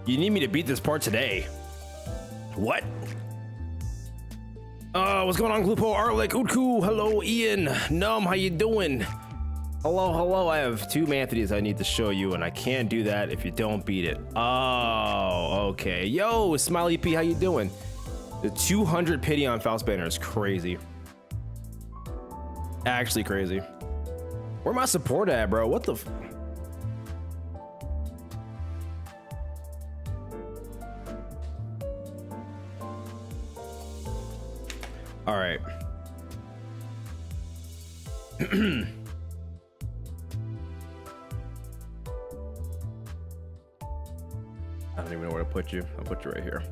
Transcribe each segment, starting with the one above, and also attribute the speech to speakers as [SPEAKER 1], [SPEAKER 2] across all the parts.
[SPEAKER 1] You need me to beat this part today. What? What's going on, Glupo, Arlick, Utku, hello, Ian, Num, how you doing? Hello, I have 2 Manthanies I need to show you, and I can't do that if you don't beat it. Oh, okay. Yo, Smiley P, how you doing? The 200 pity on Faust banner is crazy. Actually crazy. Where my support at, bro? What the f— all right. I don't even know where to put you. I'll put you right here.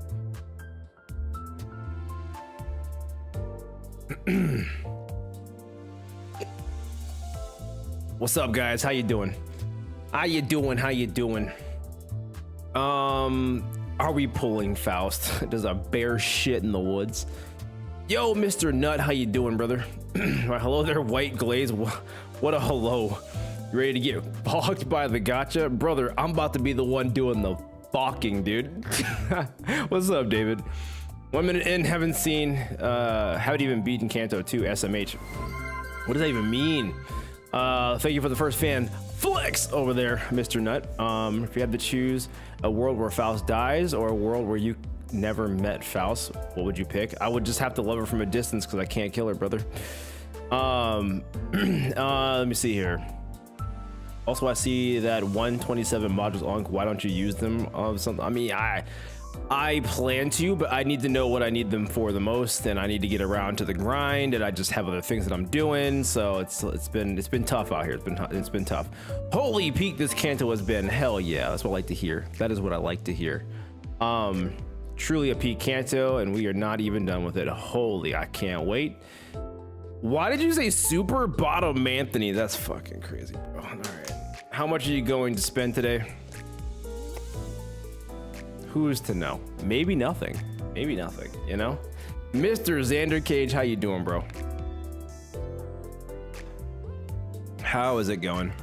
[SPEAKER 1] What's up, guys? How you doing? How you doing? Are we pulling Faust? Does a bear shit in the woods? Yo, Mr. Nut, how you doing, brother? Hello there, White Glaze. What a hello. You ready to get bogged by the gacha? Brother, I'm about to be the one doing the balking, dude. What's up, David? 1 minute in, haven't even beaten Canto 2 SMH. What does that even mean? Thank you for the first fan flex over there, Mr. Nut. If you had to choose a world where Faust dies or a world where you never met Faust, what would you pick? I would just have to love her from a distance because I can't kill her, brother. Let me see here. Also, I see that 127 modules on. Why don't you use them? Something. I mean, I plan to, but I need to know what I need them for the most, and I need to get around to the grind, and I just have other things that I'm doing. So it's been tough out here. It's been tough. Holy peak, this Kanto has been. Hell yeah, that's what I like to hear. That is what I like to hear. Truly a peak Kanto, and we are not even done with it. Holy, I can't wait. Why did you say super bottom Anthony? That's fucking crazy, bro. All right, how much are you going to spend today? Who's to know? Maybe nothing, you know? Mr. Xander Cage, how you doing, bro? How is it going?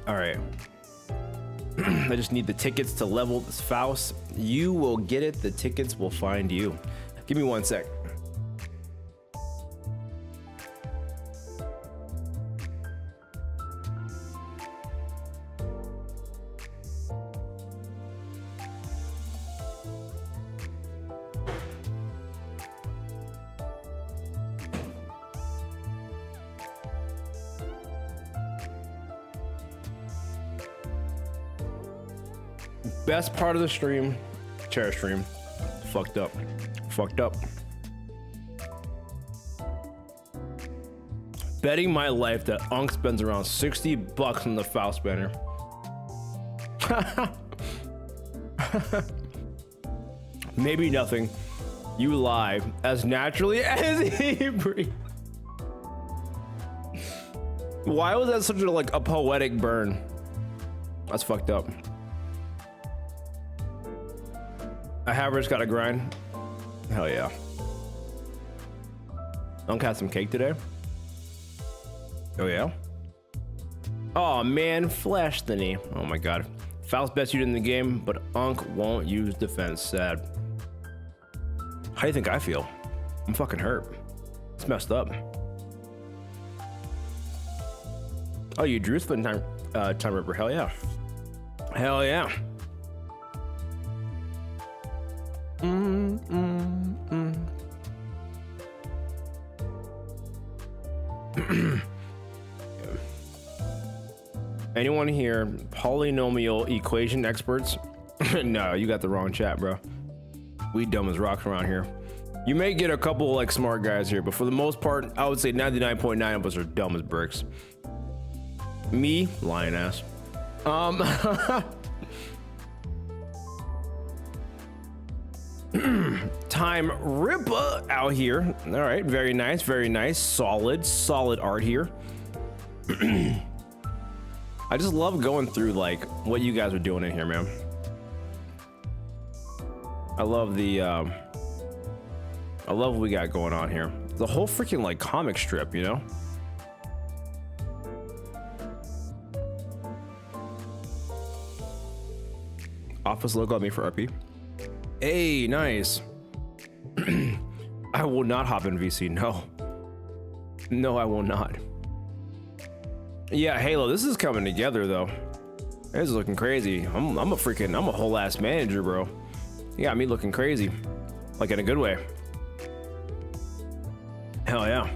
[SPEAKER 1] All right. I just need the tickets to level this Faust. You will get it. The tickets will find you. Give me 1 sec. Best part of the stream, chair stream. Fucked up. Betting my life that Unk spends around 60 bucks on the Faust banner. Maybe nothing. You lie as naturally as he breathes. Why was that such a poetic burn? That's fucked up. I have just got to grind. Hell yeah. Unk had some cake today. Oh yeah. Oh man, flash thinny. Oh my god. Faust best unit in the game, but Unk won't use defense. Sad. How do you think I feel? I'm fucking hurt. It's messed up. Oh, you drew spend time ripper. Hell yeah. Hell yeah. Anyone here polynomial equation experts? No, you got the wrong chat, bro. We dumb as rocks around here. You may get a couple smart guys here, but for the most part, I would say 99.9 of us are dumb as bricks. Me, lying ass. Time Ripper out here. All right, very nice. Solid art here. I just love going through what you guys are doing in here, man. I love what we got going on here. The whole freaking comic strip, you know? Office logo on me for RP. Hey, nice. I will not hop in VC. No, I will not. Yeah, Halo, this is coming together though. This is looking crazy. I'm a whole ass manager, bro. You got me looking crazy, like in a good way. Hell yeah.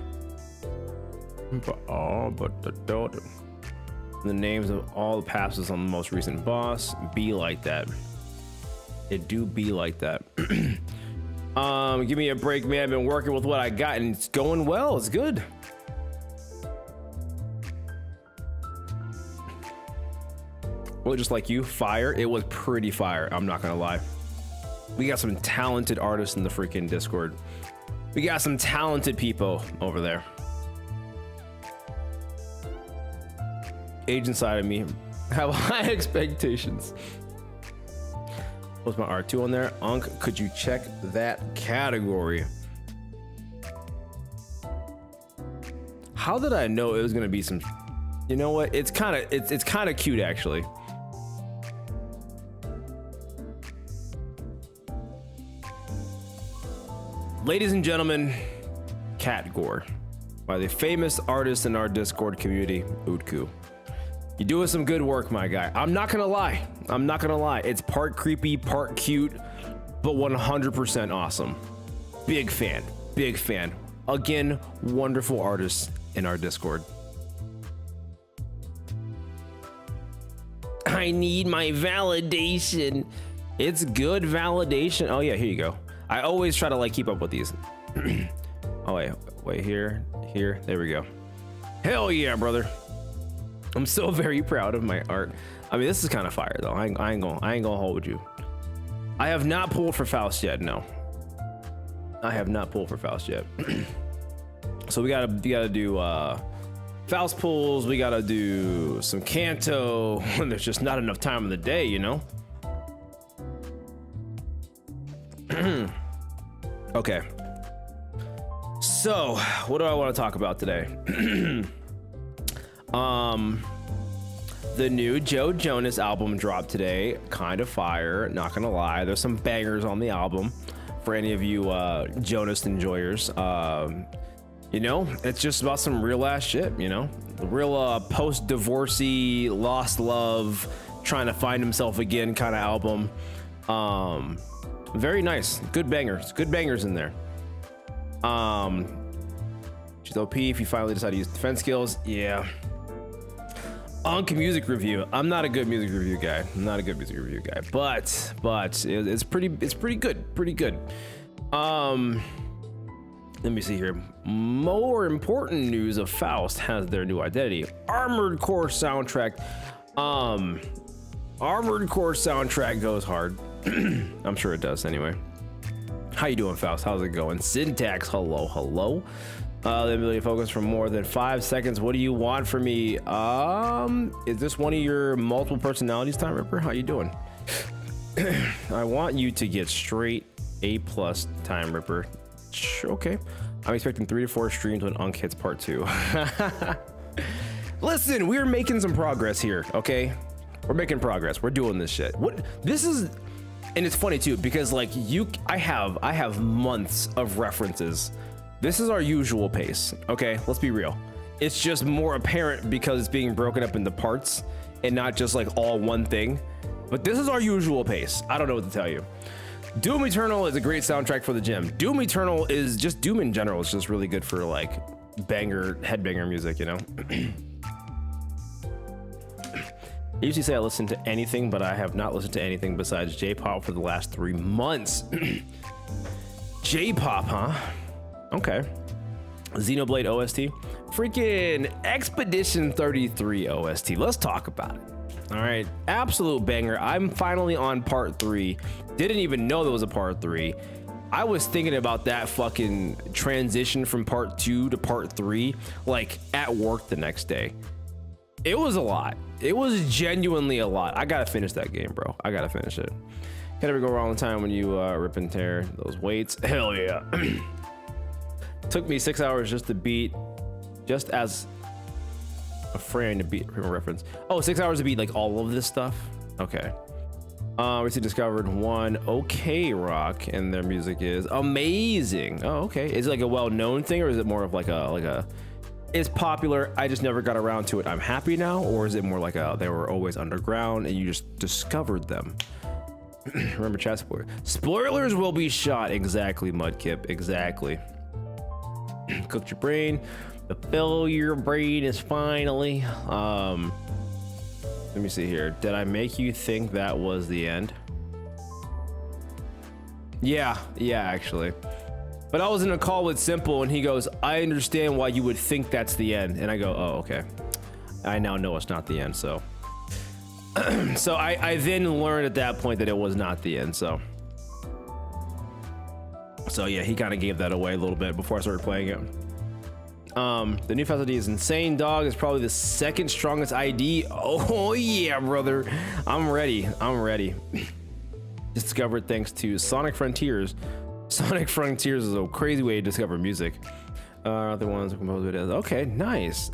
[SPEAKER 1] The names of all the passes on the most recent boss be like that. It do be like that. Give me a break, man. I've been working with what I got and it's going well. It's good. Well, just like you, fire. It was pretty fire. I'm not gonna lie. We got some talented artists in the freaking Discord. We got some talented people over there. Age inside of me have high expectations. What's my R2 on there? Unc, could you check that category? How did I know it was gonna be some? You know what? It's kind of cute actually. Ladies and gentlemen, Cat Gore, by the famous artist in our Discord community, Utku. You're doing some good work, my guy. I'm not gonna lie. It's part creepy, part cute, but 100% awesome. Big fan. Again, wonderful artists in our Discord. I need my validation. It's good validation. Oh yeah, here you go. I always try to like keep up with these. Oh wait, here, there we go. Hell yeah, brother. I'm so very proud of my art. I mean, this is kind of fire though. I ain't gonna hold you. I have not pulled for Faust yet. No, I have not pulled for Faust yet. So we gotta do Faust pulls. We gotta do some Canto. There's just not enough time in the day, you know. Okay, so what do I want to talk about today? The new Joe Jonas album dropped today. Kind of fire, not gonna lie. There's some bangers on the album for any of you Jonas enjoyers. You know, it's just about some real ass shit, you know, the real post-divorcee, lost love, trying to find himself again kind of album. Very nice, good bangers in there. She's OP if you finally decide to use defense skills. Yeah. Unc music review. I'm not a good music review guy. But it's pretty good. Let me see here. More important news of Faust has their new identity. Armored Core soundtrack. Armored Core soundtrack goes hard. I'm sure it does anyway. How you doing, Faust? How's it going? Syntax, hello. The ability to focus for more than 5 seconds. What do you want from me? Is this one of your multiple personalities, Time Ripper? How you doing? I want you to get straight A+ Time Ripper. Okay. I'm expecting 3 to 4 streams when Unc hits part 2. Listen, we're making some progress here, okay? We're making progress. We're doing this shit. What this is, and it's funny too because like I have months of references. This is our usual pace, okay? Let's be real. It's just more apparent because it's being broken up into parts and not just like all one thing. But this is our usual pace. I don't know what to tell you. Doom Eternal is a great soundtrack for the gym. Doom Eternal is just Doom in general. It's just really good for like headbanger music, you know? I usually say I listen to anything, but I have not listened to anything besides J-pop for the last 3 months. J-pop, huh? Okay. Xenoblade OST. Freaking Expedition 33 OST. Let's talk about it. All right, absolute banger. I'm finally on part 3. Didn't even know there was a part 3. I was thinking about that fucking transition from part 2 to part 3 like at work the next day. It was a lot. It was genuinely a lot. I gotta finish that game, bro. I gotta finish it. Can't ever go wrong the time when you rip and tear those weights. Hell yeah. Took me 6 hours just to beat, just as a friend to beat, reference. Oh, 6 hours to beat like all of this stuff. Okay. Recently discovered one OK Rock, and their music is amazing. Oh, okay. Is it like a well-known thing, or is it more of like a it's popular, I just never got around to it, I'm happy now? Or is it more like they were always underground and you just discovered them? Remember chat spoiler. Spoilers will be shot. Exactly, Mudkip, exactly. Cooked your brain. The failure brain is finally. Let me see here. Did I make you think that was the end? Yeah, actually. But I was in a call with Simple and he goes, I understand why you would think that's the end. And I go, oh, okay. I now know it's not the end, so. So I then learned at that point that it was not the end, so. So yeah, he kind of gave that away a little bit before I started playing it. The new Faust ID is insane, dog. It's probably the second strongest ID. Oh yeah, brother. I'm ready. Discovered thanks to Sonic Frontiers. Sonic Frontiers is a crazy way to discover music. Other ones are composed with it. Okay, nice.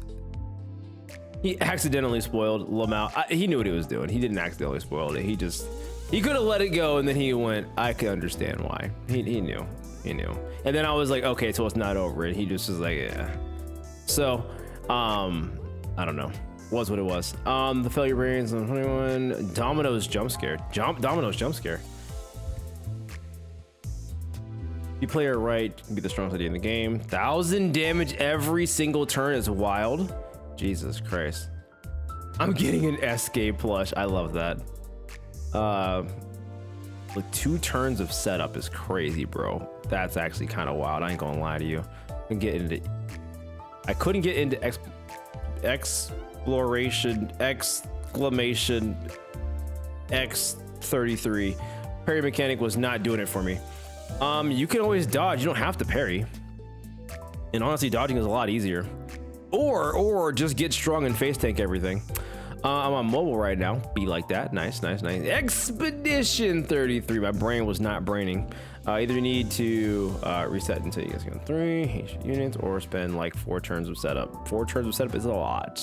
[SPEAKER 1] He accidentally spoiled Lamau. He knew what he was doing. He didn't accidentally spoil it. He could have let it go, and then he went, I can understand why. He knew. And then I was like, okay, so it's not over. And he just was like, yeah. So, I don't know. Was what it was. The failure brains on 21. Domino's jump scare. Domino's jump scare. You play her right, can be the strongest idea in the game. 1,000 damage every single turn is wild. Jesus Christ. I'm getting an Escape plush. I love that. Like 2 turns of setup is crazy, bro. That's actually kind of wild. I ain't gonna lie to you. I couldn't get into exploration, exclamation, X33. Parry mechanic was not doing it for me. You can always dodge. You don't have to parry. And honestly, dodging is a lot easier. Or just get strong and face tank everything. I'm on mobile right now. Be like that. Nice. Expedition 33. My brain was not braining. Either you need to reset until you guys get 3 HP units, or spend like 4 turns of setup. 4 turns of setup is a lot.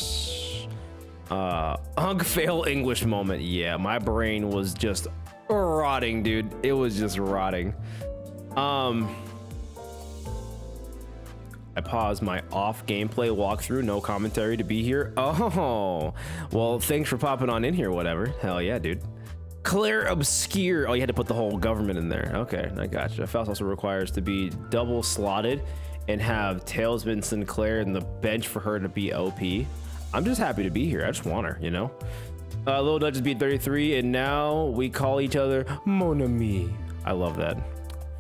[SPEAKER 1] Fail English moment. Yeah, my brain was just rotting, dude. It was just rotting. I paused my off gameplay walkthrough, no commentary to be here. Oh, well, thanks for popping on in here, whatever. Hell yeah, dude. Claire Obscure. Oh, you had to put the whole government in there. Okay, I gotcha. Faust also requires to be double slotted and have Talesman Sinclair in the bench for her to be OP. I'm just happy to be here. I just want her, you know? Little Dutch is beat 33, and now we call each other Mon Ami. I love that.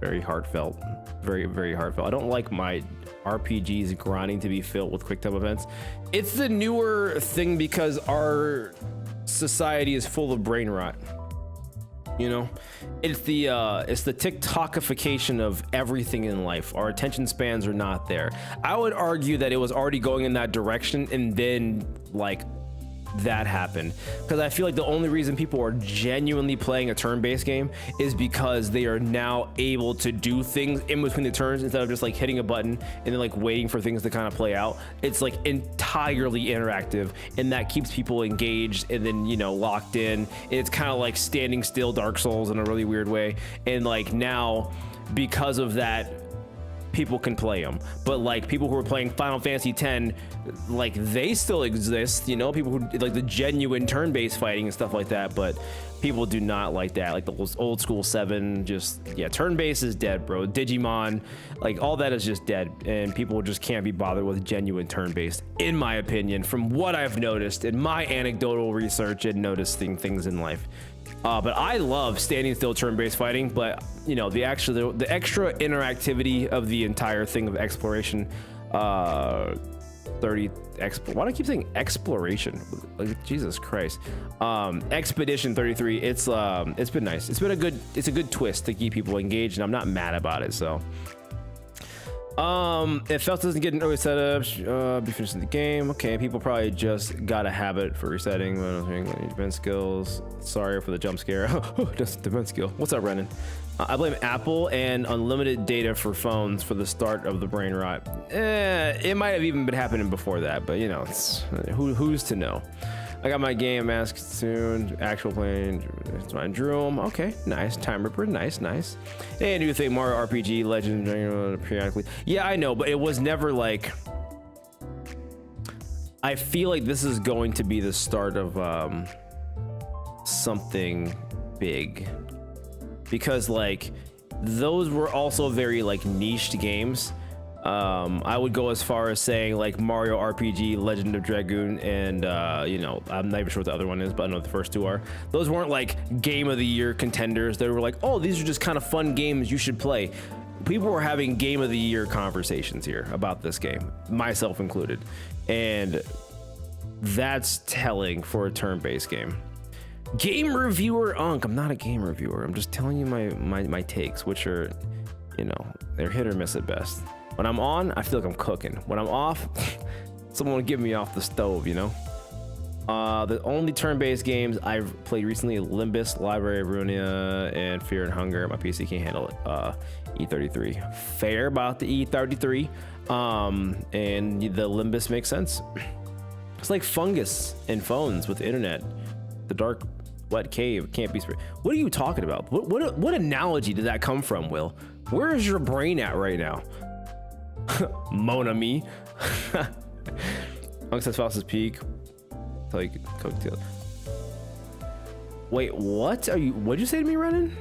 [SPEAKER 1] Very heartfelt. Very, very heartfelt. I don't like my RPGs grinding to be filled with quick time events. It's the newer thing because our society is full of brain rot. You know, it's the TikTokification of everything in life. Our attention spans are not there. I would argue that it was already going in that direction, and then like that happened, because I feel like the only reason people are genuinely playing a turn-based game is because they are now able to do things in between the turns instead of just like hitting a button and then like waiting for things to kind of play out. It's like entirely interactive, and that keeps people engaged and then, you know, locked in. It's kind of like standing still Dark Souls in a really weird way. And like now, because of that, people can play them. But like people who are playing Final Fantasy X, like they still exist, you know, people who like the genuine turn-based fighting and stuff like that, but people do not like that. Like the old school 7, just, yeah, turn-based is dead, bro. Digimon, like all that is just dead, and people just can't be bothered with genuine turn-based, in my opinion, from what I've noticed in my anecdotal research and noticing things in life. But I love standing still turn-based fighting, but you know, the extra interactivity of the entire thing of exploration, 30 why do I keep saying exploration? Like, Jesus Christ. Expedition 33. It's been nice. It's a good twist to keep people engaged, and I'm not mad about it. So if Faust doesn't get an early setup, be finishing the game. Okay, people probably just got a habit for resetting. Defense skills. Sorry for the jump scare. Just defense skill. What's up, Brennan? I blame Apple and unlimited data for phones for the start of the brain rot. It might have even been happening before that, but you know, it's, who's to know? I got my game mask soon. Actual playing. It's my Droom. Okay, nice. Time Ripper. Nice, nice. And do you think Mario RPG Legend periodically? Yeah, I know, but it was never like. I feel like this is going to be the start of something big, because like those were also very like niched games. I would go as far as saying like Mario RPG, Legend of Dragoon, and you know, I'm not even sure what the other one is, but I know the first two are. Those weren't like game of the year contenders. They were like, oh, these are just kind of fun games you should play. People were having game of the year conversations here about this game, myself included, and that's telling for a turn-based game. Game reviewer Unk. I'm not a game reviewer. I'm just telling you my takes, which are, you know, they're hit or miss at best. When I'm on, I feel like I'm cooking. When I'm off, someone will get me off the stove, you know? The only turn-based games I've played recently, Limbus, Library of Ruina, and Fear and Hunger. My PC can't handle it. E33. Fair about the E33. And the Limbus makes sense. It's like fungus in phones with the internet. The dark, wet cave can't be sprayed. What are you talking about? What analogy did that come from, Will? Where is your brain at right now? Mon ami. Unk says Faust's peak. Like cocktail. Wait, what are you? What'd you say to me, Renan?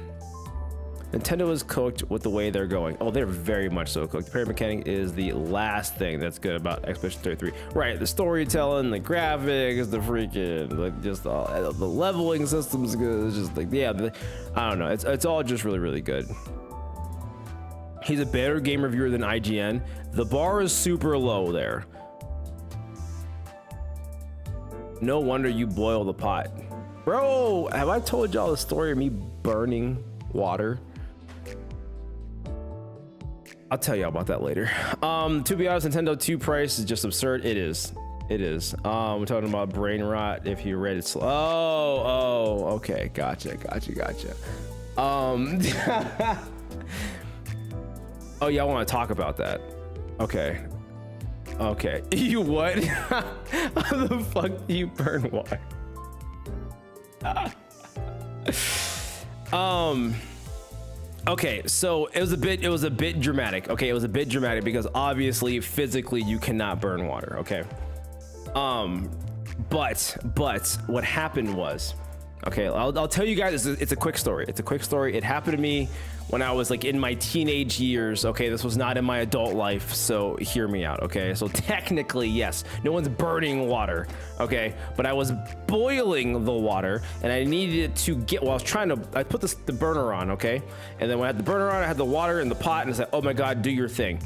[SPEAKER 1] Nintendo is cooked with the way they're going. Oh, they're very much so cooked. The parry mechanic is the last thing that's good about Expedition 33. Right, the storytelling, the graphics, the freaking like just the leveling system's good. It's just like I don't know. It's all just really good. He's a better game reviewer than IGN. The bar is super low there. No wonder you boil the pot. Bro, have I told y'all the story of me burning water? I'll tell y'all about that later. To be honest, Nintendo 2 price is just absurd. It is. We're talking about brain rot if you read it. Oh, okay. Gotcha. Oh, yeah, I want to talk about that. Okay. You what? How the fuck do you burn water? Okay, so it was a bit dramatic. Okay, it was a bit dramatic because obviously physically you cannot burn water. Okay. But what happened was, okay, I'll tell you guys. It's a quick story. It happened to me when I was like in my teenage years. Okay, this was not in my adult life, so hear me out. Okay, so technically yes, no one's burning water. Okay, but I was boiling the water and I needed it to get. Well, I put the burner on. Okay, and then when I had the burner on, I had the water in the pot, and I said, "Oh my God, do your thing."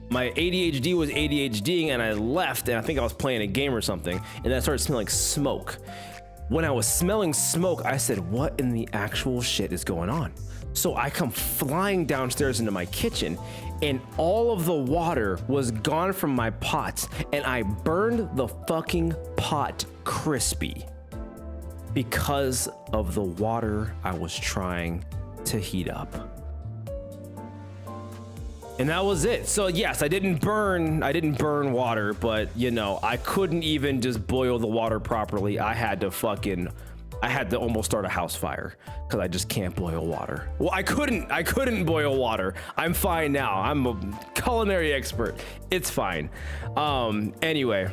[SPEAKER 1] My ADHD was ADHDing, and I left, and I think I was playing a game or something, and then I started smelling smoke. When I was smelling smoke, I said, "What in the actual shit is going on?" So I come flying downstairs into my kitchen, and all of the water was gone from my pot, and I burned the fucking pot crispy because of the water I was trying to heat up. And that was it. So yes, I didn't burn water, but you know, I couldn't even just boil the water properly. I had to almost start a house fire because I just can't boil water. Well, I couldn't boil water. I'm fine now. I'm a culinary expert. It's fine. Anyway,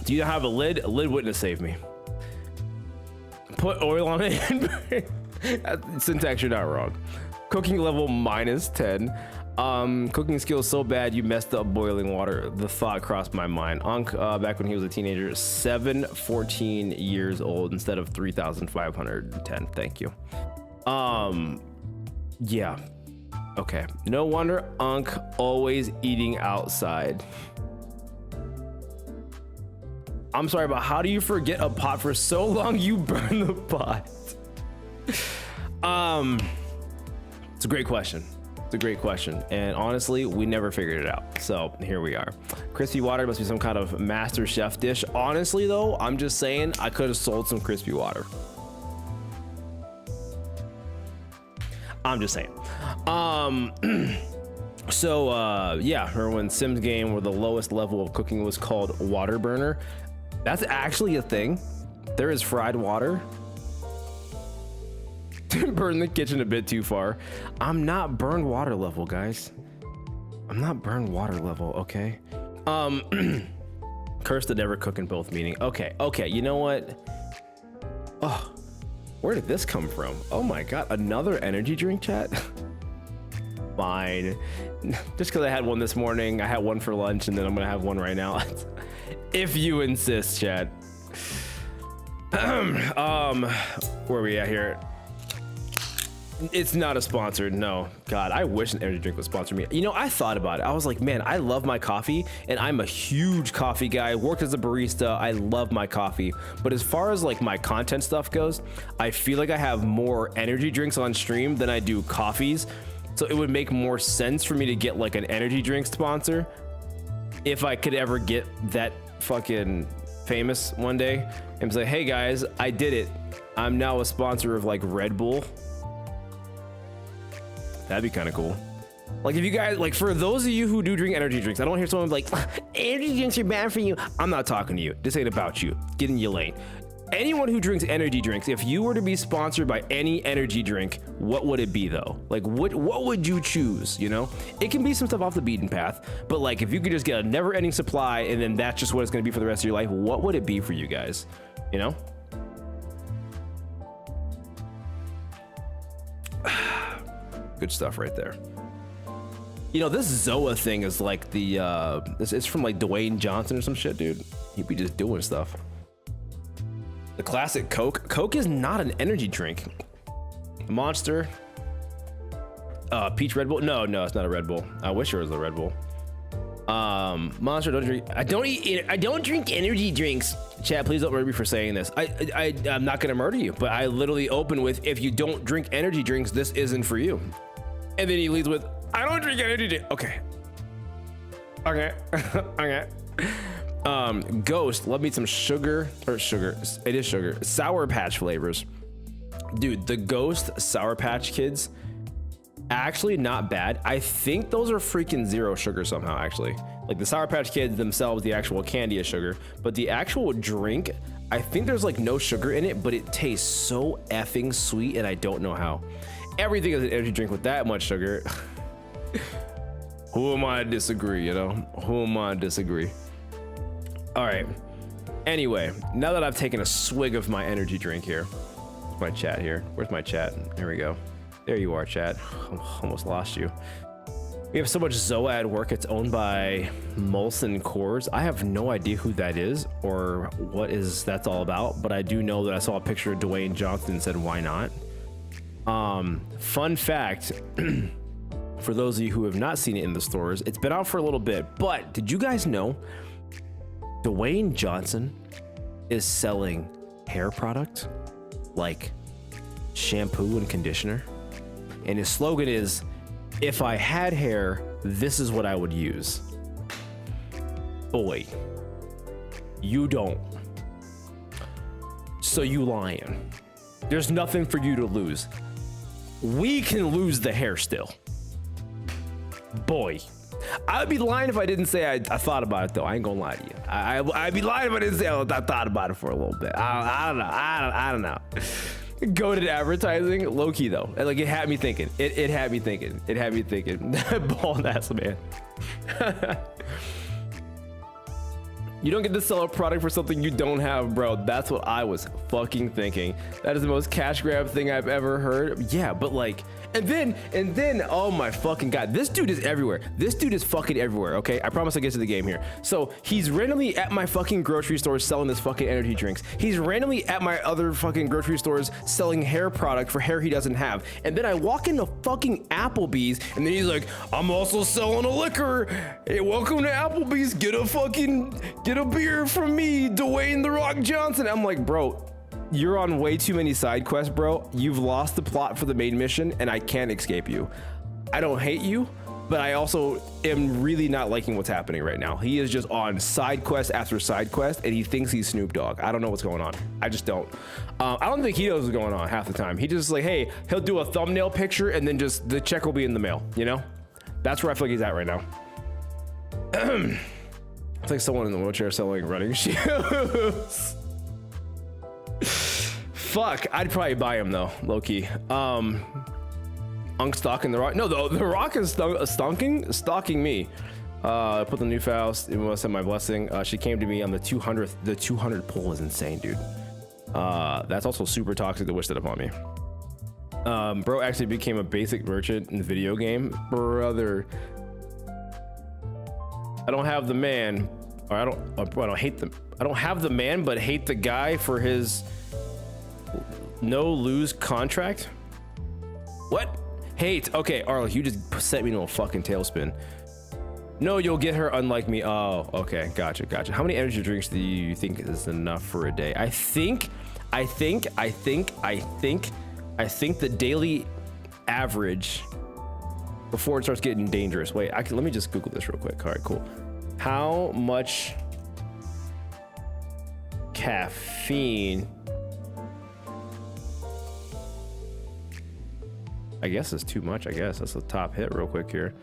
[SPEAKER 1] do you have a lid? A lid wouldn't have saved me. Put oil on it. Syntax, you're not wrong. Cooking level -10. Cooking skills so bad you messed up boiling water. The thought crossed my mind. Unk, back when he was a teenager, 14 years old instead of 3,510. Thank you. Yeah. Okay. No wonder Unk always eating outside. I'm sorry, but how do you forget a pot for so long you burn the pot? It's a great question. And honestly, we never figured it out. So here we are. Crispy water must be some kind of master chef dish. Honestly though, I'm just saying I could have sold some crispy water. I'm just saying. So yeah, remember when Sims game where the lowest level of cooking was called water burner? That's actually a thing. There is fried water. Burn the kitchen a bit too far. I'm not burned water level, guys. I'm not burned water level, okay? Curse to never cook in both meaning. Okay, you know what? Oh, where did this come from? Oh my god, another energy drink, chat? Fine. Just because I had one this morning, I had one for lunch, and then I'm gonna have one right now. If you insist, chat. Where are we at here? It's not a sponsor, no. God, I wish an energy drink would sponsor me. You know, I thought about it. I was like, man, I love my coffee, and I'm a huge coffee guy. Worked as a barista. I love my coffee. But as far as like my content stuff goes, I feel like I have more energy drinks on stream than I do coffees. So it would make more sense for me to get like an energy drink sponsor if I could ever get that fucking famous one day and say, hey guys, I did it. I'm now a sponsor of like Red Bull. That'd be kind of cool. Like if you guys, like for those of you who do drink energy drinks, I don't hear someone like, energy drinks are bad for you. I'm not talking to you. This ain't about you. Get in your lane. Anyone who drinks energy drinks, if you were to be sponsored by any energy drink, what would it be though? Like what would you choose, you know? It can be some stuff off the beaten path, but like if you could just get a never ending supply and then that's just what it's gonna be for the rest of your life, what would it be for you guys, you know? Good stuff right there. You know, this Zoa thing is like the, it's from like Dwayne Johnson or some shit, dude. He'd be just doing stuff. The classic Coke. Coke is not an energy drink. Monster. Peach Red Bull. No, it's not a Red Bull. I wish it was a Red Bull. Monster, don't drink. I don't drink energy drinks. Chat, please don't murder me for saying this. I'm not gonna murder you, but I literally open with, if you don't drink energy drinks, this isn't for you. And then he leads with, I don't drink energy drink. Okay. Okay. Ghost, love me some sugar. It is sugar. Sour Patch flavors. Dude, the Ghost Sour Patch Kids, actually not bad. I think those are freaking zero sugar somehow, actually. Like the Sour Patch Kids themselves, the actual candy is sugar, but the actual drink, I think there's like no sugar in it, but it tastes so effing sweet, and I don't know how. Everything is an energy drink with that much sugar. Who am I to disagree, you know? Who am I to disagree? All right. Anyway, now that I've taken a swig of my energy drink here, where's my chat here? Where's my chat? There we go. There you are, chat. Almost lost you. We have so much Zoa at work. It's owned by Molson Coors. I have no idea who that is or what is that's all about, but I do know that I saw a picture of Dwayne Johnson and said, why not? Fun fact, for those of you who have not seen it in the stores, it's been out for a little bit, but did you guys know Dwayne Johnson is selling hair product like shampoo and conditioner? And his slogan is, if I had hair, this is what I would use. Boy, you don't. So you lying. There's nothing for you to lose. We can lose the hair still. Boy, I'd be lying if I didn't say I thought about it though. I ain't gonna lie to you. I'd be lying if I didn't say I thought about it for a little bit. I don't know. Goated advertising, low key though. Like it had me thinking. It had me thinking. It had me thinking. Bald ass man. You don't get to sell a product for something you don't have, bro. That's what I was fucking thinking. That is the most cash grab thing I've ever heard. Yeah, but like, and then, oh my fucking God, this dude is everywhere. This dude is fucking everywhere, okay? I promise I'll get to the game here. So he's randomly at my fucking grocery store selling this fucking energy drinks. He's randomly at my other fucking grocery stores selling hair product for hair he doesn't have. And then I walk into fucking Applebee's and then he's like, I'm also selling a liquor. Hey, welcome to Applebee's. Get a beer from me, Dwayne The Rock Johnson. I'm like, bro, you're on way too many side quests, bro. You've lost the plot for the main mission and I can't escape you. I don't hate you, but I also am really not liking what's happening right now. He is just on side quest after side quest and he thinks he's Snoop Dogg. I don't know what's going on. I just don't. I don't think he knows what's going on half the time. He just like, hey, he'll do a thumbnail picture and then just the check will be in the mail, you know? That's where I feel like he's at right now. It's like someone in the wheelchair selling running shoes. Fuck, I'd probably buy him though, low key. Stalking the Rock. No, the Rock is stalking me. Put the new Faust. It must have my blessing. She came to me on the 200th. The 200 pull is insane, dude. That's also super toxic to wish that upon me. Bro actually became a basic merchant in the video game, brother. I don't have the man, or I don't hate them. I don't have the man, but hate the guy for his no lose contract. What? Hate. Okay, Arlo, you just sent me into a fucking tailspin. No, you'll get her unlike me. Oh, okay, gotcha. How many energy drinks do you think is enough for a day? I think the daily average before it starts getting dangerous. Wait, let me just Google this real quick. All right, cool. How much caffeine? I guess it's too much. I guess that's the top hit real quick here.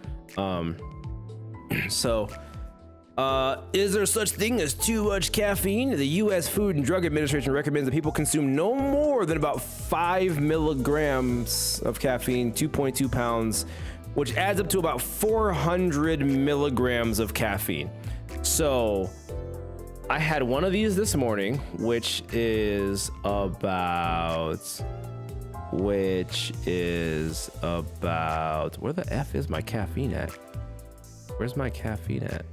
[SPEAKER 1] Is there such thing as too much caffeine? The U.S. Food and Drug Administration recommends that people consume no more than about 5 milligrams of caffeine, 2.2 pounds, which adds up to about 400 milligrams of caffeine. So I had one of these this morning, which is about, where the F is my caffeine at? Where's my caffeine at?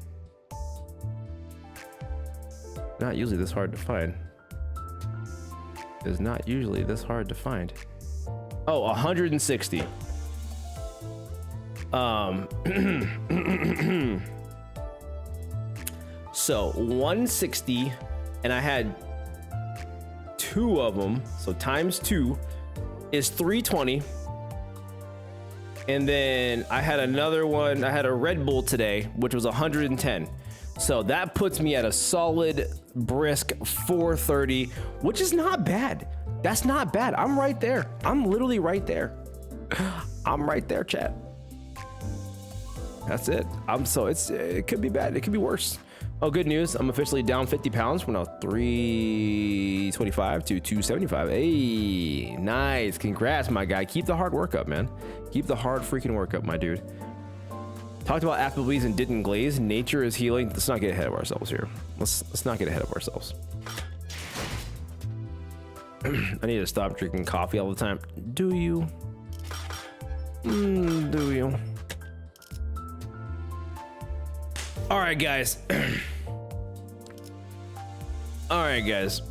[SPEAKER 1] Not usually this hard to find. It's not usually this hard to find. Oh, 160. So 160, and I had 2 of them, so times 2 is 320. And then I had another one, I had a Red Bull today, which was 110. So that puts me at a solid brisk 430, which is not bad. That's not bad. I'm right there. I'm literally right there. I'm right there, chat. That's it. It could be bad. It could be worse. Oh, good news. I'm officially down 50 pounds from now 325 to 275. Hey, nice. Congrats, my guy. Keep the hard work up, man. Keep the hard freaking work up, my dude. Talked about Applebee's and didn't glaze. Nature is healing. Let's not get ahead of ourselves here. Let's not get ahead of ourselves. I need to stop drinking coffee all the time. Do you? Do you? All right, guys. All right, guys.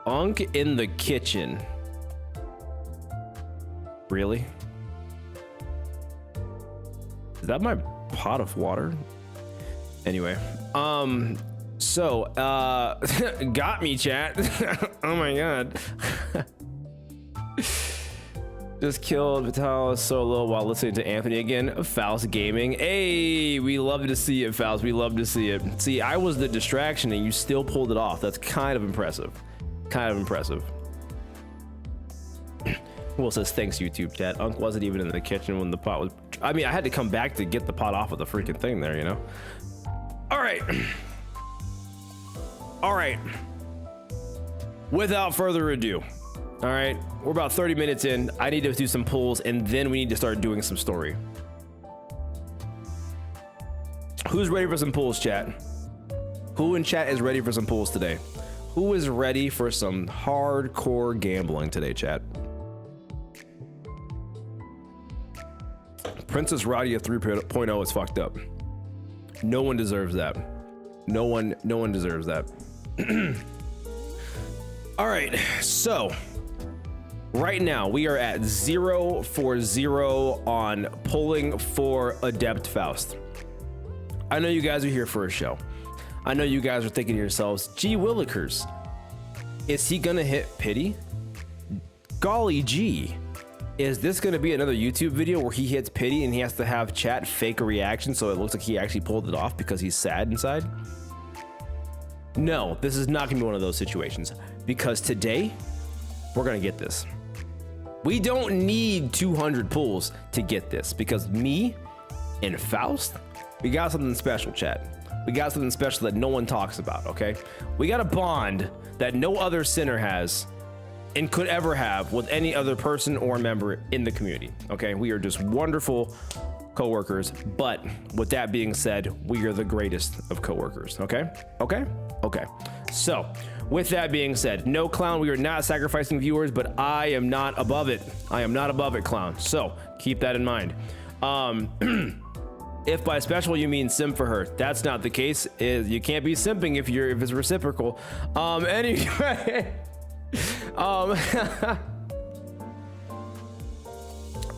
[SPEAKER 1] Unk in the kitchen. Really? Is that my pot of water? Anyway, got me, chat. Oh my god. Just killed Vitalis solo while listening to Anthony again. Faust Gaming. Hey, we love to see it, Faust. We love to see it. See, I was the distraction and you still pulled it off. That's kind of impressive. Kind of impressive. Will says, thanks, YouTube chat. Unk wasn't even in the kitchen when the pot was... I mean, I had to come back to get the pot off of the freaking thing there, you know? All right. All right. Without further ado. All right. We're about 30 minutes in. I need to do some pulls, and then we need to start doing some story. Who's ready for some pulls, chat? Who in chat is ready for some pulls today? Who is ready for some hardcore gambling today, chat? Princess Radia 3.0 is fucked up. No one deserves that. No one deserves that. All right, so right now we are at 0 for 0 on pulling for Adept Faust. I know you guys are here for a show. I know you guys are thinking to yourselves, gee willikers, is he gonna hit pity? Golly gee. Is this going to be another YouTube video where he hits pity and he has to have chat fake a reaction so it looks like he actually pulled it off because he's sad inside? No, this is not going to be one of those situations because today we're going to get this. We don't need 200 pulls to get this, because me and Faust, we got something special, chat. We got something special that no one talks about, okay? We got a bond that no other sinner has and could ever have with any other person or member in the community, okay? We are just wonderful coworkers, but with that being said, we are the greatest of coworkers, okay? Okay? Okay. So, with that being said, no, Clown, we are not sacrificing viewers, but I am not above it. I am not above it, Clown. So, keep that in mind. If by special you mean simp for her, that's not the case. You can't be simping if it's reciprocal. Anyway, all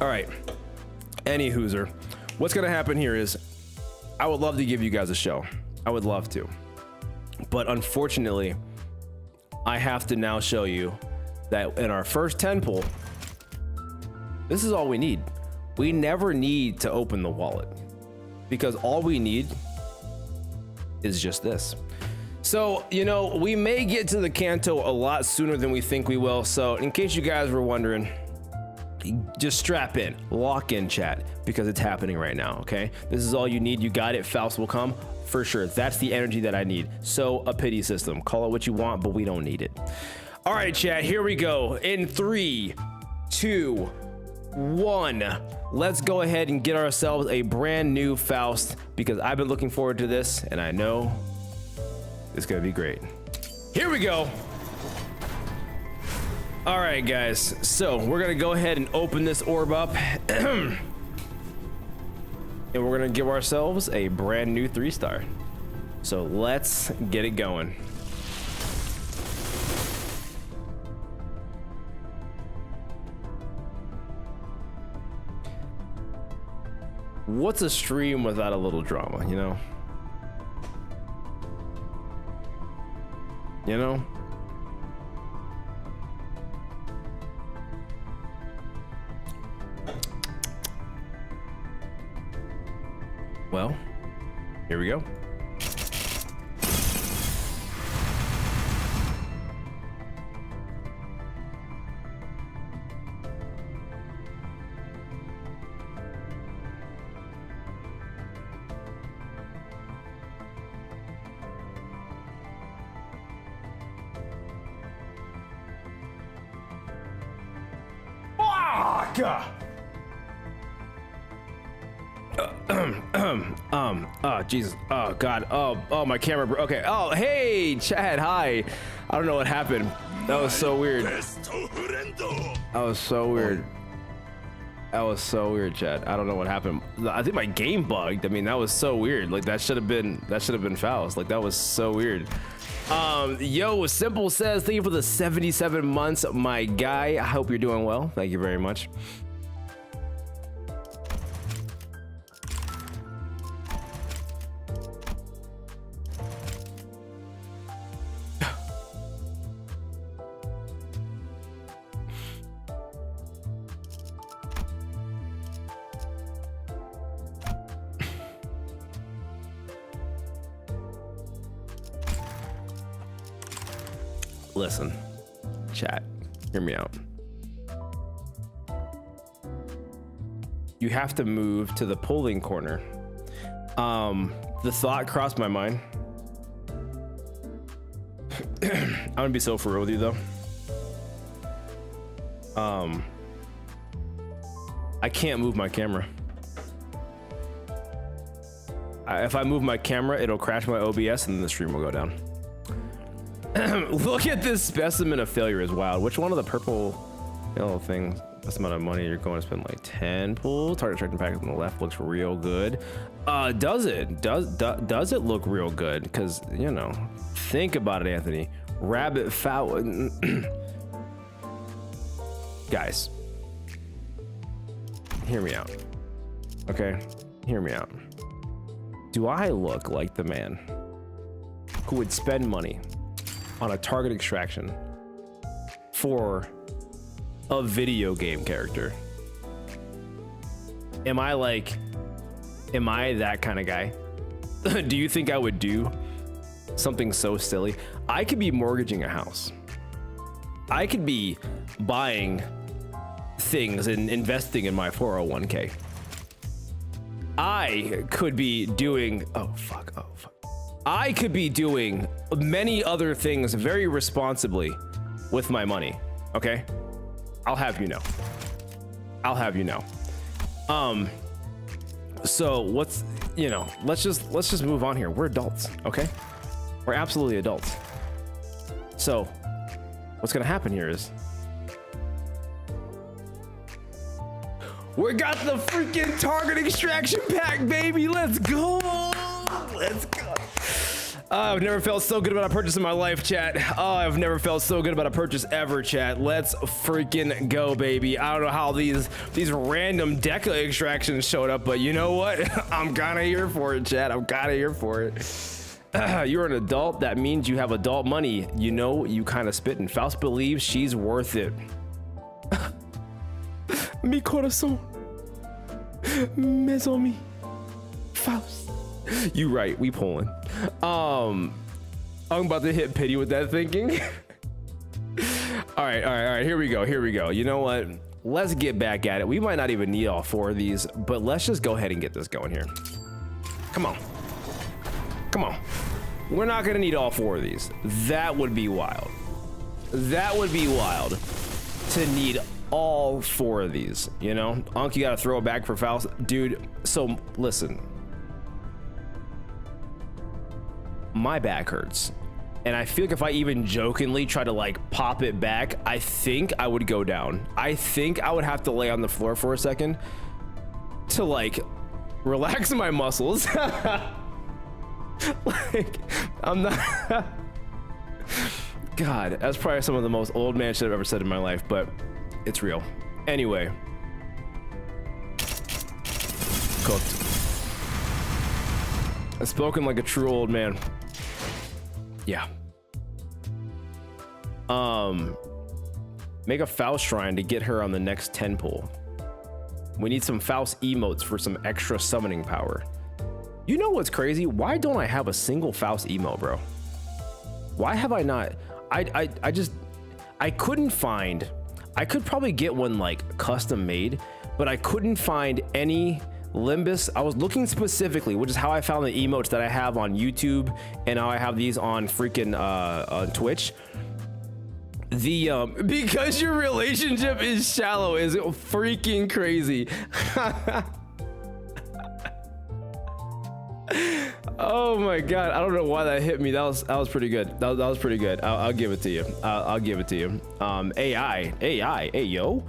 [SPEAKER 1] right. Any hooser, what's gonna happen here is, I would love to give you guys a show. I would love to, but unfortunately, I have to now show you that in our first 10 pull, this is all we need. We never need to open the wallet, because all we need is just this. So, you know, we may get to the Canto a lot sooner than we think we will. So in case you guys were wondering, just strap in, lock in, chat, because it's happening right now, okay? This is all you need. You got it. Faust will come for sure. That's the energy that I need. So a pity system, call it what you want, but we don't need it. All right, chat, here we go. In 3, 2, 1, let's go ahead and get ourselves a brand new Faust, because I've been looking forward to this and I know it's gonna be great. Here we go. All right, guys, so we're gonna go ahead and open this orb up and we're gonna give ourselves a brand new 3-star. So let's get it going. What's a stream without a little drama, you know? You know? Well, here we go. Jesus. Oh God. Oh, my camera. Okay. Oh, hey, Chad. Hi. I don't know what happened. That was so weird. That was so weird. That was so weird, Chad. I don't know what happened. I think my game bugged. I mean, that was so weird. Like that should have been Faust. Like that was so weird. Yo, Simple says, thank you for the 77 months, my guy. I hope you're doing well. Thank you very much. Listen, chat, hear me out. You have to move to the pulling corner. The thought crossed my mind. I'm gonna be so for real with you though. I can't move my camera. If I move my camera, it'll crash my OBS and then the stream will go down. Look at this specimen of failure is wild. Which one of the purple yellow things? That's the amount of money you're going to spend, like 10 pulls. Target tracking package on the left looks real good. Does it? Does it look real good? Because, you know, think about it, Anthony. Rabbit foul. Guys, hear me out. Okay, hear me out. Do I look like the man who would spend money on a target extraction for a video game character? Am I that kind of guy? Do you think I would do something so silly? I could be mortgaging a house. I could be buying things and investing in my 401k. I could be doing, oh fuck. I could be doing many other things very responsibly with my money, okay? I'll have you know. So what's, you know, let's just move on here. We're adults, okay? We're absolutely adults. So what's gonna happen here is we got the freaking target extraction pack, baby. Let's go. I've never felt so good about a purchase in my life, chat. Oh, I've never felt so good about a purchase ever, chat. Let's freaking go, baby. I don't know how these random deca extractions showed up, but you know what? I'm kinda here for it, chat. I'm kinda here for it. You're an adult. That means you have adult money. You know, you kind of spitting. Faust believes she's worth it. Mi corazón. Mes mi. Faust. You right, we pulling. I'm about to hit pity with that thinking. All right, here we go. You know what? Let's get back at it. We might not even need all 4 of these, but let's just go ahead and get this going here. Come on. We're not gonna need all 4 of these. That would be wild. To need all 4 of these, you know? Unc, you gotta throw it back for Faust. Dude, so listen. My back hurts. And I feel like if I even jokingly try to like pop it back, I think I would go down. I think I would have to lay on the floor for a second to like relax my muscles. Like, I'm not. God, that's probably some of the most old man shit I've ever said in my life, but it's real. Anyway. Cooked. I've spoken like a true old man. Yeah. Make a Faust shrine to get her on the next 10 pull. We need some Faust emotes for some extra summoning power. You know what's crazy? Why don't I have a single Faust emote, bro? Why have I not? I couldn't find. I could probably get one like custom made, but I couldn't find any Limbus. I was looking specifically, which is how I found the emotes that I have on YouTube and how I have these on freaking on Twitch. The because your relationship is shallow is freaking crazy. Oh my god, I don't know why that hit me. That was pretty good. That was pretty good. I'll give it to you. I'll give it to you. AI, hey yo.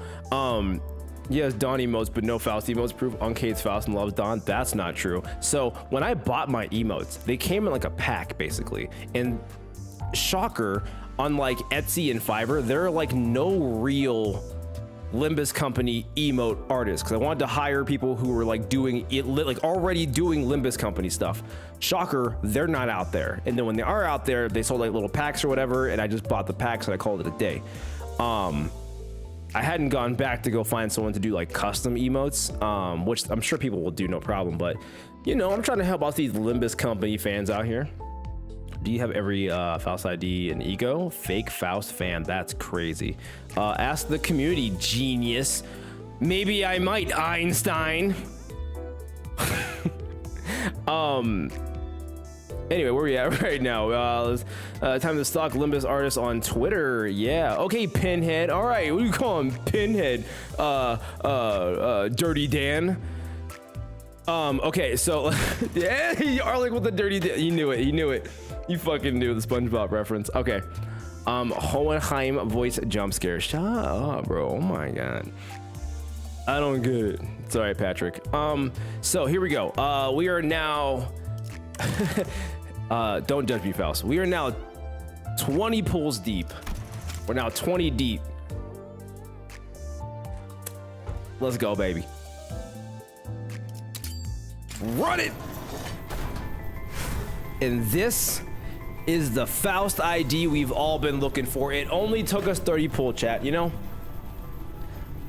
[SPEAKER 1] Yes, Dawn emotes, but no Faust emotes. Proof Uncade's Faust and loves Dawn. That's not true. So when I bought my emotes, they came in like a pack basically. And shocker, on like Etsy and Fiverr, there are like no real Limbus Company emote artists, because I wanted to hire people who were like doing it, like already doing Limbus Company stuff. Shocker, they're not out there. And then when they are out there, they sold like little packs or whatever, and I just bought the packs and I called it a day. I hadn't gone back to go find someone to do like custom emotes, which I'm sure people will do no problem, but you know, I'm trying to help out these Limbus Company fans out here. Do you have every Faust ID and ego? Fake Faust fan, that's crazy. Ask the community, genius. Maybe I might, Einstein. Anyway, where we at right now? Time to stalk Limbus artists on Twitter. Yeah, okay, Pinhead. All right, what do you call him? Pinhead. Dirty Dan. Okay, so yeah, you are like with the Dirty Dan. You knew it. You fucking knew the SpongeBob reference. Okay. Hohenheim voice jump scare. Shut up, bro. Oh my god. I don't get it. It's all right, Patrick. So here we go. We are now. Don't judge me, Faust. We are now 20 pulls deep. We're now 20 deep. Let's go, baby. Run it. And this is the Faust ID we've all been looking for. It only took us 30 pull, chat, you know?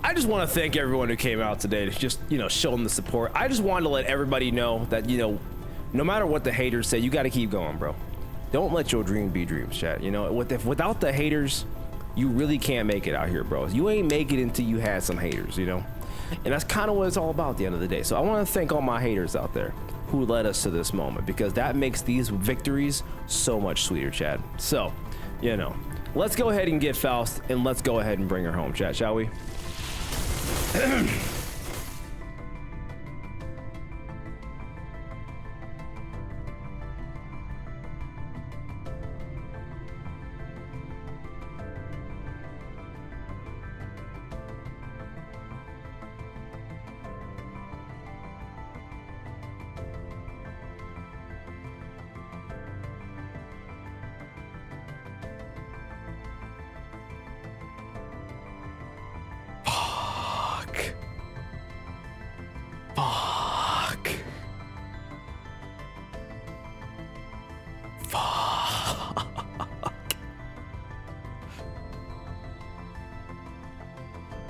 [SPEAKER 1] I just want to thank everyone who came out today to just, you know, show them the support. I just wanted to let everybody know that, you know, no matter what the haters say, you got to keep going, bro. Don't let your dream be dreams, chat. You know, without the haters, you really can't make it out here, bro. You ain't make it until you had some haters, you know? And that's kind of what it's all about at the end of the day. So I want to thank all my haters out there who led us to this moment, because that makes these victories so much sweeter, Chad. So, you know, let's go ahead and get Faust, and let's go ahead and bring her home, chat, shall we?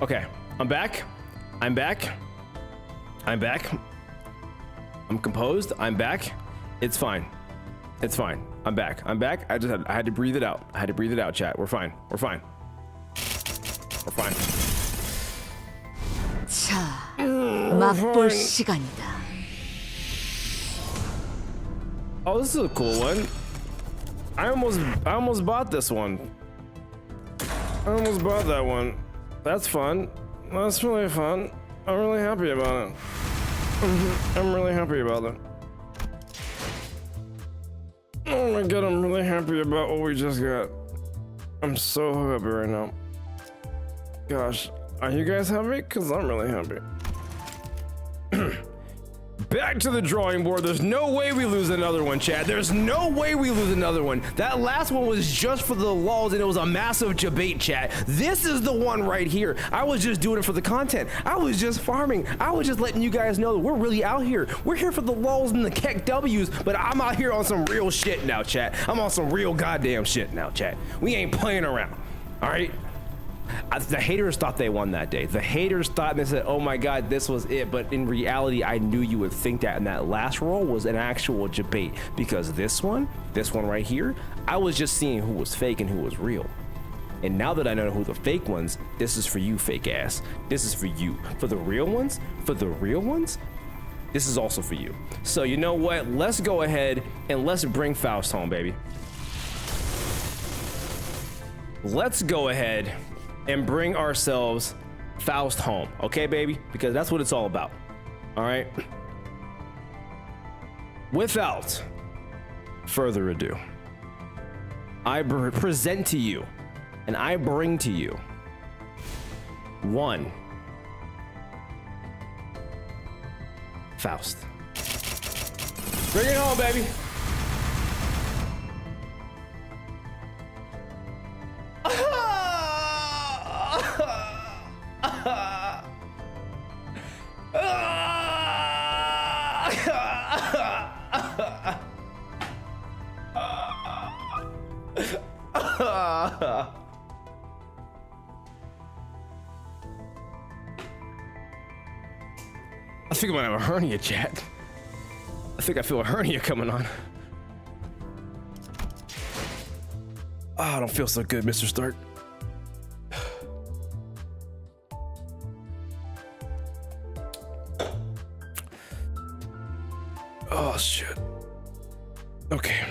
[SPEAKER 1] Okay, I'm back. I'm back. I'm back. I'm composed. I'm back. It's fine. It's fine. I'm back. I'm back. I had to breathe it out. I had to breathe it out, chat. We're fine. We're fine. We're fine.
[SPEAKER 2] 자, 맛볼 시간이다.
[SPEAKER 1] Oh, this is a cool one. I almost bought this one. I almost bought that one. That's fun. That's really fun. I'm really happy about it. I'm really happy about it. Oh my god, I'm really happy about what we just got. I'm so happy right now. Gosh, are you guys happy? Because I'm really happy. Back to the drawing board. There's no way we lose another one, Chad. There's no way we lose another one. That last one was just for the lulz, and it was a massive debate, chat. This is the one right here. I was just doing it for the content. I was just farming. I was just letting you guys know that we're really out here. We're here for the lulz and the keck W's, but I'm out here on some real shit now, chat. I'm on some real goddamn shit now, chat. We ain't playing around, all right? The haters thought they won that day. The haters thought, they said, oh my god, this was it. But in reality, I knew you would think that, and that last roll was an actual debate, because this one right here, I was just seeing who was fake and who was real. And now that I know who the fake ones, this is for you, fake ass. This is for you. For the real ones, this is also for you. So you know what? Let's go ahead and let's bring Faust home, baby. Let's go ahead and bring ourselves Faust home, okay, baby? Because that's what it's all about, all right? Without further ado, I present to you, and I bring to you, one Faust. Bring it home, baby. I think I might have a hernia, chat. I think I feel a hernia coming on. Oh, I don't feel so good, Mr. Stark. Oh, shit. Okay.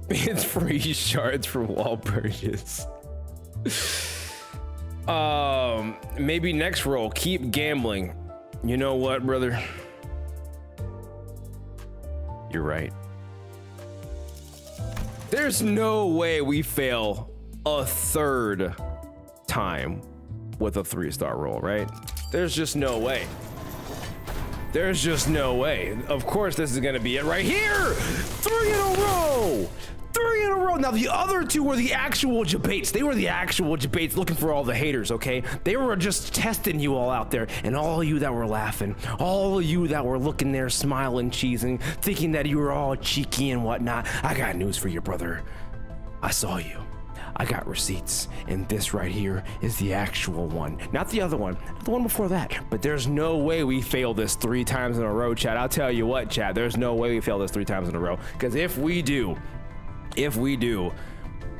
[SPEAKER 1] It's free shards for wall purchase. Maybe next roll, keep gambling. You know what, brother? You're right. There's no way we fail a third time with a 3-star roll, right? There's just no way. There's just no way. Of course, this is gonna be it right here. 3 in a row. 3 in a row. Now the other 2 were the actual debates. They were the actual debates, looking for all the haters, okay? They were just testing you all out there, and all of you that were laughing, all of you that were looking there smiling, cheesing, thinking that you were all cheeky and whatnot. I got news for you, brother. I saw you. I got receipts, and this right here is the actual one, not the other one, not the one before that. But there's no way we fail this 3 times in a row, chat. I'll tell you what, chat, there's no way we fail this 3 times in a row, because if we do,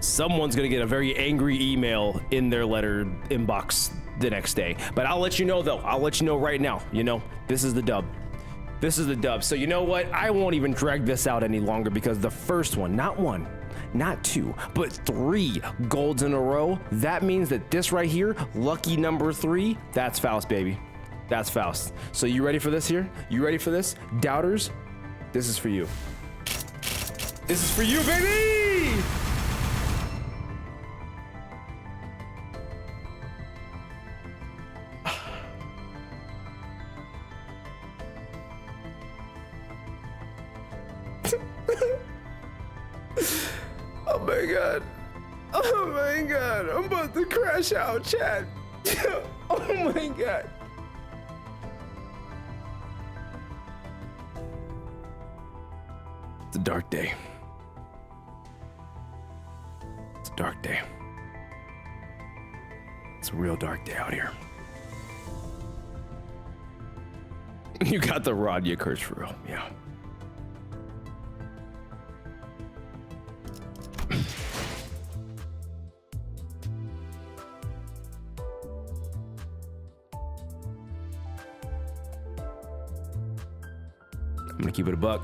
[SPEAKER 1] someone's gonna get a very angry email in their letter inbox the next day. But I'll let you know though. I'll let you know right now. You know, this is the dub. This is the dub. So you know what? I won't even drag this out any longer because the first one, not one, not two, but 3 golds in a row. That means that this right here, lucky number 3, that's Faust, baby. That's Faust. So you ready for this here? You ready for this? Doubters, this is for you. This is for you, baby! Oh my god. Oh my god. I'm about to crash out, chat. Oh my god. It's a dark day. It's a dark day. It's a real dark day out here. You got the rod, you curse for real. Yeah. I'm gonna keep it a buck.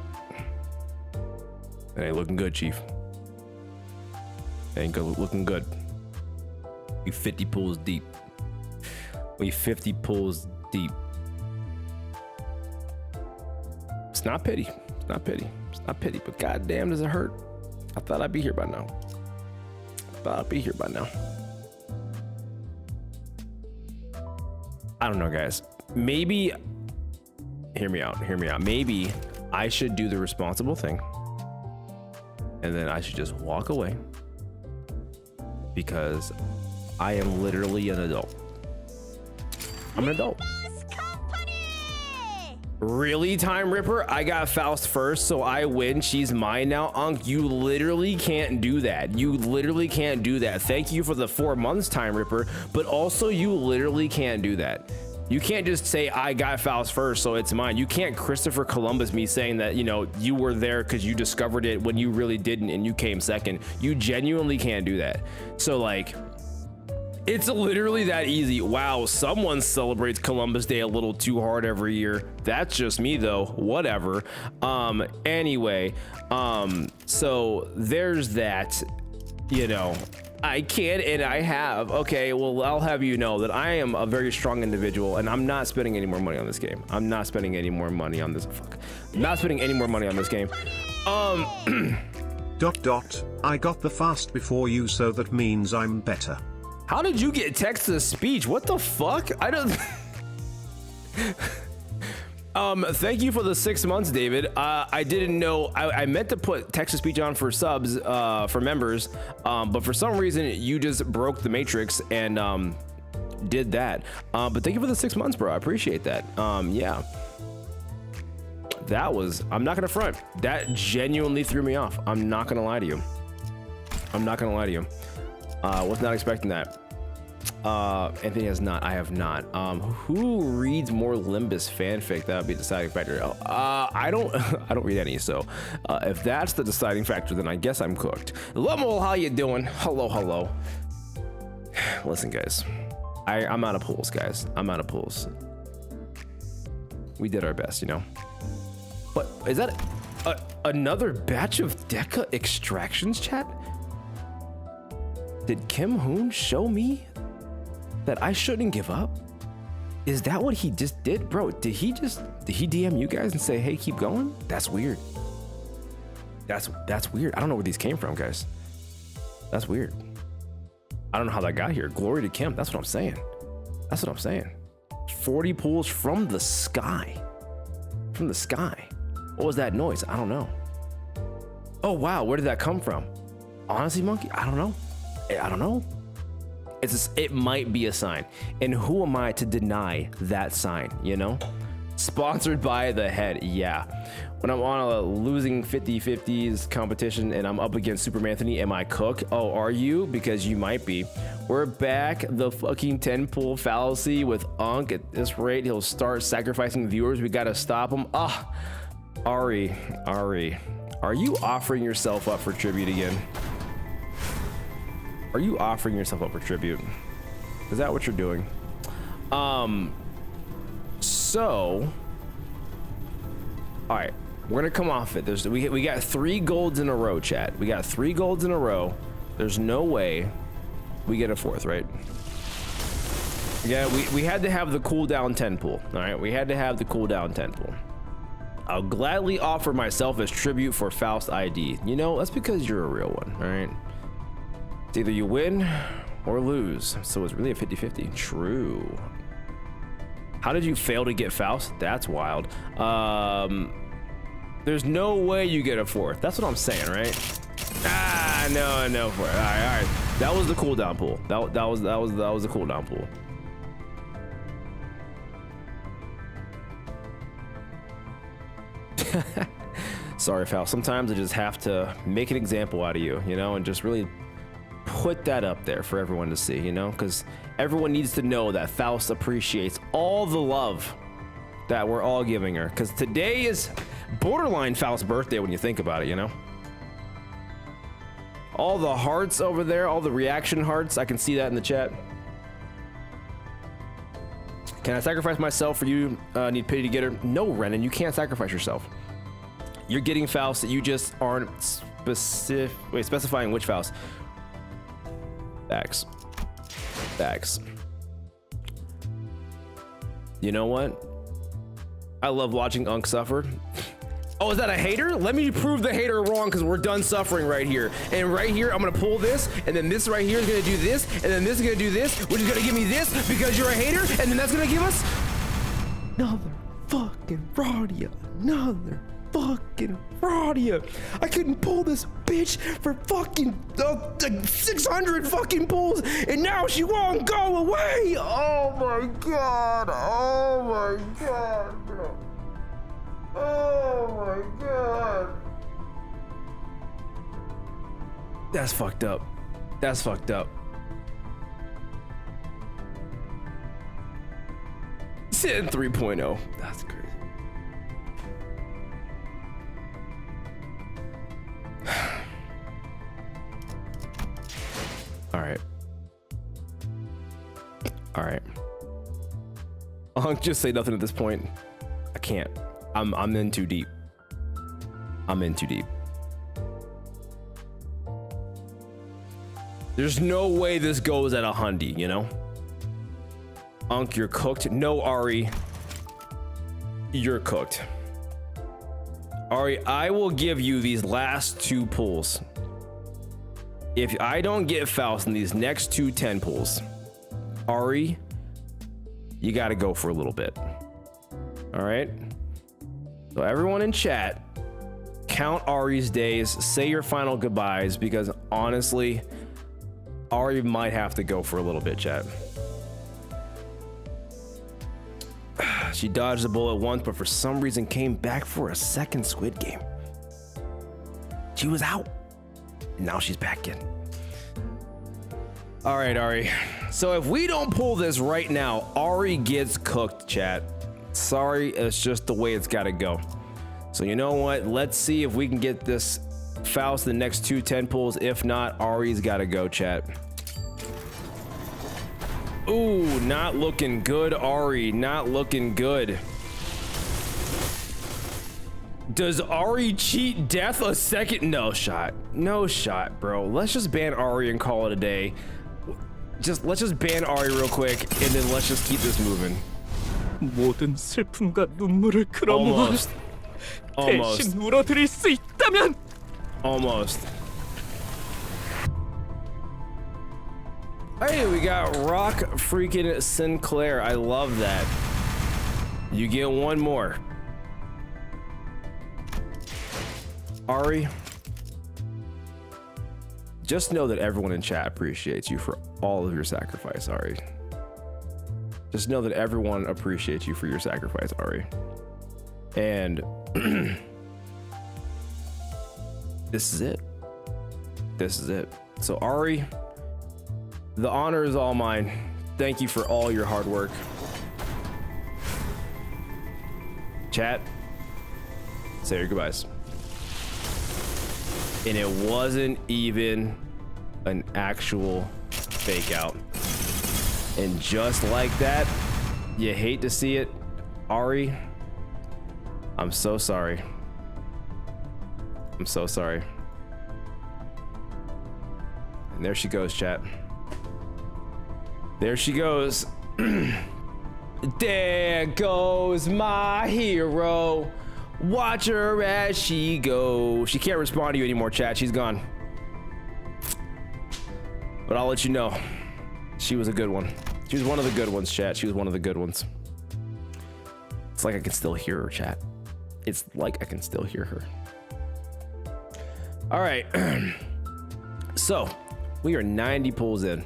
[SPEAKER 1] It ain't looking good, Chief. It ain't looking good. We 50 pulls deep. We 50 pulls deep. It's not pity. It's not pity. It's not pity, but goddamn does it hurt. I thought I'd be here by now. I don't know, guys. Maybe, hear me out. Maybe I should do the responsible thing. And then I should just walk away. Because I am literally an adult. I'm an adult. Really, Time Ripper? I got Faust first, so I win. She's mine now. Unc, you literally can't do that. You literally can't do that. Thank you for the 4 months, Time Ripper, but also you literally can't do that. You can't just say I got Faust first, so it's mine. You can't Christopher Columbus me saying that, you know, you were there because you discovered it when you really didn't and you came second. You genuinely can't do that. So like, it's literally that easy. Wow, someone celebrates Columbus Day a little too hard every year. That's just me though, whatever. Anyway, so there's that, you know, I can and I have. Okay, well, I'll have you know that I am a very strong individual and I'm not spending any more money on this game. I'm not spending any more money on this. Fuck. I'm not spending any more money on this game.
[SPEAKER 3] I got the fast before you, so that means I'm better.
[SPEAKER 1] How did you get text to speech? What the fuck? I don't. Thank you for the 6 months, David. I didn't know. I meant to put text to speech on for subs, for members, but for some reason you just broke the matrix and did that. But thank you for the 6 months, bro. I appreciate that. Yeah. That was. I'm not gonna front. That genuinely threw me off. I'm not gonna lie to you. Was not expecting that. Anthony has not. I have not. Who reads more Limbus fanfic? That would be the deciding factor. I don't. I don't read any. So, if that's the deciding factor, then I guess I'm cooked. Lumol, how you doing? Hello. Listen, guys. I'm out of pools, guys. I'm out of pools. We did our best, you know. But is that another batch of Deca extractions, chat? Did Kim Hoon show me that I shouldn't give up? Is that what he just did? Bro, did he DM you guys and say, hey, keep going? That's weird. That's weird. I don't know where these came from, guys. That's weird. I don't know how that got here. Glory to Kim. That's what I'm saying. 40 pools from the sky. What was that noise? I don't know. Oh, wow. Where did that come from? Honestly, Monkey, I don't know. It might be a sign, and who am I to deny that sign, you know? Sponsored by the head. Yeah, when I'm on a losing 50-50s competition and I'm up against Super Anthony, am I cooked? Oh, are you? Because you might be. We're back. The fucking 10 pool fallacy with Unc. At this rate, he'll start sacrificing viewers. We gotta stop him. Ari, are you offering yourself up for tribute again? Are you offering yourself up for tribute? Is that what you're doing? So, all right, we're gonna come off it. We got 3 golds in a row, chat. We got 3 golds in a row. There's no way we get a 4th, right? Yeah, we had to have the cooldown 10 pool. All right, we had to have the cooldown 10 pool. I'll gladly offer myself as tribute for Faust ID. You know, that's because you're a real one, all right? It's either you win or lose. So it's really a 50-50. True. How did you fail to get Faust? That's wild. There's no way you get a 4th. That's what I'm saying, right? Ah, no for it. All right. That was the cooldown pool. That was the cooldown pool. Sorry, Faust. Sometimes I just have to make an example out of you, you know, and just really put that up there for everyone to see, you know, because everyone needs to know that Faust appreciates all the love that we're all giving her, because today is borderline Faust's birthday when you think about it, you know. All the hearts over there, all the reaction hearts, I can see that in the chat. Can I sacrifice myself for you? Need pity to get her? No, Renan, you can't sacrifice yourself. You're getting Faust that you just aren't specifying which Faust. Facts. You know what? I love watching Unk suffer. Oh, is that a hater? Let me prove the hater wrong, because we're done suffering right here. And right here, I'm gonna pull this, and then this right here is gonna do this, and then this is gonna do this, which is gonna give me this because you're a hater, and then that's gonna give us another fucking Radia. Another fucking Radia. I couldn't pull this bitch for fucking 600 fucking pulls, and now she won't go away. Oh my god. Oh my god, bro. Oh my god. That's fucked up. That's fucked up. Sin 3.0. That's crazy. All right. I'll just say nothing at this point. I can't. I'm in too deep. I'm in too deep. There's no way this goes at 100, you know? Unk, you're cooked. No, Ari, you're cooked. Ari, I will give you these last 2 pulls. If I don't get Faust in these next 2 10 pulls, Ari, you got to go for a little bit. All right? So everyone in chat, count Ari's days, say your final goodbyes, because honestly, Ari might have to go for a little bit, chat. She dodged the bullet once, but for some reason came back for a second Squid Game. She was out, and now she's back in. All right, Ari. So if we don't pull this right now, Ari gets cooked, chat. Sorry, it's just the way it's got to go. So you know what? Let's see if we can get this Faust the next 2 10 pulls. If not, Ari's got to go, chat. Ooh, not looking good, Ari. Not looking good. Does Ari cheat death a second? No shot. No shot, bro. Let's just ban Ari and call it a day. Let's just ban Ari real quick, and then let's just keep this moving.
[SPEAKER 4] 모든 슬픔과 눈물을 끌어모아 대신 울어드릴 수 있다면.
[SPEAKER 1] Almost. Hey, we got Rock freaking Sinclair. I love that. You get one more. Ari, just know that everyone in chat appreciates you for all of your sacrifice, Ari. Just know that everyone appreciates you for your sacrifice, Ari. And this is it. This is it. So Ari, the honor is all mine. Thank you for all your hard work. Chat, say your goodbyes. And it wasn't even an actual fake out. And just like that, you hate to see it, Ari. I'm so sorry. I'm so sorry. And there she goes, chat. There she goes. There goes my hero. Watch her as she goes. She can't respond to you anymore, chat. She's gone. But I'll let you know. She was a good one. She was one of the good ones, chat. She was one of the good ones. It's like I can still hear her, chat. It's like I can still hear her. All right. So we are 90 pulls in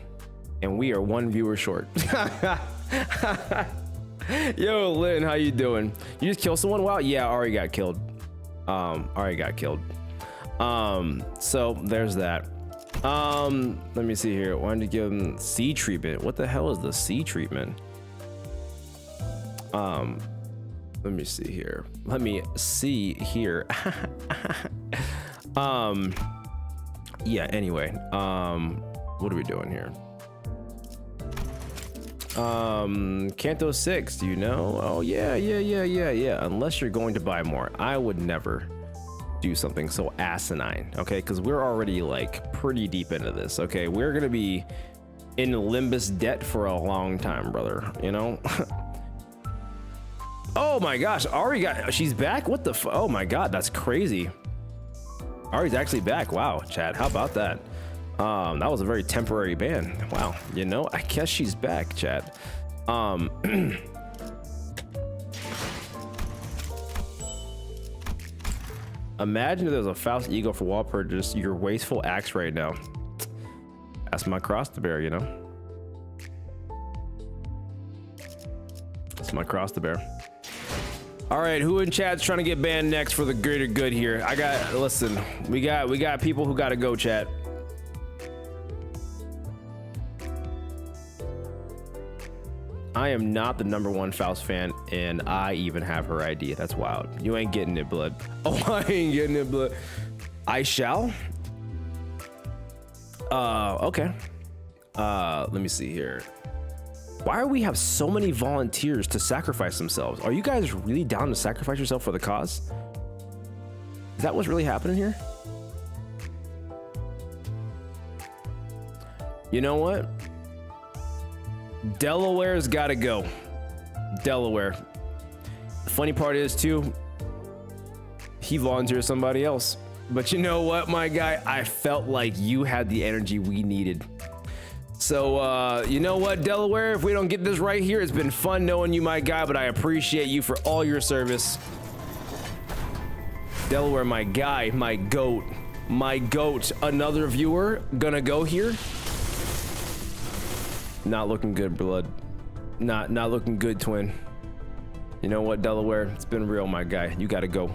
[SPEAKER 1] and we are 1 viewer short. Yo, Lynn, how you doing? You just killed someone? Wow. Yeah, Ari got killed. Ari got killed. So there's that. Let me see here. Wanted to give him C treatment. What the hell is the C treatment? Let me see here. Let me see here. Yeah, anyway. What are we doing here? Canto 6, do you know? Oh yeah. Unless you're going to buy more. I would never do something so asinine, okay? Because we're already like pretty deep into this, okay? We're gonna be in Limbus debt for a long time, brother, you know? Oh my gosh, she's back? What the oh my god, that's crazy. Ari's actually back. Wow, chat, how about that? That was a very temporary ban. Wow, you know, I guess she's back, chat. Imagine if there's a Faust ego for wall purchase, your wasteful acts right now. That's my cross to bear, you know? That's my cross to bear. All right, who in chat's trying to get banned next for the greater good here? Listen, we got people who gotta go, chat. I am not the #1 Faust fan, and I even have her ID. That's wild. You ain't getting it, blood. Oh, I ain't getting it, blood. I shall. Okay. Let me see here. Why do we have so many volunteers to sacrifice themselves? Are you guys really down to sacrifice yourself for the cause? Is that what's really happening here? You know what? Delaware's gotta go. Delaware. The funny part is too, he volunteered somebody else. But you know what, my guy? I felt like you had the energy we needed. So, you know what, Delaware? If we don't get this right here, it's been fun knowing you, my guy, but I appreciate you for all your service. Delaware, my guy, my goat. My goat. Another viewer gonna go here. Not looking good, blood. Not looking good, twin. You know what, Delaware? It's been real, my guy. You gotta go.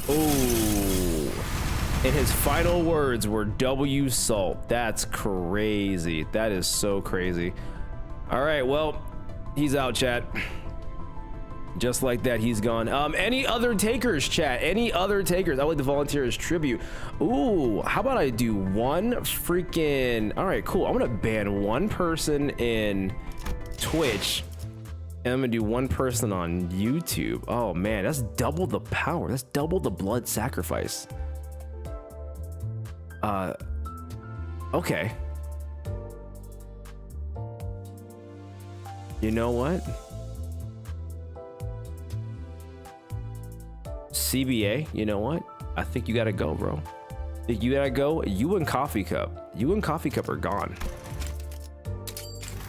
[SPEAKER 1] Oh. And his final words were W salt. That's crazy. That is so crazy. All right, well, he's out, chat. Just like that, he's gone. Any other takers, chat? Any other takers? I would like to volunteer as tribute. Ooh, how about I do one freaking... All right, cool. I'm gonna ban one person in Twitch, and I'm gonna do one person on YouTube. Oh man, that's double the power. That's double the blood sacrifice. Okay. You know what? CBA, you know what? I think you gotta go, bro. You gotta go. You and Coffee Cup. You and Coffee Cup are gone.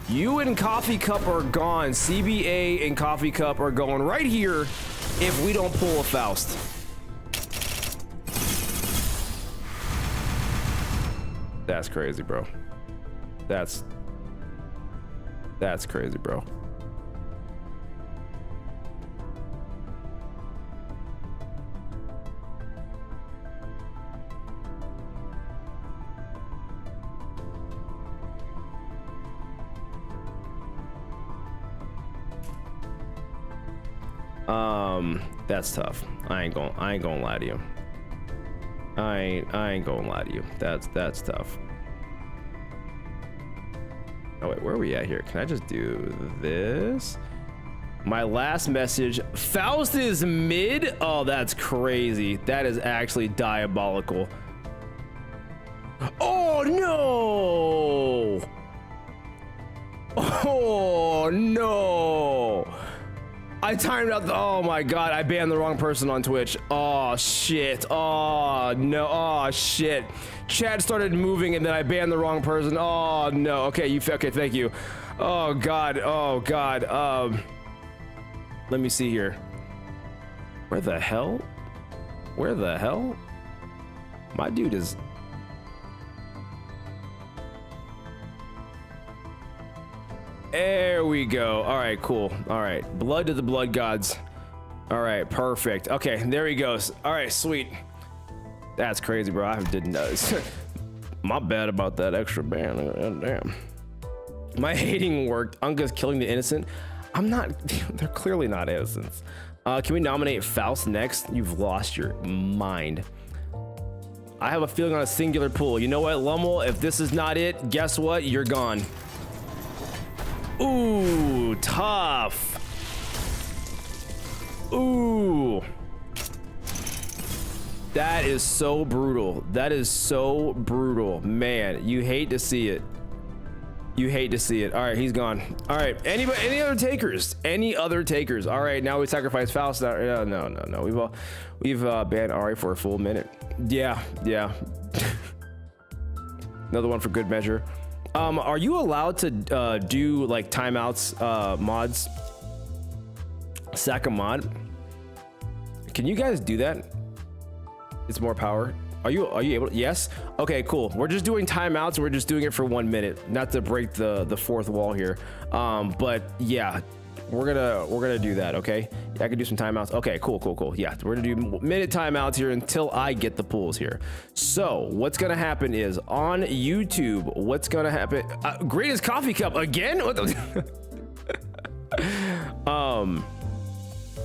[SPEAKER 1] You and Coffee Cup are gone. CBA and Coffee Cup are going right here if we don't pull a Faust. That's crazy, bro. That's crazy, bro. That's tough. I ain't gonna lie to you. I ain't gonna lie to you. That's tough. Oh wait, where are we at here? Can I just do this? My last message. Faust is mid? Oh, that's crazy. That is actually diabolical. Oh no! Oh no! I timed out the, oh my god, I banned the wrong person on Twitch. Oh shit. Oh no. Oh shit. Chat started moving and then I banned the wrong person. Oh no. Okay, okay, thank you. Oh god. Oh god. Let me see here. Where the hell? Where the hell? My dude is. There we go. All right, cool. All right, blood to the blood gods. All right, perfect. Okay, there he goes. All right, sweet. That's crazy, bro. I didn't know this. My bad about that extra ban. Damn. My hating worked. Unga's killing the innocent. I'm not. They're clearly not innocents. Can we nominate Faust next? You've lost your mind. I have a feeling on a singular pool. You know what, Lummel? If this is not it, guess what? You're gone. Ooh, tough. Ooh. That is so brutal. That is so brutal. Man, you hate to see it. You hate to see it. All right, he's gone. All right, anybody, any other takers? Any other takers? All right, now we sacrifice Faust. No. We've banned Ari for a full minute. Yeah. Another one for good measure. Are you allowed to do like timeouts mods? Sack a mod. Can you guys do that? It's more power. Are you able to? Yes. Okay, cool. We're just doing timeouts. We're just doing it for 1 minute, not to break the fourth wall here. But yeah, we're gonna do that. Okay. I can do some timeouts. Okay, cool. Yeah, we're gonna do minute timeouts here until I get the pools here. So what's gonna happen is on YouTube, what's gonna happen? Greatest coffee cup again? What the?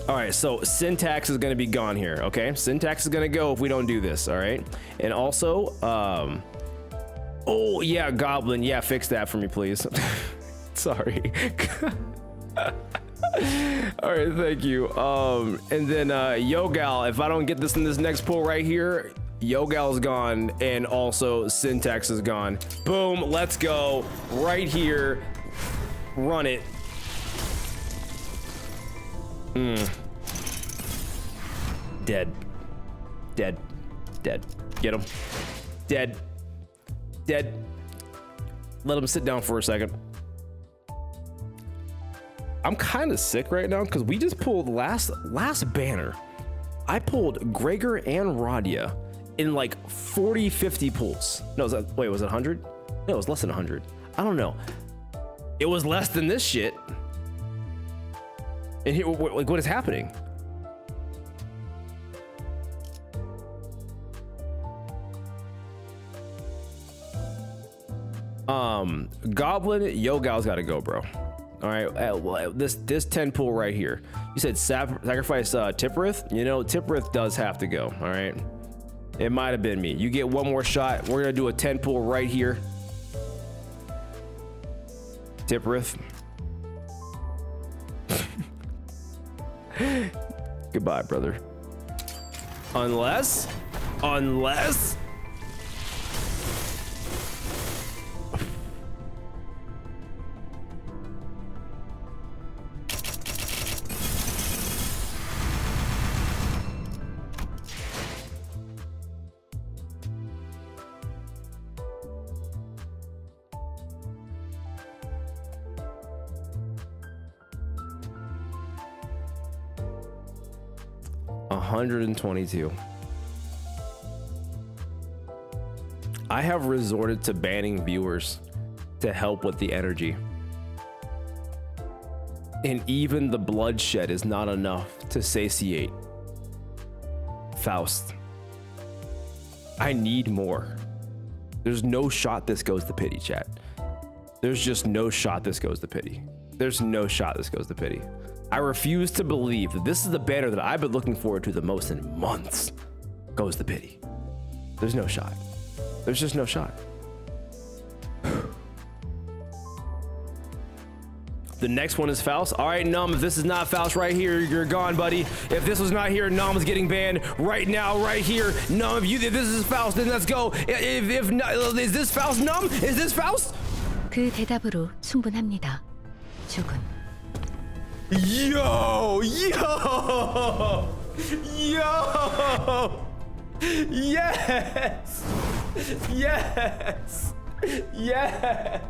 [SPEAKER 1] All right, so syntax is gonna be gone here, okay? Syntax is gonna go if we don't do this, all right? And also, oh yeah, Goblin, yeah, fix that for me, please. Sorry. All right, thank you. And then Yogal, if I don't get this in this next poll right here, Yogal's gone, and also syntax is gone. Boom, let's go, right here, run it. Dead. Get him. Dead. Let him sit down for a second. I'm kind of sick right now because we just pulled last banner. I pulled Gregor and Radia in like 40-50 pulls. No, was it 100? No, it was less than 100. I don't know. It was less than this shit. And here, like, what is happening? Goblin, Yogal's got to go, bro. All right, this 10 pool right here. You said sacrifice Tipperith. You know, Tipperith does have to go. All right, it might have been me. You get one more shot. We're gonna do a 10 pool right here. Tipperith. Goodbye, brother. Unless. 122. I have resorted to banning viewers to help with the energy. And even the bloodshed is not enough to satiate Faust. I need more. There's no shot this goes to pity, chat. There's just no shot this goes to pity. There's no shot this goes to pity. I refuse to believe that this is the banner that I've been looking forward to the most in months goes to pity. There's no shot. There's just no shot. The next one is Faust. All right, Num, if this is not Faust right here, you're gone, buddy. If this was not here, Num's getting banned right now, right here. Num, if this is Faust, then let's go. If not, is this Faust, Num? Is this Faust?
[SPEAKER 2] 그 대답으로 충분합니다. 죽음.
[SPEAKER 1] Yo! Yes! Yes! Yes!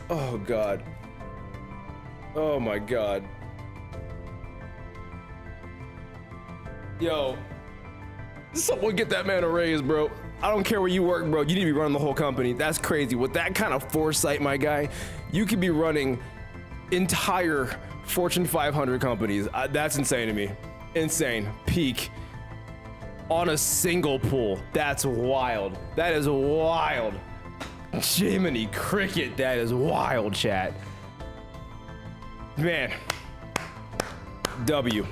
[SPEAKER 1] Oh God. Oh my God. Yo, someone get that man a raise, bro. I don't care where you work, bro. You need to be running the whole company. That's crazy. With that kind of foresight, my guy, you could be running entire Fortune 500 companies. That's insane to me. Insane. Peak. On a single pool. That's wild. That is wild. Jiminy Cricket, that is wild, chat. Man. W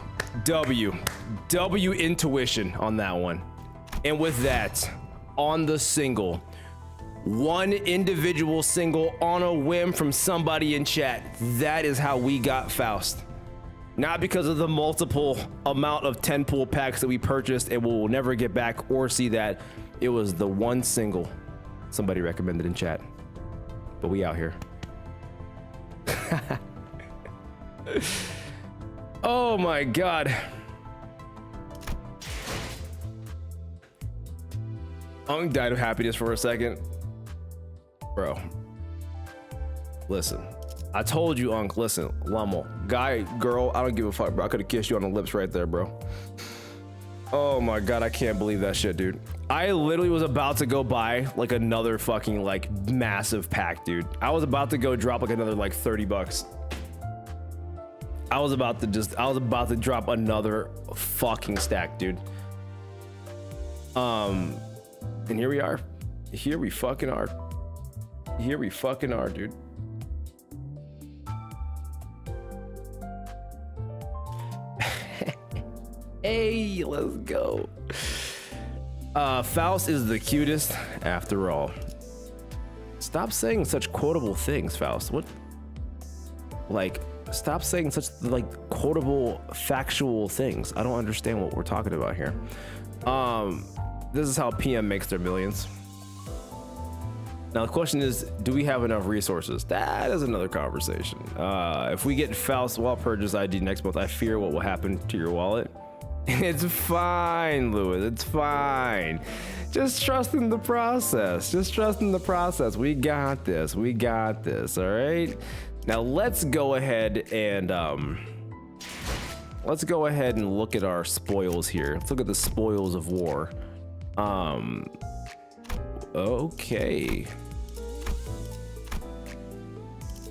[SPEAKER 1] intuition on that one. And with that, on the single, one individual single on a whim from somebody in chat. That is how we got Faust. Not because of the multiple amount of 10 pool packs that we purchased and we'll never get back or see that. It was the one single somebody recommended in chat. But we out here. Oh my God. Ung died of happiness for a second. Bro. Listen. I told you, Unk, listen, Lummel. Guy, girl, I don't give a fuck, bro. I could have kissed you on the lips right there, bro. Oh my God, I can't believe that shit, dude. I literally was about to go buy like another fucking like massive pack, dude. I was about to go drop like another like 30 bucks. I was about to drop another fucking stack, dude. And here we are. Here we fucking are. Here we fucking are, dude. Hey, let's go. Faust is the cutest after all. Stop saying such quotable things, Faust. What? Like, stop saying such like quotable, factual things. I don't understand what we're talking about here. This is how PM makes their millions. Now the question is, do we have enough resources? That is another conversation. If we get Faust while purchase ID next month, I fear what will happen to your wallet. It's fine, Lewis. It's fine. Just trust in the process. Just trust in the process. We got this. We got this. All right. Now let's go ahead and look at our spoils here. Let's look at the spoils of war. Okay.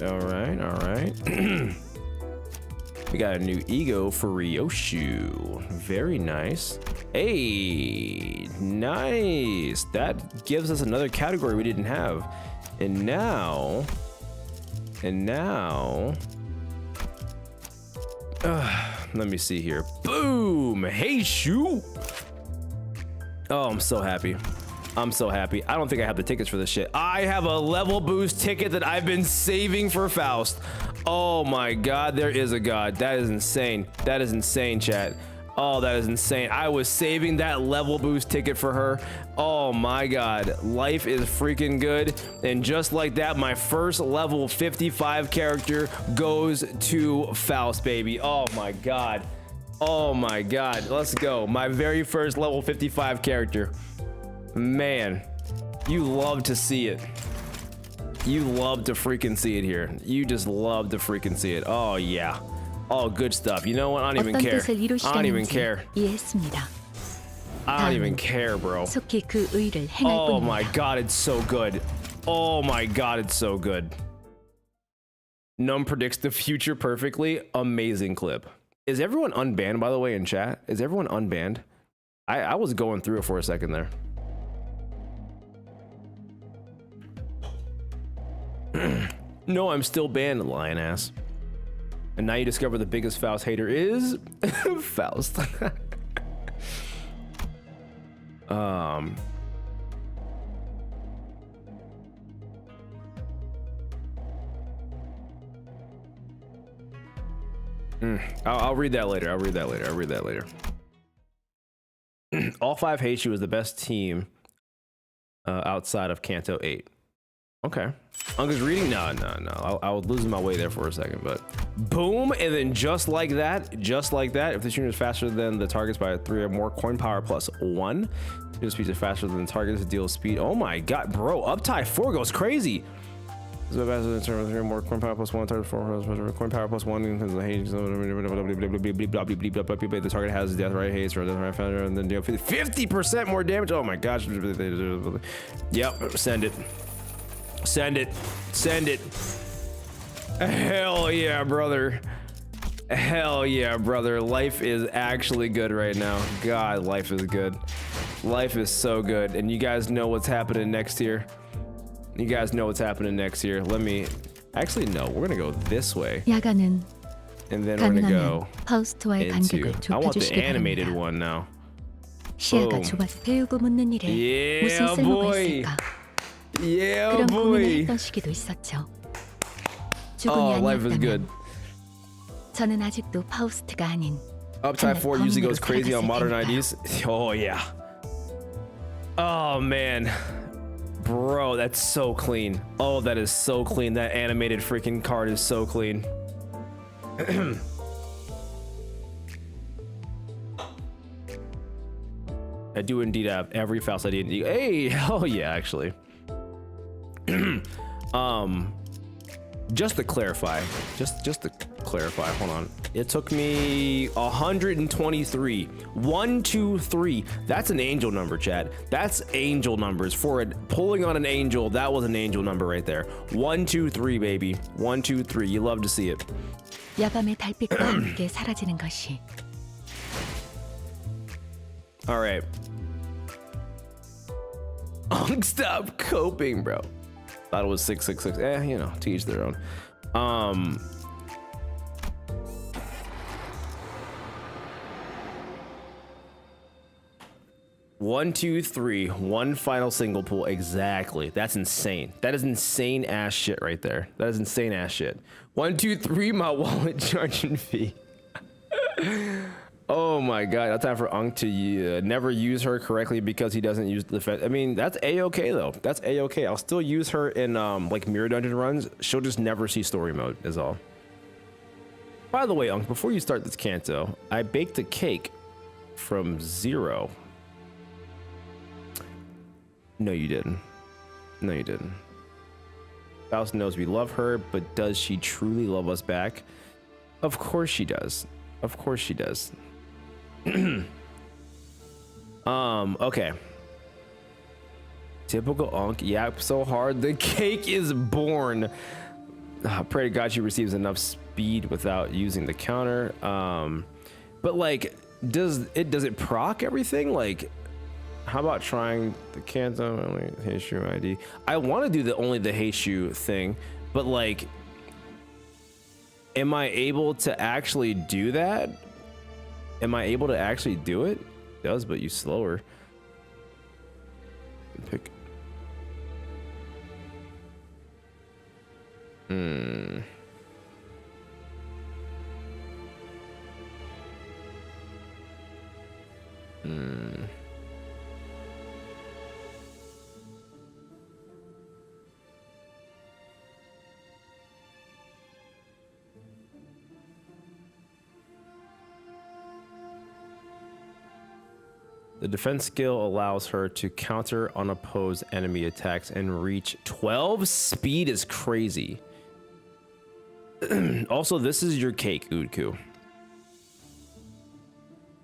[SPEAKER 1] All right. We got a new ego for Ryoshu. Very nice. Hey, nice. That gives us another category we didn't have. And now, let me see here. Boom. Hey, Shu. Oh, I'm so happy. I'm so happy. I don't think I have the tickets for this shit. I have a level boost ticket that I've been saving for Faust. Oh my God, there is a God. That is insane. That is insane, chat. Oh, that is insane. I was saving that level boost ticket for her. Oh my God, life is freaking good. And just like that, my first level 55 character goes to Faust, baby. Oh my God. Oh my God, let's go. My very first level 55 character. Man, you love to see it. You love to freaking see it here. You just love to freaking see it. Oh yeah. Oh, good stuff. You know what? I don't even care. I don't even care.
[SPEAKER 2] 이해했습니다.
[SPEAKER 1] I don't even care, bro.
[SPEAKER 2] 속히 그 의를 행할
[SPEAKER 1] Oh my
[SPEAKER 2] 뿐입니다.
[SPEAKER 1] god, it's so good. Oh my god, it's so good. Num predicts the future perfectly. Amazing clip. Is everyone unbanned, by the way, in chat? Is everyone unbanned? I was going through it for a second there. No, I'm still banned, lion ass. And now you discover the biggest Faust hater is Faust. I'll read that later. I'll read that later. All 5 Heishu is the best team outside of Kanto 8. Okay. Unga's reading? No. I was losing my way there for a second, but boom, and then just like that, if the shooter is faster than the targets by 3 or more, coin power plus 1. Shooter speed is faster than the targets, deal speed. Oh my god, bro, uptie 4 goes crazy. So faster than terms of 3 or more, coin power plus 1, target 4, coin power plus 1 because the haste. The target has death right haste or death right faster, and then deal 50% more damage. Oh my gosh. Yep, send it. Send it. Hell yeah, brother. Life is actually good right now. God, life is good. Life is so good. And you guys know what's happening next year. Let me actually no, we're gonna go this way.
[SPEAKER 2] 야간은
[SPEAKER 1] And then we're gonna
[SPEAKER 2] 가능하면
[SPEAKER 1] go
[SPEAKER 2] 파우스트와의
[SPEAKER 1] into
[SPEAKER 2] 간격을
[SPEAKER 1] I want the
[SPEAKER 2] 좁혀주시기
[SPEAKER 1] animated
[SPEAKER 2] 바랍니다.
[SPEAKER 1] one now.
[SPEAKER 2] 시야가
[SPEAKER 1] Boom.
[SPEAKER 2] 좁아서 배우고 묻는 일에
[SPEAKER 1] Yeah,
[SPEAKER 2] 무슨 쓸모가
[SPEAKER 1] boy.
[SPEAKER 2] 있을까?
[SPEAKER 1] Yeah,
[SPEAKER 2] 그런 고민을
[SPEAKER 1] boy.
[SPEAKER 2] 했던 시기도 있었죠. 죽음이
[SPEAKER 1] Oh, life is good.
[SPEAKER 2] 아니었다면 저는 아직도 파우스트가 아닌
[SPEAKER 1] Uptime 4 usually goes crazy on modern
[SPEAKER 2] 테니까요.
[SPEAKER 1] IDs. Oh yeah. Oh man. Bro, that's so clean. Oh, that is so clean. That animated freaking card is so clean. I do indeed have every Faust ID. Hey, oh yeah, actually. Just to clarify, hold on. It took me 123. 1, 2, 3. That's an angel number, chat. That's angel numbers. For it pulling on an angel, that was an angel number right there. 1, 2, 3, baby. 1, 2, 3. You love to see it.
[SPEAKER 2] 야밤의 달빛과 함께 사라지는 것이
[SPEAKER 1] All right. Stop coping, bro. Thought it was 666. You know, to each their own. 1, 2, 3. One final single pool. Exactly. That's insane. That is insane ass shit right there. That is insane ass shit. 1, 2, 3. My wallet charging fee. Oh my god, that's time for Unk to never use her correctly because he doesn't use the defense. I mean, that's a-okay though. That's a-okay. I'll still use her in like mirror dungeon runs. She'll just never see story mode is all. By the way, Unk, before you start this Kanto, I baked a cake from 0. No, you didn't. No, you didn't. Faust knows we love her, but does she truly love us back? Of course she does. Of course she does. Okay. Typical Unk. Yap so hard the cake is born. Pray to God she receives enough speed without using the counter. But like, does it proc everything? Like, how about trying the Kanto only Heishu ID? I want to do only the Heishu thing, but like, am I able to actually do that? Am I able to actually do it? It does, but you slower. Pick. The defense skill allows her to counter unopposed enemy attacks and reach 12. Speed is crazy. Also, this is your cake, Udku.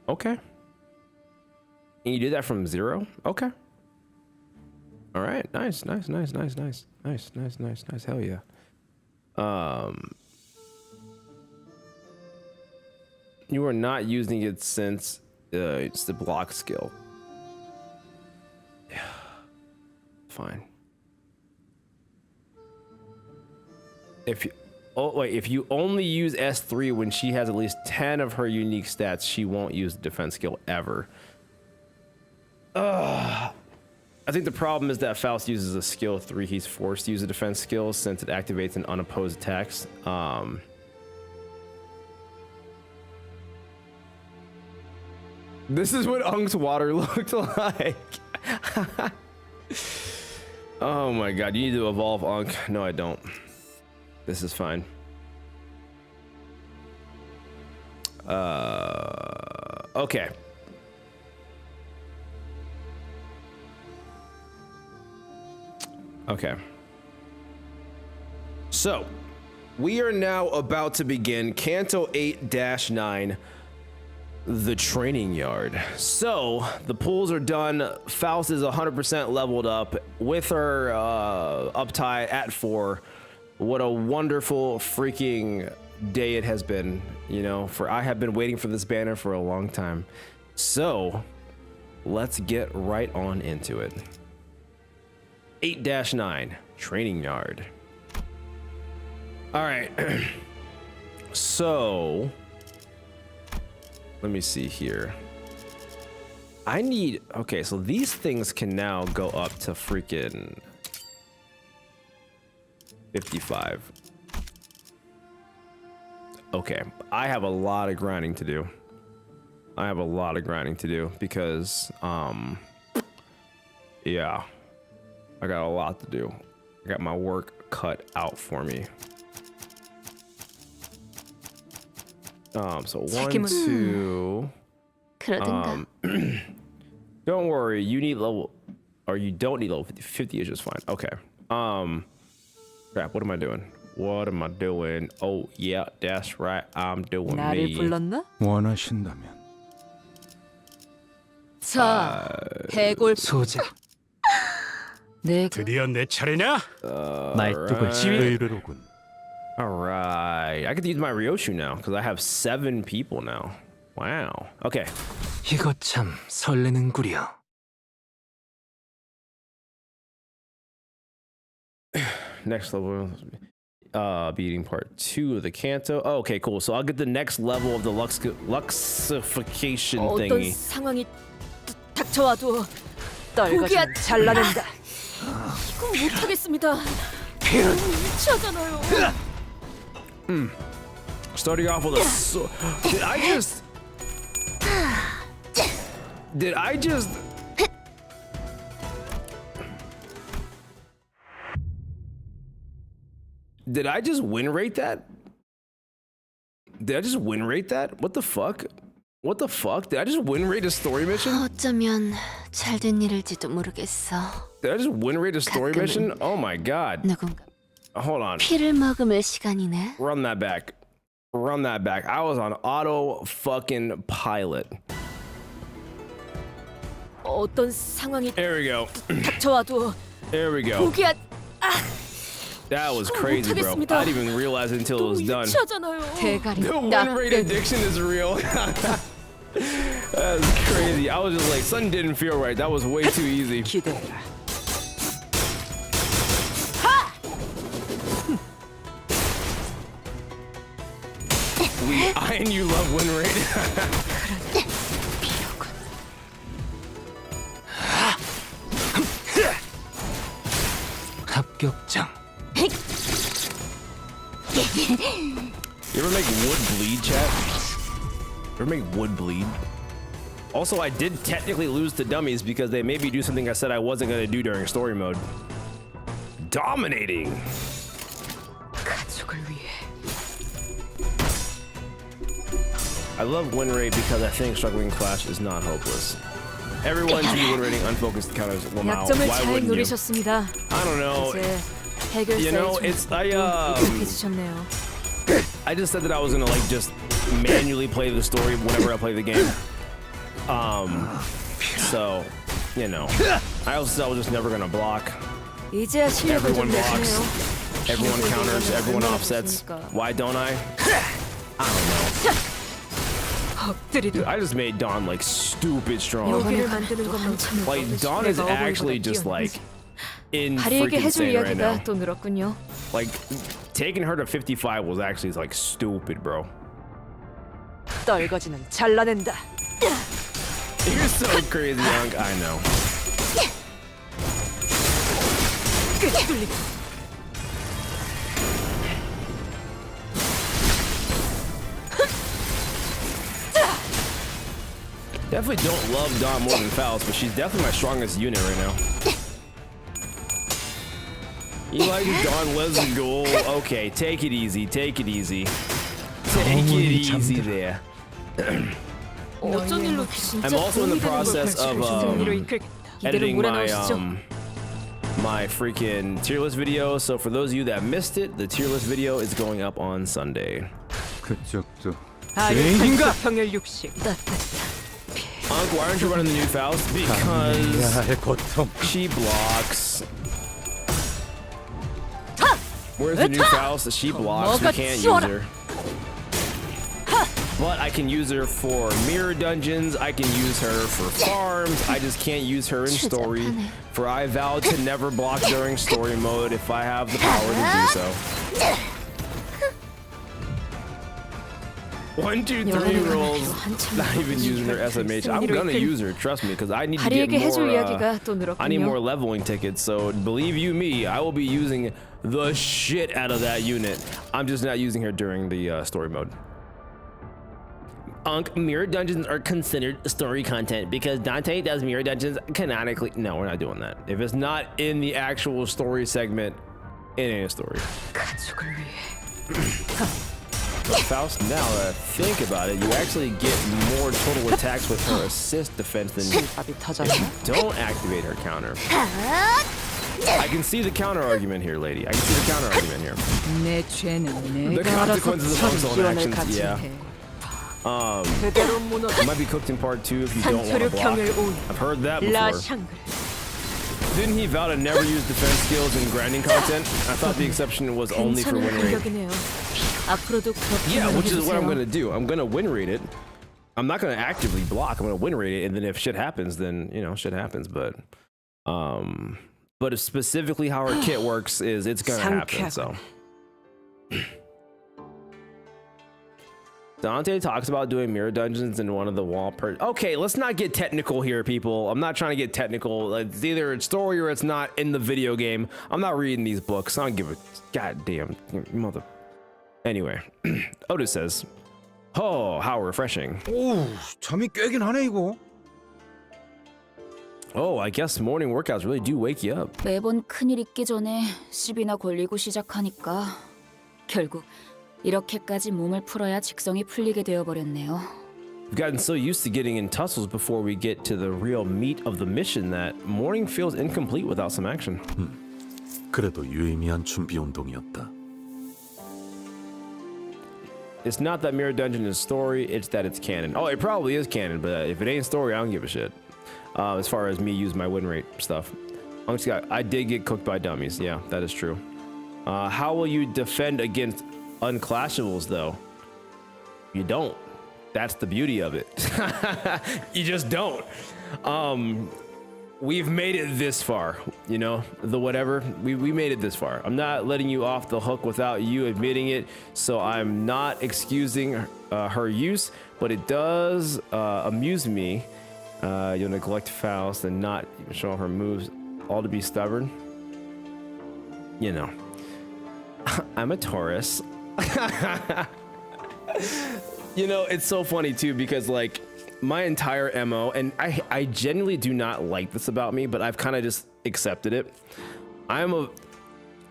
[SPEAKER 1] Okay. And you do that from 0? Okay. All right. Nice. Hell yeah. You are not using it since it's the block skill. Yeah. Fine. If you if you only use S3 when she has at least 10 of her unique stats, she won't use the defense skill ever. I think the problem is that Faust uses a skill 3. He's forced to use a defense skill since it activates an unopposed attacks. This is what Unk's water looked like. Oh my god, you need to evolve Unk. No, I don't. This is fine. Okay. Okay. So, we are now about to begin Canto 8-9, the training yard. So, the pools are done. Faust is 100% leveled up with her uptie at 4. What a wonderful freaking day it has been, you know, for I have been waiting for this banner for a long time. So, let's get right on into it. 8-9, training yard. All right. So, let me see here. I need, okay, so these things can now go up to freaking 55. Okay, I have a lot of grinding to do. Because, yeah, I got a lot to do. I got my work cut out for me. So 1, 2. Don't worry, you need level, or you don't need level 50. 50 is just fine. Okay. Crap, what am I doing? Oh, yeah, that's right. I'm doing
[SPEAKER 5] 나를
[SPEAKER 1] me.
[SPEAKER 5] 불렀나?
[SPEAKER 6] 원하신다면
[SPEAKER 5] 자, 해골
[SPEAKER 6] 소재
[SPEAKER 5] 내
[SPEAKER 4] 드디어 내 차례냐?
[SPEAKER 6] 말뚝을 의뢰로군.
[SPEAKER 1] All right. I get to use my Ryoshu now because I have 7 people now. Wow. Okay.
[SPEAKER 6] 이거 참 설레는구려.
[SPEAKER 1] Next level. Beating part 2 of the Kanto. Oh, okay, cool. So I'll get the next level of the luxification
[SPEAKER 5] 어떤
[SPEAKER 1] thingy.
[SPEAKER 5] 상황이 닥쳐와도 포기야 잘라낸다. 이거 못하겠습니다. 미치잖아요.
[SPEAKER 1] Starting off with a Did I just win rate that? Did I just win rate that? What the fuck? What the fuck? Did I just win rate a story mission?
[SPEAKER 2] 어쩌면 잘된 일일지도 모르겠어.
[SPEAKER 1] Did I just win rate a story mission? Oh my god.
[SPEAKER 2] 누군가
[SPEAKER 1] Hold on.
[SPEAKER 2] 피를 머금을 시간이네.
[SPEAKER 1] Run that back. Run that back. I was on auto fucking pilot.
[SPEAKER 5] 어떤 상황이
[SPEAKER 1] There we go.
[SPEAKER 5] 닥쳐와도
[SPEAKER 1] There we go.
[SPEAKER 5] 포기야.
[SPEAKER 1] That was crazy, bro. I didn't even realize it until it was done.
[SPEAKER 5] 미치잖아요. 대가리
[SPEAKER 1] The win rate addiction is real. That's crazy. I was just like, something didn't feel right. That was way too easy.
[SPEAKER 5] 기대해라.
[SPEAKER 1] I and you love win rate.
[SPEAKER 6] 합격장.
[SPEAKER 1] You ever make wood bleed, chat? Ever make wood bleed? Also, I did technically lose to dummies because they made me do something I said I wasn't gonna do during story mode. Dominating.
[SPEAKER 5] 가족을 위해.
[SPEAKER 1] I love win rate because I think struggling clash is not hopeless. Everyone should be win rating unfocused counters. Well, now,
[SPEAKER 5] 약점을
[SPEAKER 1] why
[SPEAKER 5] 잘
[SPEAKER 1] wouldn't you?
[SPEAKER 5] 누리셨습니다.
[SPEAKER 1] I don't know.
[SPEAKER 5] 이제 해결사의
[SPEAKER 1] You know, it's
[SPEAKER 5] 해주셨네요.
[SPEAKER 1] I just said that I was gonna like just manually play the story whenever I play the game. So, you know, I also was just never gonna block.
[SPEAKER 5] 이제야 실력을 좀
[SPEAKER 1] Everyone
[SPEAKER 5] 내시네요.
[SPEAKER 1] blocks. Everyone counters. Everyone offsets. Why don't I? I don't know.
[SPEAKER 5] 엎드리도
[SPEAKER 1] Dude, I just made Dawn like stupid strong.
[SPEAKER 5] 여기를 만드는 것만큼
[SPEAKER 1] Like Dawn is actually just like in
[SPEAKER 5] 다리에게
[SPEAKER 1] freaking
[SPEAKER 5] 해줄
[SPEAKER 1] insane right now.
[SPEAKER 5] 이야기가 또 늘었군요.
[SPEAKER 1] Like taking her to 55 was actually like stupid, bro.
[SPEAKER 5] 떨거지는 잘라낸다.
[SPEAKER 1] You're so crazy, young. I know.
[SPEAKER 5] 끄뚫리고
[SPEAKER 1] Definitely don't love Dawn more than Faust, but she's definitely my strongest unit right now. You like Dawn Leslie goal? Okay, take it easy. Take it easy. Take it easy there.
[SPEAKER 5] 어쩐 일로 진짜
[SPEAKER 1] I'm also in the
[SPEAKER 5] 도움이 되는 걸
[SPEAKER 1] process of
[SPEAKER 5] 승리로 이끌겠다. 이대로
[SPEAKER 1] editing my
[SPEAKER 5] 몰아넣으시죠.
[SPEAKER 1] my freaking tier list video. So for those of you that missed it, the tier list video is going up on Sunday.
[SPEAKER 6] 그쪽도
[SPEAKER 5] 아니인가 평일 60.
[SPEAKER 1] Unc, why aren't you running the new Faust? Because
[SPEAKER 6] 야의 고통.
[SPEAKER 1] she blocks. Where's the new Faust? She blocks. We can't use her. But I can use her for mirror dungeons. I can use her for farms. I just can't use her in story. For I vowed to never block during story mode if I have the power to do so. 1, 2, 3 rolls. Not even using her SMH. I'm gonna use her. Trust me, because I need to get
[SPEAKER 5] 다리에게 해줄
[SPEAKER 1] more.
[SPEAKER 5] 이야기가 또
[SPEAKER 1] I need more
[SPEAKER 5] 늘었군요.
[SPEAKER 1] leveling tickets. So believe you me, I will be using the shit out of that unit. I'm just not using her during the story mode. Mirror dungeons are considered story content because Dante does mirror dungeons canonically. No, we're not doing that. If it's not in the actual story segment, it ain't a story.
[SPEAKER 5] 가족을 위해.
[SPEAKER 1] But Faust, now that I think about it, you actually get more total attacks with her assist defense than you
[SPEAKER 5] 밥이 터졌네.
[SPEAKER 1] don't activate her counter. I can see the counter argument here, lady. I can see the counter argument here.
[SPEAKER 5] 내 죄는
[SPEAKER 1] The
[SPEAKER 5] 내가 알아서
[SPEAKER 1] consequences of one's own
[SPEAKER 5] 기원을
[SPEAKER 1] actions, yeah.
[SPEAKER 5] 갖춘 해. 그대로 무너져.
[SPEAKER 1] It might be cooked in part 2 if you don't want to
[SPEAKER 5] 산초류
[SPEAKER 1] block.
[SPEAKER 5] 평일 온.
[SPEAKER 1] I've heard that before.
[SPEAKER 5] 라샹글.
[SPEAKER 1] Didn't he vow to never use defense skills in grinding content? I thought the exception was only for
[SPEAKER 5] 괜찮은
[SPEAKER 1] win rate.
[SPEAKER 5] 공격이네요. 앞으로도 그렇게
[SPEAKER 1] Yeah, which is what I'm
[SPEAKER 5] 해주세요.
[SPEAKER 1] gonna do. I'm gonna win rate it. I'm not gonna actively block. I'm gonna win rate it, and then if shit happens, then you know shit happens. But if specifically how her kit works is it's gonna happen. So. Dante talks about doing mirror dungeons in one of the wall Okay, let's not get technical here, people. I'm not trying to get technical. It's either it's story or it's not in the video game. I'm not reading these books. I don't give a goddamn mother. Anyway, Otis says, "Oh, how refreshing."
[SPEAKER 6] 오, 잠이 깨긴 하네 이거.
[SPEAKER 1] Oh, I guess morning workouts really do wake you up.
[SPEAKER 2] 매번 큰일 있기 전에 시비나 걸리고 시작하니까 결국 이렇게까지 몸을 풀어야 직성이 풀리게 되어버렸네요.
[SPEAKER 1] We've gotten so used to getting in tussles before we get to the real meat of the mission that morning feels incomplete without some action.
[SPEAKER 6] 그래도 유의미한 준비 운동이었다.
[SPEAKER 1] It's not that Mirror Dungeon is story, it's that it's canon. Oh, it probably is canon, but if it ain't story, I don't give a shit. As far as me use my win rate stuff. I did get cooked by dummies. Yeah, that is true. How will you defend against unclashables, though? You don't. That's the beauty of it. You just don't. We've made it this far, you know, the whatever. We made it this far. I'm not letting you off the hook without you admitting it, so I'm not excusing her use, but it does amuse me. You'll neglect Faust and not even show her moves, all to be stubborn. You know, I'm a Taurus. You know, it's so funny too because like my entire MO, and I genuinely do not like this about me, but I've kind of just accepted it. I'm a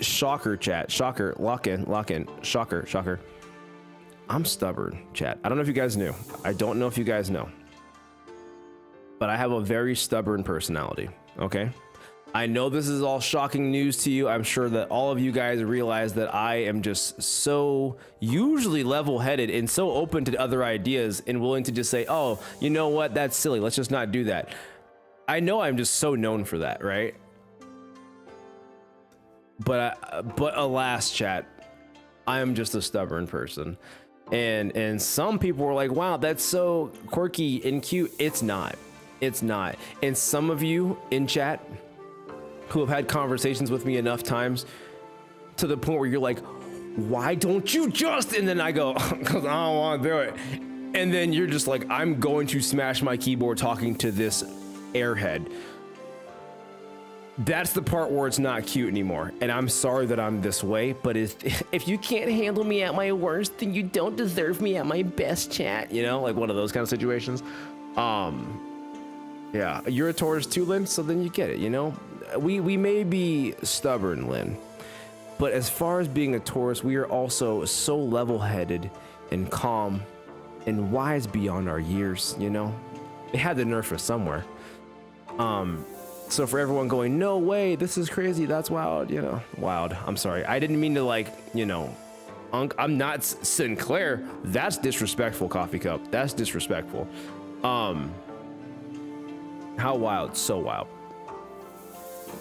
[SPEAKER 1] shocker, chat. Shocker, lock in, shocker. I'm stubborn, chat. I don't know if you guys knew. I don't know if you guys know. But I have a very stubborn personality, okay? I know this is all shocking news to you. I'm sure that all of you guys realize that I am just so usually level-headed and so open to other ideas and willing to just say, oh, you know what? That's silly. Let's just not do that. I know I'm just so known for that, right? But alas, chat, I am just a stubborn person. And some people were like, wow, that's so quirky and cute. It's not. It's not. And some of you in chat who have had conversations with me enough times to the point where you're like, why don't you just? And then I go, because I don't want to do it. And then you're just like, I'm going to smash my keyboard talking to this airhead. That's the part where it's not cute anymore. And I'm sorry that I'm this way, but if you can't handle me at my worst, then you don't deserve me at my best, chat. You know, like one of those kind of situations. Yeah, you're a Taurus too, Lynn, so then you get it, you know? We may be stubborn, Lynn, but as far as being a Taurus, we are also so level-headed and calm and wise beyond our years, you know? They had to nerf us somewhere. So for everyone going, no way, this is crazy, that's wild, you know, wild. I'm sorry. I didn't mean to, like, you know, I'm not Sinclair. That's disrespectful, Coffee Cup. That's disrespectful. How wild? So wild.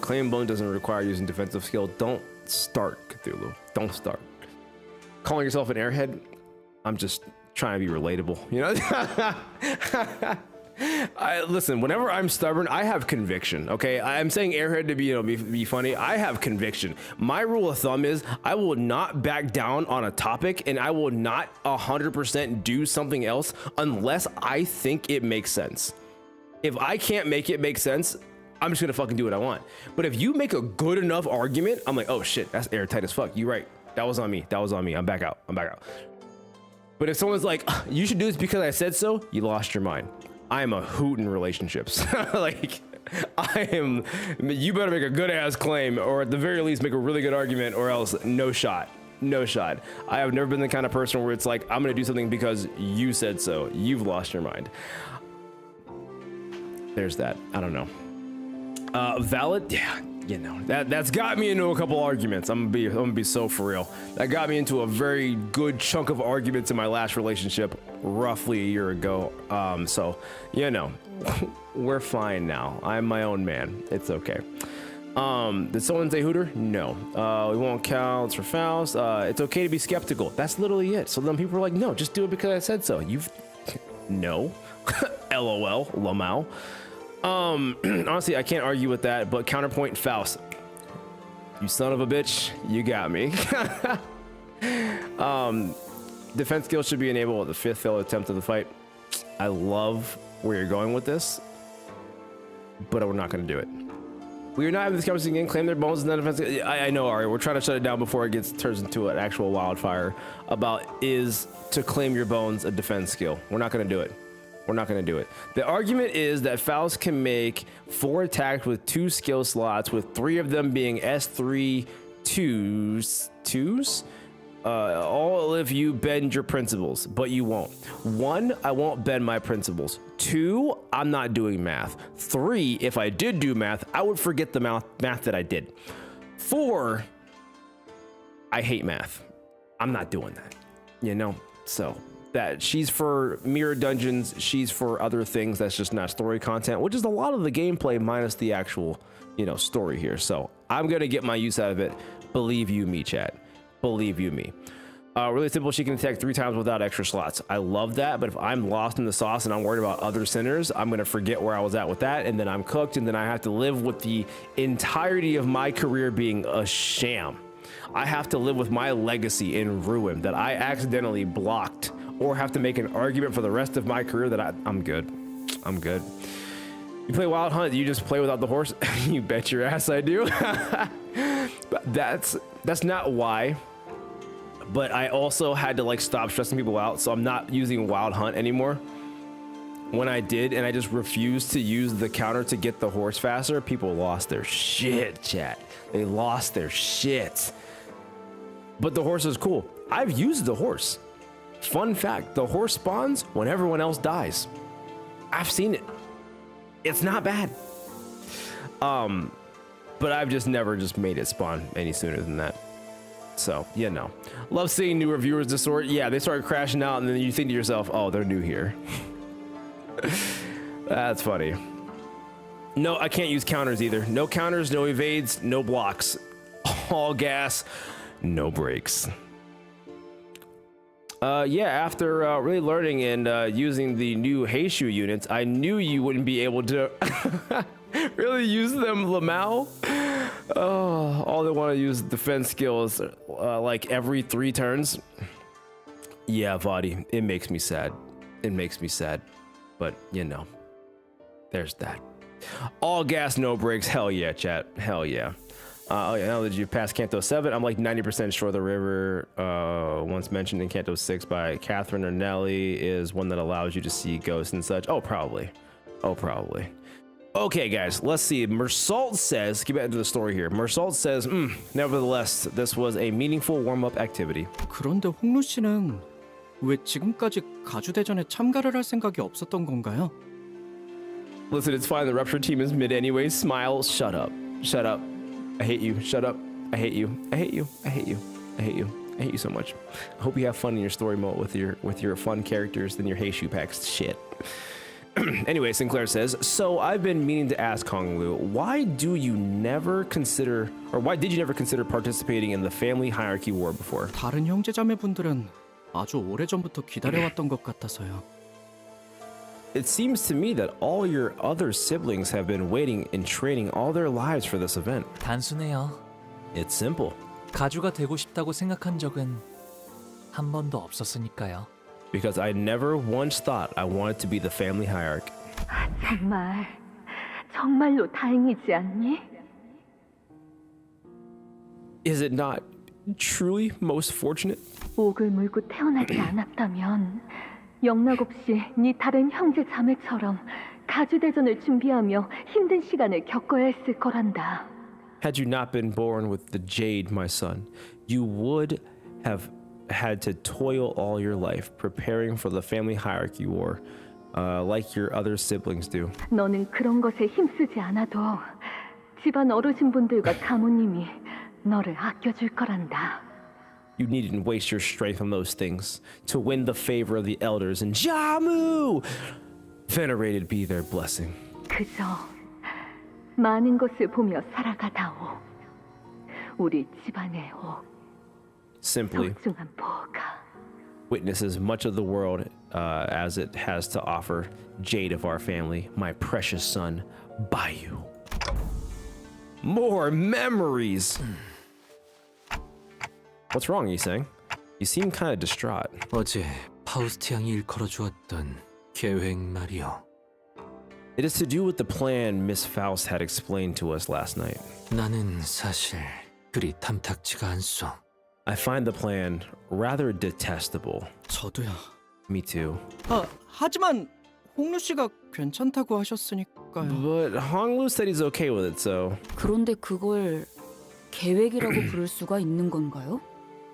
[SPEAKER 1] Claim bone doesn't require using defensive skill. Don't start, Cthulhu. Don't start. Calling yourself an airhead? I'm just trying to be relatable, you know? Listen, whenever I'm stubborn, I have conviction, okay? I'm saying airhead to be, you know, be funny. I have conviction. My rule of thumb is I will not back down on a topic, and I will not 100% do something else unless I think it makes sense. If I can't make it make sense, I'm just gonna fucking do what I want. But if you make a good enough argument, I'm like, oh shit, that's airtight as fuck. You're right. That was on me. That was on me. I'm back out. I'm back out. But if someone's like, you should do this because I said so, you lost your mind. I am a hoot in relationships. Like, you better make a good ass claim, or at the very least make a really good argument, or else no shot. No shot. I have never been the kind of person where it's like, I'm gonna do something because you said so. You've lost your mind. There's that. I don't know. Valid, yeah, you know, that's got me into a couple arguments. I'm gonna be so for real. That got me into a very good chunk of arguments in my last relationship, roughly a year ago. So, you know, we're fine now. I'm my own man. It's okay. Did someone say Hooter? No. We won't count for Faust. It's okay to be skeptical. That's literally it. So then people are like, no, just do it because I said so. No. LOL, Lamau. Honestly, I can't argue with that, but counterpoint, Faust. You son of a bitch, you got me. Defense skills should be enabled at the 5th failed attempt of the fight. I love where you're going with this, but we're not going to do it. We are not having this conversation again. Claim their bones is not defense. I know, Ari. We're trying to shut it down before it turns into an actual wildfire. About is to claim your bones a defense skill. We're not going to do it. We're not going to do it. The argument is that Faust can make 4 attacks with 2 skill slots, with 3 of them being S3 twos. All if you bend your principles, but you won't. 1, I won't bend my principles. 2, I'm not doing math. 3, if I did do math, I would forget the math that I did. 4, I hate math. I'm not doing that, you know? So that she's for mirror dungeons, she's for other things that's just not story content, which is a lot of the gameplay minus the actual, you know, story here. So I'm gonna get my use out of it. Believe you me, chat. Believe you me. Really simple, she can attack 3 times without extra slots. I love that, but if I'm lost in the sauce and I'm worried about other sinners, I'm gonna forget where I was at with that, and then I'm cooked, and then I have to live with the entirety of my career being a sham. I have to live with my legacy in ruin that I accidentally blocked, or have to make an argument for the rest of my career that I'm good. I'm good. You play Wild Hunt, you just play without the horse? You bet your ass I do. But that's not why. But I also had to like stop stressing people out, so I'm not using Wild Hunt anymore. When I did, and I just refused to use the counter to get the horse faster, people lost their shit, chat. They lost their shit. But the horse is cool. I've used the horse. Fun fact, the horse spawns when everyone else dies. I've seen it. It's not bad. But I've just never just made it spawn any sooner than that. So, yeah, no. Love seeing new reviewers this sort. Yeah, they start crashing out, and then you think to yourself, oh, they're new here. That's funny. No, I can't use counters either. No counters, no evades, no blocks. All gas, no brakes. Yeah, after really learning and using the new Heishu units, I knew you wouldn't be able to really use them, Lamau. Oh, all they want to use defense skills like every 3 turns. Yeah, VOD, it makes me sad. It makes me sad. But, you know, there's that. All gas, no brakes. Hell yeah, chat. Hell yeah. Oh yeah, now that you passed Canto 7, I'm like 90% sure the river once mentioned in Canto 6 by Catherine or Nelly is one that allows you to see ghosts and such. Oh, probably. Oh, probably. Okay, guys, let's see. Mersault says, get back into the story here. Mersault says, nevertheless, this was a meaningful warm-up activity.
[SPEAKER 4] 그런데 홍루 씨는 왜 지금까지 가주대전에 참가를 할 생각이 없었던 건가요?
[SPEAKER 1] Listen, it's fine. The Rupture team is mid anyway. Smile. Shut up. Shut up. I hate you. Shut up. I hate you. I hate you. I hate you. I hate you. I hate you so much. I hope you have fun in your story mode with your fun characters than your Heishu packs shit. Anyway, Sinclair says, so I've been meaning to ask Honglu, why did you never consider participating in the family hierarchy war before?
[SPEAKER 4] 다른 형제자매분들은 아주 오래전부터 기다려왔던 것 같아서요.
[SPEAKER 1] It seems to me that all your other siblings have been waiting and training all their lives for this event.
[SPEAKER 7] 단순해요.
[SPEAKER 1] It's simple.
[SPEAKER 7] 가주가 되고 싶다고 생각한 적은 한 번도 없었으니까요.
[SPEAKER 1] Because I never once thought I wanted to be the family hierarch.
[SPEAKER 8] 정말로 다행이지 않니?
[SPEAKER 1] Is it not truly most fortunate?
[SPEAKER 8] 옥을 물고 태어나지 않았다면 영락 없이 네 다른 형제 자매처럼 가주대전을 준비하며 힘든 시간을 겪어야 했을 거란다.
[SPEAKER 1] Had you not been born with the jade, my son, you would have had to toil all your life preparing for the family hierarchy war, like your other siblings do.
[SPEAKER 8] 너는 그런 것에 힘쓰지 않아도 집안 어르신분들과 가모님이 너를 아껴줄 거란다.
[SPEAKER 1] You needn't waste your strength on those things to win the favor of the elders and Jamu! Venerated be their blessing.
[SPEAKER 8] 그저 많은 것을 보며 살아가다오. 우리 집안의 옥.
[SPEAKER 1] Simply
[SPEAKER 8] 소중한 보가.
[SPEAKER 1] witnesses much of the world as it has to offer. Jade of our family, my precious son, Bayou. More memories! What's wrong, you saying? You seem kind of distraught.
[SPEAKER 9] 어제 파우스트 양이 일컬어 주었던 계획 말이요.
[SPEAKER 1] It is to do with the plan Miss Faust had explained to us last night.
[SPEAKER 9] 나는 사실 그리 탐탁지가 않소.
[SPEAKER 1] I find the plan rather detestable.
[SPEAKER 4] 저도요.
[SPEAKER 1] Me too.
[SPEAKER 4] 하지만 홍루 씨가 괜찮다고 하셨으니까요.
[SPEAKER 1] But Honglu said he's okay with it, so
[SPEAKER 2] 그런데 그걸 계획이라고 부를 수가 있는 건가요?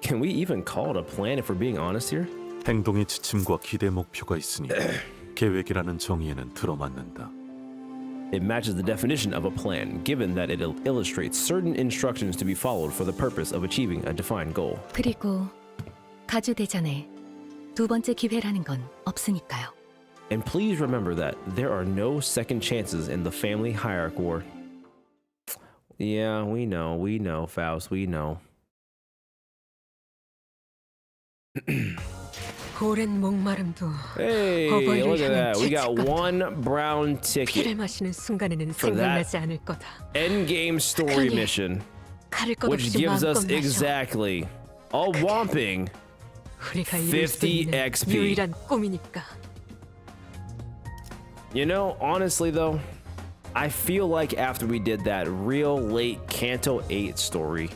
[SPEAKER 1] can we even call it a plan if we're being honest here?
[SPEAKER 6] 행동의 지침과 기대 목표가 있으니 계획이라는 정의에는 들어맞는다.
[SPEAKER 1] It matches the definition of a plan, given that it illustrates certain instructions to be followed for the purpose of achieving a defined goal.
[SPEAKER 10] 그리고 가주대전에 두 번째 기회라는 건 없으니까요.
[SPEAKER 1] And please remember that there are no second chances in the family hierarchy war. Yeah, we know, Faust, we know.
[SPEAKER 5] 오랜 목마름도
[SPEAKER 1] Hey, look at that. We got one brown ticket
[SPEAKER 5] 피를 마시는 순간에는
[SPEAKER 1] for that
[SPEAKER 5] 생각나지 않을 거다.
[SPEAKER 1] endgame story mission,
[SPEAKER 5] 가릴 것
[SPEAKER 1] which
[SPEAKER 5] 없이
[SPEAKER 1] gives us
[SPEAKER 5] 마음껏 마셔.
[SPEAKER 1] exactly a whopping
[SPEAKER 5] 우리가 이룰 수
[SPEAKER 1] 50
[SPEAKER 5] 있는
[SPEAKER 1] XP.
[SPEAKER 5] 유일한 꿈이니까.
[SPEAKER 1] You know, honestly though, I feel like after we did that real late Canto 8 story,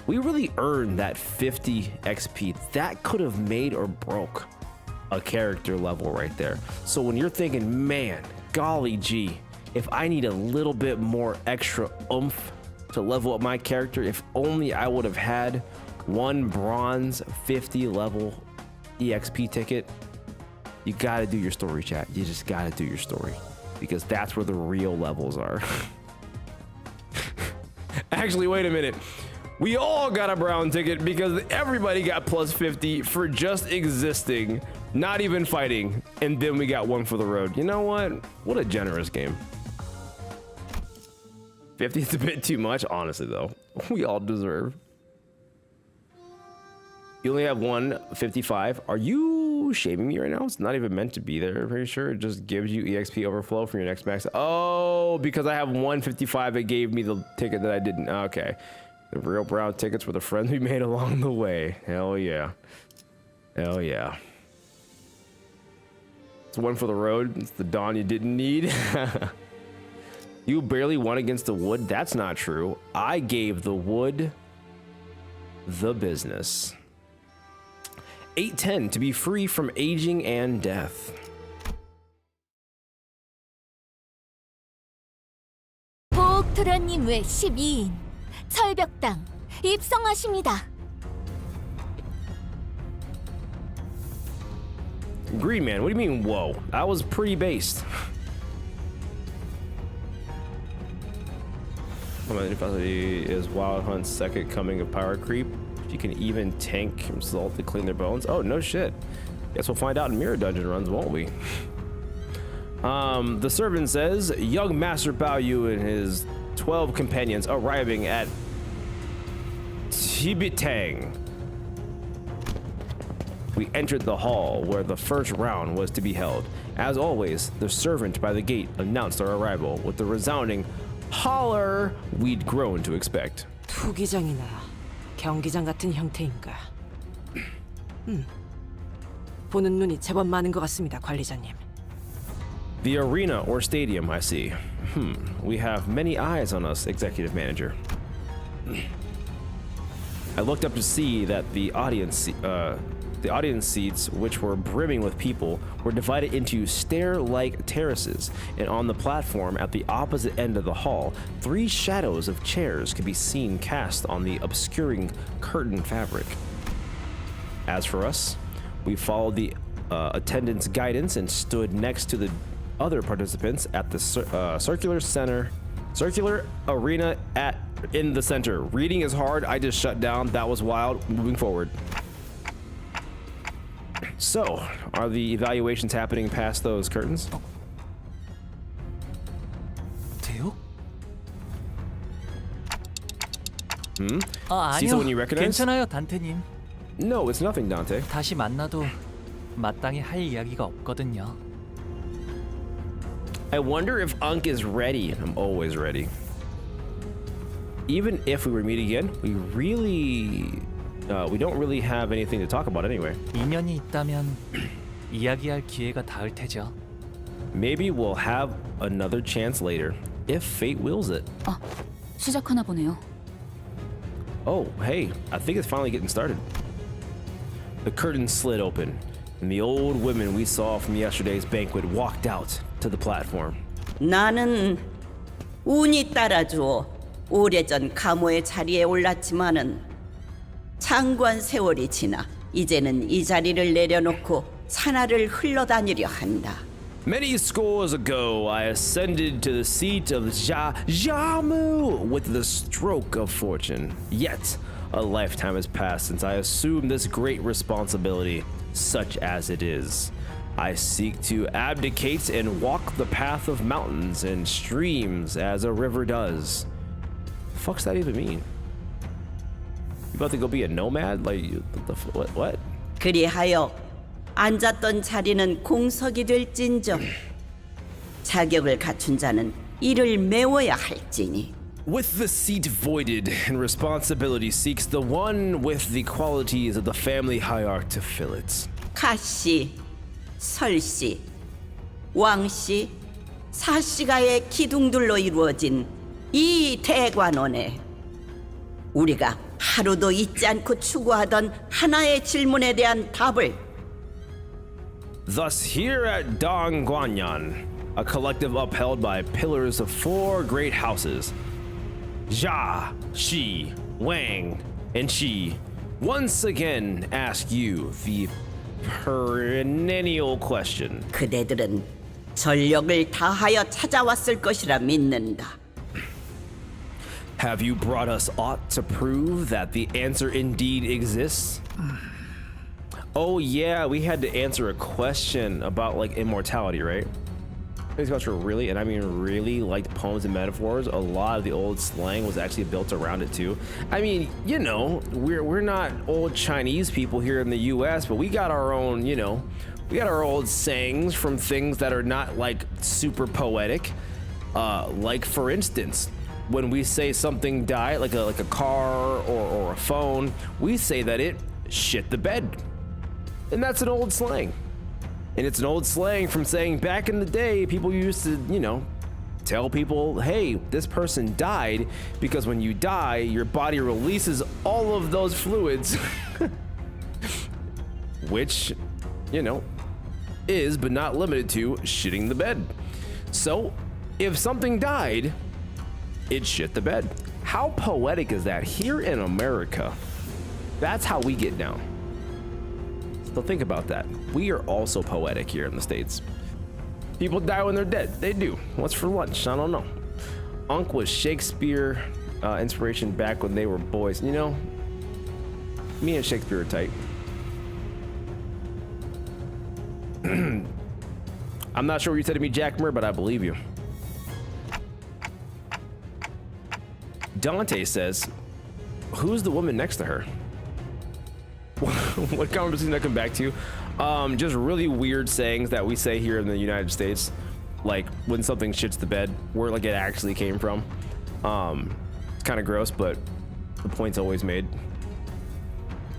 [SPEAKER 1] we really earned that 50 XP. That could have made or broke a character level right there. So when you're thinking, man, golly gee, if I need a little bit more extra oomph to level up my character, if only I would have had one bronze 50 level EXP ticket. You gotta do your story, chat. You just gotta do your story, because that's where the real levels are. Actually, wait a minute. We all got a brown ticket because everybody got plus 50 for just existing, not even fighting, and then we got one for the road. You know what? What a generous game. 50 is a bit too much, honestly, though. We all deserve. You only have 155. Are you shaming me right now? It's not even meant to be there. I'm pretty sure it just gives you EXP overflow from your next max. Oh, because I have 155, it gave me the ticket that I didn't. Okay. The real brown tickets were the friends we made along the way. Hell yeah. Hell yeah. It's one for the road. It's the dawn you didn't need. You barely won against the wood. That's not true. I gave the wood the business. 810 to be free from aging and death.
[SPEAKER 11] 보옥토라님 외 12인 철벽당 입성하십니다.
[SPEAKER 1] Green man, what do you mean, whoa? That was pretty based. Immortality is Wild Hunt's second coming of power creep. You can even tank salt to clean their bones. Oh, no shit. Guess we'll find out in mirror dungeon runs, won't we? The servant says, young Master Bao Yu and his 12 companions arriving at Tibetang. We entered the hall where the first round was to be held. As always, the servant by the gate announced our arrival with the resounding holler we'd grown to expect.
[SPEAKER 5] 투기장이나 경기장 같은 형태인가? 보는 눈이 제법 많은 것 같습니다, 관리자님.
[SPEAKER 1] The arena or stadium, I see. We have many eyes on us, executive manager. I looked up to see that the audience seats, which were brimming with people, were divided into stair-like terraces, and on the platform at the opposite end of the hall, 3 shadows of chairs could be seen cast on the obscuring curtain fabric. As for us, we followed the attendant's guidance and stood next to the other participants at the circular arena in the center. Reading is hard. I just shut down. That was wild. Moving forward. So, are the evaluations happening past those curtains?
[SPEAKER 7] 대요?
[SPEAKER 1] See someone you
[SPEAKER 7] 아니요.
[SPEAKER 1] recognize?
[SPEAKER 7] 괜찮아요, 단테님.
[SPEAKER 1] No, it's nothing, Dante.
[SPEAKER 7] 다시 만나도 마땅히 할 이야기가 없거든요.
[SPEAKER 1] I wonder if Unk is ready. I'm always ready. Even if we were to meet again, we don't really have anything to talk about anyway.
[SPEAKER 7] 인연이 있다면 이야기할 기회가 닿을 테죠.
[SPEAKER 1] Maybe we'll have another chance later, if fate wills it.
[SPEAKER 2] 아, 시작하나 보네요.
[SPEAKER 1] Oh, hey, I think it's finally getting started. The curtain slid open, and the old women we saw from yesterday's banquet walked out to the platform.
[SPEAKER 12] 나는 운이 따라주어 오래전 가모의 자리에 올랐지만은 장관 세월이 지나 이제는 이 자리를 내려놓고 산하를 흘러다니려 한다.
[SPEAKER 1] Many scores ago, I ascended to the seat of Jamu with the stroke of fortune. Yet, a lifetime has passed since I assumed this great responsibility, such as it is. I seek to abdicate and walk the path of mountains and streams as a river does. Fuck's that even mean? You about to go be a nomad? Like, what?
[SPEAKER 12] 그리하여 앉았던 자리는 공석이 될진저 자격을 갖춘 자는 이를 메워야 할지니.
[SPEAKER 1] With the seat voided and responsibility seeks the one with the qualities of the family hierarch to fill it.
[SPEAKER 12] 가씨, 설씨, 왕씨, 사씨가의 기둥들로 이루어진 이 대관원에 우리가 하루도 잊지 않고 추구하던 하나의 질문에 대한 답을
[SPEAKER 1] Thus, here at Dongguanyan, a collective upheld by pillars of 4 great houses, Jia, Shi, Wang, and Qi, once again ask you the perennial question.
[SPEAKER 12] 그대들은 전력을 다하여 찾아왔을 것이라 믿는다.
[SPEAKER 1] Have you brought us aught to prove that the answer indeed exists? Oh yeah, we had to answer a question about like immortality, right? These culture really, and I mean really, liked poems and metaphors. A lot of the old slang was actually built around it too. I mean, you know, we're not old Chinese people here in the U.S., but we got our own, you know, we got our old sayings from things that are not like super poetic. Like for instance, when we say something died, like a car or a phone, we say that it shit the bed, and that's an old slang. And it's an old slang from saying back in the day, people used to, you know, tell people, hey, this person died, because when you die, your body releases all of those fluids, which, you know, is but not limited to shitting the bed. So if something died, it shit the bed. How poetic is that? Here in America, that's how we get down. So think about that. We are also poetic here in the States. People die when they're dead. They do. What's for lunch? I don't know. Unc was Shakespeare inspiration back when they were boys. You know, me and Shakespeare are tight. I'm not sure what you said to me, Jack Murr, but I believe you. Dante says, who's the woman next to her? What conversation did I come back to? Just really weird sayings that we say here in the United States, like when something shits the bed, where like it actually came from. It's kind of gross, but the point's always made.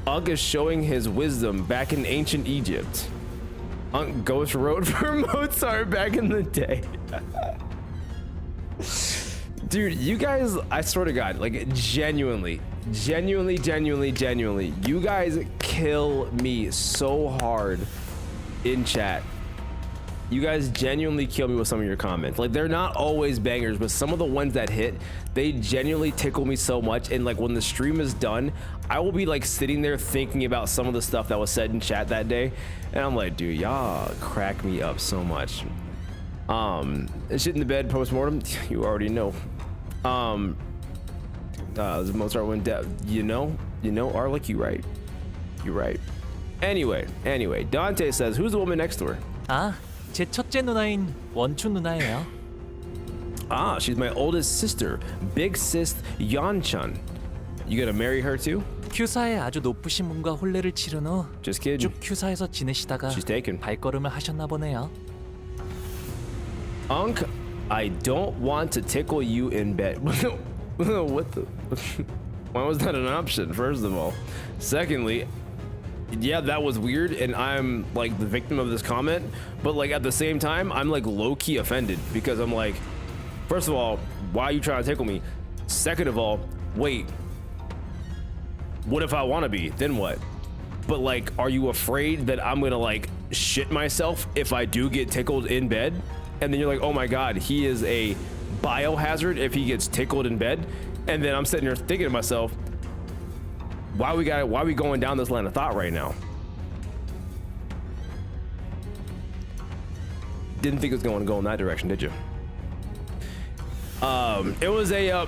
[SPEAKER 1] Ugg is showing his wisdom back in ancient Egypt. Unk Ghost wrote for Mozart back in the day. Dude, you guys, I swear to God, like genuinely, you guys kill me so hard in chat. You guys genuinely kill me with some of your comments. Like, they're not always bangers, but some of the ones that hit, they genuinely tickle me so much. And like when the stream is done, I will be like sitting there thinking about some of the stuff that was said in chat that day, and I'm like, dude, y'all crack me up so much. Shit in the bed post-mortem, you already know. The Mozart went down. You know, Arlick, you right. Anyway, Dante says, who's the woman next to her?
[SPEAKER 7] 아, 제 첫째 누나인 원춘 누나예요.
[SPEAKER 1] Ah, she's my oldest sister, big sis Yeon-chan. You gonna marry her too?
[SPEAKER 7] 큐사에 아주 높으신 분과 혼례를 치른 후
[SPEAKER 1] Just kidding.
[SPEAKER 7] 쭉 큐사에서 지내시다가
[SPEAKER 1] She's taken.
[SPEAKER 7] 발걸음을 하셨나 보네요.
[SPEAKER 1] Unc, I don't want to tickle you in bed. What the? Why was that an option, first of all? Secondly, yeah, that was weird, and I'm like the victim of this comment, but like at the same time, I'm like low-key offended, because I'm like, first of all, why are you trying to tickle me? Second of all, wait, what if I want to be? Then what? But like, are you afraid that I'm gonna like shit myself if I do get tickled in bed? And then you're like, oh my God, he is a biohazard if he gets tickled in bed. And then I'm sitting there thinking to myself, why we going down this line of thought right now? Didn't think it was going to go in that direction, did you? It was a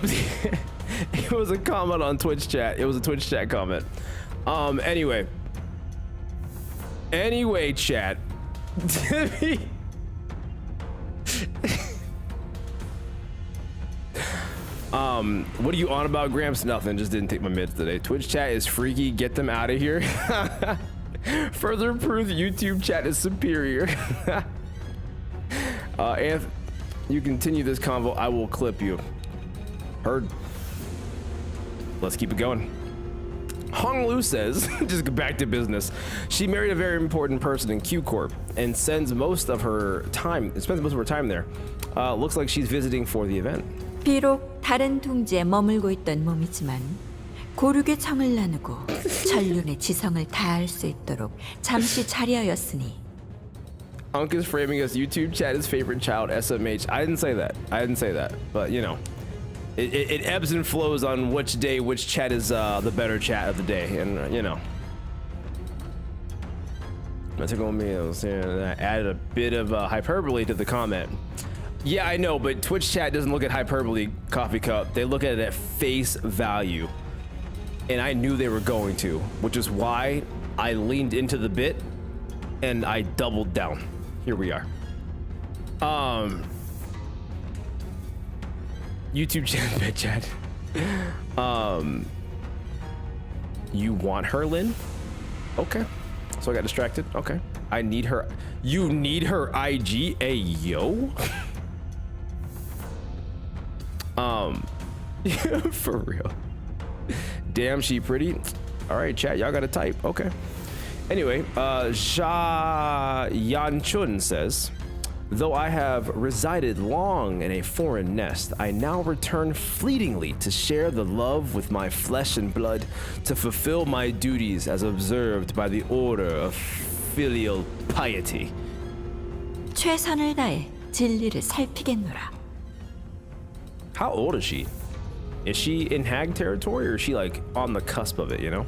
[SPEAKER 1] it was a comment on Twitch chat. It was a Twitch chat comment. Anyway, chat. What are you on about, Gramps? Nothing, just didn't take my meds today. Twitch chat is freaky, get them out of here. Further proof YouTube chat is superior. Anth, you continue this convo, I will clip you. Heard. Let's keep it going. Hong Lu says, just go back to business. She married a very important person in Q Corp and spends most of her time there. Looks like she's visiting for the event.
[SPEAKER 13] 비록 다른 둥지에 머물고 있던 몸이지만 고륙의 청을 나누고 전륜의 지성을 다할 수 있도록 잠시 자리하였으니.
[SPEAKER 1] Unc is framing us YouTube chat his favorite child, SMH. I didn't say that, but you know, it ebbs and flows on which day which chat is the better chat of the day, and you know. I added a bit of hyperbole to the comment. Yeah, I know, but Twitch chat doesn't look at hyperbole, Coffee Cup. They look at it at face value. And I knew they were going to, which is why I leaned into the bit and I doubled down. Here we are. YouTube chat, bed chat. You want her, Lynn? Okay. So I got distracted. Okay. I need her. You need her IG? Hey, yo. For real. Damn, she pretty. All right, chat. Y'all got to type. Okay. Anyway, Sha Yan Chun says, though I have resided long in a foreign nest, I now return fleetingly to share the love with my flesh and blood, to fulfill my duties as observed by the order of filial piety.
[SPEAKER 13] 최선을 다해 진리를 살피겠노라.
[SPEAKER 1] How old is she? Is she in hag territory, or is she like on the cusp of it, you know?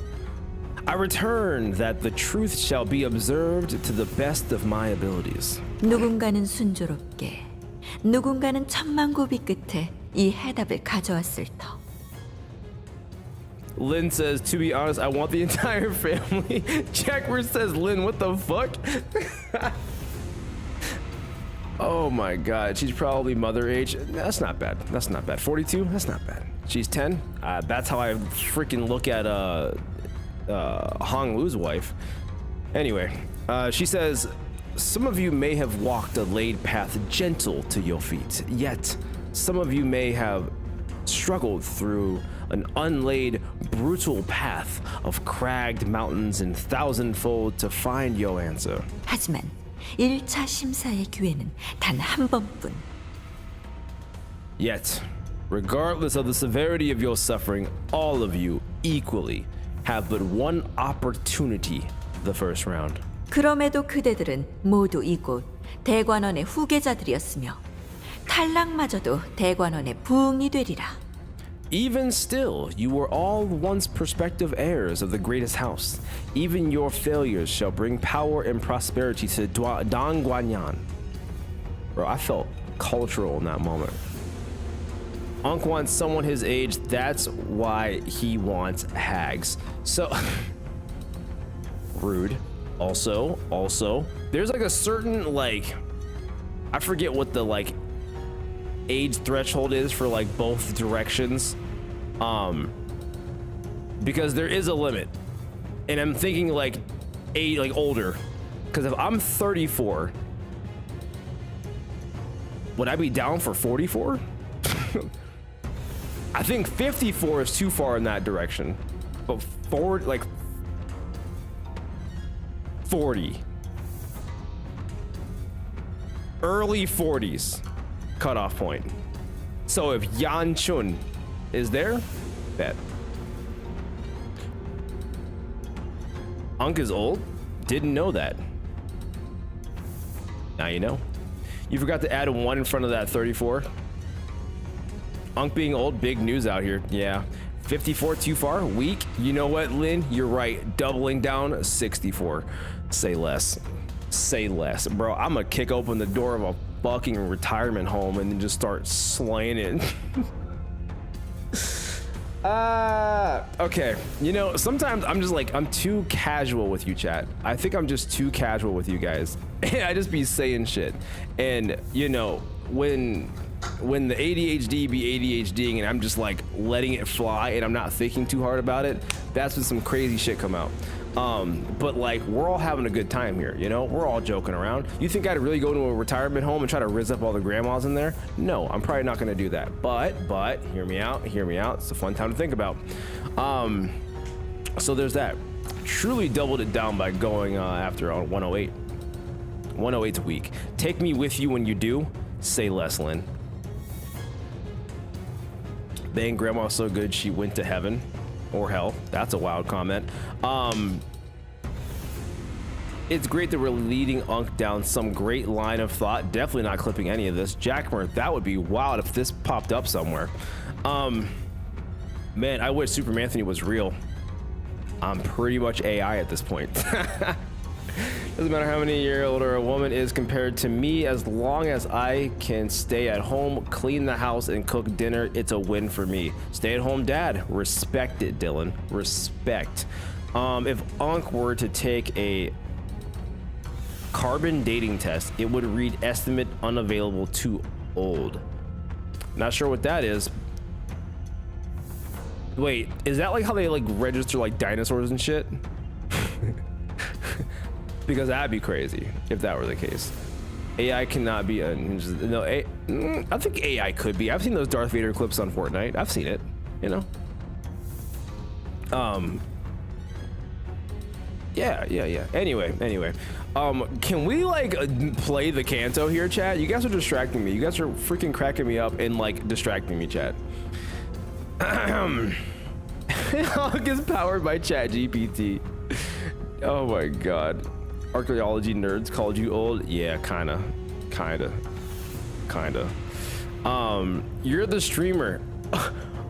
[SPEAKER 1] I return that the truth shall be observed to the best of my abilities.
[SPEAKER 13] 누군가는 순조롭게, 누군가는 천만고비 끝에 이 해답을 가져왔을 터.
[SPEAKER 1] Lynn says, to be honest, I want the entire family. Jackmer says, Lynn, what the fuck? Oh my god, she's probably mother age. That's not bad. That's not bad. 42? That's not bad. She's 10? That's how I freaking look at Hong Lu's wife. Anyway, she says, some of you may have walked a laid path gentle to your feet, yet some of you may have struggled through an unlaid, brutal path of cragged mountains and thousandfold to find your answer.
[SPEAKER 13] 하지만 1차 심사의 기회는 단 한 번뿐.
[SPEAKER 1] Yet, regardless of the severity of your suffering, all of you equally have but one opportunity the first round.
[SPEAKER 13] 그럼에도 그대들은 모두 이곳 대관원의 후계자들이었으며 탈락마저도 대관원의 부흥이 되리라.
[SPEAKER 1] Even still, you were all once prospective heirs of the greatest house. Even your failures shall bring power and prosperity to Don Guanyan. Bro, I felt cultural in that moment. Unc wants someone his age, that's why he wants hags. So, rude. Also, there's like a certain, like, I forget what the, like, age threshold is for like both directions, because there is a limit, and I'm thinking like older, because if I'm 34, would I be down for 44? I think 54 is too far in that direction, but forward, like 40, early 40s cutoff point. So if Yan Chun is there, bet. Unc is old? Didn't know that. Now you know. You forgot to add a 1 in front of that 34. Unc being old, big news out here. Yeah. 54 too far? Weak? You know what, Lynn? You're right. Doubling down, 64. Say less. Say less. Bro, I'm gonna kick open the door of a fucking retirement home and then just start slaying it. Okay. You know, sometimes I'm just like, I'm too casual with you, chat. I think I'm just too casual with you guys. I just be saying shit. And, you know, when the ADHD be ADHDing and I'm just like letting it fly and I'm not thinking too hard about it, that's when some crazy shit come out. But like, we're all having a good time here, you know? We're all joking around. You think I'd really go to a retirement home and try to rizz up all the grandmas in there? No, I'm probably not gonna do that. But, hear me out. It's a fun time to think about. So there's that. Truly doubled it down by going after on 108. 108's weak. Take me with you when you do. Say less, Lynn. Bang, grandma's so good she went to heaven. Or hell. That's a wild comment. It's great that we're leading Unc down some great line of thought. Definitely not clipping any of this. Jackmer, that would be wild if this popped up somewhere. Man, I wish Super Anthony was real. I'm pretty much AI at this point. Doesn't matter how many years older a woman is compared to me, as long as I can stay at home, clean the house, and cook dinner, it's a win for me. Stay at home dad. Respect it, Dylan. Respect. If Unc were to take a carbon dating test, it would read estimate unavailable, too old. Not sure what that is. Wait, is that like how they like register like dinosaurs and shit? Because that'd be crazy if that were the case. AI cannot be a no. I think AI could be. I've seen those Darth Vader clips on Fortnite. I've seen it. You know. Yeah. Anyway. Can we like play the Kanto here, chat? You guys are distracting me. You guys are freaking cracking me up and like distracting me, chat. Hog is powered by ChatGPT. Oh my god. Archaeology nerds called you old? Yeah, kinda. You're the streamer.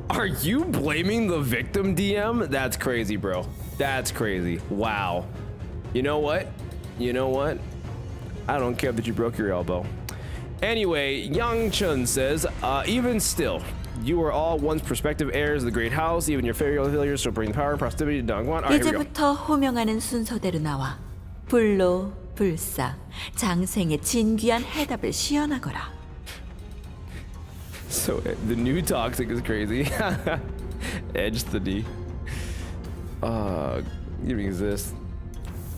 [SPEAKER 1] Are you blaming the victim, DM? That's crazy, bro. That's crazy. Wow. You know what? I don't care that you broke your elbow. Anyway, Yang Chun says, even still, you are all once prospective heirs of the great house. Even your failures still bring the power and prosperity to Dongguan. All right, here we go.
[SPEAKER 13] 이제부터 호명하는 순서대로 나와 불로 불사 장생의 진귀한 해답을 시연하거라.
[SPEAKER 1] So the new toxic is crazy. Edge the D. Even exist.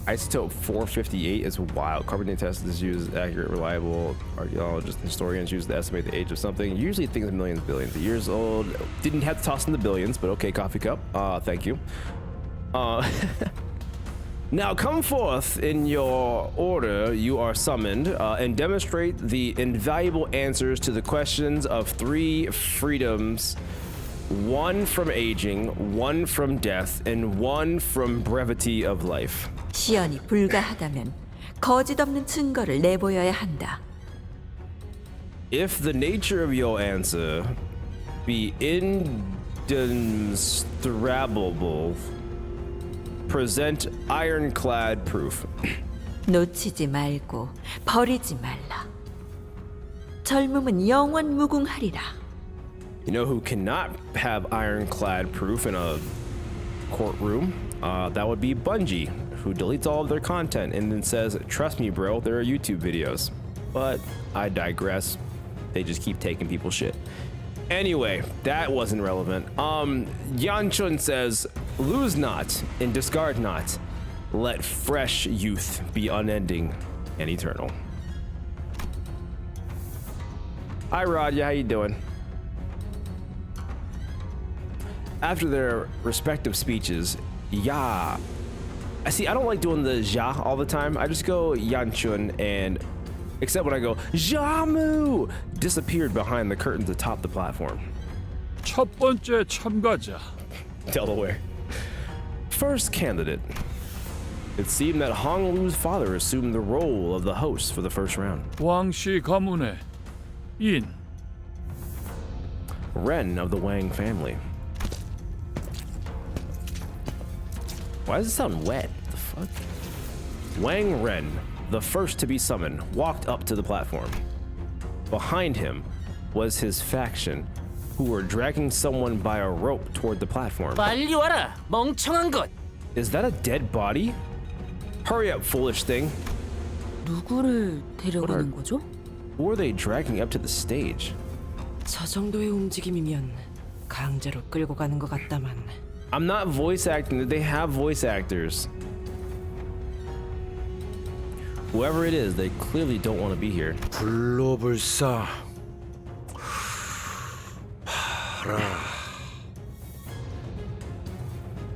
[SPEAKER 1] Isotope 458 is wild. Carbon dating test is used accurate, reliable. Archaeologists and historians use to estimate the age of something. Usually things are millions, billions of years old. Didn't have to toss in the billions, but okay, coffee cup. Thank you. Now come forth in your order you are summoned and demonstrate the invaluable answers to the questions of 3 freedoms, 1 from aging, 1 from death, and 1 from brevity of life.
[SPEAKER 13] 시연이 불가하다면 거짓 없는 증거를 내보여야 한다.
[SPEAKER 1] If the nature of your answer be indemonstrable, present ironclad proof.
[SPEAKER 13] 놓치지 말고 버리지 말라. 젊음은 영원 무궁하리라.
[SPEAKER 1] You know who cannot have ironclad proof in a courtroom? That would be Bungie, who deletes all of their content and then says, trust me, bro, there are YouTube videos. But I digress. They just keep taking people's shit. Anyway, that wasn't relevant. Yan Chun says, lose not and discard not. Let fresh youth be unending and eternal. Hi, Rod. Yeah, how you doing? After their respective speeches, I don't like doing the ja all the time. I just go Yan Chun, and except when I go Jamu, disappeared behind the curtains atop the platform.
[SPEAKER 14] 첫 번째 참가자.
[SPEAKER 1] Delaware. First candidate. It seemed that Hong Lu's father assumed the role of the host for the first round.
[SPEAKER 14] 왕씨 가문의 인.
[SPEAKER 1] Ren of the Wang family. Why does it sound wet? The fuck? Wang Ren, the first to be summoned, walked up to the platform. Behind him was his faction, who were dragging someone by a rope toward the platform.
[SPEAKER 15] 빨리 와라, 멍청한 것.
[SPEAKER 1] Is that a dead body? Hurry up, foolish thing.
[SPEAKER 2] 누구를 데려가는 거죠?
[SPEAKER 1] Who are they dragging up to the stage?
[SPEAKER 5] 저 정도의 움직임이면 강제로 끌고 가는 것 같다만.
[SPEAKER 1] I'm not voice acting. They have voice actors. Whoever it is, they clearly don't want to be here.
[SPEAKER 16] 불로불사.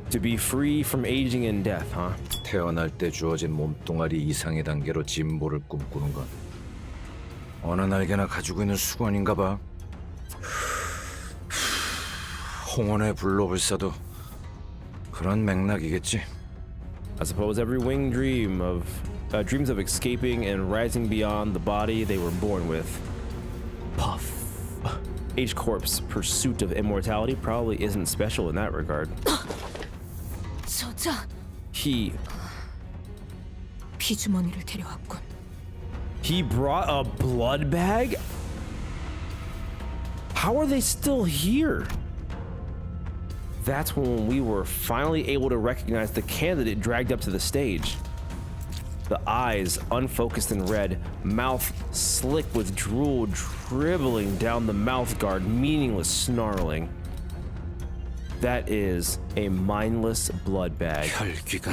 [SPEAKER 1] To be free from aging and death, huh?
[SPEAKER 16] 태어날 때 주어진 몸뚱아리 이상의 단계로 진보를 꿈꾸는 건 어느 날개나 가지고 있는 수건인가 봐. 홍원의 불로불사도 그런 맥락이겠지.
[SPEAKER 1] I suppose every winged dream of dreams of escaping and rising beyond the body they were born with. Puff. H-Corp's pursuit of immortality probably isn't special in that regard.
[SPEAKER 2] 저자. 피주머니를 데려왔군.
[SPEAKER 1] He brought a blood bag? How are they still here? That's when we were finally able to recognize the candidate dragged up to the stage. The eyes unfocused and red, mouth slick with drool dribbling down the mouth guard, meaningless snarling. That is a mindless blood bag.
[SPEAKER 9] 혈귀가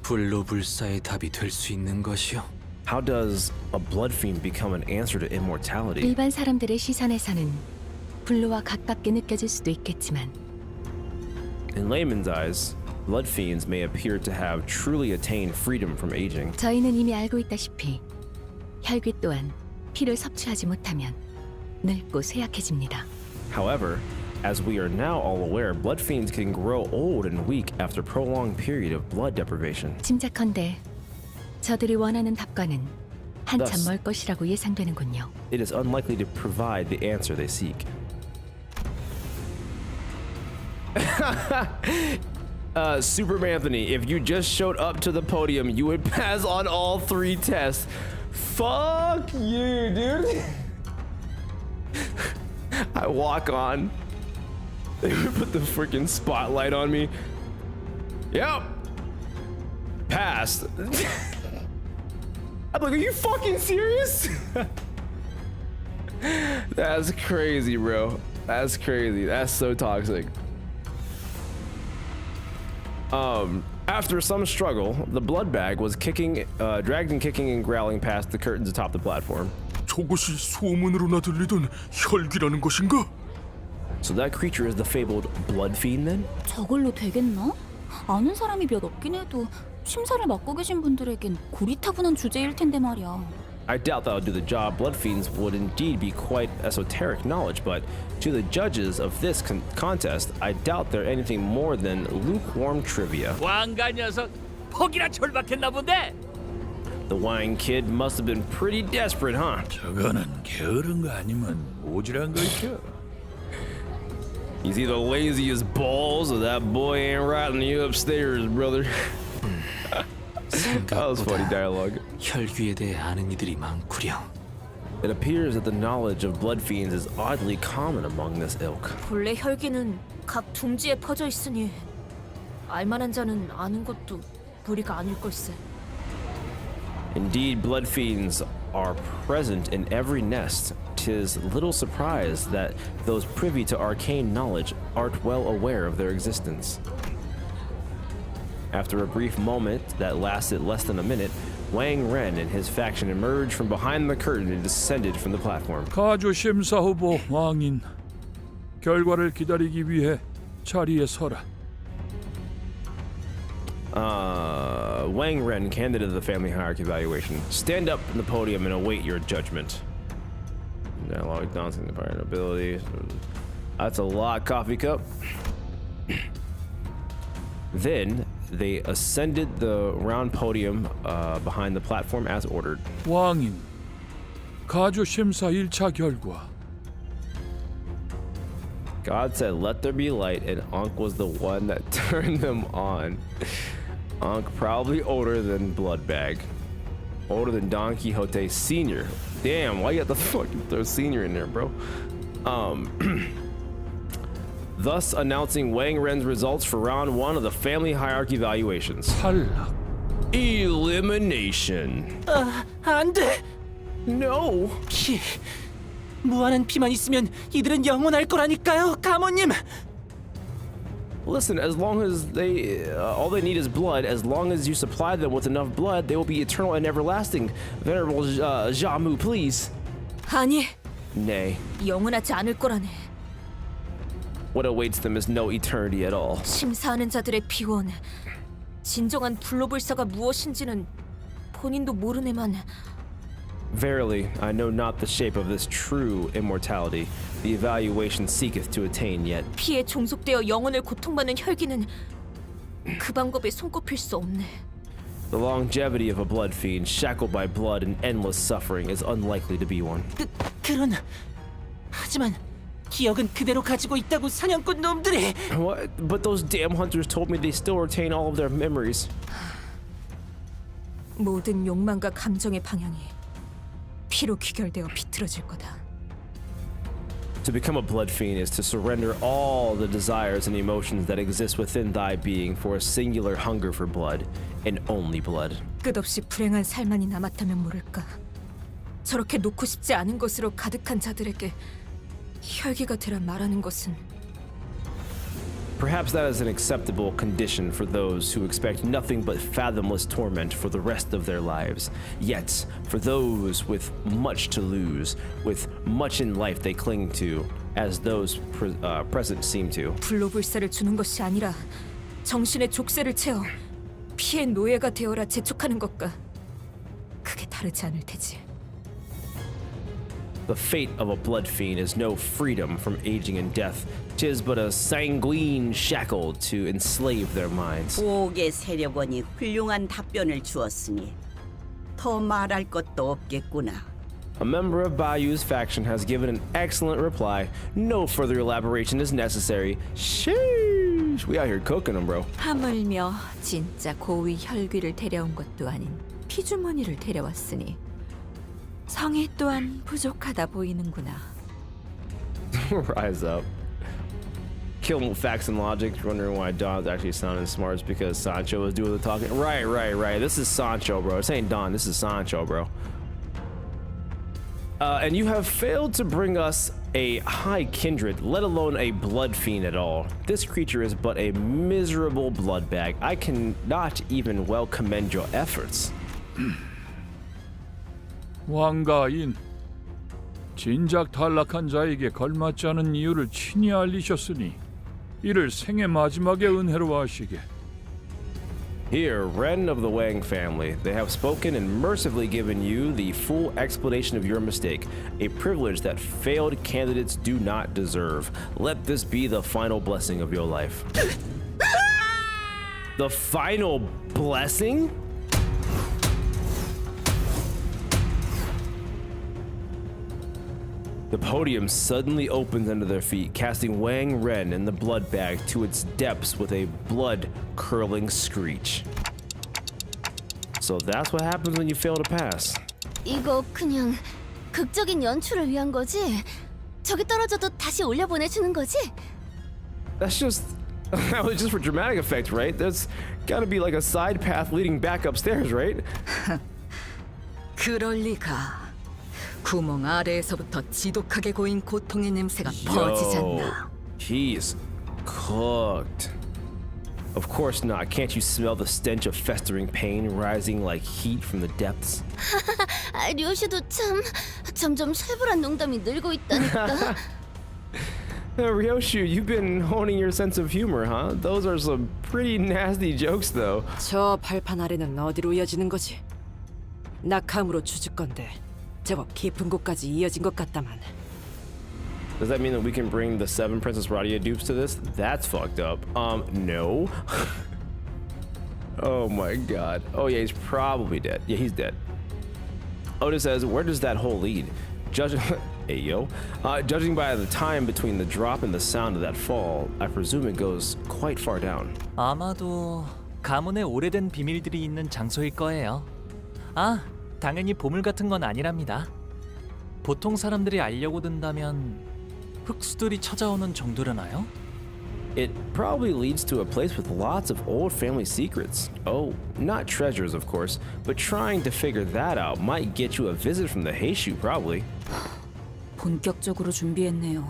[SPEAKER 9] 불로불사의 답이 될 수 있는 것이요?
[SPEAKER 1] How does a blood fiend become an answer to immortality?
[SPEAKER 10] 일반 사람들의 시선에서는 불로와 가깝게 느껴질 수도 있겠지만
[SPEAKER 1] In layman's eyes, blood fiends may appear to have truly attained freedom from aging.
[SPEAKER 10] 저희는 이미 알고 있다시피 혈귀 또한 피를 섭취하지 못하면 늙고 쇠약해집니다.
[SPEAKER 1] However, as we are now all aware, blood fiends can grow old and weak after a prolonged period of blood deprivation.
[SPEAKER 10] 짐작컨대 저들이 원하는 답과는 한참
[SPEAKER 1] Thus,
[SPEAKER 10] 멀 것이라고 예상되는군요.
[SPEAKER 1] it is unlikely to provide the answer they seek. Superman Anthony, if you just showed up to the podium, you would pass on all 3 tests. Fuck you, dude. I walk on. They would put the freaking spotlight on me. Yep. Passed. I'm like, are you fucking serious? That's crazy, bro. That's crazy. That's so toxic. After some struggle, the blood bag was dragged and kicking and growling past the curtains atop the platform.
[SPEAKER 14] 저것이 소문으로나 들리던 혈귀라는 것인가?
[SPEAKER 1] So that creature is the fabled blood fiend then?
[SPEAKER 2] 저걸로 되겠나? 아는 사람이 몇 없긴 해도 심사를 맡고 계신 분들에겐 고리타분한 주제일 텐데 말이야.
[SPEAKER 1] I doubt that'll do the job. Blood fiends would indeed be quite esoteric knowledge, but to the judges of this contest, I doubt they're anything more than lukewarm trivia.
[SPEAKER 15] 왕가 녀석 폭이나 절박했나 본데.
[SPEAKER 1] The wine kid must have been pretty desperate, huh?
[SPEAKER 14] 저거는 게으른 거 아니면 모질한 거 있죠.
[SPEAKER 1] He's either lazy as balls or that boy ain't riding you upstairs, brother. That was funny dialogue.
[SPEAKER 9] 혈귀에 대해 아는 이들이 많구려.
[SPEAKER 1] It appears that the knowledge of blood fiends is oddly common among this ilk.
[SPEAKER 11] 본래 혈기는 각 둥지에 퍼져 있으니 알만한 자는 아는 것도 무리가 아닐 걸세.
[SPEAKER 1] Indeed, blood fiends are present in every nest. 'Tis little surprise that those privy to arcane knowledge aren't well aware of their existence. After a brief moment that lasted less than a minute, Wang Ren and his faction emerged from behind the curtain and descended from the platform.
[SPEAKER 14] 가주 심사 후보 왕인 결과를 기다리기 위해 자리에 서라.
[SPEAKER 1] Wang Ren, candidate of the family hierarchy evaluation, stand up in the podium and await your judgment. Dialogue, dancing, the fire ability. That's a lot, coffee cup. Then they ascended the round podium behind the platform as ordered.
[SPEAKER 14] 왕인 가주 심사 1차 결과.
[SPEAKER 1] God said, "Let there be light," and Ankh was the one that turned them on. Ankh probably older than Bloodbag, older than Don Quixote Senior. Damn, why you have to fucking throw Senior in there, bro? Thus announcing Wang Ren's results for round 1 of the family hierarchy evaluations.
[SPEAKER 14] 탈락.
[SPEAKER 1] Elimination.
[SPEAKER 15] 안 돼.
[SPEAKER 1] No.
[SPEAKER 15] 피. 무한한 피만 있으면 이들은 영원할 거라니까요, 가모님.
[SPEAKER 1] Listen, as long as all they need is blood, as long as you supply them with enough blood, they will be eternal and everlasting. Venerable Jamu, please.
[SPEAKER 11] 아니,
[SPEAKER 1] Nay.
[SPEAKER 11] 영원하지 않을 거라네.
[SPEAKER 1] What awaits them is no eternity at all.
[SPEAKER 11] 심사하는 자들의 비원, 진정한 불로불사가 무엇인지는 본인도 모르네만.
[SPEAKER 1] Verily, I know not the shape of this true immortality. The evaluation seeketh to attain yet.
[SPEAKER 11] 피에 종속되어 영혼을 고통받는 혈기는 그 방법에 손꼽힐 수 없네.
[SPEAKER 1] The longevity of a blood fiend shackled by blood and endless suffering is unlikely to be one.
[SPEAKER 15] 그런. 하지만 기억은 그대로 가지고 있다고 사냥꾼 놈들이.
[SPEAKER 1] What? But those damn hunters told me they still retain all of their memories.
[SPEAKER 11] 모든 욕망과 감정의 방향이 피로 귀결되어 비틀어질 거다.
[SPEAKER 1] To become a blood fiend is to surrender all the desires and emotions that exist within thy being for a singular hunger for blood, and only blood.
[SPEAKER 11] 끝없이 불행한 삶만이 남았다면 모를까. 저렇게 놓고 싶지 않은 것으로 가득한 자들에게 혈기가 되라 말하는 것은
[SPEAKER 1] Perhaps that is an acceptable condition for those who expect nothing but fathomless torment for the rest of their lives. Yet, for those with much to lose, with much in life they cling to, as those present seem to.
[SPEAKER 11] 불로불사를 주는 것이 아니라 정신의 족쇄를 채워 피의 노예가 되어라 재촉하는 것과 크게 다르지 않을 테지.
[SPEAKER 1] The fate of a blood fiend is no freedom from aging and death. 'Tis but a sanguine shackle to enslave their minds.
[SPEAKER 12] 보옥의 세력원이 훌륭한 답변을 주었으니 더 말할 것도 없겠구나.
[SPEAKER 1] A member of Bayou's faction has given an excellent reply. No further elaboration is necessary. Sheesh, we out here cooking them, bro.
[SPEAKER 13] 하물며 진짜 고위 혈귀를 데려온 것도 아닌 피주머니를 데려왔으니 성의 또한 부족하다 보이는구나.
[SPEAKER 1] Rise up. Kill facts and logic. Wondering why Don's actually sounding smart is because Sancho was doing the talking. Right. This is Sancho, bro. This ain't Don. This is Sancho, bro. And you have failed to bring us a high kindred, let alone a blood fiend at all. This creature is but a miserable blood bag. I cannot even well commend your efforts.
[SPEAKER 14] 왕가인, 진작 탈락한 자에게 걸맞지 않은 이유를 친히 알리셨으니 이를 생의 마지막에 은혜로 하시게.
[SPEAKER 1] Here, Ren of the Wang family, they have spoken and mercifully given you the full explanation of your mistake, a privilege that failed candidates do not deserve. Let this be the final blessing of your life. The final blessing? The podium suddenly opens under their feet, casting Wang Ren and the blood bag to its depths with a blood-curdling screech. So that's what happens when you fail to pass.
[SPEAKER 17] 이거 그냥 극적인 연출을 위한 거지? 저기 떨어져도 다시 올려보내주는 거지?
[SPEAKER 1] That's just... that was just for dramatic effect, right? There's gotta be like a side path leading back upstairs, right?
[SPEAKER 2] 그럴 리가. 구멍 아래에서부터 지독하게 고인 고통의 냄새가 퍼지잖아.
[SPEAKER 1] He's cooked. Of course not. Can't you smell the stench of festering pain rising like heat from the depths?
[SPEAKER 17] 료슈도 참 점점 살벌한 농담이 늘고 있다니까.
[SPEAKER 1] Ryoshu, you've been honing your sense of humor, huh? Those are some pretty nasty jokes, though.
[SPEAKER 5] 저 발판 아래는 어디로 이어지는 거지? 낙함으로 추측 건데 제법 깊은 곳까지 이어진 것 같다만.
[SPEAKER 1] Does that mean that we can bring the 7 Princess Radia dupes to this? That's fucked up. No. Oh my god. Oh yeah, he's probably dead. Yeah, he's dead. Otis says, where does that hole lead? Judging by the time between the drop and the sound of that fall, I presume it goes quite far down.
[SPEAKER 7] 아마도 가문의 오래된 비밀들이 있는 장소일 거예요. 아, 당연히 보물 같은 건 아니랍니다. 보통 사람들이 알려고 든다면 흑수들이 찾아오는 정도려나요?
[SPEAKER 1] It probably leads to a place with lots of old family secrets. Oh, not treasures, of course, but trying to figure that out might get you a visit from the Heishu, probably.
[SPEAKER 2] 본격적으로 준비했네요.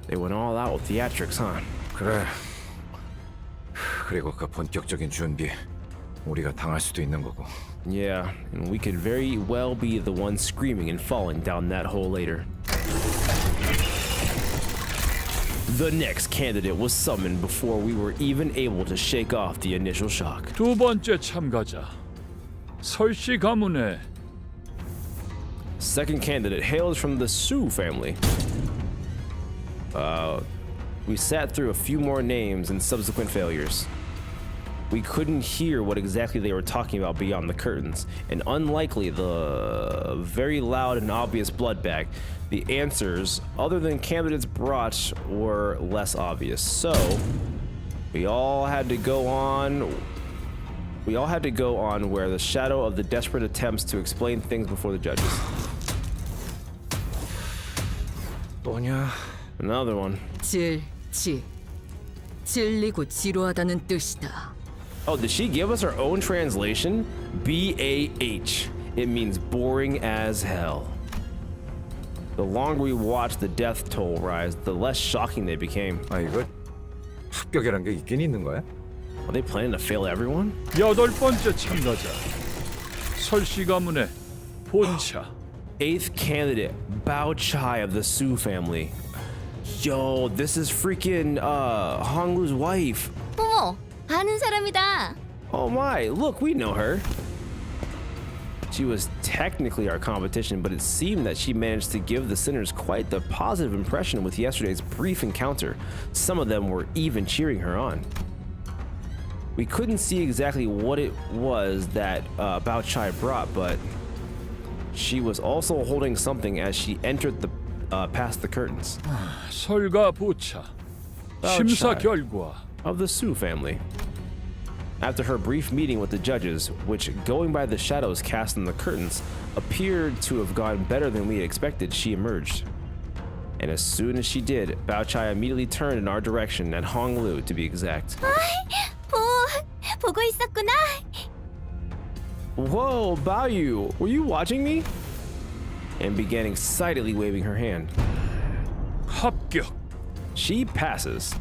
[SPEAKER 1] They went all out with theatrics, huh?
[SPEAKER 16] 그래. 그리고 그 본격적인 준비, 우리가 당할 수도 있는 거고.
[SPEAKER 1] Yeah, and we could very well be the ones screaming and falling down that hole later. The next candidate was summoned before we were even able to shake off the initial shock.
[SPEAKER 14] 두 번째 참가자, 설씨 가문의
[SPEAKER 1] Second candidate hails from the Su family. We sat through a few more names and subsequent failures. We couldn't hear what exactly they were talking about beyond the curtains, and unlikely the very loud and obvious blood bag, the answers, other than candidates brought, were less obvious. So, we all had to go on where the shadow of the desperate attempts to explain things before the judges.
[SPEAKER 16] 또냐?
[SPEAKER 1] Another one.
[SPEAKER 5] 질리고 지루하다는 뜻이다.
[SPEAKER 1] Oh, did she give us her own translation? BAH. It means boring as hell. The longer we watch the death toll rise, the less shocking they became.
[SPEAKER 16] 아 이거 합격이란 게 있긴 있는 거야?
[SPEAKER 1] Are they planning to fail everyone?
[SPEAKER 14] 8번째 참가자 설씨 가문의 보차.
[SPEAKER 1] 8th candidate, Bao Chai of the Su family. Yo, this is freaking Honglu's wife.
[SPEAKER 17] 어머, 아는 사람이다.
[SPEAKER 1] Oh my, look, we know her. She was technically our competition, but it seemed that she managed to give the sinners quite the positive impression with yesterday's brief encounter. Some of them were even cheering her on. We couldn't see exactly what it was that Bao Chai brought, but she was also holding something as she entered the past the curtains.
[SPEAKER 14] 설과 보차. 심사 결과.
[SPEAKER 1] Of the Su family. After her brief meeting with the judges, which, going by the shadows cast in the curtains, appeared to have gone better than we had expected, she emerged. And as soon as she did, Bao Chai immediately turned in our direction, at Honglu to be exact.
[SPEAKER 17] 보고 있었구나.
[SPEAKER 1] Whoa, Baoyu, were you watching me? And began excitedly waving her hand.
[SPEAKER 14] 합격.
[SPEAKER 1] She passes.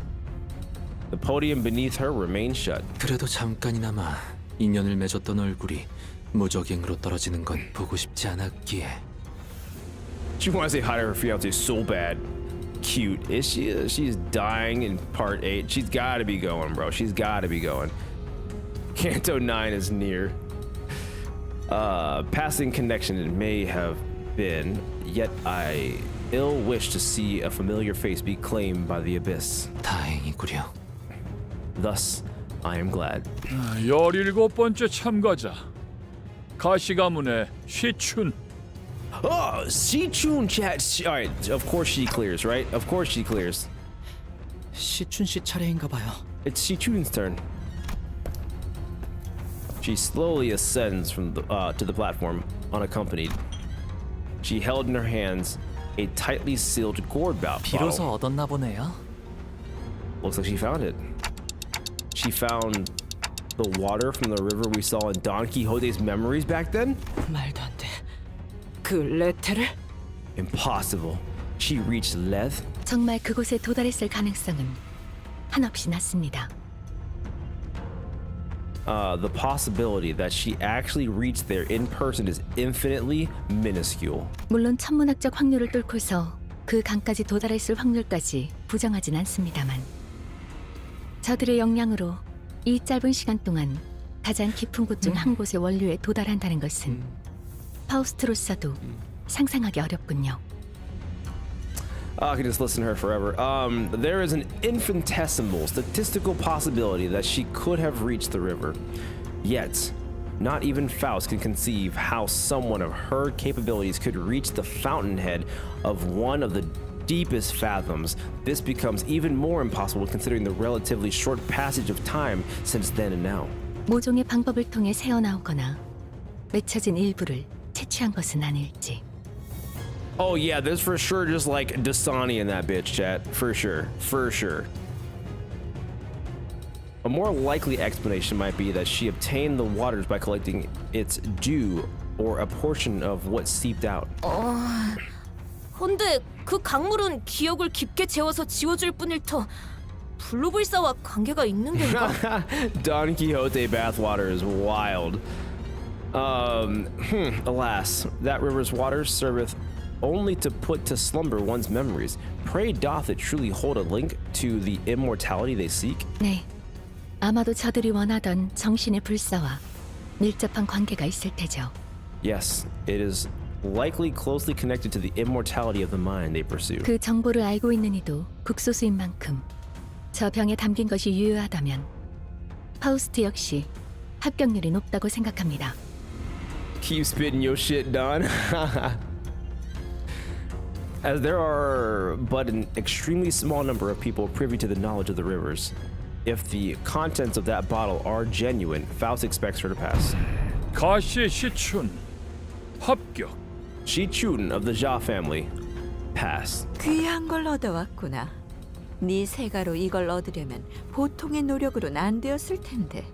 [SPEAKER 1] The podium beneath her remains shut.
[SPEAKER 9] 그래도 잠깐이나마 인연을 맺었던 얼굴이 무적행으로 떨어지는 건 보고 싶지 않았기에.
[SPEAKER 1] She wants to say hi to her fiance so bad. Cute. Is she? She's dying in part 8. She's got to be going, bro. She's got to be going. Canto 9 is near. Passing connection it may have been, yet I ill wish to see a familiar face be claimed by the abyss.
[SPEAKER 9] 다행이구려.
[SPEAKER 1] Thus, I am glad.
[SPEAKER 14] 17번째 참가자 가시 가문의 시춘.
[SPEAKER 1] Oh, Sichun chat. All right, of course she clears, right? Of course she clears.
[SPEAKER 4] 시춘 씨 차례인가 봐요.
[SPEAKER 1] It's Sichun's turn. She slowly ascends from to the platform, unaccompanied. She held in her hands a tightly sealed gourd bottle.
[SPEAKER 7] 비로소 얻었나 보네요.
[SPEAKER 1] Looks like she found it. She found the water from the river we saw in Don Quixote's memories back then?
[SPEAKER 5] 말도 안 돼. 그 레테를?
[SPEAKER 1] Impossible. She reached Leth?
[SPEAKER 10] 정말 그곳에 도달했을 가능성은 한없이 낮습니다.
[SPEAKER 1] The possibility that she actually reached there in person is infinitely minuscule.
[SPEAKER 10] 물론 천문학적 확률을 뚫고서 그 강까지 도달했을 확률까지 부정하진 않습니다만 저들의 역량으로 이 짧은 시간 동안 가장 깊은 곳 중 한 곳의 원료에 도달한다는 것은 파우스트로서도 상상하기 어렵군요.
[SPEAKER 1] I could just listen to her forever. There is an infinitesimal statistical possibility that she could have reached the river. Yet, not even Faust can conceive how someone of her capabilities could reach the fountainhead of one of the deepest fathoms. This becomes even more impossible considering the relatively short passage of time since then and now.
[SPEAKER 10] 모종의 방법을 통해 새어나오거나 맺혀진 일부를 채취한 것은 아닐지.
[SPEAKER 1] Oh yeah, there's for sure just like Dasani in that bitch, chat. For sure. For sure. A more likely explanation might be that she obtained the waters by collecting its dew or a portion of what seeped out.
[SPEAKER 11] 근데 그 강물은 기억을 깊게 재워서 지워줄 뿐일 터 블루불사와 관계가 있는 건가?
[SPEAKER 1] Don Quixote bathwater is wild. Alas, that river's waters serveth only to put to slumber one's memories. Pray doth it truly hold a link to the immortality they seek?
[SPEAKER 10] 네, 아마도 저들이 원하던 정신의 불사와 밀접한 관계가 있을 테죠.
[SPEAKER 1] Yes, it is likely closely connected to the immortality of the mind they pursue.
[SPEAKER 10] 그 정보를 알고 있는 이도 극소수인 만큼 저 병에 담긴 것이 유효하다면 파우스트 역시 합격률이 높다고 생각합니다.
[SPEAKER 1] Keep spitting your shit, Don. As there are but an extremely small number of people privy to the knowledge of the rivers, if the contents of that bottle are genuine, Faust expects her to pass.
[SPEAKER 14] 가시 시춘 합격.
[SPEAKER 1] Shi Chun of the Jia family. Pass.
[SPEAKER 13] 귀한 걸 얻어왔구나. 네 세가로 이걸 얻으려면 보통의 노력으로는 안 되었을 텐데.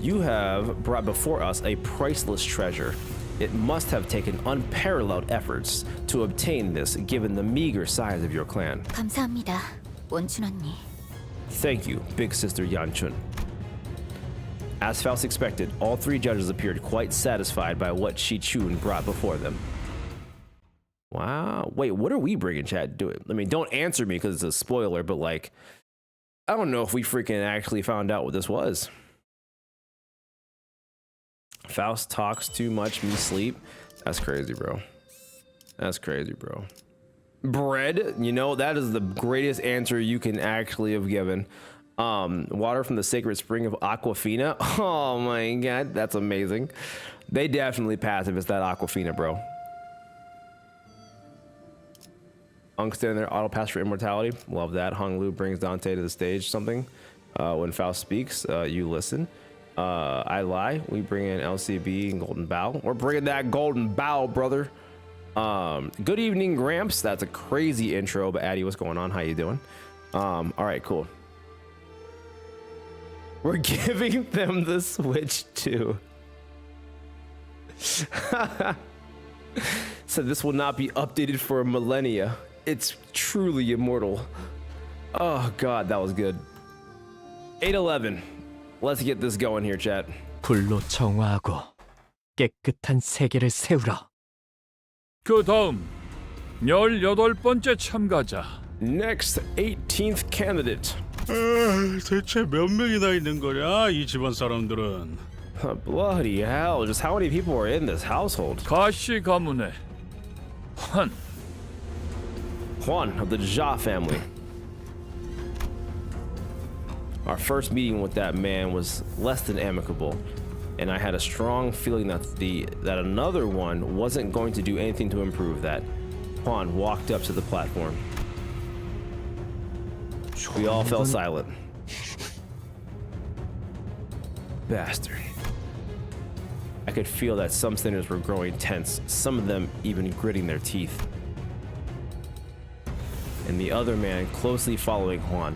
[SPEAKER 1] You have brought before us a priceless treasure. It must have taken unparalleled efforts to obtain this, given the meager size of your clan.
[SPEAKER 17] 감사합니다, 원춘 언니.
[SPEAKER 1] Thank you, big sister Yanchun. As Faust expected, all three judges appeared quite satisfied by what Shi Chun brought before them. Wow. Wait, what are we bringing, chat? Do it. I mean, don't answer me because it's a spoiler, but like, I don't know if we freaking actually found out what this was. Faust talks too much, me sleep. That's crazy, bro. That's crazy, bro. Bread, you know, that is the greatest answer you can actually have given. Water from the sacred spring of Aquafina. Oh my god, that's amazing. They definitely pass if it's that Aquafina, bro. Unk standing there, auto pass for immortality. Love that. Hong Lu brings Dante to the stage. Something. When Faust speaks, you listen. I lie. We bring in LCB and Golden Bow. We're bringing that Golden Bow, brother. Good evening, Gramps. That's a crazy intro, but Addie, what's going on? How you doing? All right, cool. We're giving them the Switch too. So this will not be updated for millennia. It's truly immortal. Oh god, that was good. 811. Let's get this going here, chat.
[SPEAKER 18] 불로 정화하고 깨끗한 세계를 세우라.
[SPEAKER 14] 그 다음 18번째 참가자.
[SPEAKER 1] Next 18th candidate.
[SPEAKER 19] 대체 몇 명이나 있는 거냐 이 집안 사람들은?
[SPEAKER 1] Bloody hell! Just how many people are in this household?
[SPEAKER 14] 가시 가문의
[SPEAKER 1] Juan of the Jia family. Our first meeting with that man was less than amicable, and I had a strong feeling that another one wasn't going to do anything to improve that. Juan walked up to the platform. We all fell silent. Bastard. I could feel that some sinners were growing tense, some of them even gritting their teeth. And the other man, closely following Juan,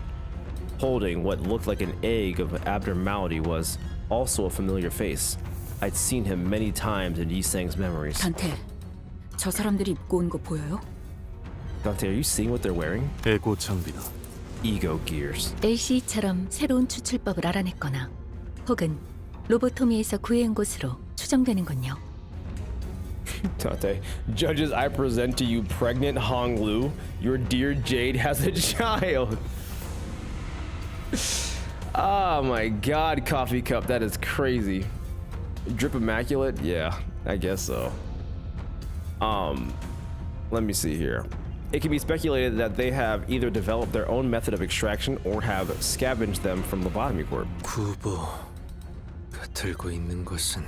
[SPEAKER 1] holding what looked like an egg of abnormality, was also a familiar face. I'd seen him many times in Yisang's memories.
[SPEAKER 2] 단테, 저 사람들이 입고 온 거 보여요?
[SPEAKER 1] Dante, are you seeing what they're wearing?
[SPEAKER 6] 에고 장비다.
[SPEAKER 1] Ego gears.
[SPEAKER 10] LCE처럼 새로운 추출법을 알아냈거나 혹은 로보토미에서 구해온 곳으로 추정되는군요.
[SPEAKER 1] Dante, judges, I present to you pregnant Hong Lu. Your dear Jade has a child. Oh my god, coffee cup, that is crazy. Drip immaculate? Yeah, I guess so. Let me see here. It can be speculated that they have either developed their own method of extraction or have scavenged them from Lobotomy Corp.
[SPEAKER 9] 구보가 들고 있는 것은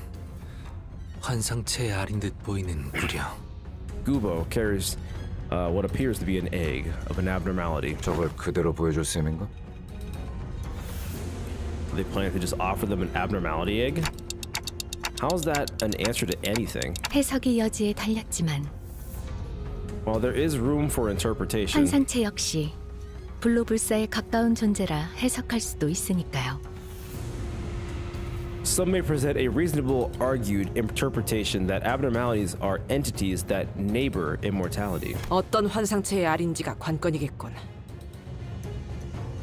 [SPEAKER 9] 환상체의 알인 듯 보이는 무려.
[SPEAKER 1] Gubo carries what appears to be an egg of an abnormality.
[SPEAKER 16] 저걸 그대로 보여줄 셈인가?
[SPEAKER 1] They plan to just offer them an abnormality egg? How is that an answer to anything?
[SPEAKER 10] 해석의 여지에 달렸지만
[SPEAKER 1] Well, there is room for interpretation.
[SPEAKER 10] 환상체 역시 불로불사에 가까운 존재라 해석할 수도 있으니까요.
[SPEAKER 1] Some may present a reasonable argued interpretation that abnormalities are entities that neighbor immortality.
[SPEAKER 5] 어떤 환상체의 알인지가 관건이겠군.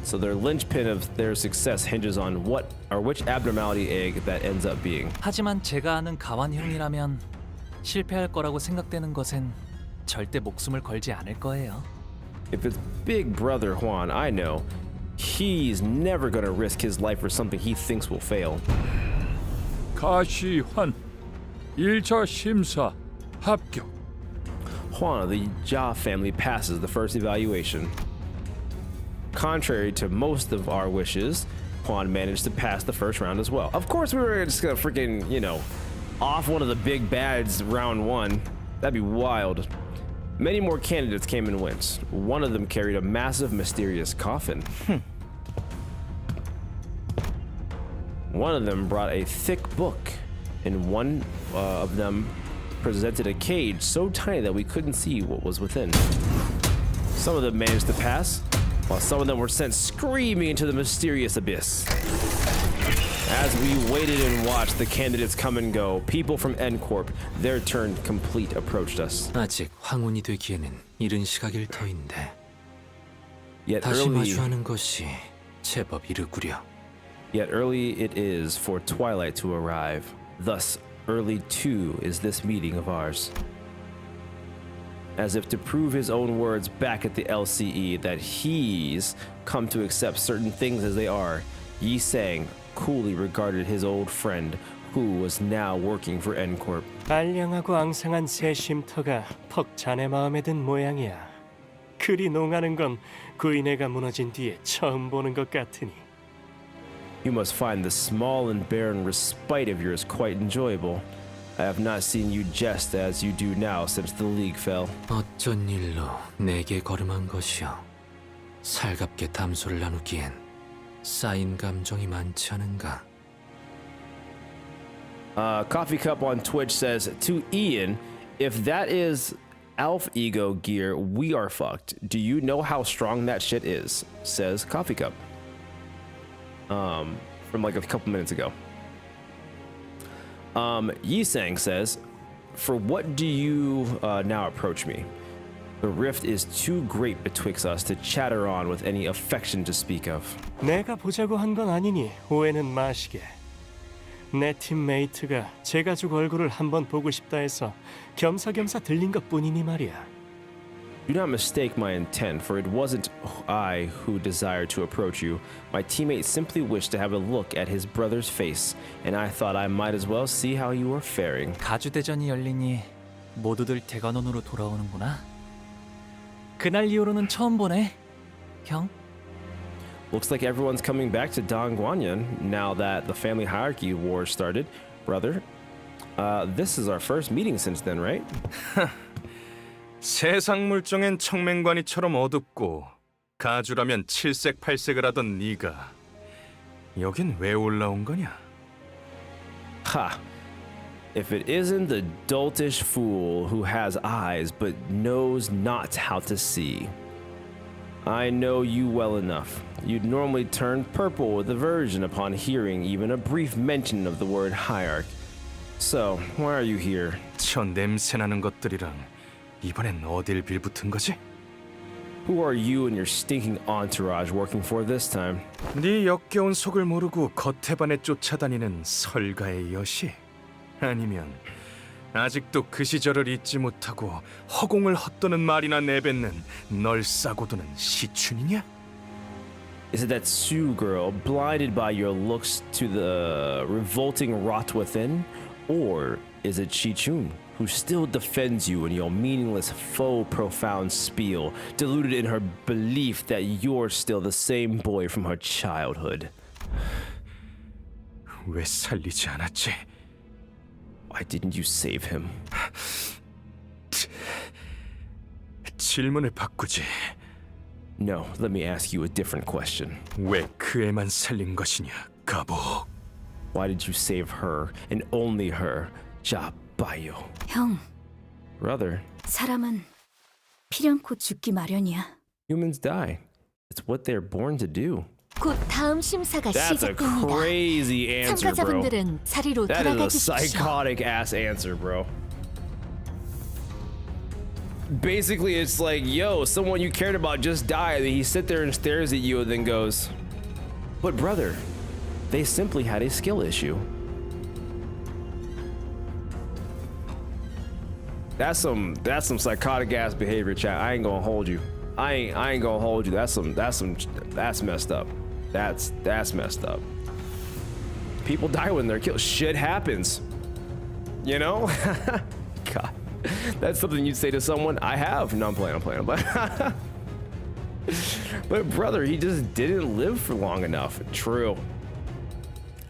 [SPEAKER 1] So their linchpin of their success hinges on what or which abnormality egg that ends up being.
[SPEAKER 7] 하지만 제가 아는 가완형이라면 실패할 거라고 생각되는 것엔 절대 목숨을 걸지 않을 거예요.
[SPEAKER 1] If it's Big Brother Juan, I know he's never gonna risk his life for something he thinks will fail.
[SPEAKER 14] 가시환 1차 심사 합격.
[SPEAKER 1] Juan of the Jia family passes the first evaluation. Contrary to most of our wishes, Juan managed to pass the first round as well. Of course, we were just gonna freaking, you know, off one of the big bads round one. That'd be wild. Many more candidates came and went. One of them carried a massive, mysterious coffin. One of them brought a thick book. In one of them presented a cage so tiny that we couldn't see what was within. Some of them managed to pass, while some of them were sent screaming into the mysterious abyss. As we waited and watched the candidates come and go, people from N-Corp, their turn complete, approached us.
[SPEAKER 9] 아직 황혼이 되기에는 이른 시각일 터인데
[SPEAKER 1] Yet
[SPEAKER 9] 다시
[SPEAKER 1] early,
[SPEAKER 9] 마주하는 것이 제법 이르구려.
[SPEAKER 1] yet early it is for twilight to arrive. Thus, early too is this meeting of ours. As if to prove his own words back at the LCE that he's come to accept certain things as they are, Yi Sang coolly regarded his old friend who was now working for N-Corp.
[SPEAKER 20] 알량하고 앙상한 새 쉼터가 퍽 자네 마음에 든 모양이야. 그리 농하는 건 구인회가 무너진 뒤에 처음 보는 것 같으니.
[SPEAKER 1] You must find the small and barren respite of yours quite enjoyable. I have not seen you jest as you do now since the League fell.
[SPEAKER 9] 어쩐 일로 내게 걸음한 것이여. 살갑게 담소를 나누기엔 쌓인 감정이 많지 않은가.
[SPEAKER 1] Coffee Cup on Twitch says, to Ian, if that is Alf Ego gear, we are fucked. Do you know how strong that shit is? Says Coffee Cup. From like a couple minutes ago. Yi Sang says, for what do you now approach me? The rift is too great betwixt us to chatter on with any affection to speak of.
[SPEAKER 20] 내가 보자고 한 건 아니니 오해는 마시게. 내 팀메이트가 제 가족 얼굴을 한번 보고 싶다 해서 겸사겸사 들린 것뿐이니 말이야.
[SPEAKER 1] Do not mistake my intent, for it wasn't I who desired to approach you. My teammate simply wished to have a look at his brother's face, and I thought I might as well see how you were faring.
[SPEAKER 7] 가주대전이 열리니 모두들 대관원으로 돌아오는구나. 그날 이후로는 처음 보네, 형.
[SPEAKER 1] Looks like everyone's coming back to Dongguanyan now that the family hierarchy war started. Brother, this is our first meeting since then, right?
[SPEAKER 21] 세상 물정엔 청맹관이처럼 어둡고 가주라면 칠색팔색을 하던 네가 여긴 왜 올라온 거냐?
[SPEAKER 1] Ha! If it isn't the doltish fool who has eyes but knows not how to see. I know you well enough. You'd normally turn purple with aversion upon hearing even a brief mention of the word hierarch. So, why are you here?
[SPEAKER 21] 저 냄새나는 것들이랑 이번엔 어딜 빌붙은 거지?
[SPEAKER 1] Who are you and your stinking entourage working for this time?
[SPEAKER 21] 네 역겨운 속을 모르고 겉에반에 쫓아다니는 설가의 여시? 아니면 아직도 그 시절을 잊지 못하고 허공을 헛도는 말이나 내뱉는 널 싸고 두는 시춘이냐?
[SPEAKER 1] Is it that Sue girl blinded by your looks to the revolting rot within? Or is it Chi-Chun who still defends you in your meaningless faux profound spiel, deluded in her belief that you're still the same boy from her childhood?
[SPEAKER 21] 왜 살리지 않았지?
[SPEAKER 1] Why didn't you save him?
[SPEAKER 21] 질문을 바꾸지.
[SPEAKER 1] No, let me ask you a different question.
[SPEAKER 21] 왜 그 애만 살린 것이냐, 가보.
[SPEAKER 1] Why did you save her and only her, 자바요?
[SPEAKER 11] 형,
[SPEAKER 1] Brother,
[SPEAKER 11] 사람은 필연코 죽기 마련이야.
[SPEAKER 1] humans die. It's what they're born to do.
[SPEAKER 10] 곧 다음 심사가
[SPEAKER 1] That's a
[SPEAKER 10] 시작됩니다.
[SPEAKER 1] crazy answer, bro.
[SPEAKER 10] 참가자분들은 자리로
[SPEAKER 1] That is a
[SPEAKER 10] 돌아가주십시오.
[SPEAKER 1] psychotic ass answer, bro. Basically, it's like, yo, someone you cared about just died, and he sits there and stares at you and then goes, but brother, they simply had a skill issue. That's some psychotic ass behavior, chat. I ain't gonna hold you. I ain't gonna hold you. That's messed up. That's messed up. People die when they're killed. Shit happens. You know? God. That's something you'd say to someone. I have. No, I'm playing. But brother, he just didn't live for long enough. True.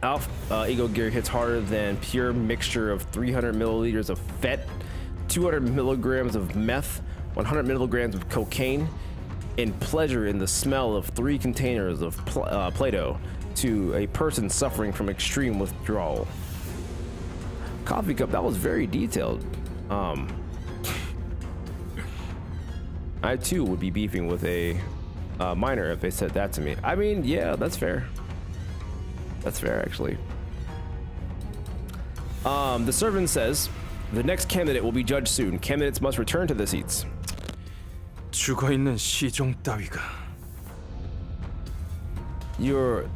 [SPEAKER 1] Alf Ego Gear hits harder than pure mixture of 300 milliliters of FET, 200 milligrams of meth, 100 milligrams of cocaine, and pleasure in the smell of 3 containers of Play-Doh to a person suffering from extreme withdrawal. Coffee Cup, that was very detailed. I too would be beefing with a minor if they said that to me. I mean, yeah, that's fair. That's fair, actually. The servant says the next candidate will be judged soon. Candidates must return to their seats.
[SPEAKER 21] 죽어 있는 시종 따위가.
[SPEAKER 1] You're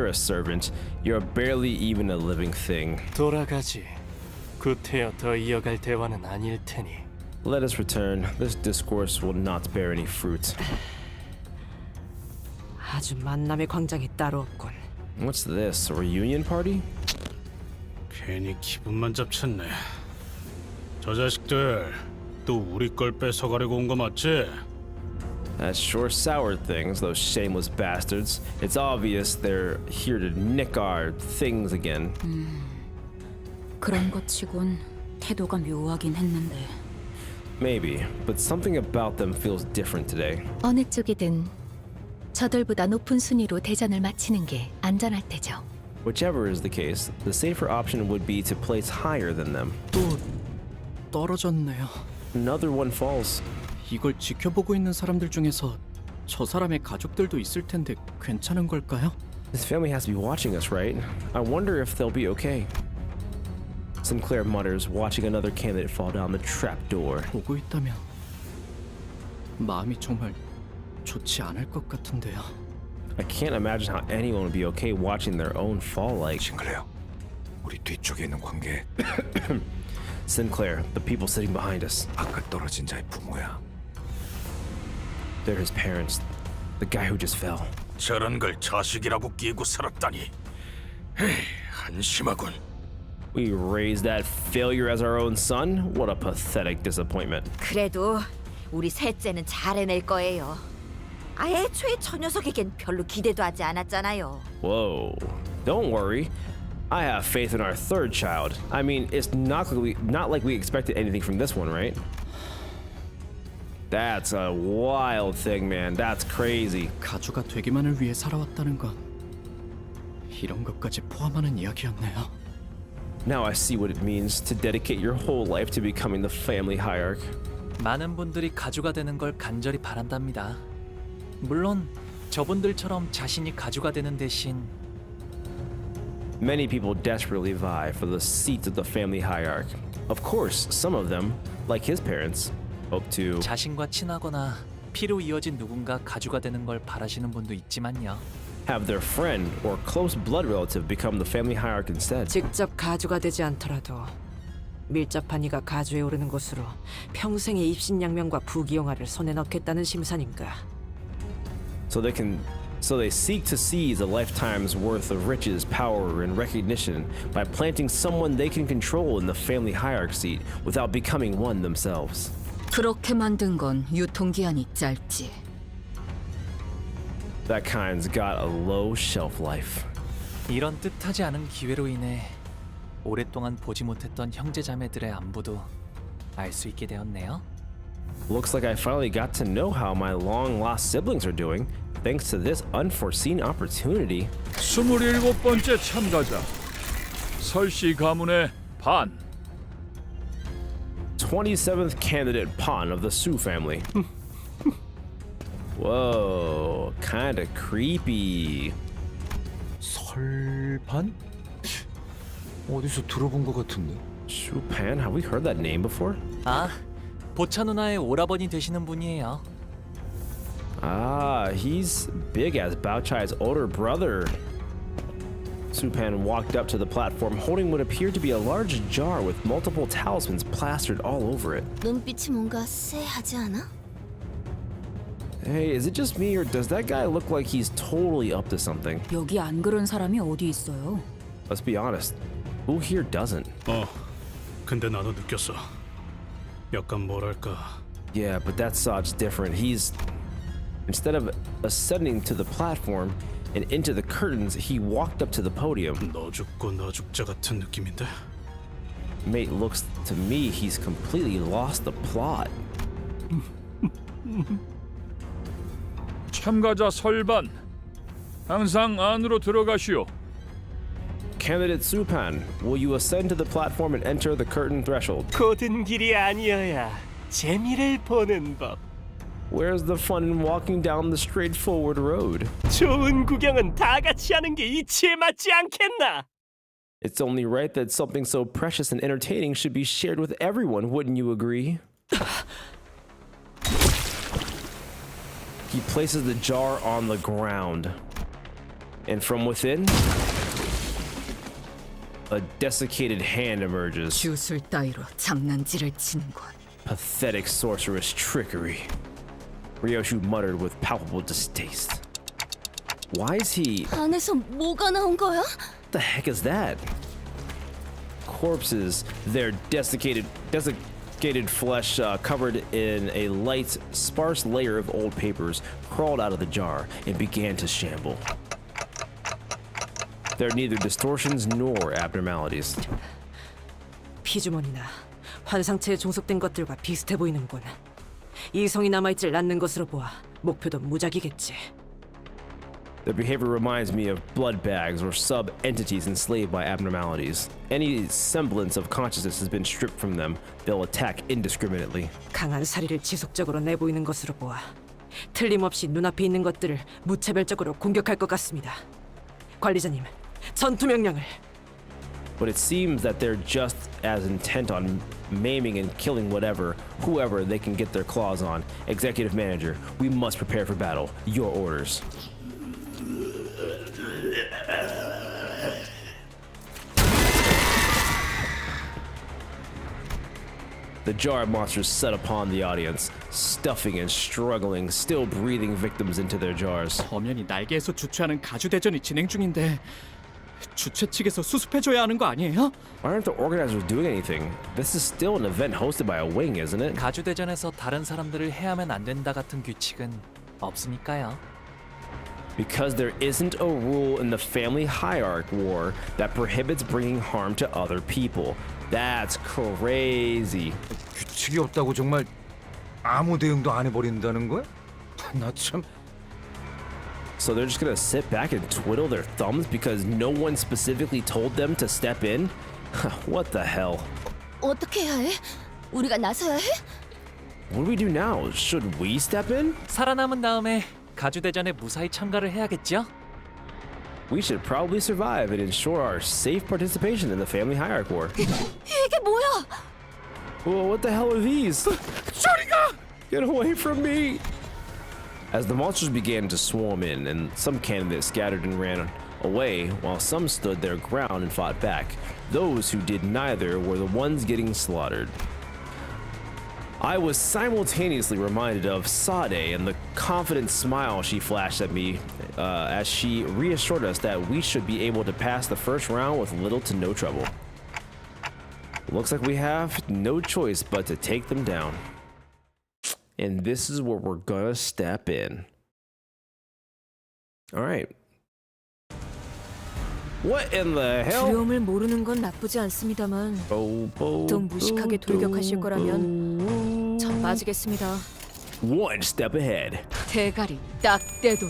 [SPEAKER 1] a servant. You're barely even a living thing.
[SPEAKER 20] 돌아가지. 구태여 더 이어갈 대화는 아닐 테니.
[SPEAKER 1] Let us return. This discourse will not bear any fruit.
[SPEAKER 5] 아주 만남의 광장이 따로 없군.
[SPEAKER 1] What's this? A reunion party?
[SPEAKER 19] 괜히 기분만 잡쳤네. 저 자식들 또 우리 걸 뺏어가려고 온 거 맞지?
[SPEAKER 1] That sure soured things, those shameless bastards. It's obvious they're here to nick our things again.
[SPEAKER 2] 그런 것 치곤 태도가 묘하긴 했는데.
[SPEAKER 1] Maybe, but something about them feels different today.
[SPEAKER 10] 어느 쪽이든 저들보다 높은 순위로 대전을 마치는 게 안전할 테죠.
[SPEAKER 1] Whichever is the case, the safer option would be to place higher than them.
[SPEAKER 4] 또 떨어졌네요.
[SPEAKER 1] Another one falls.
[SPEAKER 4] 이걸 지켜보고 있는 사람들 중에서 저 사람의 가족들도 있을 텐데 괜찮은 걸까요?
[SPEAKER 1] His family has to be watching us, right? I wonder if they'll be okay. Sinclair mutters, watching another candidate fall down the trapdoor.
[SPEAKER 4] 보고 있다면 마음이 정말 좋지 않을 것 같은데요.
[SPEAKER 1] I can't imagine how anyone would be okay watching their own fall like.
[SPEAKER 16] 싱클레어, 우리 뒤쪽에 있는 관계.
[SPEAKER 1] Sinclair, the people sitting behind us.
[SPEAKER 16] 아까 떨어진 자의 부모야.
[SPEAKER 1] They're his parents. The guy who just fell.
[SPEAKER 19] 저런 걸 자식이라고 끼고 살았다니. 에이, 한심하군.
[SPEAKER 1] We raised that failure as our own son? What a pathetic disappointment.
[SPEAKER 13] 그래도 우리 셋째는 잘 해낼 거예요. 애초에 저 녀석에겐 별로 기대도 하지 않았잖아요.
[SPEAKER 1] Whoa. Don't worry. I have faith in our third child. I mean, it's not like we expected anything from this one, right? That's a wild thing, man. That's crazy.
[SPEAKER 4] 가주가 되기만을 위해 살아왔다는 건 이런 것까지 포함하는 이야기였네요.
[SPEAKER 1] Now I see what it means to dedicate your whole life to becoming the family hierarch.
[SPEAKER 7] 많은 분들이 가주가 되는 걸 간절히 바란답니다. 물론 저분들처럼 자신이 가주가 되는 대신
[SPEAKER 1] Many people desperately vie for the seat of the family hierarch. Of course, some of them, like his parents, hope to
[SPEAKER 7] 자신과 친하거나 피로 이어진 누군가 가주가 되는 걸 바라시는 분도 있지만요.
[SPEAKER 1] have their friend or close blood relative become the family hierarch instead.
[SPEAKER 5] 직접 가주가 되지 않더라도 밀접한 이가 가주에 오르는 곳으로 평생의 입신양명과 부귀영화를 손에 넣겠다는 심산인가.
[SPEAKER 1] So they seek to seize a lifetime's worth of riches, power, and recognition by planting someone they can control in the family hierarch seat without becoming one themselves.
[SPEAKER 2] 그렇게 만든 건 유통기한이 짧지.
[SPEAKER 1] That kind's got a low shelf life.
[SPEAKER 7] 이런 뜻하지 않은 기회로 인해 오랫동안 보지 못했던 형제자매들의 안부도 알 수 있게 되었네요.
[SPEAKER 1] Looks like I finally got to know how my long-lost siblings are doing, thanks to this unforeseen opportunity.
[SPEAKER 14] 27번째 참가자 설씨 가문의 반.
[SPEAKER 1] 27th candidate Pan of the Su family. Whoa, kinda creepy.
[SPEAKER 16] 설반? 어디서 들어본 것 같은데.
[SPEAKER 1] Su Pan? Have we heard that name before?
[SPEAKER 7] 아, 보차 누나의 오라버니 되시는 분이에요.
[SPEAKER 1] Ah, he's big as Bao Chai's older brother. Su Pan walked up to the platform holding what appeared to be a large jar with multiple talismans plastered all over it.
[SPEAKER 17] 눈빛이 뭔가 쎄하지 않아?
[SPEAKER 1] Hey, is it just me or does that guy look like he's totally up to something?
[SPEAKER 2] 여기 안 그런 사람이 어디 있어요?
[SPEAKER 1] Let's be honest. Who here doesn't?
[SPEAKER 19] 근데 나도 느꼈어. 약간 뭐랄까.
[SPEAKER 1] Yeah, but that Saj's different. He's... Instead of ascending to the platform and into the curtains, he walked up to the podium.
[SPEAKER 19] 너 죽고 나 죽자 같은 느낌인데.
[SPEAKER 1] Mate, looks to me he's completely lost the plot.
[SPEAKER 14] 참가자 설반, 항상 안으로 들어가시오.
[SPEAKER 1] Candidate Supan, will you ascend to the platform and enter the curtain threshold?
[SPEAKER 20] 고든 길이 아니어야 재미를 보는 법.
[SPEAKER 1] Where's the fun in walking down the straightforward road?
[SPEAKER 20] 좋은 구경은 다 같이 하는 게 이치에 맞지 않겠나?
[SPEAKER 1] It's only right that something so precious and entertaining should be shared with everyone, wouldn't you agree? He places the jar on the ground. And from within, a desiccated hand emerges.
[SPEAKER 2] 주술 따위로 장난질을 치는군.
[SPEAKER 1] Pathetic sorceress trickery. Ryoshu muttered with palpable distaste. Why is he...
[SPEAKER 17] 안에서 뭐가 나온 거야?
[SPEAKER 1] What the heck is that? Corpses, their desiccated flesh covered in a light, sparse layer of old papers, crawled out of the jar and began to shamble. There are neither distortions nor abnormalities.
[SPEAKER 5] 피주머니나 환상체에 종속된 것들과 비슷해 보이는군. 이성이 남아있질 않는 것으로 보아 목표도 무작위겠지.
[SPEAKER 1] Their behavior reminds me of blood bags or sub-entities enslaved by abnormalities. Any semblance of consciousness has been stripped from them. They'll attack indiscriminately.
[SPEAKER 5] 강한 사리를 지속적으로 내보이는 것으로 보아 틀림없이 눈앞에 있는 것들을 무차별적으로 공격할 것 같습니다. 관리자님, 전투 명령을.
[SPEAKER 1] But it seems that they're just as intent on maiming and killing whoever they can get their claws on. Executive Manager, we must prepare for battle. Your orders. The jar of monsters set upon the audience, stuffing and struggling, still breathing victims into their jars.
[SPEAKER 4] 엄연히 날개에서 주최하는 가주 대전이 진행 중인데 주최 측에서 수습해줘야 하는 거 아니에요?
[SPEAKER 1] Why aren't the organizers doing anything? This is still an event hosted by a wing, isn't it?
[SPEAKER 7] 가주 대전에서 다른 사람들을 해하면 안 된다 같은 규칙은 없으니까요.
[SPEAKER 1] Because there isn't a rule in the family hierarch war that prohibits bringing harm to other people. That's crazy.
[SPEAKER 16] 규칙이 없다고 정말 아무 대응도 안 해버린다는 거야? 나 참...
[SPEAKER 1] So they're just gonna sit back and twiddle their thumbs because no one specifically told them to step in? What the hell?
[SPEAKER 17] 어떻게 해야 해? 우리가 나서야 해?
[SPEAKER 1] What do we do now? Should we step in?
[SPEAKER 7] 살아남은 다음에 가주 대전에 무사히 참가를 해야겠죠?
[SPEAKER 1] We should probably survive and ensure our safe participation in the family hierarch war.
[SPEAKER 17] 이게 뭐야?
[SPEAKER 1] Whoa, what the hell are these?
[SPEAKER 17] 저리가!
[SPEAKER 1] Get away from me! As the monsters began to swarm in, and some candidates scattered and ran away, while some stood their ground and fought back, those who did neither were the ones getting slaughtered. I was simultaneously reminded of Sade and the confident smile she flashed at me as she reassured us that we should be able to pass the first round with little to no trouble. Looks like we have no choice but to take them down. And this is where we're gonna step in. All right. What in the hell?
[SPEAKER 11] 두려움을 모르는 건 나쁘지 않습니다만 또 무식하게 돌격하실 거라면 전 빠지겠습니다.
[SPEAKER 1] One step ahead.
[SPEAKER 2] 대가리 딱 떼도.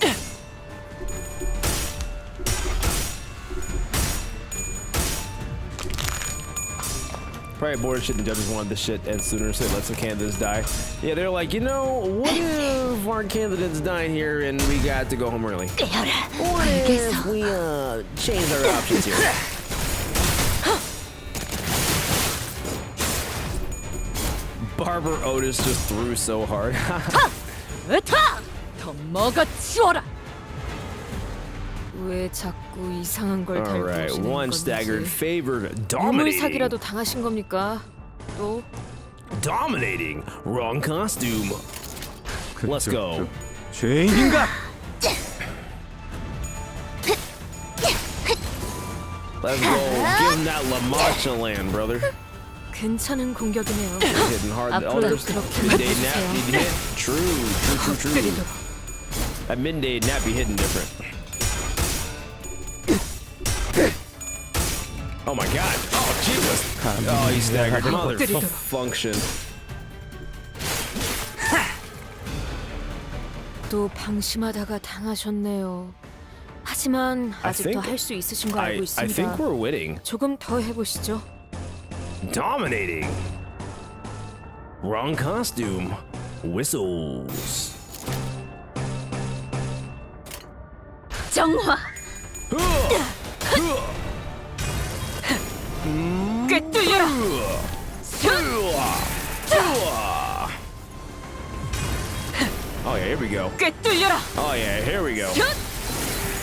[SPEAKER 1] Probably bored of shit. The judges wanted this shit end sooner, so they let some candidates die. Yeah, they're like, you know, what if our candidates die here and we got to go home early? What if we change our options here? Barber Otis just threw so hard.
[SPEAKER 2] 더 먹어치워라.
[SPEAKER 11] 왜 자꾸 이상한 걸 달고
[SPEAKER 1] Alright,
[SPEAKER 11] 오시는
[SPEAKER 1] one
[SPEAKER 11] 건지.
[SPEAKER 1] staggered favored
[SPEAKER 11] 유물
[SPEAKER 1] dominating.
[SPEAKER 11] 사기라도 당하신 겁니까? 또
[SPEAKER 1] Dominating. Wrong costume. Let's go.
[SPEAKER 4] 죄인인가?
[SPEAKER 1] Let's go. Give him that La Mancha land, brother.
[SPEAKER 11] 괜찮은 공격이네요.
[SPEAKER 1] Hitting hard. The
[SPEAKER 11] 앞으로도
[SPEAKER 1] elders.
[SPEAKER 11] 그렇게
[SPEAKER 1] Midday nap
[SPEAKER 11] 해주세요.
[SPEAKER 1] need to hit. True. That midday nap be hitting different. Oh my god. Oh Jesus. Oh, he staggered. Mother function.
[SPEAKER 11] 또 방심하다가 당하셨네요. 하지만
[SPEAKER 1] I
[SPEAKER 11] 아직도
[SPEAKER 1] think-
[SPEAKER 11] 할 수 있으신 거 알고
[SPEAKER 1] I
[SPEAKER 11] 있습니다.
[SPEAKER 1] think we're winning.
[SPEAKER 11] 조금 더 해보시죠.
[SPEAKER 1] Dominating. Wrong costume. Whistles.
[SPEAKER 2] 정화.
[SPEAKER 11] 꿰뚫려라.
[SPEAKER 1] Oh yeah, here we go.
[SPEAKER 11] 꿰뚫려라.
[SPEAKER 1] Oh yeah, here we go.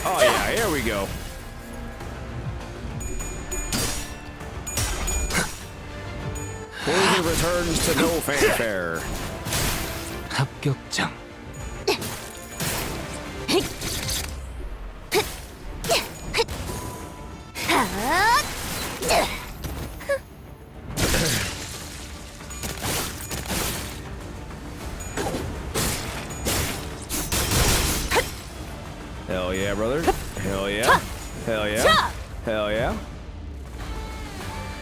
[SPEAKER 1] Oh yeah, here we go. Poison returns to no fanfare.
[SPEAKER 9] 합격장.
[SPEAKER 1] Hell yeah, brother. Hell yeah. Hell yeah. Hell yeah.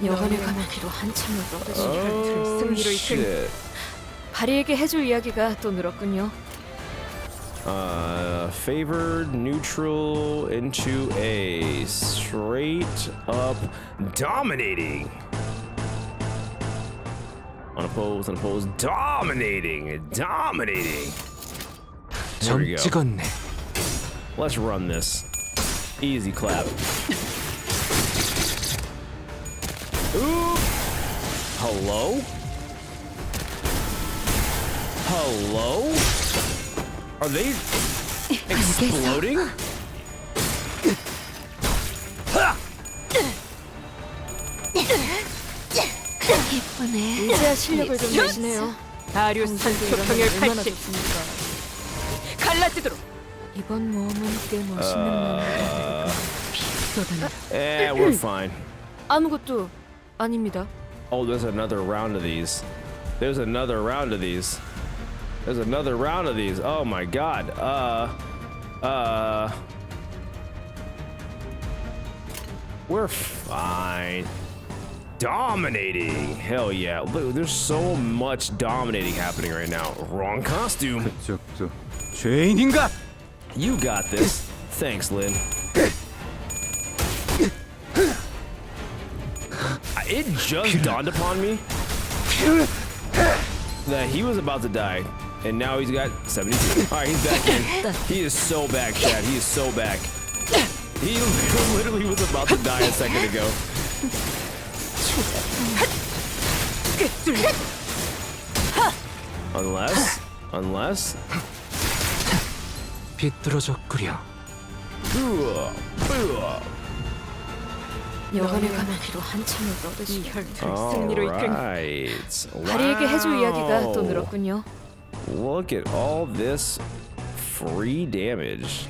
[SPEAKER 11] 여관에 가면 귀로 한참을 떠드신
[SPEAKER 1] Oh,
[SPEAKER 11] 혈트를 승리로 이끈
[SPEAKER 1] shit.
[SPEAKER 11] 바리에게 해줄 이야기가 또 늘었군요.
[SPEAKER 1] Favored neutral into a straight up dominating. Unopposed, dominating. There we
[SPEAKER 9] 점
[SPEAKER 1] go.
[SPEAKER 9] 찍었네.
[SPEAKER 1] Let's run this. Easy clap. Ooh. Hello? Hello? Are they exploding?
[SPEAKER 17] 예쁘네.
[SPEAKER 11] 이제야 실력을 좀 내시네요. 다리우스 산소 평열 80. 갈라지도록. 이번 모험은 꽤 멋있는 마음을 쏟아내라.
[SPEAKER 1] Yeah, we're fine.
[SPEAKER 11] 아무것도 아닙니다.
[SPEAKER 1] Oh, there's another round of these. There's another round of these. There's another round of these. Oh my god. We're fine. Dominating. Hell yeah. Look, there's so much dominating happening right now. Wrong costume.
[SPEAKER 21] 죄인인가?
[SPEAKER 1] You got this. Thanks, Lynn. It just dawned upon me that he was about to die, and now he's got 72. All right, he's back in. He is so back, Chad. He is so back. He literally was about to die a second ago. Unless.
[SPEAKER 9] 비뚤어졌구려.
[SPEAKER 11] 여관에 가면 귀로 한참을 떠드신 혈트를 승리로 이끈
[SPEAKER 1] Alright.
[SPEAKER 11] 바리에게 해줄 이야기가 또 늘었군요.
[SPEAKER 1] Look at all this free damage.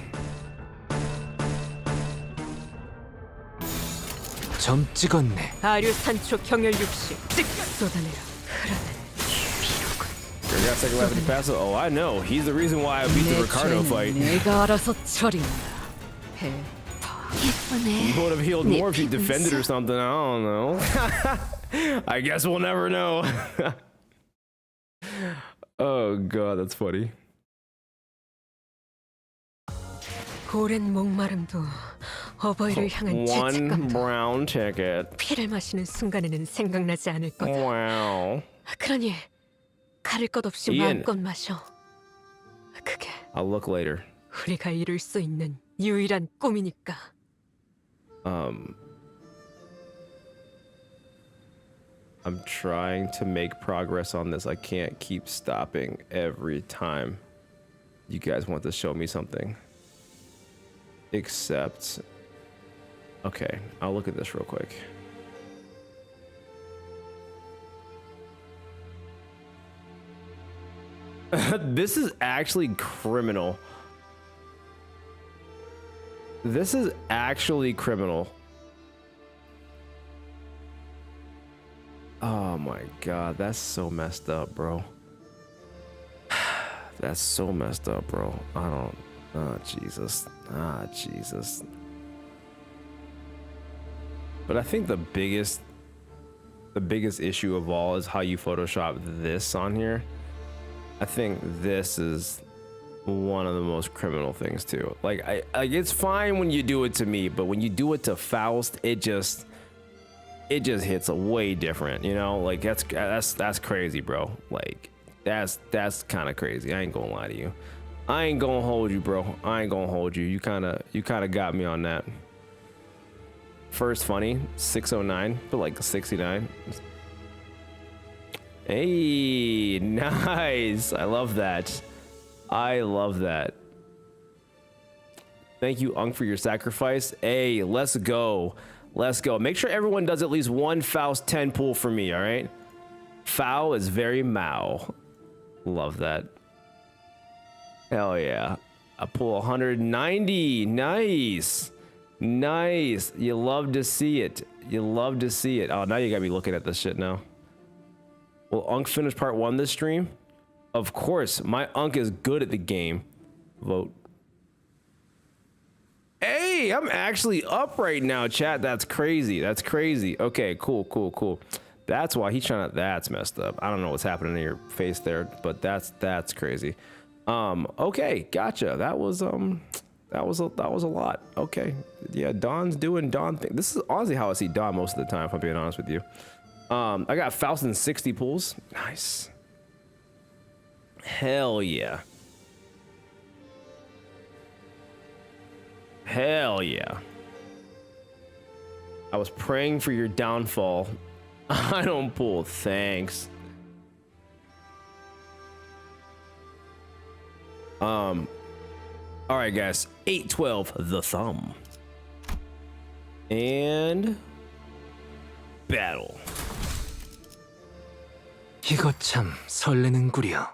[SPEAKER 9] 점 찍었네.
[SPEAKER 5] 다리우스 산초 경열 60. 쏟아내라.
[SPEAKER 1] You got second left in the pass. Oh, I know. He's the reason why I beat the Ricardo fight.
[SPEAKER 5] 내가 알아서 처리한다.
[SPEAKER 1] You would have healed more if you defended or something. I don't know. I guess we'll never know. Oh god, that's funny.
[SPEAKER 5] 오랜 목마름도 어버이를 향한
[SPEAKER 1] One
[SPEAKER 5] 죄책감도
[SPEAKER 1] brown ticket.
[SPEAKER 5] 피를 마시는 순간에는 생각나지 않을 거다.
[SPEAKER 1] Wow.
[SPEAKER 5] 그러니 가릴 것 없이
[SPEAKER 1] Ian.
[SPEAKER 5] 마음껏 마셔. 그게
[SPEAKER 1] I'll look later.
[SPEAKER 5] 우리가 이룰 수 있는 유일한 꿈이니까.
[SPEAKER 1] I'm trying to make progress on this. I can't keep stopping every time you guys want to show me something. Except, okay, I'll look at this real quick. This is actually criminal. This is actually criminal. Oh my god, that's so messed up, bro. That's so messed up, bro. I don't... Oh, Jesus. Ah, Jesus. But I think the biggest issue of all is how you Photoshop this on here. I think this is one of the most criminal things too. Like it's fine when you do it to me, but when you do it to Faust, it just hits a way different, you know? Like that's crazy, bro. Like that's kind of crazy. I ain't gonna lie to you. I ain't gonna hold you, bro. I ain't gonna hold you. You kind of got me on that. First funny 609, but like 69. Hey, nice. I love that. I love that. Thank you, Unk, for your sacrifice. Hey, let's go. Let's go. Make sure everyone does at least one Faust 10 pull for me, all right? Foul is very Mao. Love that. Hell yeah. I pull 190. Nice. Nice. You love to see it. You love to see it. Oh, now you gotta be looking at this shit now. Will Unk finish part 1 this stream? Of course. My Unk is good at the game. Vote. Hey, I'm actually up right now, chat. That's crazy. That's crazy. Okay, cool, cool, cool. That's why he's trying to. That's messed up. I don't know what's happening in your face there, but that's crazy. Okay, gotcha. That was a lot. Okay, yeah. Don's doing Don thing. This is honestly how I see Don most of the time, if I'm being honest with you. I got Faust in 60 pulls. Nice. Hell yeah. Hell yeah. I was praying for your downfall. I don't pull. Thanks. All right, guys. 812, the thumb. And battle.
[SPEAKER 9] 이거 참 설레는구려.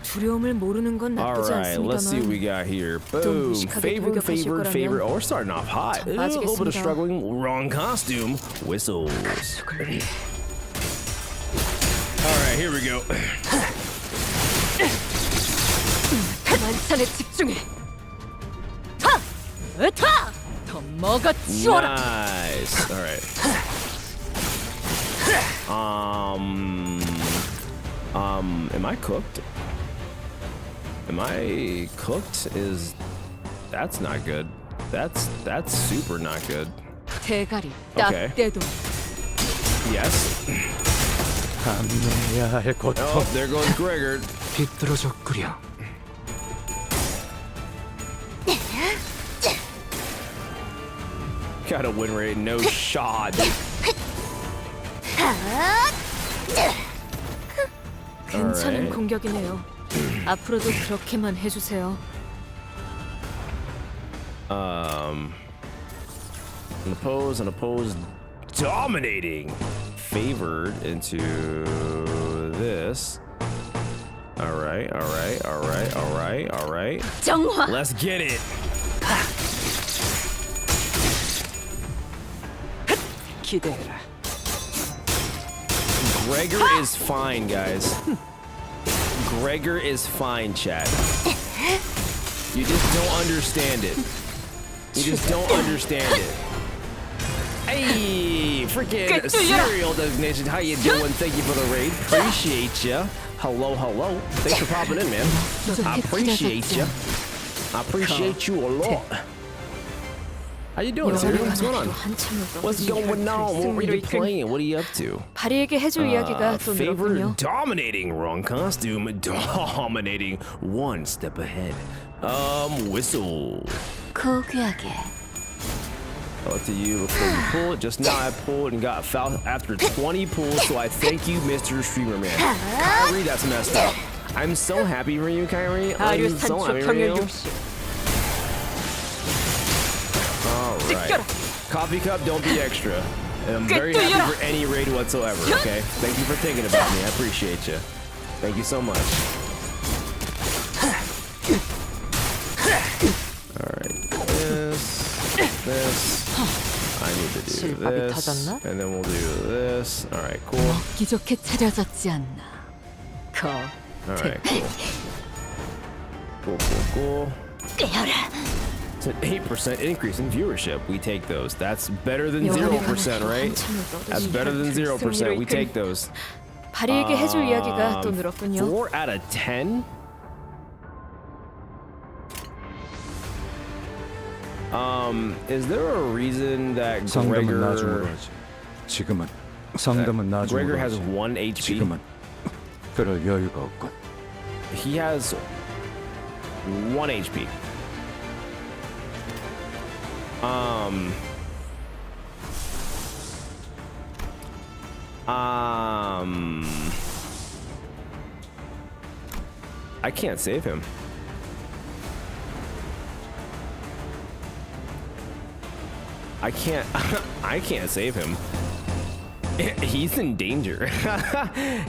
[SPEAKER 11] 두려움을 모르는 건 나쁘지
[SPEAKER 1] Alright, let's see what we got here. Boom. Favorite. Oh, we're starting off hot. A little bit of struggling. Wrong costume. Whistles. Alright, here we go.
[SPEAKER 11] 만찬에 집중해. 타! 으타! 더 먹어치워라.
[SPEAKER 1] Nice. Alright. Am I cooked? Am I cooked? That's not good. That's super not good.
[SPEAKER 11] 대가리
[SPEAKER 1] Okay.
[SPEAKER 11] 딱대도.
[SPEAKER 1] Yes.
[SPEAKER 9] 감내해야 할 고통.
[SPEAKER 1] Oh, there goes Gregor.
[SPEAKER 9] 비뚤어졌구려.
[SPEAKER 1] Got a win rate, no shot.
[SPEAKER 11] 괜찮은
[SPEAKER 1] Alright.
[SPEAKER 11] 공격이네요. 앞으로도 그렇게만 해주세요.
[SPEAKER 1] An oppose, dominating. Favored into this. Alright.
[SPEAKER 11] 정화.
[SPEAKER 1] Let's get it.
[SPEAKER 5] 기대해라.
[SPEAKER 1] Gregor is fine, guys. Gregor is fine, chat. You just don't understand it. You just don't understand it. Hey, freaking cereal designation. How you doing? Thank you for the raid. Appreciate ya. Hello. Thanks for popping in, man. I appreciate ya. I appreciate you a lot. How you doing, Cereal? What's going on? What's going on? What were you playing? What are you up to?
[SPEAKER 11] 바리에게 해줄 이야기가 또
[SPEAKER 1] Favorite
[SPEAKER 11] 늘었군요.
[SPEAKER 1] dominating. Wrong costume. Dominating. One step ahead. Whistle.
[SPEAKER 17] 고귀하게.
[SPEAKER 1] Up to you before you pull it. Just now I pulled and got fouled after 20 pulls, so I thank you, Mr. Streamer Man. Kyrie, that's messed up. I'm so happy for you, Kyrie. I'm so happy for you. Alright. Coffee cup, don't be extra. And I'm very happy for any raid whatsoever, okay? Thank you for thinking about me. I appreciate you. Thank you so much. Alright. This. I need to do this. And then we'll do this. Alright, cool.
[SPEAKER 11] 먹기 좋게 차려졌지 않나.
[SPEAKER 1] Alright, cool. Cool.
[SPEAKER 17] 꿰어라.
[SPEAKER 1] It's an 8% increase in viewership. We take those. That's better than 0%, right? That's better than 0%. We take those.
[SPEAKER 11] 발일게 해줄 이야기가 또 늘었군요.
[SPEAKER 1] 4 out of 10? Is there a reason that
[SPEAKER 16] 상담은 나중으로
[SPEAKER 1] Gregor...
[SPEAKER 16] 하지. 지금은 상담은 나중으로
[SPEAKER 1] Gregor has
[SPEAKER 16] 하지.
[SPEAKER 1] 1 HP?
[SPEAKER 16] 지금은 그럴 여유가 없군.
[SPEAKER 1] He has 1 HP. I can't save him. I can't save him. He's in danger.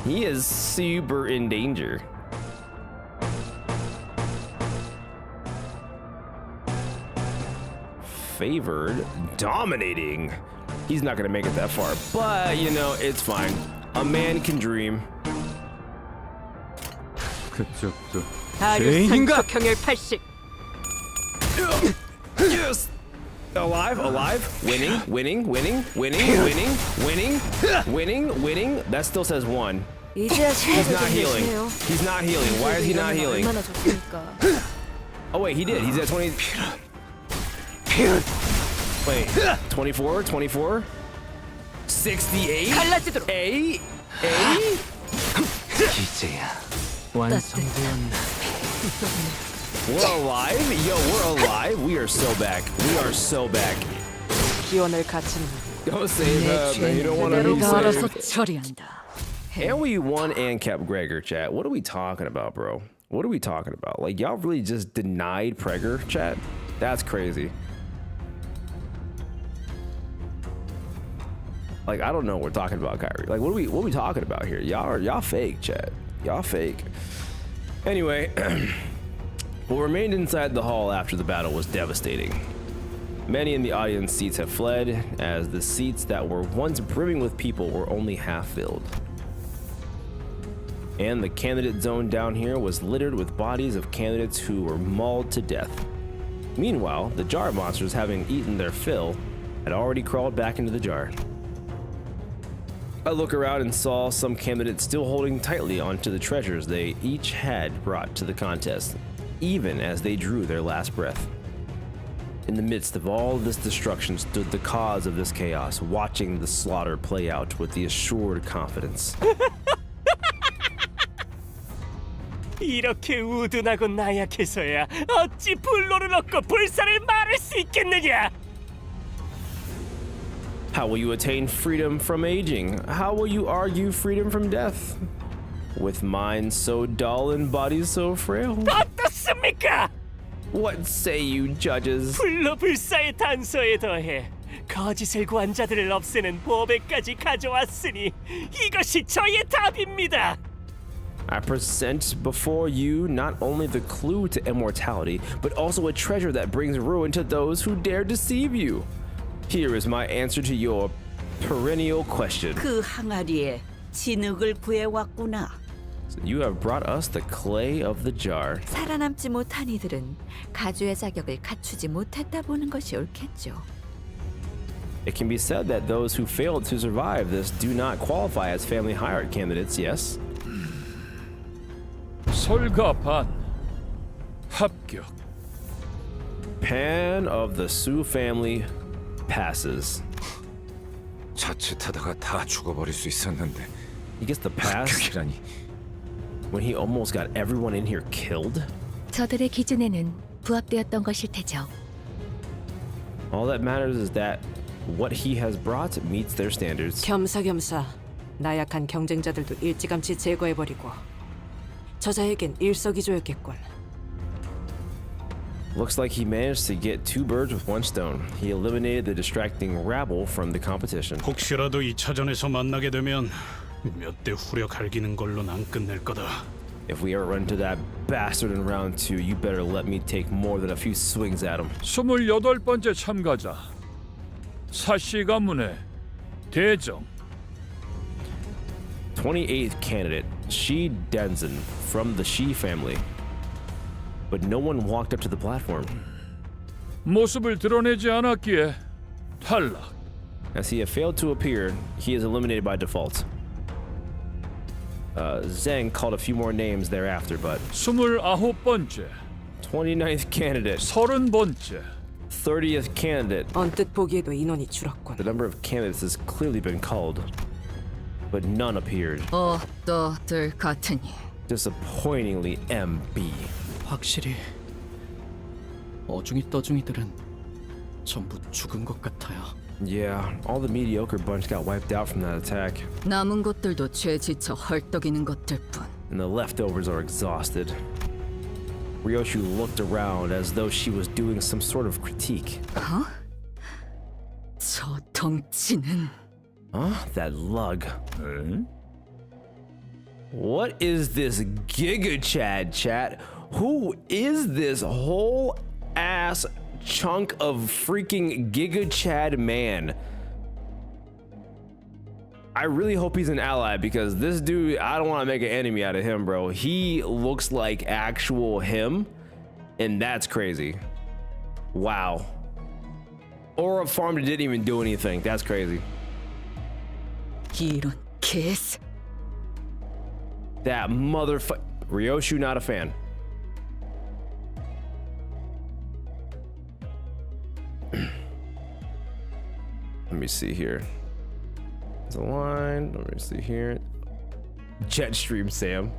[SPEAKER 1] He is super in danger. Favored, dominating. He's not gonna make it that far, but you know, it's fine. A man can dream.
[SPEAKER 16] 그쪽도
[SPEAKER 5] 아류산 극형열 80.
[SPEAKER 1] Yes! Alive, winning. That still says 1. He's not healing. He's not healing. Why is he not healing? Oh wait, he did. He's at 20. Wait, 24? 68? A?
[SPEAKER 9] 이제야 완성되었나.
[SPEAKER 1] We're alive? Yo, we're alive. We are so back.
[SPEAKER 5] 기원을 갖춘
[SPEAKER 1] Go save him, man. You don't want to be
[SPEAKER 5] 알아서
[SPEAKER 1] saved.
[SPEAKER 5] 처리한다.
[SPEAKER 1] And we won and kept Gregor, chat. What are we talking about, bro? What are we talking about? Like, y'all really just denied Pregor, chat? That's crazy. Like, I don't know what we're talking about, Kyrie. Like, what are we talking about here? Y'all fake, chat. Y'all fake. Anyway, what remained inside the hall after the battle was devastating. Many in the audience seats have fled, as the seats that were once brimming with people were only half filled. And the candidate zone down here was littered with bodies of candidates who were mauled to death. Meanwhile, the jar monsters, having eaten their fill, had already crawled back into the jar. I look around and saw some candidates still holding tightly onto the treasures they each had brought to the contest, even as they drew their last breath. In the midst of all this destruction stood the cause of this chaos, watching the slaughter play out with the assured confidence.
[SPEAKER 20] 이렇게 우둔하고 나약해서야 어찌 불로를 얻고 불사를 말할 수 있겠느냐?
[SPEAKER 1] How will you attain freedom from aging? How will you argue freedom from death? With minds so dull and bodies so frail?
[SPEAKER 20] 어떻습니까?
[SPEAKER 1] What say you, judges?
[SPEAKER 20] 불로 불사의 단서에 더해 거짓을 구한 자들을 없애는 보배까지 가져왔으니 이것이 저의 답입니다.
[SPEAKER 1] I present before you not only the clue to immortality, but also a treasure that brings ruin to those who dare deceive you. Here is my answer to your perennial question.
[SPEAKER 12] 그 항아리에 진흙을 구해왔구나.
[SPEAKER 1] So you have brought us the clay of the jar.
[SPEAKER 13] 살아남지 못한 이들은 가주의 자격을 갖추지 못했다 보는 것이 옳겠죠.
[SPEAKER 1] It can be said that those who failed to survive this do not qualify as family hired candidates, yes?
[SPEAKER 14] 설가반 합격.
[SPEAKER 1] Pan of the Sioux family passes.
[SPEAKER 16] 자칫하다가 다 죽어버릴 수 있었는데.
[SPEAKER 1] He gets the pass
[SPEAKER 16] 합격이라니.
[SPEAKER 1] when he almost got everyone in here killed?
[SPEAKER 10] 저들의 기준에는 부합되었던 것일 테죠.
[SPEAKER 1] All that matters is that what he has brought meets their standards.
[SPEAKER 5] 겸사겸사 나약한 경쟁자들도 일찌감치 제거해버리고 저자에겐 일석이조였겠군.
[SPEAKER 1] Looks like he managed to get 2 birds with 1 stone. He eliminated the distracting rabble from the competition.
[SPEAKER 19] 혹시라도 2차전에서 만나게 되면 몇 대 후려 갈기는 걸로는 안 끝낼 거다.
[SPEAKER 1] If we ever run into that bastard in round 2, you better let me take more than a few swings at him.
[SPEAKER 14] 28번째 참가자 사씨 가문의 대정.
[SPEAKER 1] 28th candidate, Shi Denzin, from the Shi family. But no one walked up to the platform.
[SPEAKER 14] 모습을 드러내지 않았기에 탈락.
[SPEAKER 1] As he had failed to appear, he is eliminated by default. Zhang called a few more names thereafter, but
[SPEAKER 14] 29번째,
[SPEAKER 1] 29th candidate,
[SPEAKER 14] 30번째,
[SPEAKER 1] 30th candidate.
[SPEAKER 5] 언뜻 보기에도 인원이 줄었군.
[SPEAKER 1] The number of candidates has clearly been called, but none appeared.
[SPEAKER 2] 어떠들 같으니.
[SPEAKER 1] Disappointingly MB.
[SPEAKER 4] 확실히 어중이 떠중이들은 전부 죽은 것 같아요.
[SPEAKER 1] Yeah, all the mediocre bunch got wiped out from that attack.
[SPEAKER 2] 남은 것들도 죄 지쳐 헐떡이는 것들뿐.
[SPEAKER 1] And the leftovers are exhausted. Ryoshu looked around as though she was doing some sort of critique.
[SPEAKER 2] 어? 저 덩치는.
[SPEAKER 1] Huh? That lug. What is this Giga Chad chat? Who is this whole ass chunk of freaking Giga Chad man? I really hope he's an ally because this dude, I don't want to make an enemy out of him, bro. He looks like actual him, and that's crazy. Wow. Aura Farm didn't even do anything. That's crazy.
[SPEAKER 2] 이런 개스.
[SPEAKER 1] That motherfucker. Ryoshu, not a fan. Let me see here. There's a line. Let me see here. Jetstream Sam.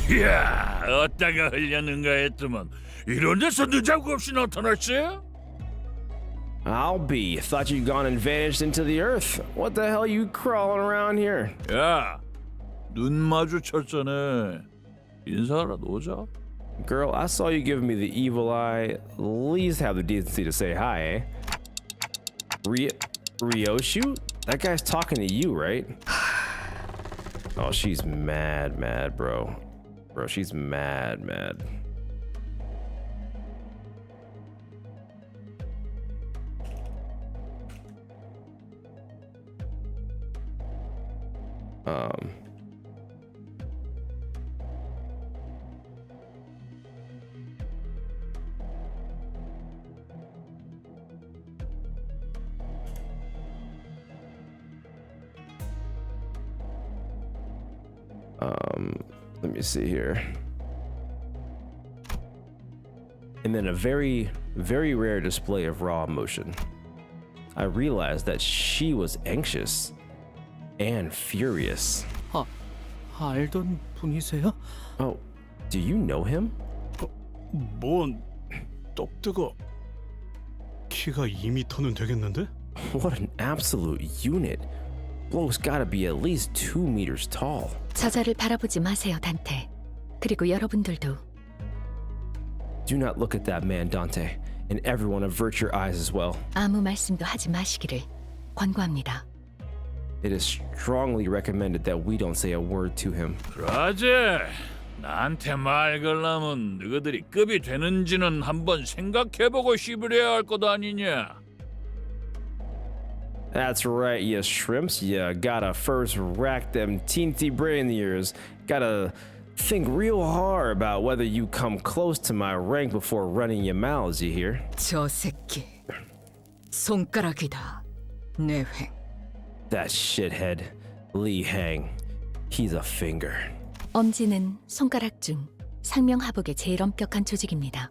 [SPEAKER 14] 이야, 어디다가 흘렸는가 했더만 이런 데서 늦자고 없이 나타났어요?
[SPEAKER 1] I'll be. Thought you'd gone and vanished into the earth. What the hell you crawling around here?
[SPEAKER 14] 야, 눈 마주쳤잖아. 인사라도 오자.
[SPEAKER 1] Girl, I saw you giving me the evil eye. At least have the decency to say hi, eh? Ryoshu? That guy's talking to you, right? Oh, she's mad, bro. Bro, she's mad. Let me see here. And then a very, very rare display of raw emotion. I realized that she was anxious and furious.
[SPEAKER 4] 알던 분이세요?
[SPEAKER 1] Oh, do you know him?
[SPEAKER 19] 뭔 떡뜨거 키가 2m는 되겠는데?
[SPEAKER 1] What an absolute unit. Bloke's gotta be at least 2 meters tall.
[SPEAKER 10] 저자를 바라보지 마세요, 단테. 그리고 여러분들도.
[SPEAKER 1] Do not look at that man, Dante, and everyone avert your eyes as well.
[SPEAKER 10] 아무 말씀도 하지 마시기를 권고합니다.
[SPEAKER 1] It is strongly recommended that we don't say a word to him.
[SPEAKER 14] 그러지. 나한테 말 걸라면 너희들이 급이 되는지는 한번 생각해보고 씹으려야 할 것 아니냐.
[SPEAKER 1] That's right, you shrimps. You gotta first rack them teensy brain ears. Gotta think real hard about whether you come close to my rank before running your mouths, you hear?
[SPEAKER 2] 저 새끼. 손가락이다. 내횡.
[SPEAKER 1] That shithead, Lee Hang. He's a finger.
[SPEAKER 10] 엄지는 손가락 중 상명하복의 제일 엄격한 조직입니다.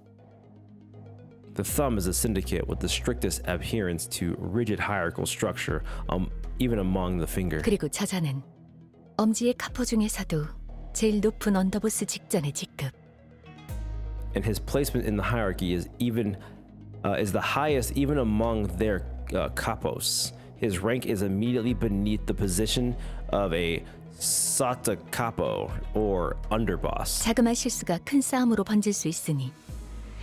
[SPEAKER 1] The thumb is a syndicate with the strictest adherence to rigid hierarchical structure, even among the finger.
[SPEAKER 10] 그리고 저자는 엄지의 카포 중에서도 제일 높은 언더보스 직전의 직급.
[SPEAKER 1] And his placement in the hierarchy is the highest even among their capos. His rank is immediately beneath the position of a Sata capo or underboss.
[SPEAKER 10] 자그마한 실수가 큰 싸움으로 번질 수 있으니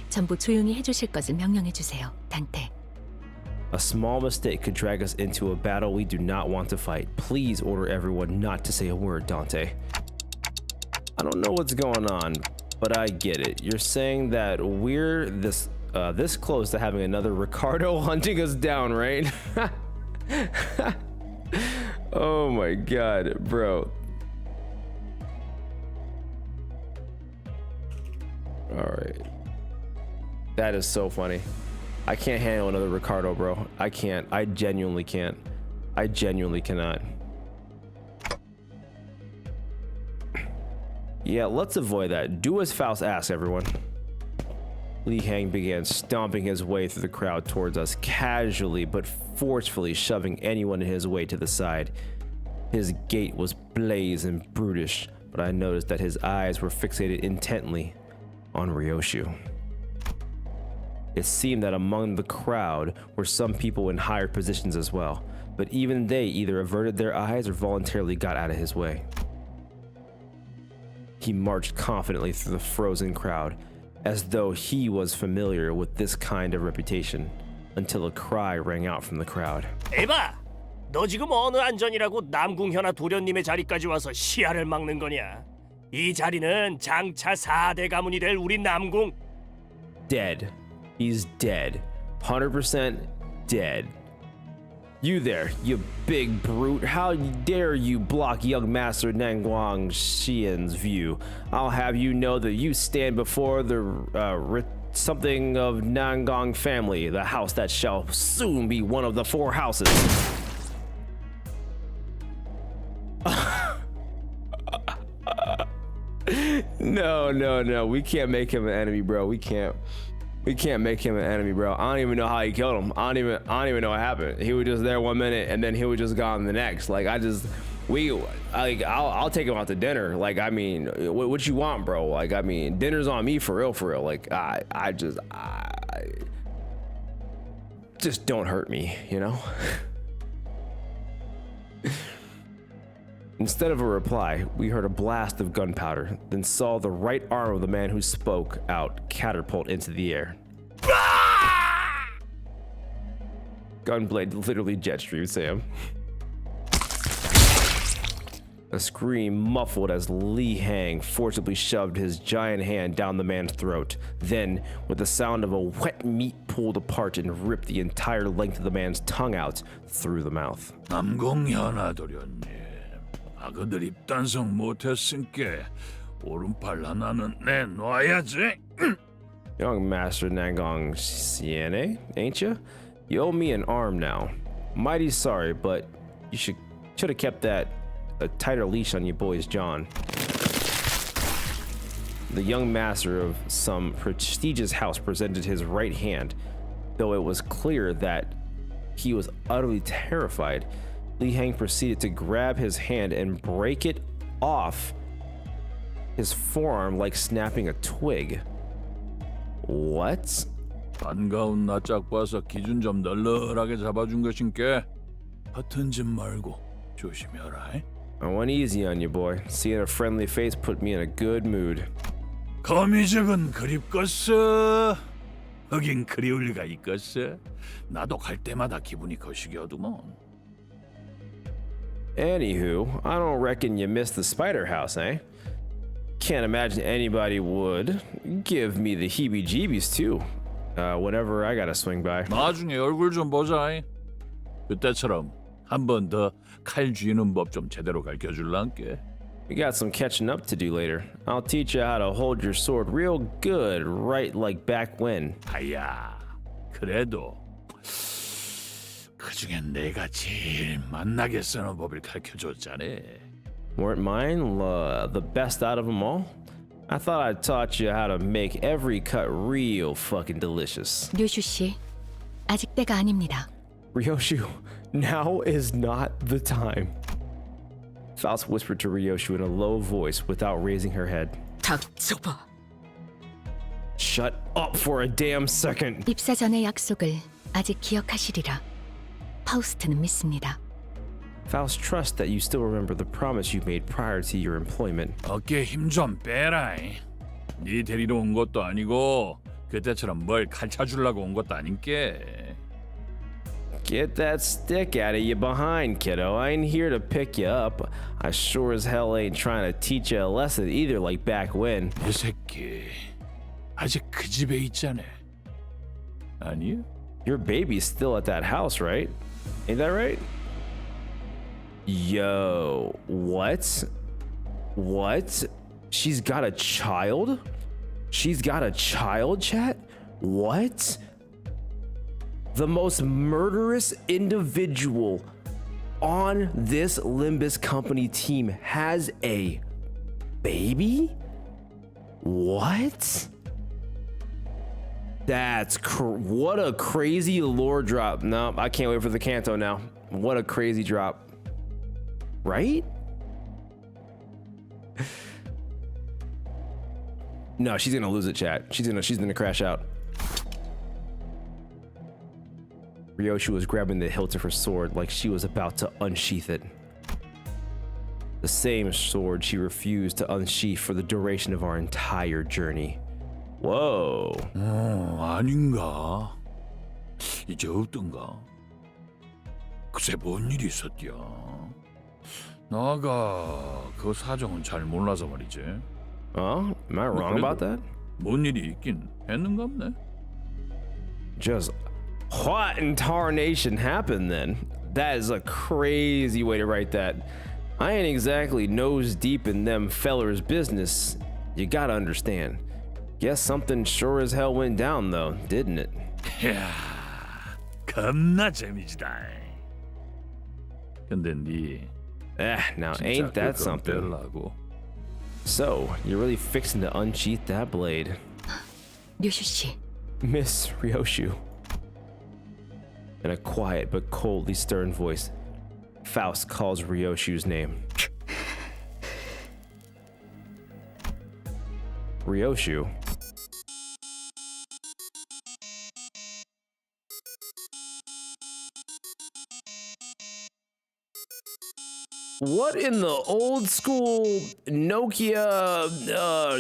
[SPEAKER 10] 전부 조용히 해주실 것을 명령해 주세요, 단테.
[SPEAKER 1] A small mistake could drag us into a battle we do not want to fight. Please order everyone not to say a word, Dante. I don't know what's going on, but I get it. You're saying that we're this close to having another Ricardo hunting us down, right? Oh my god, bro. All right. That is so funny. I can't handle another Ricardo, bro. I can't. I genuinely can't. I genuinely cannot. Yeah, let's avoid that. Do as Faust asks, everyone. Li Hang began stomping his way through the crowd towards us, casually but forcefully shoving anyone in his way to the side. His gait was blaze and brutish, but I noticed that his eyes were fixated intently on Ryoshu. It seemed that among the crowd were some people in higher positions as well, but even they either averted their eyes or voluntarily got out of his way. He marched confidently through the frozen crowd, as though he was familiar with this kind of reputation, until a cry rang out from the crowd.
[SPEAKER 20] 에바! 너 지금 어느 안전이라고 남궁현아 도련님의 자리까지 와서 시야를 막는 거냐? 이 자리는 장차 4대 가문이 될 우리 남궁.
[SPEAKER 1] Dead. He's dead. 100% dead. You there, you big brute. How dare you block young master Nangguang Xian's view? I'll have you know that you stand before the something of Nangong family, the house that shall soon be one of the 4 houses. No. We can't make him an enemy, bro. We can't make him an enemy, bro. I don't even know how he killed him. I don't even know what happened. He was just there 1 minute and then he was just gone the next. Like I'll take him out to dinner. Like, I mean, what you want, bro? Like, I mean, dinner's on me for real. Like, I just don't hurt me, you know? Instead of a reply, we heard a blast of gunpowder, then saw the right arm of the man who spoke out catapult into the air. Gunblade literally jet streamed Sam. A scream muffled as Li Hang forcibly shoved his giant hand down the man's throat. Then, with the sound of a wet meat pulled apart and ripped the entire length of the man's tongue out through the mouth.
[SPEAKER 14] 남궁현아 도련님, 아그들 입단속 못했으니까 오른팔 하나는 내놔야지.
[SPEAKER 1] Young Master Nangong Xian, ain't ya? You owe me an arm now. Mighty sorry, but you should have kept a tighter leash on your boy's John. The young master of some prestigious house presented his right hand, though it was clear that he was utterly terrified. Li Hang proceeded to grab his hand and break it off his forearm like snapping a twig. What?
[SPEAKER 14] 반가운 낯짝 봐서 기준 좀 널널하게 잡아준 것인께 버튼 좀 말고 조심해라.
[SPEAKER 1] I went easy on you, boy. Seeing a friendly face put me in a good mood.
[SPEAKER 14] 거미적은 그립겠어. 하긴 그리울 리가 있겠어. 나도 갈 때마다 기분이 거시기하더만.
[SPEAKER 1] Anywho, I don't reckon you missed the spider house, eh? Can't imagine anybody would. Give me the heebie-jeebies too. Whenever I gotta swing by.
[SPEAKER 14] 나중에 얼굴 좀 보자. 그때처럼 한 번 더 칼 쥐는 법 좀 제대로 가르쳐줄란께.
[SPEAKER 1] We got some catching up to do later. I'll teach you how to hold your sword real good, right like back when.
[SPEAKER 14] 아야, 그래도 그중엔 내가 제일 만나게 쓰는 법을 가르쳐줬잖아.
[SPEAKER 1] Weren't mine the best out of them all? I thought I taught you how to make every cut real fucking delicious.
[SPEAKER 10] 류슈 씨, 아직 때가 아닙니다.
[SPEAKER 1] Ryoshu, now is not the time. Faust whispered to Ryoshu in a low voice without raising her head.
[SPEAKER 5] 닥쳐봐.
[SPEAKER 1] Shut up for a damn second.
[SPEAKER 10] 입사 전의 약속을 아직 기억하시리라. 파우스트는 믿습니다.
[SPEAKER 1] Faust trusts that you still remember the promise you made prior to your employment.
[SPEAKER 14] 어깨 힘 좀 빼라. 네 데리러 온 것도 아니고 그때처럼 뭘 가르쳐주려고 온 것도 아닌게.
[SPEAKER 1] Get that stick out of your behind, kiddo. I ain't here to pick you up. I sure as hell ain't trying to teach you a lesson either like back when.
[SPEAKER 14] 이 새끼 아직 그 집에 있잖아. 아니야?
[SPEAKER 1] Your baby's still at that house, right? Ain't that right? Yo, what? What? She's got a child? She's got a child, chat? What? The most murderous individual on this Limbus Company team has a baby? What? That's what a crazy lore drop. No, I can't wait for the Canto now. What a crazy drop. Right? No, she's gonna lose it, chat. She's gonna crash out. Ryoshu was grabbing the hilt of her sword like she was about to unsheath it. The same sword she refused to unsheath for the duration of our entire journey. Whoa.
[SPEAKER 14] 아닌가? 이제 없던가? 글쎄 뭔 일이 있었디야? 나가 그 사정은 잘 몰라서 말이지.
[SPEAKER 1] Am I wrong about that?
[SPEAKER 14] 뭔 일이 있긴 했는갑네.
[SPEAKER 1] Just what in tarnation happened then? That is a crazy way to write that. I ain't exactly nose deep in them fellers' business. You gotta understand. Guess something sure as hell went down though, didn't it?
[SPEAKER 14] 이야, 겁나 재미지다. 근데 니
[SPEAKER 1] now ain't that something? So, you're really fixing to unsheath that blade.
[SPEAKER 10] 류슈 씨.
[SPEAKER 1] Miss Ryoshu. In a quiet but coldly stern voice, Faust calls Ryoshu's name. Ryoshu. What in the old school Nokia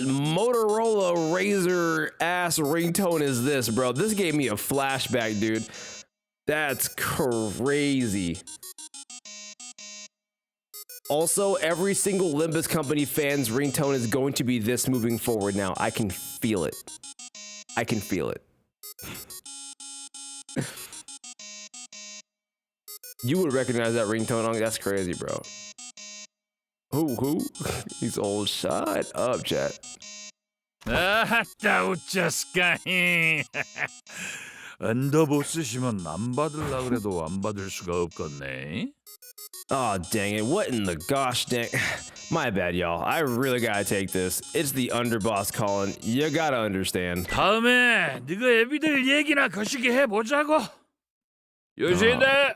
[SPEAKER 1] Motorola Razr ass ringtone is this, bro? This gave me a flashback, dude. That's crazy. Also, every single Limbus Company fan's ringtone is going to be this moving forward now. I can feel it. I can feel it. You would recognize that ringtone. That's crazy, bro. Who? He's old. Shut up, chat.
[SPEAKER 14] 아따 웃자스까. 언더보스시면 안 받으려 그래도 안 받을 수가 없겠네.
[SPEAKER 1] Oh, dang it. What in the gosh dang... My bad, y'all. I really gotta take this. It's the underboss calling. You gotta understand.
[SPEAKER 14] 다음에 네가 애비들 얘기나 거시기 해보자고. 요시다.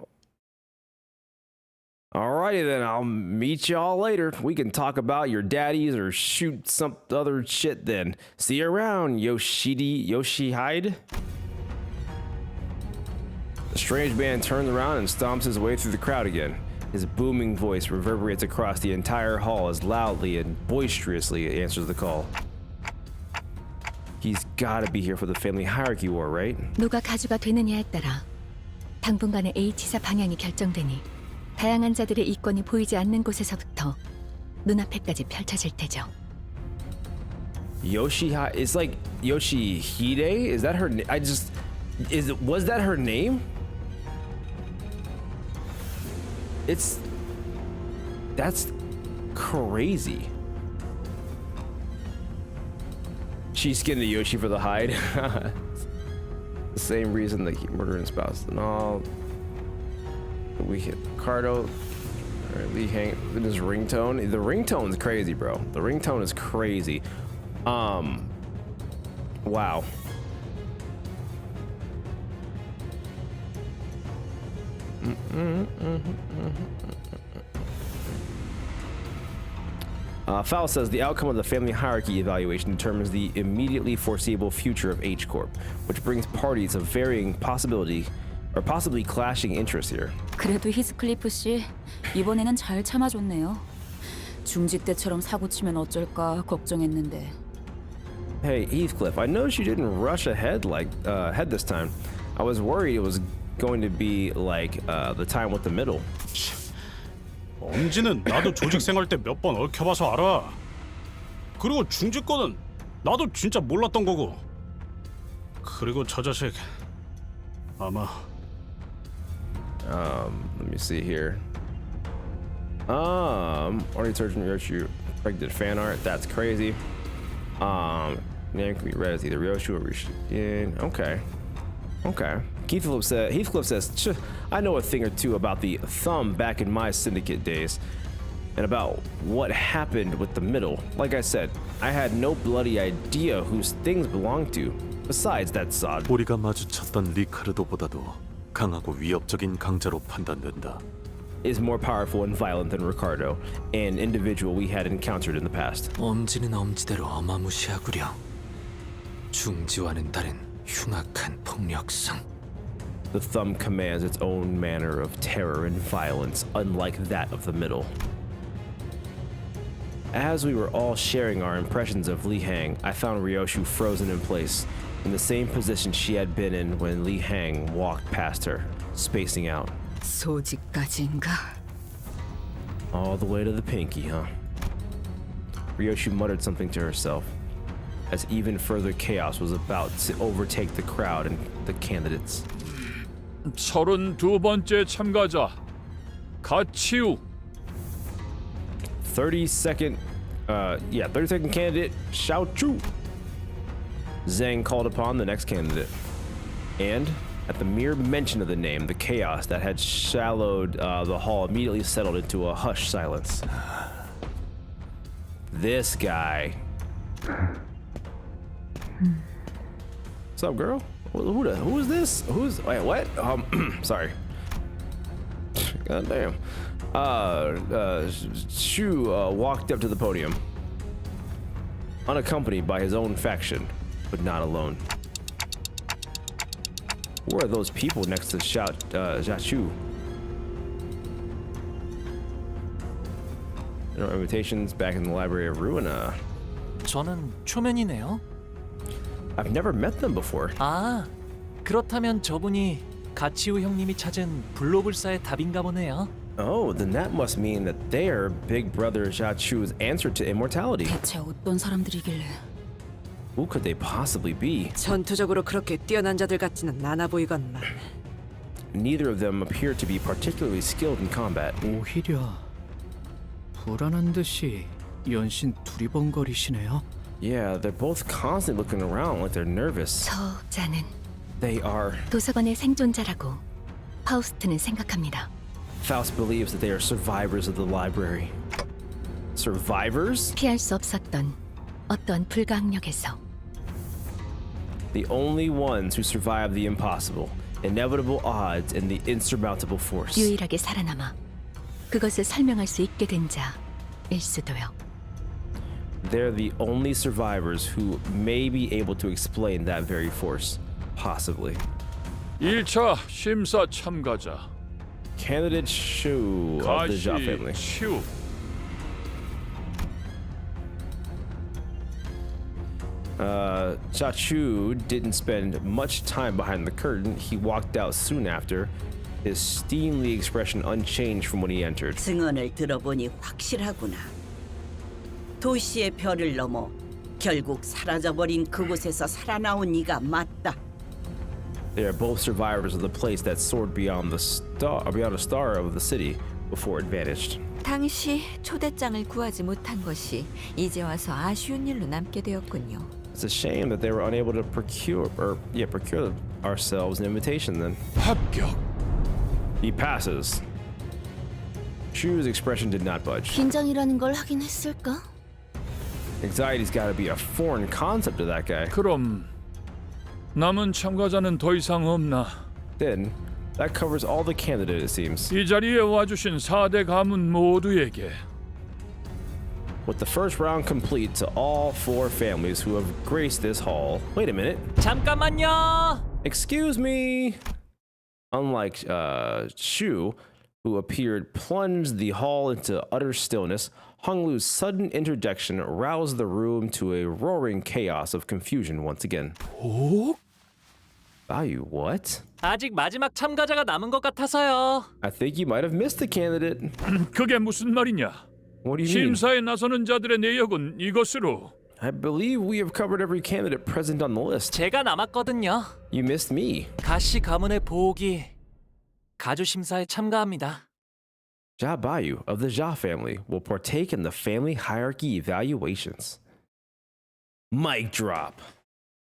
[SPEAKER 1] Alrighty then, I'll meet y'all later. We can talk about your daddies or shoot some other shit then. See you around, Yoshihide. The strange man turns around and stomps his way through the crowd again. His booming voice reverberates across the entire hall as loudly and boisterously answers the call. He's gotta be here for the family hierarchy war, right?
[SPEAKER 10] 누가 가주가 되느냐에 따라 당분간의 H사 방향이 결정되니 다양한 자들의 이권이 보이지 않는 곳에서부터 눈앞에까지 펼쳐질 테죠.
[SPEAKER 1] Yoshihide, it's like Yoshihide? Is that her? Was that her name? That's crazy. She skinned the Yoshi for the hide. The same reason they keep murdering spouse and all. We hit Cardo. Or Lee Hang in his ringtone. The ringtone's crazy, bro. The ringtone is crazy. Wow. Faust says the outcome of the family hierarchy evaluation determines the immediately foreseeable future of H Corp, which brings parties of varying possibility or possibly clashing interests here.
[SPEAKER 2] 그래도 히스클리프 씨 이번에는 잘 참아줬네요. 중직 때처럼 사고 치면 어쩔까 걱정했는데.
[SPEAKER 1] Hey Heathcliff, I noticed you didn't rush ahead head this time. I was worried it was going to be like the time with the middle.
[SPEAKER 19] 엄지는 나도 조직 생활 때 몇 번 얽혀봐서 알아. 그리고 중직 거는 나도 진짜 몰랐던 거고. 그리고 저 자식 아마.
[SPEAKER 1] Let me see here. Already searching your issue. Predicted fan art. That's crazy. Name can be read as either Ryoshu or Rishin. Okay. Okay. Heathcliff says, I know a thing or two about the thumb back in my syndicate days, and about what happened with the middle. Like I said, I had no bloody idea whose things belonged to. Besides that sod.
[SPEAKER 6] 우리가 마주쳤던 리카르도보다도 강하고 위협적인 강자로 판단된다.
[SPEAKER 1] Is more powerful and violent than Ricardo, an individual we had encountered in the past.
[SPEAKER 9] 엄지는 엄지대로 어마무시하구려. 중지와는 다른 흉악한 폭력성.
[SPEAKER 1] The thumb commands its own manner of terror and violence, unlike that of the middle. As we were all sharing our impressions of Li Hang, I found Ryoshu frozen in place, in the same position she had been in when Li Hang walked past her, spacing out.
[SPEAKER 2] 소지까지인가?
[SPEAKER 1] All the way to the pinky, huh? Ryoshu muttered something to herself, as even further chaos was about to overtake the crowd and the candidates.
[SPEAKER 14] 32번째 참가자 가치우.
[SPEAKER 1] 30-second candidate Xiao Chu. Zhang called upon the next candidate, and at the mere mention of the name, the chaos that had shallowed the hall immediately settled into a hushed silence. This guy. What's up, girl? Who is this? Wait, what? Sorry. God damn. Shu walked up to the podium, unaccompanied by his own faction, but not alone. Who are those people next to Xiachu? There are invitations back in the Library of Ruina.
[SPEAKER 7] 저는 초면이네요.
[SPEAKER 1] I've never met them before.
[SPEAKER 7] 아, 그렇다면 저분이 가치우 형님이 찾은 불로불사의 답인가 보네요.
[SPEAKER 1] Oh, then that must mean that they're Big Brother Xiachu's answer to immortality.
[SPEAKER 2] 대체 어떤 사람들이길래?
[SPEAKER 1] Who could they possibly be?
[SPEAKER 5] 전투적으로 그렇게 뛰어난 자들 같지는 않아 보이건만.
[SPEAKER 1] Neither of them appear to be particularly skilled in combat.
[SPEAKER 4] 오히려 불안한 듯이 연신 두리번거리시네요.
[SPEAKER 1] Yeah, they're both constantly looking around like they're nervous.
[SPEAKER 10] 저자는
[SPEAKER 1] They are.
[SPEAKER 10] 도서관의 생존자라고 파우스트는 생각합니다.
[SPEAKER 1] Faust believes that they are survivors of the library. Survivors?
[SPEAKER 10] 피할 수 없었던 어떤 불가항력에서.
[SPEAKER 1] The only ones who survive the impossible, inevitable odds, and the insurmountable force.
[SPEAKER 10] 유일하게 살아남아 그것을 설명할 수 있게 된 자일 수도요.
[SPEAKER 1] They're the only survivors who may be able to explain that very force, possibly.
[SPEAKER 14] 1차 심사 참가자
[SPEAKER 1] Candidate Shu of the Jia family.
[SPEAKER 14] 가시슈.
[SPEAKER 1] Xiachu didn't spend much time behind the curtain. He walked out soon after, his steely expression unchanged from when he entered.
[SPEAKER 12] 증언을 들어보니 확실하구나. 도시의 별을 넘어 결국 사라져버린 그곳에서 살아나온 이가 맞다.
[SPEAKER 1] They are both survivors of the place that soared beyond a star of the city before it vanished.
[SPEAKER 13] 당시 초대장을 구하지 못한 것이 이제 와서 아쉬운 일로 남게 되었군요.
[SPEAKER 1] It's a shame that they were unable to procure ourselves an invitation then.
[SPEAKER 14] 합격.
[SPEAKER 1] He passes. Shu's expression did not budge.
[SPEAKER 17] 긴장이라는 걸 하긴 했을까?
[SPEAKER 1] Anxiety's got to be a foreign concept to that guy.
[SPEAKER 14] 그럼 남은 참가자는 더 이상 없나?
[SPEAKER 1] Then that covers all the candidates, it seems.
[SPEAKER 14] 이 자리에 와주신 4대 가문 모두에게
[SPEAKER 1] With the first round complete to all 4 families who have graced this hall. Wait a minute.
[SPEAKER 7] 잠깐만요.
[SPEAKER 1] Excuse me. Unlike Shu, who appeared plunged the hall into utter stillness, Hong Lu's sudden interjection roused the room to a roaring chaos of confusion once again.
[SPEAKER 14] 오?
[SPEAKER 1] Value what?
[SPEAKER 7] 아직 마지막 참가자가 남은 것 같아서요.
[SPEAKER 1] I think you might have missed the candidate.
[SPEAKER 14] 그게 무슨 말이냐?
[SPEAKER 1] What do you mean?
[SPEAKER 14] 심사에 나서는 자들의 내역은 이것으로.
[SPEAKER 1] I believe we have covered every candidate present on the list.
[SPEAKER 7] 제가 남았거든요.
[SPEAKER 1] You missed me.
[SPEAKER 7] 가시 가문의 보호기 가주 심사에 참가합니다.
[SPEAKER 1] Jia Bayu of the Jia family will partake in the family hierarchy evaluations. Mic drop.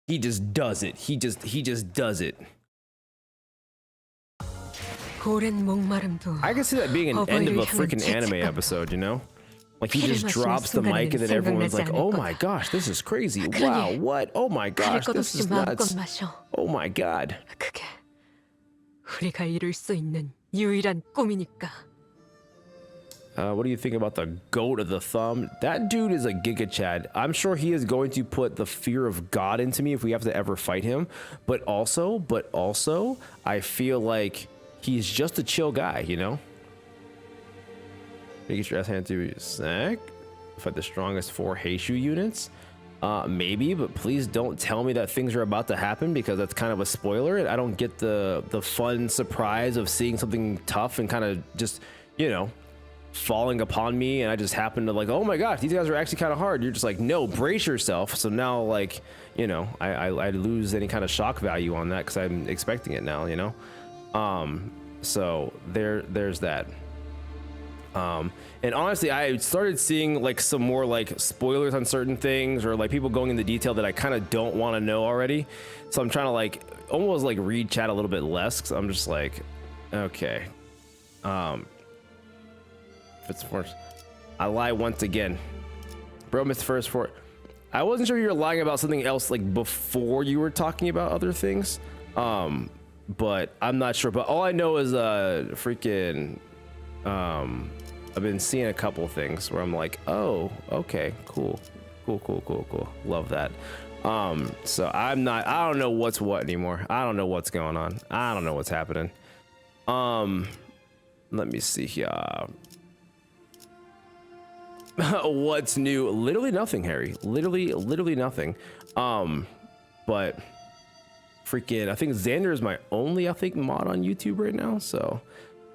[SPEAKER 1] He just does it. He just does it. I can see that being an end of a freaking anime episode, you know? Like he just drops the mic and then everyone's like, oh my gosh, this is crazy. Wow, what? Oh my gosh, this is nuts. Oh my god.
[SPEAKER 5] 우리가 이룰 수 있는 유일한 꿈이니까.
[SPEAKER 1] What do you think about the goat of the thumb? That dude is a Giga Chad. I'm sure he is going to put the fear of God into me if we have to ever fight him. But also, I feel like he's just a chill guy, you know? Get your ass handed to you, sack. Fight the strongest 4 Heishu units. Maybe, but please don't tell me that things are about to happen because that's kind of a spoiler. I don't get the fun surprise of seeing something tough and kind of just, you know, falling upon me, and I just happen to like, oh my gosh, these guys are actually kind of hard. You're just like, no, brace yourself. So now, like, you know, I lose any kind of shock value on that because I'm expecting it now, you know. So there's that. And honestly, I started seeing like some more like spoilers on certain things or like people going into detail that I kind of don't want to know already. So I'm trying to like almost like read chat a little bit less because I'm just like, okay. It's first. I lie once again. Bro missed first for. I wasn't sure you were lying about something else like before you were talking about other things. But I'm not sure. But all I know is freaking I've been seeing a couple things where I'm like, oh, okay, cool. Love that. So I don't know what's what anymore. I don't know what's going on. I don't know what's happening. Let me see here. What's new? Literally nothing, Harry. Literally nothing. But freaking, I think Xander is my only, mod on YouTube right now. So,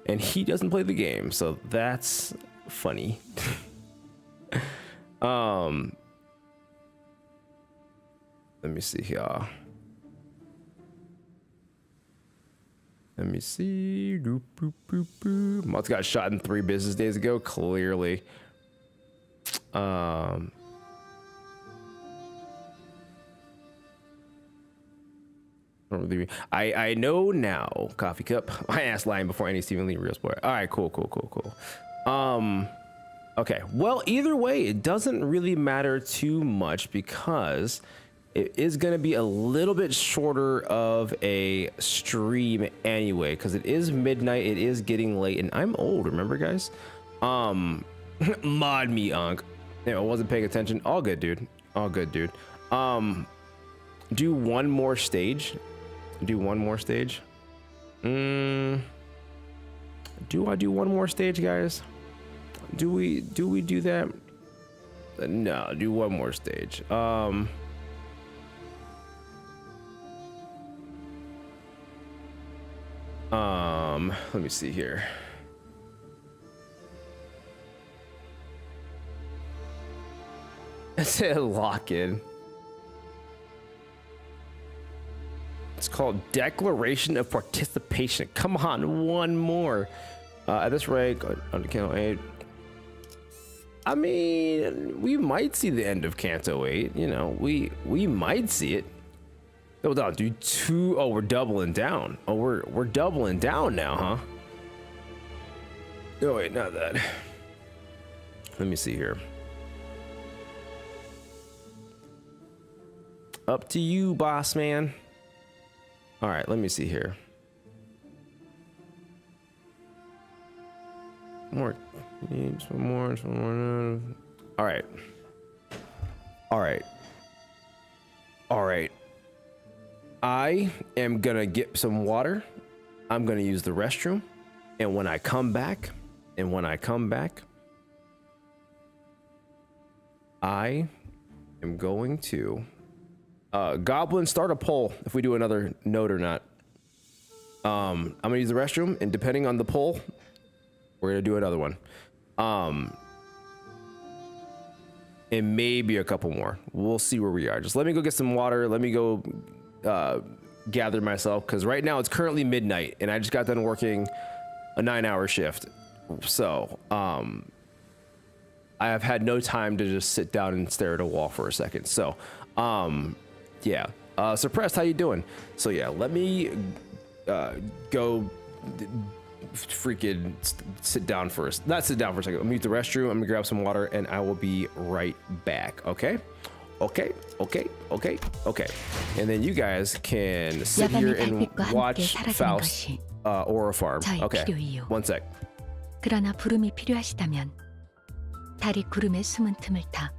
[SPEAKER 1] and he doesn't play the game, so that's funny. Let me see here. Let me see. Mods got shot in 3 business days ago. Clearly. I know now. Coffee cup. I asked lying before any Stephen Lee real spoiler. All right, cool. Okay. Well, either way, it doesn't really matter too much because it is going to be a little bit shorter of a stream anyway, because it is midnight. It is getting late, and I'm old. Remember, guys? Mod me, Unc. Yeah, I wasn't paying attention. All good, dude. Do one more stage. Do I do one more stage, guys? Do we do that? No, do one more stage. Let me see here. I said lock in. It's called Declaration of Participation. Come on, one more. At this rate, on Canto 8. I mean, we might see the end of Canto 8. You know, we might see it. Hold on, dude. 2. Oh, we're doubling down. Oh, we're doubling down now, huh? Oh wait, not that. Let me see here. Up to you, boss man. All right, let me see here. More. Need some more. All right. I am gonna get some water. I'm gonna use the restroom. And when I come back, I am going to Goblin, start a poll if we do another note or not. I'm gonna use the restroom, and depending on the poll, we're gonna do another one. And maybe a couple more. We'll see where we are. Just let me go get some water. Let me go gather myself, because right now it's currently midnight, and I just got done working a 9-hour shift. So I have had no time to just sit down and stare at a wall for a second. So Yeah. Suppressed, how you doing? So yeah, let me go freaking sit down first. Not sit down for a second. I'm gonna use the restroom. I'm gonna grab some water and I will be right back. Okay. And then you guys can sit here and watch Faust Aura Farm. Okay. 1 sec.
[SPEAKER 10] 그러나 부름이 필요하시다면 달이 구름의 숨은 틈을 타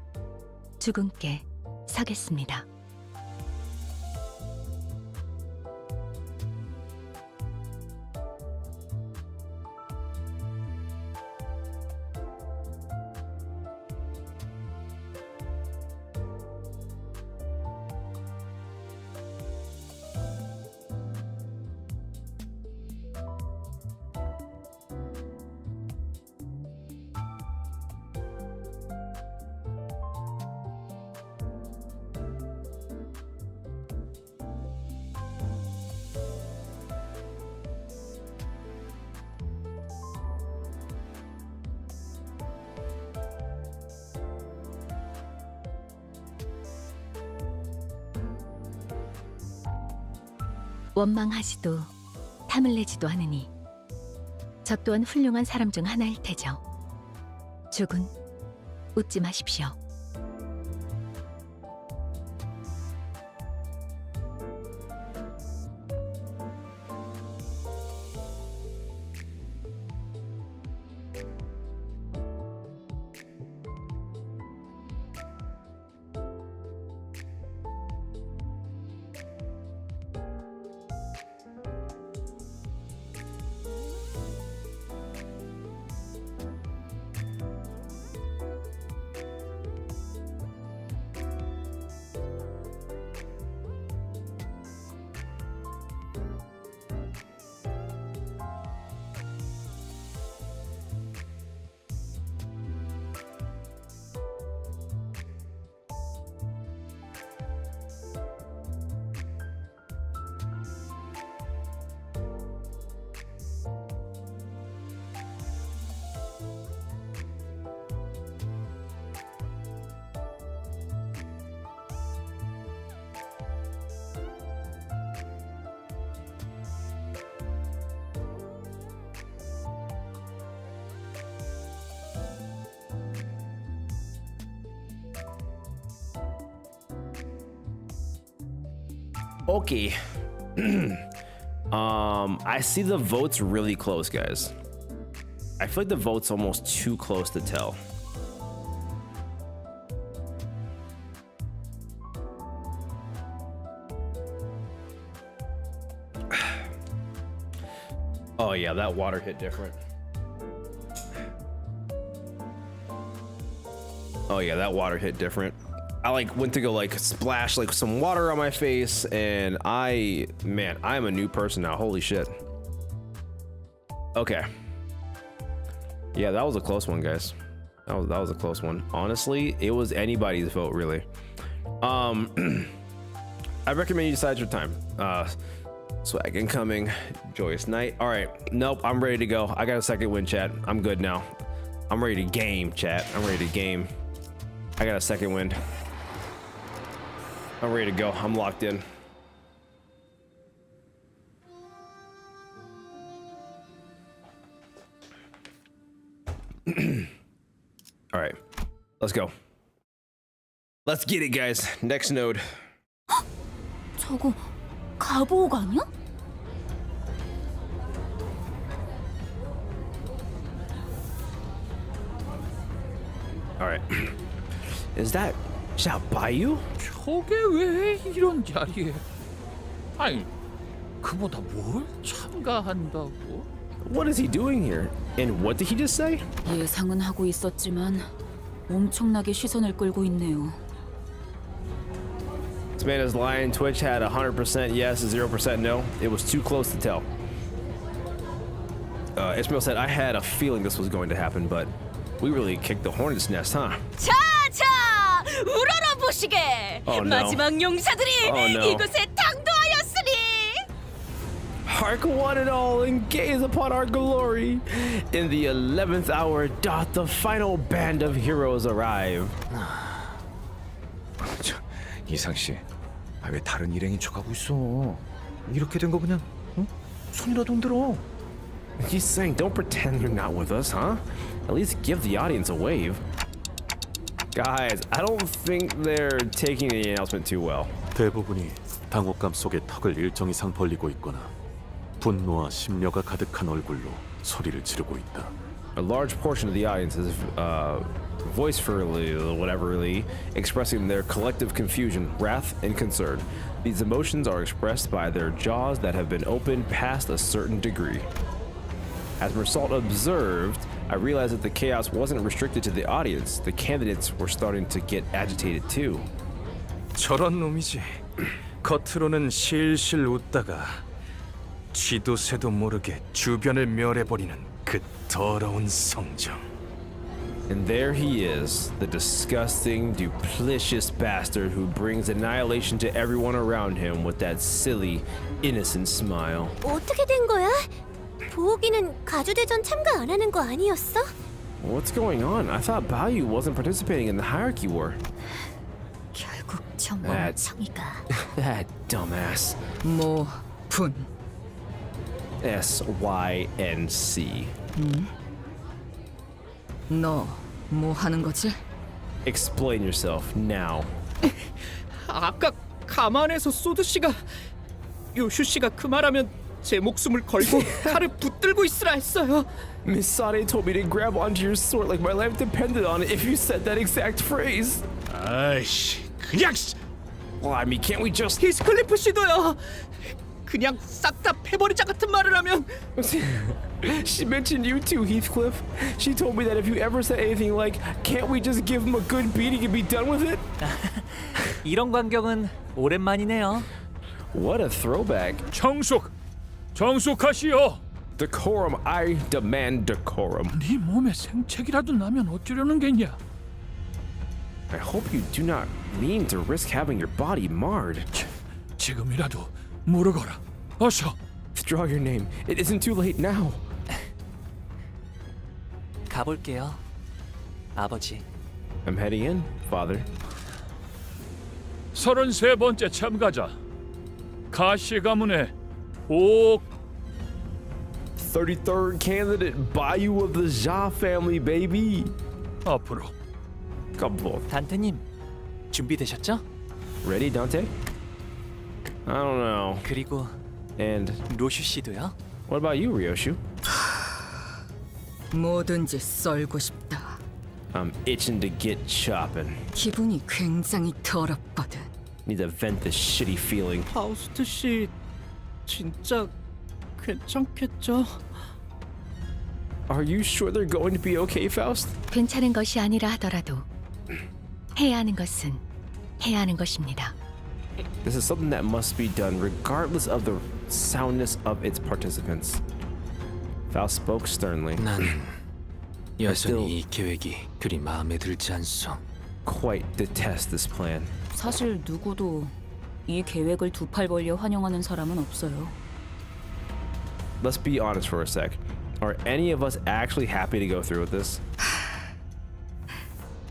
[SPEAKER 10] 주군께 서겠습니다. 원망하지도 탐을 내지도 않으니 저 또한 훌륭한 사람 중 하나일 테죠. 주군, 웃지 마십시오.
[SPEAKER 1] Okay. I see the votes really close, guys. I feel like the vote's almost too close to tell. Oh yeah, that water hit different. Oh yeah, that water hit different. I like went to go like splash like some water on my face and man, I'm a new person now. Holy shit. Okay. Yeah, that was a close one, guys. That was a close one. Honestly, it was anybody's vote, really. I recommend you decide your time. Swag incoming, joyous night. All right, nope, I'm ready to go. I got a second win, chat. I'm good now. I'm ready to game, chat. I'm ready to game. I got a second wind. I'm ready to go. I'm locked in. All right, let's go. Let's get it, guys. Next node.
[SPEAKER 17] 저거 가보옥 아니야?
[SPEAKER 1] All right. Is that Bayou?
[SPEAKER 14] 저게 왜 이런 자리에? 아니, 그보다 뭘 참가한다고?
[SPEAKER 1] What is he doing here? And what did he just say?
[SPEAKER 2] 예상은 하고 있었지만 엄청나게 시선을 끌고 있네요.
[SPEAKER 1] This man is lying. Twitch had 100% yes and 0% no. It was too close to tell. Ismail said, I had a feeling this was going to happen, but we really kicked the hornet's nest, huh?
[SPEAKER 11] 자, 우러러 보시게.
[SPEAKER 1] Oh, no.
[SPEAKER 11] 마지막 용사들이
[SPEAKER 1] Oh, no.
[SPEAKER 11] 이곳에 당도하였으니.
[SPEAKER 1] Hark one and all and gaze upon our glory. In the 11th hour doth the final band of heroes arrive.
[SPEAKER 16] 이상 씨, 왜 다른 일행인 척하고 있어? 이렇게 된 거 그냥 손이라도 흔들어.
[SPEAKER 1] He's saying don't pretend you're not with us, huh? At least give the audience a wave. Guys, I don't think they're taking the announcement too well.
[SPEAKER 6] 대부분이 당혹감 속에 턱을 일정 이상 벌리고 있거나 분노와 심려가 가득한 얼굴로 소리를 지르고 있다.
[SPEAKER 1] A large portion of the audience is voicefully, whateverly, expressing their collective confusion, wrath, and concern. These emotions are expressed by their jaws that have been opened past a certain degree. As Mersault observed, I realized that the chaos wasn't restricted to the audience. The candidates were starting to get agitated too.
[SPEAKER 21] 저런 놈이지. 겉으로는 실실 웃다가 쥐도 새도 모르게 주변을 멸해버리는 그 더러운 성정.
[SPEAKER 1] And there he is, the disgusting, duplicitous bastard who brings annihilation to everyone around him with that silly, innocent smile.
[SPEAKER 17] 어떻게 된 거야? 보호기는 가주대전 참가 안 하는 거 아니었어?
[SPEAKER 1] What's going on? I thought Bayu wasn't participating in the hierarchy war.
[SPEAKER 2] 결국 저 멍청이가
[SPEAKER 1] That dumbass.
[SPEAKER 2] 분.
[SPEAKER 1] SYNC.
[SPEAKER 2] 너 뭐 하는 거지?
[SPEAKER 1] Explain yourself now.
[SPEAKER 4] 아까 가만에서 소드 씨가 요슈 씨가 그 말하면 제 목숨을 걸고 칼을 붙들고 있으라 했어요.
[SPEAKER 1] Miss Sade told me to grab onto your sword like my life depended on it if you said that exact phrase.
[SPEAKER 19] 아이씨, 그냥.
[SPEAKER 1] Well, I mean, can't we just?
[SPEAKER 4] 히스클리프 씨도요. 그냥 싹 다 패버리자 같은 말을 하면.
[SPEAKER 1] She mentioned you too, Heathcliff. She told me that if you ever said anything like, "Can't we just give him a good beating and be done with it?"
[SPEAKER 7] 이런 광경은 오랜만이네요.
[SPEAKER 1] What a throwback.
[SPEAKER 14] 정숙하시오.
[SPEAKER 1] Decorum, I demand decorum.
[SPEAKER 14] 네 몸에 생책이라도 나면 어쩌려는 게냐?
[SPEAKER 1] I hope you do not mean to risk having your body marred.
[SPEAKER 14] 지금이라도 물어거라. 어서.
[SPEAKER 1] Withdraw your name. It isn't too late now.
[SPEAKER 7] 가볼게요, 아버지.
[SPEAKER 1] I'm heading in, Father.
[SPEAKER 14] 33번째 참가자 가시 가문의 오
[SPEAKER 1] 33rd candidate, Bayu of the Jia family, baby.
[SPEAKER 14] 앞으로.
[SPEAKER 7] 단테님, 준비되셨죠?
[SPEAKER 1] Ready, Dante? I don't know.
[SPEAKER 7] 그리고
[SPEAKER 1] And
[SPEAKER 7] 로슈 씨도요?
[SPEAKER 1] what about you, Ryoshu?
[SPEAKER 2] 뭐든지 썰고 싶다.
[SPEAKER 1] I'm itching to get chopping.
[SPEAKER 2] 기분이 굉장히 더럽거든.
[SPEAKER 1] Need to vent this shitty feeling.
[SPEAKER 4] 파우스트 씨 진짜 괜찮겠죠?
[SPEAKER 1] Are you sure they're going to be okay, Faust?
[SPEAKER 10] 괜찮은 것이 아니라 하더라도 해야 하는 것은 해야 하는 것입니다.
[SPEAKER 1] This is something that must be done regardless of the soundness of its participants. Faust spoke sternly.
[SPEAKER 9] 난 여전히 이 계획이 그리 마음에 들지 않소.
[SPEAKER 1] Quite detest this plan.
[SPEAKER 2] 사실 누구도 이 계획을 두 팔 벌려 환영하는 사람은 없어요.
[SPEAKER 1] Let's be honest for a sec. Are any of us actually happy to go through with this?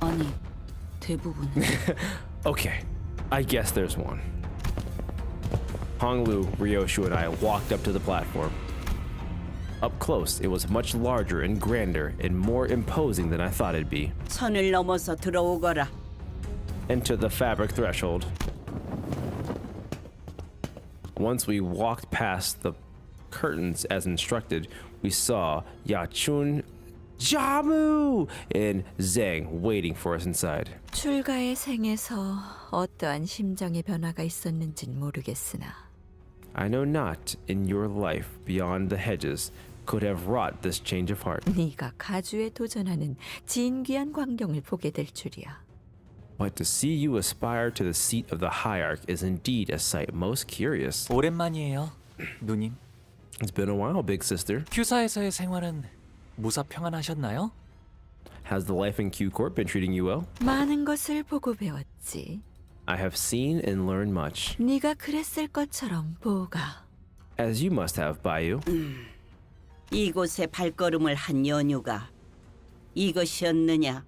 [SPEAKER 2] 아니, 대부분.
[SPEAKER 1] Okay, I guess there's one. Honglu, Ryoshu, and I walked up to the platform. Up close, it was much larger and grander and more imposing than I thought it'd be.
[SPEAKER 12] 선을 넘어서 들어오거라.
[SPEAKER 1] Enter the fabric threshold. Once we walked past the curtains as instructed, we saw Yachun, Jamu, and Zhang waiting for us inside.
[SPEAKER 13] 출가의 생에서 어떠한 심정의 변화가 있었는진 모르겠으나
[SPEAKER 1] I know not in your life beyond the hedges could have wrought this change of heart.
[SPEAKER 13] 네가 가주에 도전하는 진귀한 광경을 보게 될 줄이야.
[SPEAKER 1] But to see you aspire to the seat of the hierarch is indeed a sight most curious.
[SPEAKER 7] 오랜만이에요, 누님.
[SPEAKER 1] It's been a while, big sister.
[SPEAKER 7] 큐사에서의 생활은 무사 평안하셨나요?
[SPEAKER 1] Has the life in Q Corp been treating you well?
[SPEAKER 13] 많은 것을 보고 배웠지.
[SPEAKER 1] I have seen and learned much.
[SPEAKER 13] 네가 그랬을 것처럼 보가.
[SPEAKER 1] As you must have, Bayu.
[SPEAKER 12] 이곳에 발걸음을 한 연유가 이것이었느냐?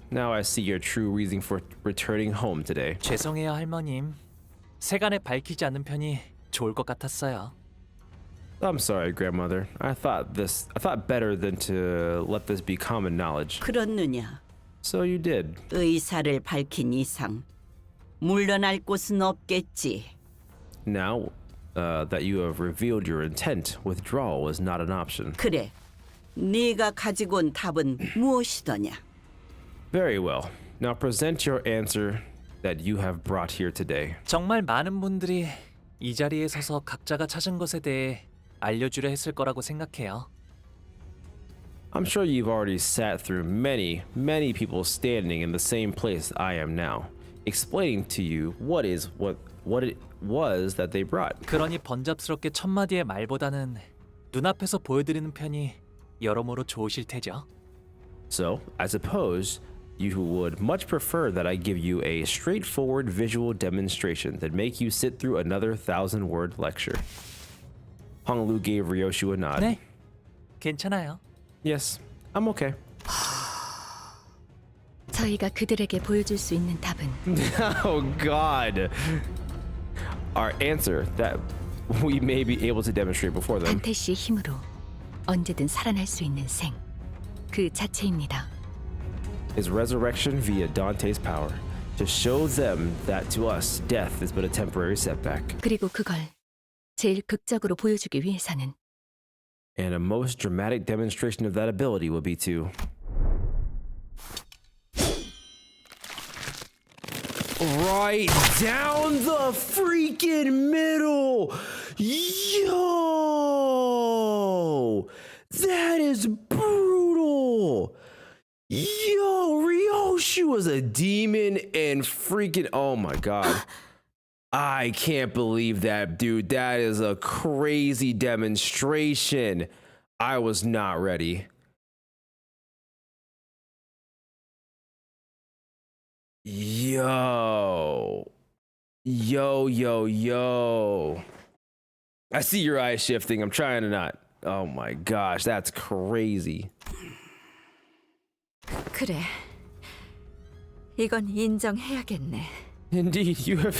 [SPEAKER 1] Now I see your true reason for returning home today.
[SPEAKER 7] 죄송해요, 할머님. 세간에 밝히지 않는 편이 좋을 것 같았어요.
[SPEAKER 1] I'm sorry, grandmother. I thought better than to let this be common knowledge.
[SPEAKER 12] 그렇느냐?
[SPEAKER 1] So you did.
[SPEAKER 12] 의사를 밝힌 이상 물러날 곳은 없겠지.
[SPEAKER 1] Now that you have revealed your intent, withdrawal is not an option.
[SPEAKER 12] 그래, 네가 가지고 온 답은 무엇이더냐?
[SPEAKER 1] Very well. Now present your answer that you have brought here today.
[SPEAKER 7] 정말 많은 분들이 이 자리에 서서 각자가 찾은 것에 대해 알려주려 했을 거라고 생각해요.
[SPEAKER 1] I'm sure you've already sat through many people standing in the same place I am now, explaining to you what it was that they brought.
[SPEAKER 7] 그러니 번잡스럽게 첫 마디의 말보다는 눈앞에서 보여드리는 편이 여러모로 좋으실 테죠.
[SPEAKER 1] So, I suppose you would much prefer that I give you a straightforward visual demonstration than make you sit through another 1,000-word lecture. Honglu gave Ryoshu a nod.
[SPEAKER 7] 네, 괜찮아요.
[SPEAKER 1] Yes, I'm okay.
[SPEAKER 10] 저희가 그들에게 보여줄 수 있는 답은
[SPEAKER 1] Oh God. Our answer that we may be able to demonstrate before them
[SPEAKER 10] 단테 씨의 힘으로 언제든 살아날 수 있는 생, 그 자체입니다.
[SPEAKER 1] is resurrection via Dante's power, to show them that to us death is but a temporary setback.
[SPEAKER 10] 그리고 그걸 제일 극적으로 보여주기 위해서는
[SPEAKER 1] And a most dramatic demonstration of that ability would be to right down the freaking middle. Yo, that is brutal. Yo, Ryoshi was a demon and freaking, oh my God. I can't believe that, dude. That is a crazy demonstration. I was not ready. Yo. I see your eyes shifting. I'm trying to not. Oh my gosh, that's crazy.
[SPEAKER 13] 그래. 이건 인정해야겠네.
[SPEAKER 1] Indeed, you have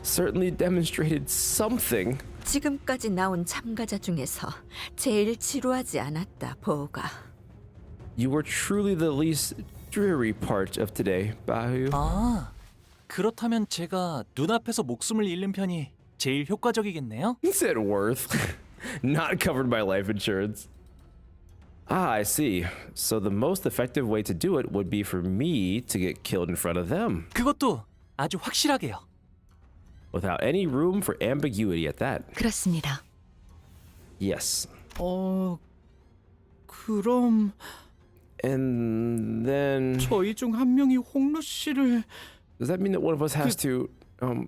[SPEAKER 1] certainly demonstrated something.
[SPEAKER 13] 지금까지 나온 참가자 중에서 제일 지루하지 않았다, 보우가.
[SPEAKER 1] You were truly the least dreary part of today, Bahu.
[SPEAKER 7] 아, 그렇다면 제가 눈앞에서 목숨을 잃는 편이 제일 효과적이겠네요?
[SPEAKER 1] He said worth. Not covered by life insurance. Ah, I see. So the most effective way to do it would be for me to get killed in front of them.
[SPEAKER 7] 그것도 아주 확실하게요.
[SPEAKER 1] Without any room for ambiguity at that.
[SPEAKER 10] 그렇습니다.
[SPEAKER 1] Yes.
[SPEAKER 4] 그럼
[SPEAKER 1] And then
[SPEAKER 4] 저희 중 한 명이 홍루 씨를
[SPEAKER 1] does that mean that one of us has to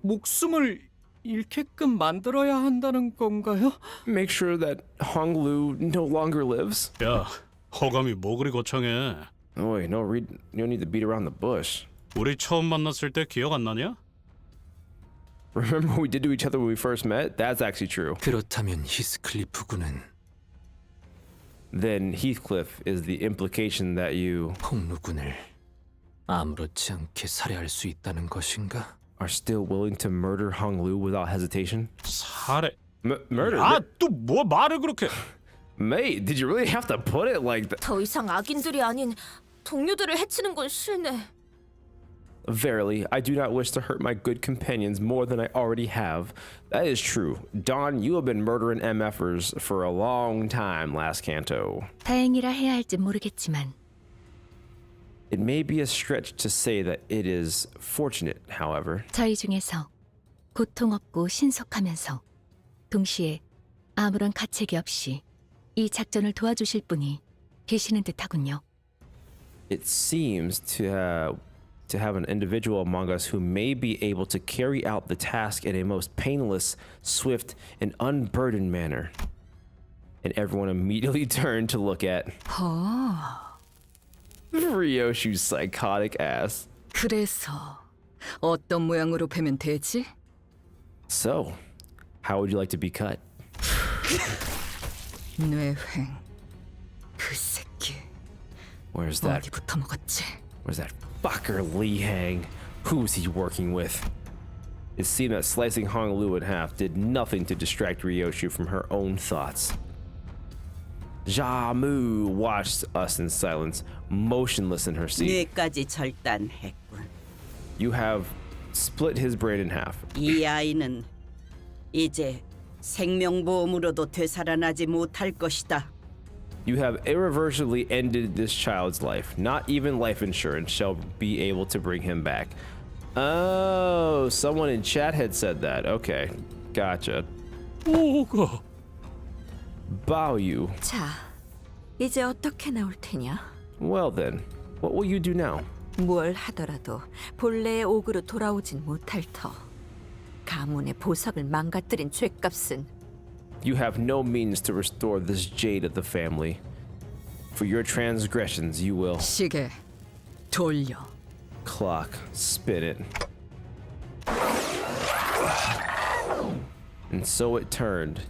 [SPEAKER 4] 목숨을 잃게끔 만들어야 한다는 건가요?
[SPEAKER 1] make sure that Honglu no longer lives?
[SPEAKER 19] 야, 허감이 뭐 그리 거창해.
[SPEAKER 1] Oh wait, no need to beat around the bush.
[SPEAKER 19] 우리 처음 만났을 때 기억 안 나냐?
[SPEAKER 1] Remember what we did to each other when we first met? That's actually true.
[SPEAKER 9] 그렇다면 히스클리프 군은
[SPEAKER 1] Then Heathcliff is the implication that you
[SPEAKER 9] 홍루 군을 아무렇지 않게 살해할 수 있다는 것인가?
[SPEAKER 1] are still willing to murder Honglu without hesitation?
[SPEAKER 19] 살해.
[SPEAKER 1] Murder?
[SPEAKER 19] 아, 또 뭐 말을 그렇게?
[SPEAKER 1] Mate, did you really have to put it like that?
[SPEAKER 11] 더 이상 악인들이 아닌 동료들을 해치는 건 싫네.
[SPEAKER 1] Verily, I do not wish to hurt my good companions more than I already have. That is true. Don, you have been murdering MFers for a long time, last Canto.
[SPEAKER 10] 다행이라 해야 할지 모르겠지만
[SPEAKER 1] It may be a stretch to say that it is fortunate, however.
[SPEAKER 10] 저희 중에서 고통 없고 신속하면서 동시에 아무런 가책이 없이 이 작전을 도와주실 분이 계시는 듯하군요.
[SPEAKER 1] It seems to have an individual among us who may be able to carry out the task in a most painless, swift, and unburdened manner. And everyone immediately turned to look at Ryoshu's psychotic ass.
[SPEAKER 2] 그래서 어떤 모양으로 패면 되지?
[SPEAKER 1] So, how would you like to be cut?
[SPEAKER 2] 뇌횡. 그 새끼.
[SPEAKER 1] Where's that?
[SPEAKER 2] 어디부터 먹었지?
[SPEAKER 1] Where's that fucker Li Hang? Who's he working with? It seemed that slicing Hong Lu in half did nothing to distract Ryoshu from her own thoughts. Jamu watched us in silence, motionless in her seat.
[SPEAKER 12] 뇌까지 절단했군.
[SPEAKER 1] You have split his brain in half.
[SPEAKER 12] 이 아이는 이제 생명보험으로도 되살아나지 못할 것이다.
[SPEAKER 1] You have irreversibly ended this child's life. Not even life insurance shall be able to bring him back. Oh, someone in chat had said that. Okay, gotcha.
[SPEAKER 14] 뭐가?
[SPEAKER 1] Baoyu.
[SPEAKER 13] 자, 이제 어떻게 나올 테냐?
[SPEAKER 1] Well then, what will you do now?
[SPEAKER 13] 뭘 하더라도 본래의 옥으로 돌아오진 못할 터. 가문의 보석을 망가뜨린 죗값은
[SPEAKER 1] You have no means to restore this jade of the family. For your transgressions, you will.
[SPEAKER 2] 시계 돌려.
[SPEAKER 1] Clock, spin it. And so it turned.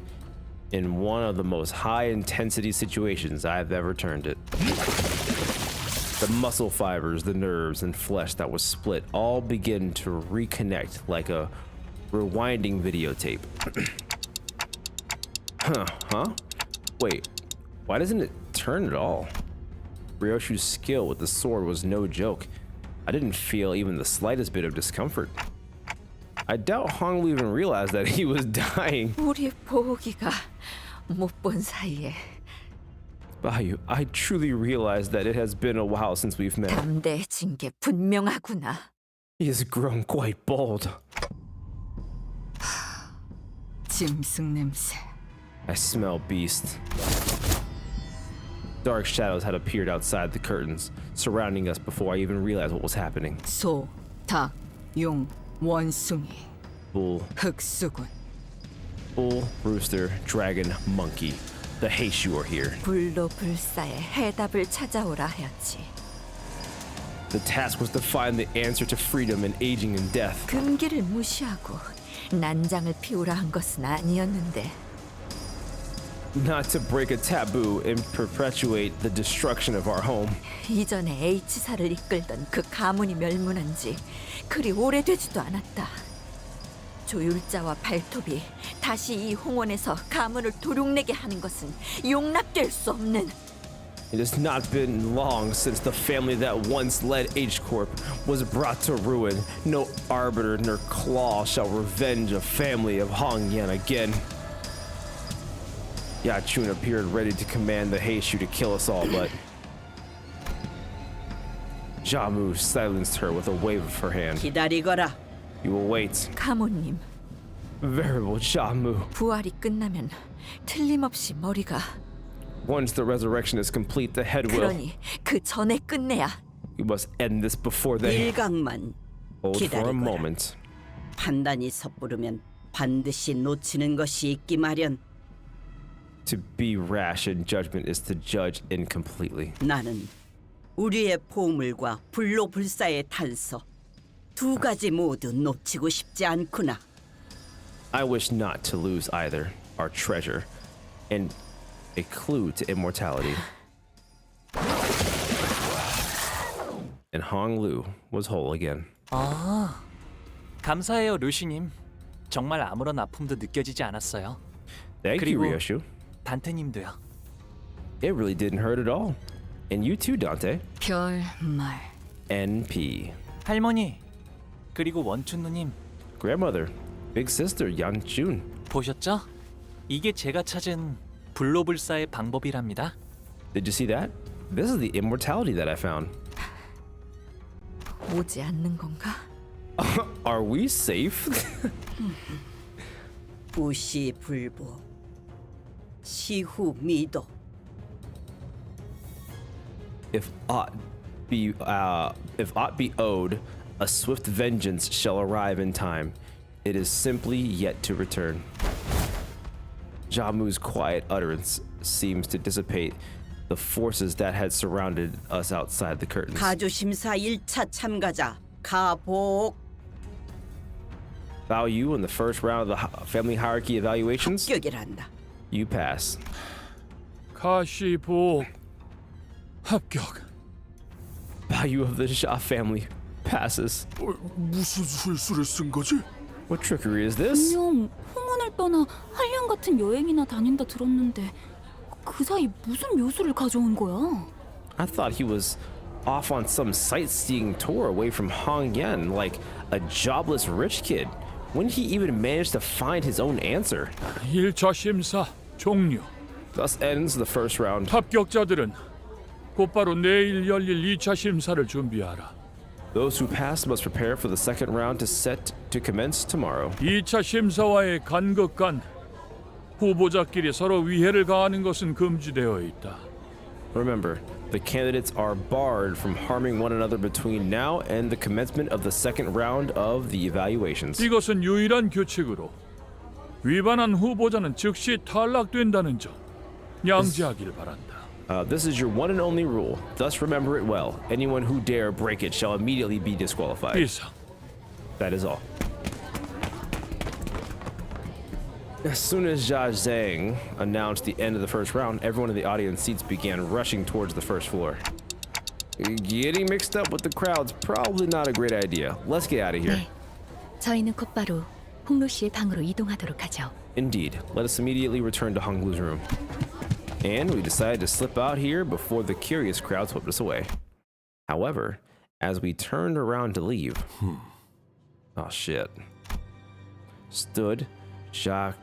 [SPEAKER 1] In one of the most high-intensity situations I've ever turned it. The muscle fibers, the nerves, and flesh that was split all begin to reconnect like a rewinding videotape. Huh? Wait, why doesn't it turn at all? Ryoshu's skill with the sword was no joke. I didn't feel even the slightest bit of discomfort. I doubt Honglu even realized that he was dying.
[SPEAKER 13] 우리 보기가 못 본 사이에
[SPEAKER 1] Baoyu, I truly realized that it has been a while since we've met.
[SPEAKER 13] 담대해진 게 분명하구나.
[SPEAKER 1] He has grown quite bald.
[SPEAKER 2] 짐승 냄새.
[SPEAKER 1] I smell beast. Dark shadows had appeared outside the curtains, surrounding us before I even realized what was happening.
[SPEAKER 2] 소, 닭, 용, 원숭이.
[SPEAKER 1] Bull,
[SPEAKER 2] 흑수군.
[SPEAKER 1] bull, rooster, dragon, monkey. The Heishu are here.
[SPEAKER 13] 불로불사의 해답을 찾아오라 하였지.
[SPEAKER 1] The task was to find the answer to freedom and aging and death.
[SPEAKER 13] 금기를 무시하고 난장을 피우라 한 것은 아니었는데
[SPEAKER 1] Not to break a taboo and perpetuate the destruction of our home.
[SPEAKER 13] 이전에 H사를 이끌던 그 가문이 멸문한 지 그리 오래되지도 않았다. 조율자와 발톱이 다시 이 홍원에서 가문을 도륙내게 하는 것은 용납될 수 없는.
[SPEAKER 1] It has not been long since the family that once led H Corp was brought to ruin. No arbiter nor claw shall revenge a family of Hong Yan again. Yachun appeared ready to command the Heishu to kill us all, but Jamu silenced her with a wave of her hand.
[SPEAKER 12] 기다리거라.
[SPEAKER 1] You will wait.
[SPEAKER 13] 가모님,
[SPEAKER 1] Venerable Jamu.
[SPEAKER 13] 부활이 끝나면 틀림없이 머리가.
[SPEAKER 1] Once the resurrection is complete, the head will.
[SPEAKER 13] 그러니 그 전에 끝내야.
[SPEAKER 1] We must end this before they.
[SPEAKER 12] 일각만
[SPEAKER 1] Hold for a
[SPEAKER 12] 기다리거라.
[SPEAKER 1] moment.
[SPEAKER 12] 판단이 섣부르면 반드시 놓치는 것이 있기 마련.
[SPEAKER 1] To be rash in judgment is to judge incompletely.
[SPEAKER 12] 나는 우리의 보물과 불로불사의 단서 두 가지 모두 놓치고 싶지 않구나.
[SPEAKER 1] I wish not to lose either our treasure and a clue to immortality. And Hong Lu was whole again.
[SPEAKER 7] 아, 감사해요, 루시님. 정말 아무런 아픔도 느껴지지 않았어요.
[SPEAKER 1] Thank you,
[SPEAKER 7] 그리고
[SPEAKER 1] Ryoshu.
[SPEAKER 7] 단테님도요.
[SPEAKER 1] It really didn't hurt at all. And you too, Dante.
[SPEAKER 2] 별말.
[SPEAKER 1] NP.
[SPEAKER 7] 할머니, 그리고 원춘 누님.
[SPEAKER 1] Grandmother, big sister, Yanchun.
[SPEAKER 7] 보셨죠? 이게 제가 찾은 불로불사의 방법이랍니다.
[SPEAKER 1] Did you see that? This is the immortality that I found.
[SPEAKER 13] 오지 않는 건가?
[SPEAKER 1] Are we safe?
[SPEAKER 12] 부시불보 시후미도.
[SPEAKER 1] If aught be owed, a swift vengeance shall arrive in time. It is simply yet to return. Jamu's quiet utterance seems to dissipate the forces that had surrounded us outside the curtains.
[SPEAKER 12] 가주심사 1차 참가자 가복.
[SPEAKER 1] Bow you in the first round of the family hierarchy evaluations.
[SPEAKER 12] 합격이란다.
[SPEAKER 1] You pass.
[SPEAKER 14] 가시복 합격.
[SPEAKER 1] Value of the Jia family passes.
[SPEAKER 21] 무슨 술수를 쓴 거지?
[SPEAKER 1] What trickery is this?
[SPEAKER 2] 분명 홍원을 떠나 한량 같은 여행이나 다닌다 들었는데 그 사이 무슨 묘수를 가져온 거야?
[SPEAKER 1] I thought he was off on some sightseeing tour away from Hongyan, like a jobless rich kid. When did he even manage to find his own answer?
[SPEAKER 14] 1차 심사 종료.
[SPEAKER 1] Thus ends the first round.
[SPEAKER 14] 합격자들은 곧바로 내일 열릴 2차 심사를 준비하라.
[SPEAKER 1] Those who pass must prepare for the second round to commence tomorrow.
[SPEAKER 14] 2차 심사와의 간극 간 후보자끼리 서로 위해를 가하는 것은 금지되어 있다.
[SPEAKER 1] Remember, the candidates are barred from harming one another between now and the commencement of the second round of the evaluations.
[SPEAKER 14] 이것은 유일한 규칙으로 위반한 후보자는 즉시 탈락된다는 점 양지하길 바란다.
[SPEAKER 1] This is your one and only rule. Thus remember it well. Anyone who dare break it shall immediately be disqualified.
[SPEAKER 14] 이상.
[SPEAKER 1] That is all. As soon as Jia Zhang announced the end of the first round, everyone in the audience seats began rushing towards the first floor. Getting mixed up with the crowd's probably not a great idea. Let's get out of here.
[SPEAKER 10] 네, 저희는 곧바로 홍루 씨의 방으로 이동하도록 하죠.
[SPEAKER 1] Indeed. Let us immediately return to Hong Lu's room. And we decided to slip out here before the curious crowd swept us away. However, as we turned around to leave, oh shit, stood Shu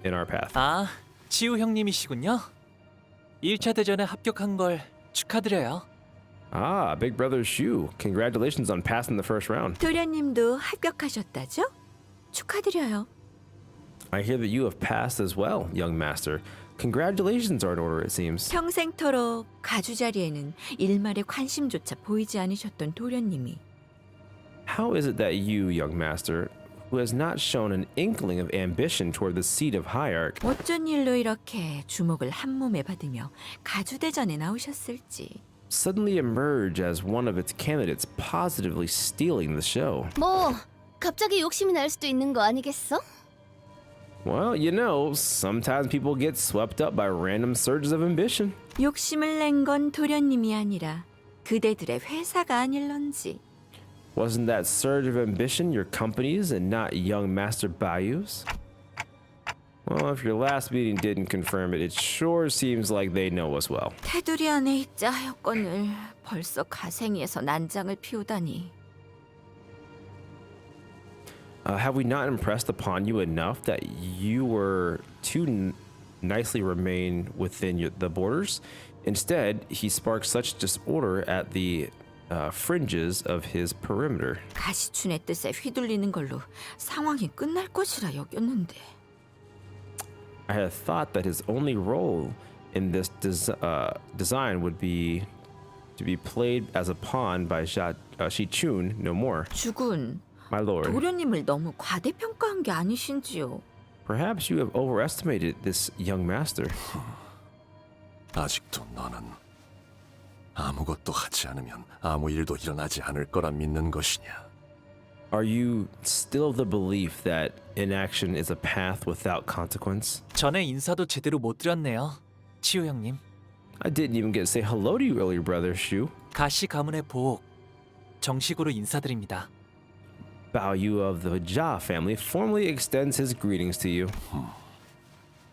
[SPEAKER 1] in our path.
[SPEAKER 7] 아, 치우 형님이시군요. 1차 대전에 합격한 걸 축하드려요.
[SPEAKER 1] Ah, big brother Shu. Congratulations on passing the first round.
[SPEAKER 13] 도련님도 합격하셨다죠? 축하드려요.
[SPEAKER 1] I hear that you have passed as well, young master. Congratulations are in order, it seems.
[SPEAKER 13] 평생토록 가주 자리에는 일말의 관심조차 보이지 않으셨던 도련님이
[SPEAKER 1] How is it that you, young master, who has not shown an inkling of ambition toward the seat of hierarch,
[SPEAKER 13] 어쩐 일로 이렇게 주목을 한 몸에 받으며 가주대전에 나오셨을지
[SPEAKER 1] suddenly emerge as one of its candidates positively stealing the show?
[SPEAKER 17] 뭐 갑자기 욕심이 날 수도 있는 거 아니겠어?
[SPEAKER 1] Well, you know, sometimes people get swept up by random surges of ambition.
[SPEAKER 13] 욕심을 낸 건 도련님이 아니라 그대들의 회사가 아닐런지
[SPEAKER 1] Wasn't that surge of ambition your company's and not young Master Bayou's? Well, if your last meeting didn't confirm it, it sure seems like they know us well.
[SPEAKER 13] 테두리 안에 있자 하였건을 벌써 가생이에서 난장을 피우다니
[SPEAKER 1] Have we not impressed upon you enough that you were to nicely remain within the borders? Instead, he sparked such disorder at the fringes of his perimeter.
[SPEAKER 13] 가시춘의 뜻에 휘둘리는 걸로 상황이 끝날 것이라 여겼는데
[SPEAKER 1] I had thought that his only role in this design would be to be played as a pawn by Shi-chun, no more.
[SPEAKER 13] 주군,
[SPEAKER 1] My lord,
[SPEAKER 13] 도련님을 너무 과대평가한 게 아니신지요?
[SPEAKER 1] perhaps you have overestimated this young master.
[SPEAKER 6] 아직도 너는 아무것도 하지 않으면 아무 일도 일어나지 않을 거라 믿는 것이냐?
[SPEAKER 1] Are you still of the belief that inaction is a path without consequence?
[SPEAKER 7] 전에 인사도 제대로 못 드렸네요, 치우 형님.
[SPEAKER 1] I didn't even get to say hello to you earlier, brother Shu.
[SPEAKER 7] 가시 가문의 보옥, 정식으로 인사드립니다.
[SPEAKER 1] Bao of the Jia family formally extends his greetings to you.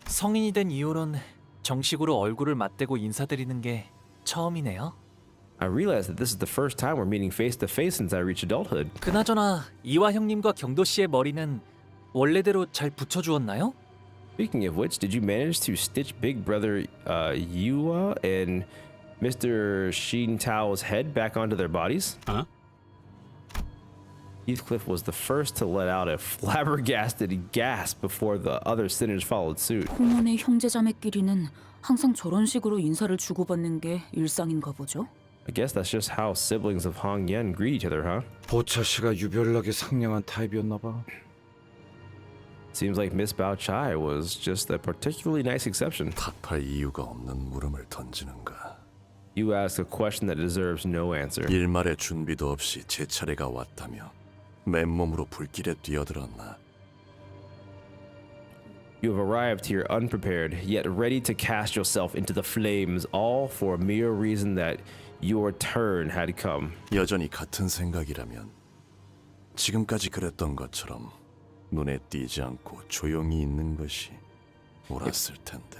[SPEAKER 7] 성인이 된 이후론 정식으로 얼굴을 맞대고 인사드리는 게 처음이네요.
[SPEAKER 1] I realize that this is the first time we're meeting face to face since I reached adulthood.
[SPEAKER 7] 그나저나 이화 형님과 경도 씨의 머리는 원래대로 잘 붙여주었나요?
[SPEAKER 1] Speaking of which, did you manage to stitch Big Brother Yua and Mr. Shin Tao's head back onto their bodies?
[SPEAKER 19] Huh?
[SPEAKER 1] Heathcliff was the first to let out a flabbergasted gasp before the other sinners followed suit.
[SPEAKER 2] 홍원의 형제자매끼리는 항상 저런 식으로 인사를 주고받는 게 일상인가 보죠?
[SPEAKER 1] I guess that's just how siblings of Hong Yen greet each other, huh?
[SPEAKER 16] 보차 씨가 유별나게 상냥한 타입이었나 봐.
[SPEAKER 1] Seems like Miss Bao Chai was just a particularly nice exception.
[SPEAKER 6] 탓할 이유가 없는 물음을 던지는가?
[SPEAKER 1] You ask a question that deserves no answer.
[SPEAKER 6] 일말의 준비도 없이 제 차례가 왔다며 맨몸으로 불길에 뛰어들었나?
[SPEAKER 1] You have arrived here unprepared, yet ready to cast yourself into the flames, all for a mere reason that your turn had come.
[SPEAKER 6] 여전히 같은 생각이라면 지금까지 그랬던 것처럼 눈에 띄지 않고 조용히 있는 것이 옳았을 텐데.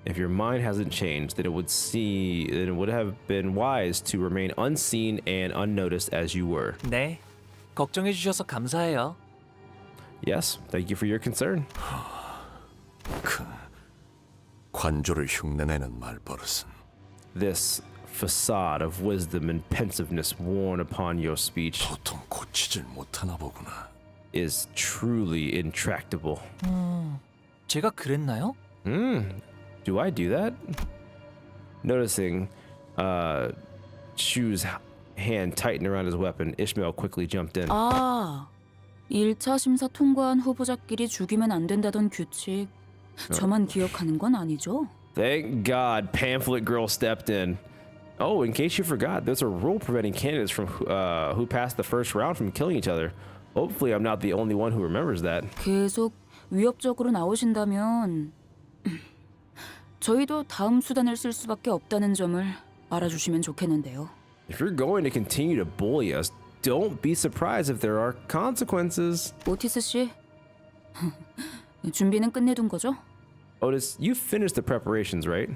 [SPEAKER 1] If your mind hasn't changed, then it would have been wise to remain unseen and unnoticed as you were.
[SPEAKER 7] 네, 걱정해 주셔서 감사해요.
[SPEAKER 1] Yes, thank you for your concern.
[SPEAKER 6] 관조를 흉내내는 말버릇은
[SPEAKER 1] This facade of wisdom and pensiveness worn upon your speech
[SPEAKER 6] 도통 고치질 못하나 보구나.
[SPEAKER 1] is truly intractable.
[SPEAKER 7] 제가 그랬나요?
[SPEAKER 1] Do I do that? Noticing Shu's hand tighten around his weapon, Ishmael quickly jumped in.
[SPEAKER 2] 아, 1차 심사 통과한 후보자끼리 죽이면 안 된다던 규칙. 저만 기억하는 건 아니죠?
[SPEAKER 1] Thank God, Pamphlet Girl stepped in. Oh, in case you forgot, there's a rule preventing candidates from who passed the first round from killing each other. Hopefully, I'm not the only one who remembers that.
[SPEAKER 2] 계속 위협적으로 나오신다면 저희도 다음 수단을 쓸 수밖에 없다는 점을 알아주시면 좋겠는데요.
[SPEAKER 1] If you're going to continue to bully us, don't be surprised if there are consequences.
[SPEAKER 2] 오티스 씨, 준비는 끝내둔 거죠?
[SPEAKER 1] Otis, you finished the preparations, right?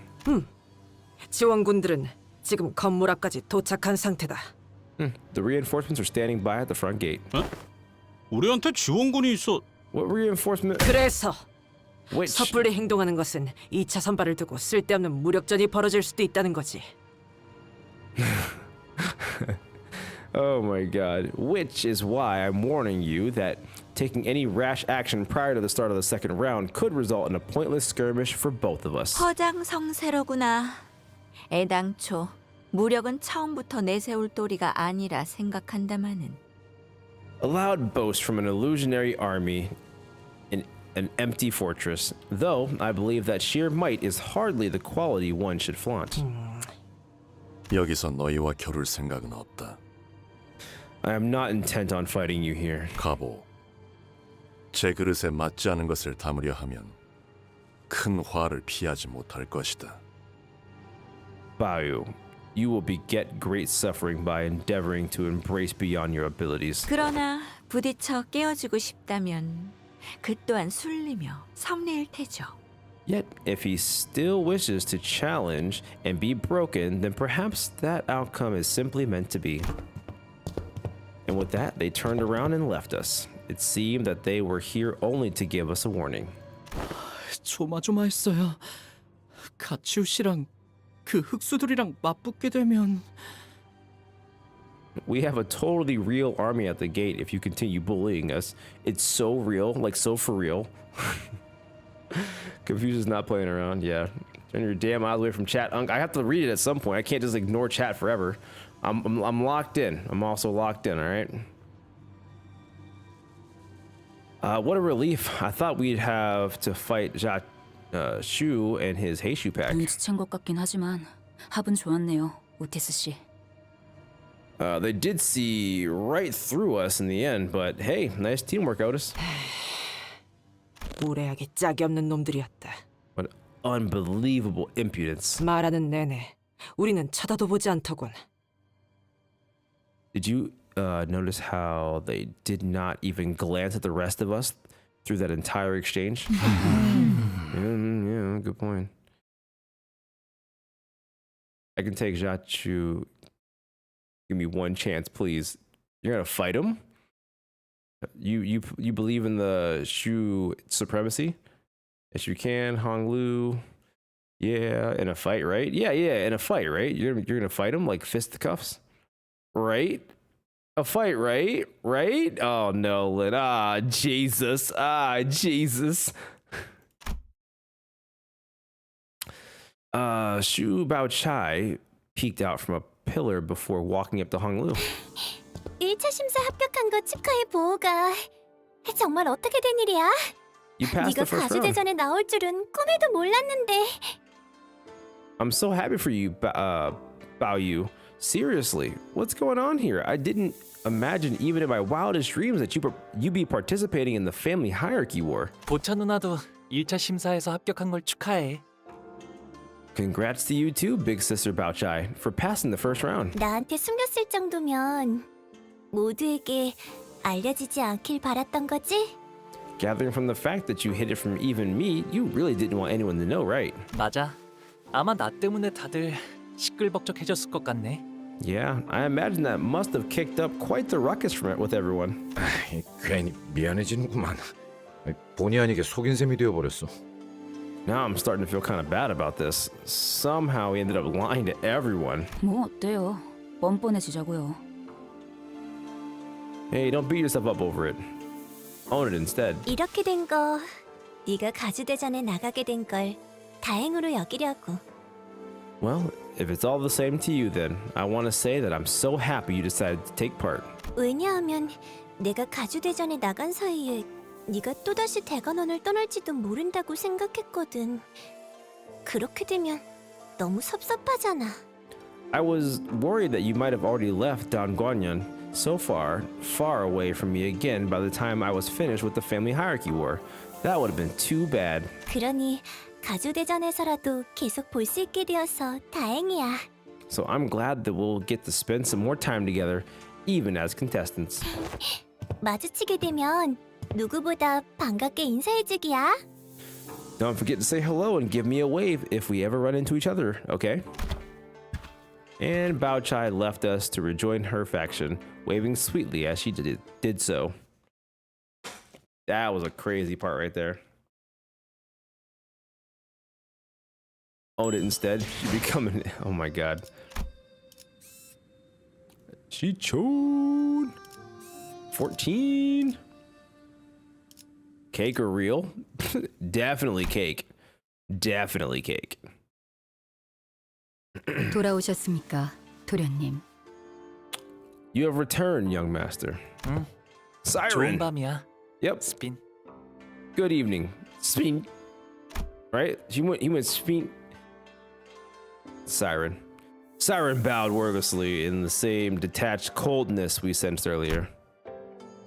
[SPEAKER 5] 지원군들은 지금 건물 앞까지 도착한 상태다.
[SPEAKER 1] The reinforcements are standing by at the front gate.
[SPEAKER 19] 우리한테 지원군이 있어.
[SPEAKER 1] What reinforcement?
[SPEAKER 5] 그래서
[SPEAKER 1] Which?
[SPEAKER 5] 섣불리 행동하는 것은 2차 선발을 두고 쓸데없는 무력전이 벌어질 수도 있다는 거지.
[SPEAKER 1] Oh my God. Which is why I'm warning you that taking any rash action prior to the start of the second round could result in a pointless skirmish for both of us.
[SPEAKER 13] 허장성세로구나. 애당초 무력은 처음부터 내세울 도리가 아니라 생각한다마는.
[SPEAKER 1] A loud boast from an illusionary army in an empty fortress, though I believe that sheer might is hardly the quality one should flaunt.
[SPEAKER 6] 여기서 너희와 겨룰 생각은 없다.
[SPEAKER 1] I am not intent on fighting you here.
[SPEAKER 6] 가보. 제 그릇에 맞지 않은 것을 담으려 하면 큰 화를 피하지 못할 것이다.
[SPEAKER 1] Bayu, you will beget great suffering by endeavoring to embrace beyond your abilities.
[SPEAKER 13] 그러나 부딪혀 깨어주고 싶다면 그 또한 술리며 섭리일 테죠.
[SPEAKER 1] Yet, if he still wishes to challenge and be broken, then perhaps that outcome is simply meant to be. And with that, they turned around and left us. It seemed that they were here only to give us a warning.
[SPEAKER 4] 조마조마했어요. 가치우 씨랑 그 흑수들이랑 맞붙게 되면
[SPEAKER 1] We have a totally real army at the gate if you continue bullying us. It's so real, like so for real. Confusion's not playing around, yeah. Turn your damn eyes away from chat. I have to read it at some point. I can't just ignore chat forever. I'm locked in. I'm also locked in, all right? What a relief. I thought we'd have to fight Shu and his Heishu pack.
[SPEAKER 2] 눈치챈 것 같긴 하지만 합은 좋았네요, 오티스 씨.
[SPEAKER 1] They did see right through us in the end, but hey, nice teamwork, Otis.
[SPEAKER 5] 무례하게 짝이 없는 놈들이었다.
[SPEAKER 1] What unbelievable impudence.
[SPEAKER 5] 말하는 내내 우리는 쳐다도 보지 않더군.
[SPEAKER 1] Did you notice how they did not even glance at the rest of us through that entire exchange? Yeah, good point. I can take Jachu. Give me one chance, please. You're gonna fight him? You believe in the Shu supremacy? Yes, you can, Honglu. Yeah, in a fight, right? Yeah, in a fight, right? You're gonna fight him like fisticuffs, right? A fight, right? Right? Oh no, Lin. Jesus. Jesus. Shu Baochai peeked out from a pillar before walking up to Honglu.
[SPEAKER 17] 1차 심사 합격한 거 축하해, 보호가. 정말 어떻게 된 일이야?
[SPEAKER 1] You passed
[SPEAKER 17] 네가
[SPEAKER 1] the first round.
[SPEAKER 17] 가주대전에 나올 줄은 꿈에도 몰랐는데.
[SPEAKER 1] I'm so happy for you, Bao Yu. Seriously, what's going on here? I didn't imagine even in my wildest dreams that you'd be participating in the family hierarchy war.
[SPEAKER 7] 보차 누나도 1차 심사에서 합격한 걸 축하해.
[SPEAKER 1] Congrats to you too, big sister Baochai, for passing the first round.
[SPEAKER 17] 나한테 숨겼을 정도면 모두에게 알려지지 않길 바랐던 거지?
[SPEAKER 1] Gathering from the fact that you hid it from even me, you really didn't want anyone to know, right?
[SPEAKER 7] 맞아. 아마 나 때문에 다들 시끌벅적해졌을 것 같네.
[SPEAKER 1] Yeah, I imagine that must have kicked up quite the ruckus from it with everyone.
[SPEAKER 16] 괜히 미안해지는구만. 본의 아니게 속인 셈이 되어버렸어.
[SPEAKER 1] Now I'm starting to feel kind of bad about this. Somehow we ended up lying to everyone.
[SPEAKER 2] 뭐 어때요? 뻔뻔해지자고요.
[SPEAKER 1] Hey, don't beat yourself up over it. Own it instead.
[SPEAKER 17] 이렇게 된 거 네가 가주대전에 나가게 된 걸 다행으로 여기려고.
[SPEAKER 1] Well, if it's all the same to you then, I want to say that I'm so happy you decided to take part.
[SPEAKER 17] 왜냐하면 내가 가주대전에 나간 사이에 네가 또다시 대관원을 떠날지도 모른다고 생각했거든. 그렇게 되면 너무 섭섭하잖아.
[SPEAKER 1] I was worried that you might have already left Don Guanyan so far, far away from me again by the time I was finished with the family hierarchy war. That would have been too bad.
[SPEAKER 17] 그러니 가주대전에서라도 계속 볼 수 있게 되어서 다행이야.
[SPEAKER 1] So I'm glad that we'll get to spend some more time together, even as contestants.
[SPEAKER 17] 마주치게 되면 누구보다 반갑게 인사해주기야.
[SPEAKER 1] Don't forget to say hello and give me a wave if we ever run into each other, okay? And Baochai left us to rejoin her faction, waving sweetly as she did so. That was a crazy part right there. Own it instead. She becoming. Oh my god. She chewed. 14. Cake or real? Definitely cake. Definitely cake.
[SPEAKER 10] 돌아오셨습니까, 도련님?
[SPEAKER 1] You have returned, young master.
[SPEAKER 7] 응.
[SPEAKER 1] Siren.
[SPEAKER 7] 좋은 밤이야.
[SPEAKER 1] Yep.
[SPEAKER 7] Spin.
[SPEAKER 1] Good evening. Spin. Right? He went spin. Siren. Siren bowed wordlessly in the same detached coldness we sensed earlier.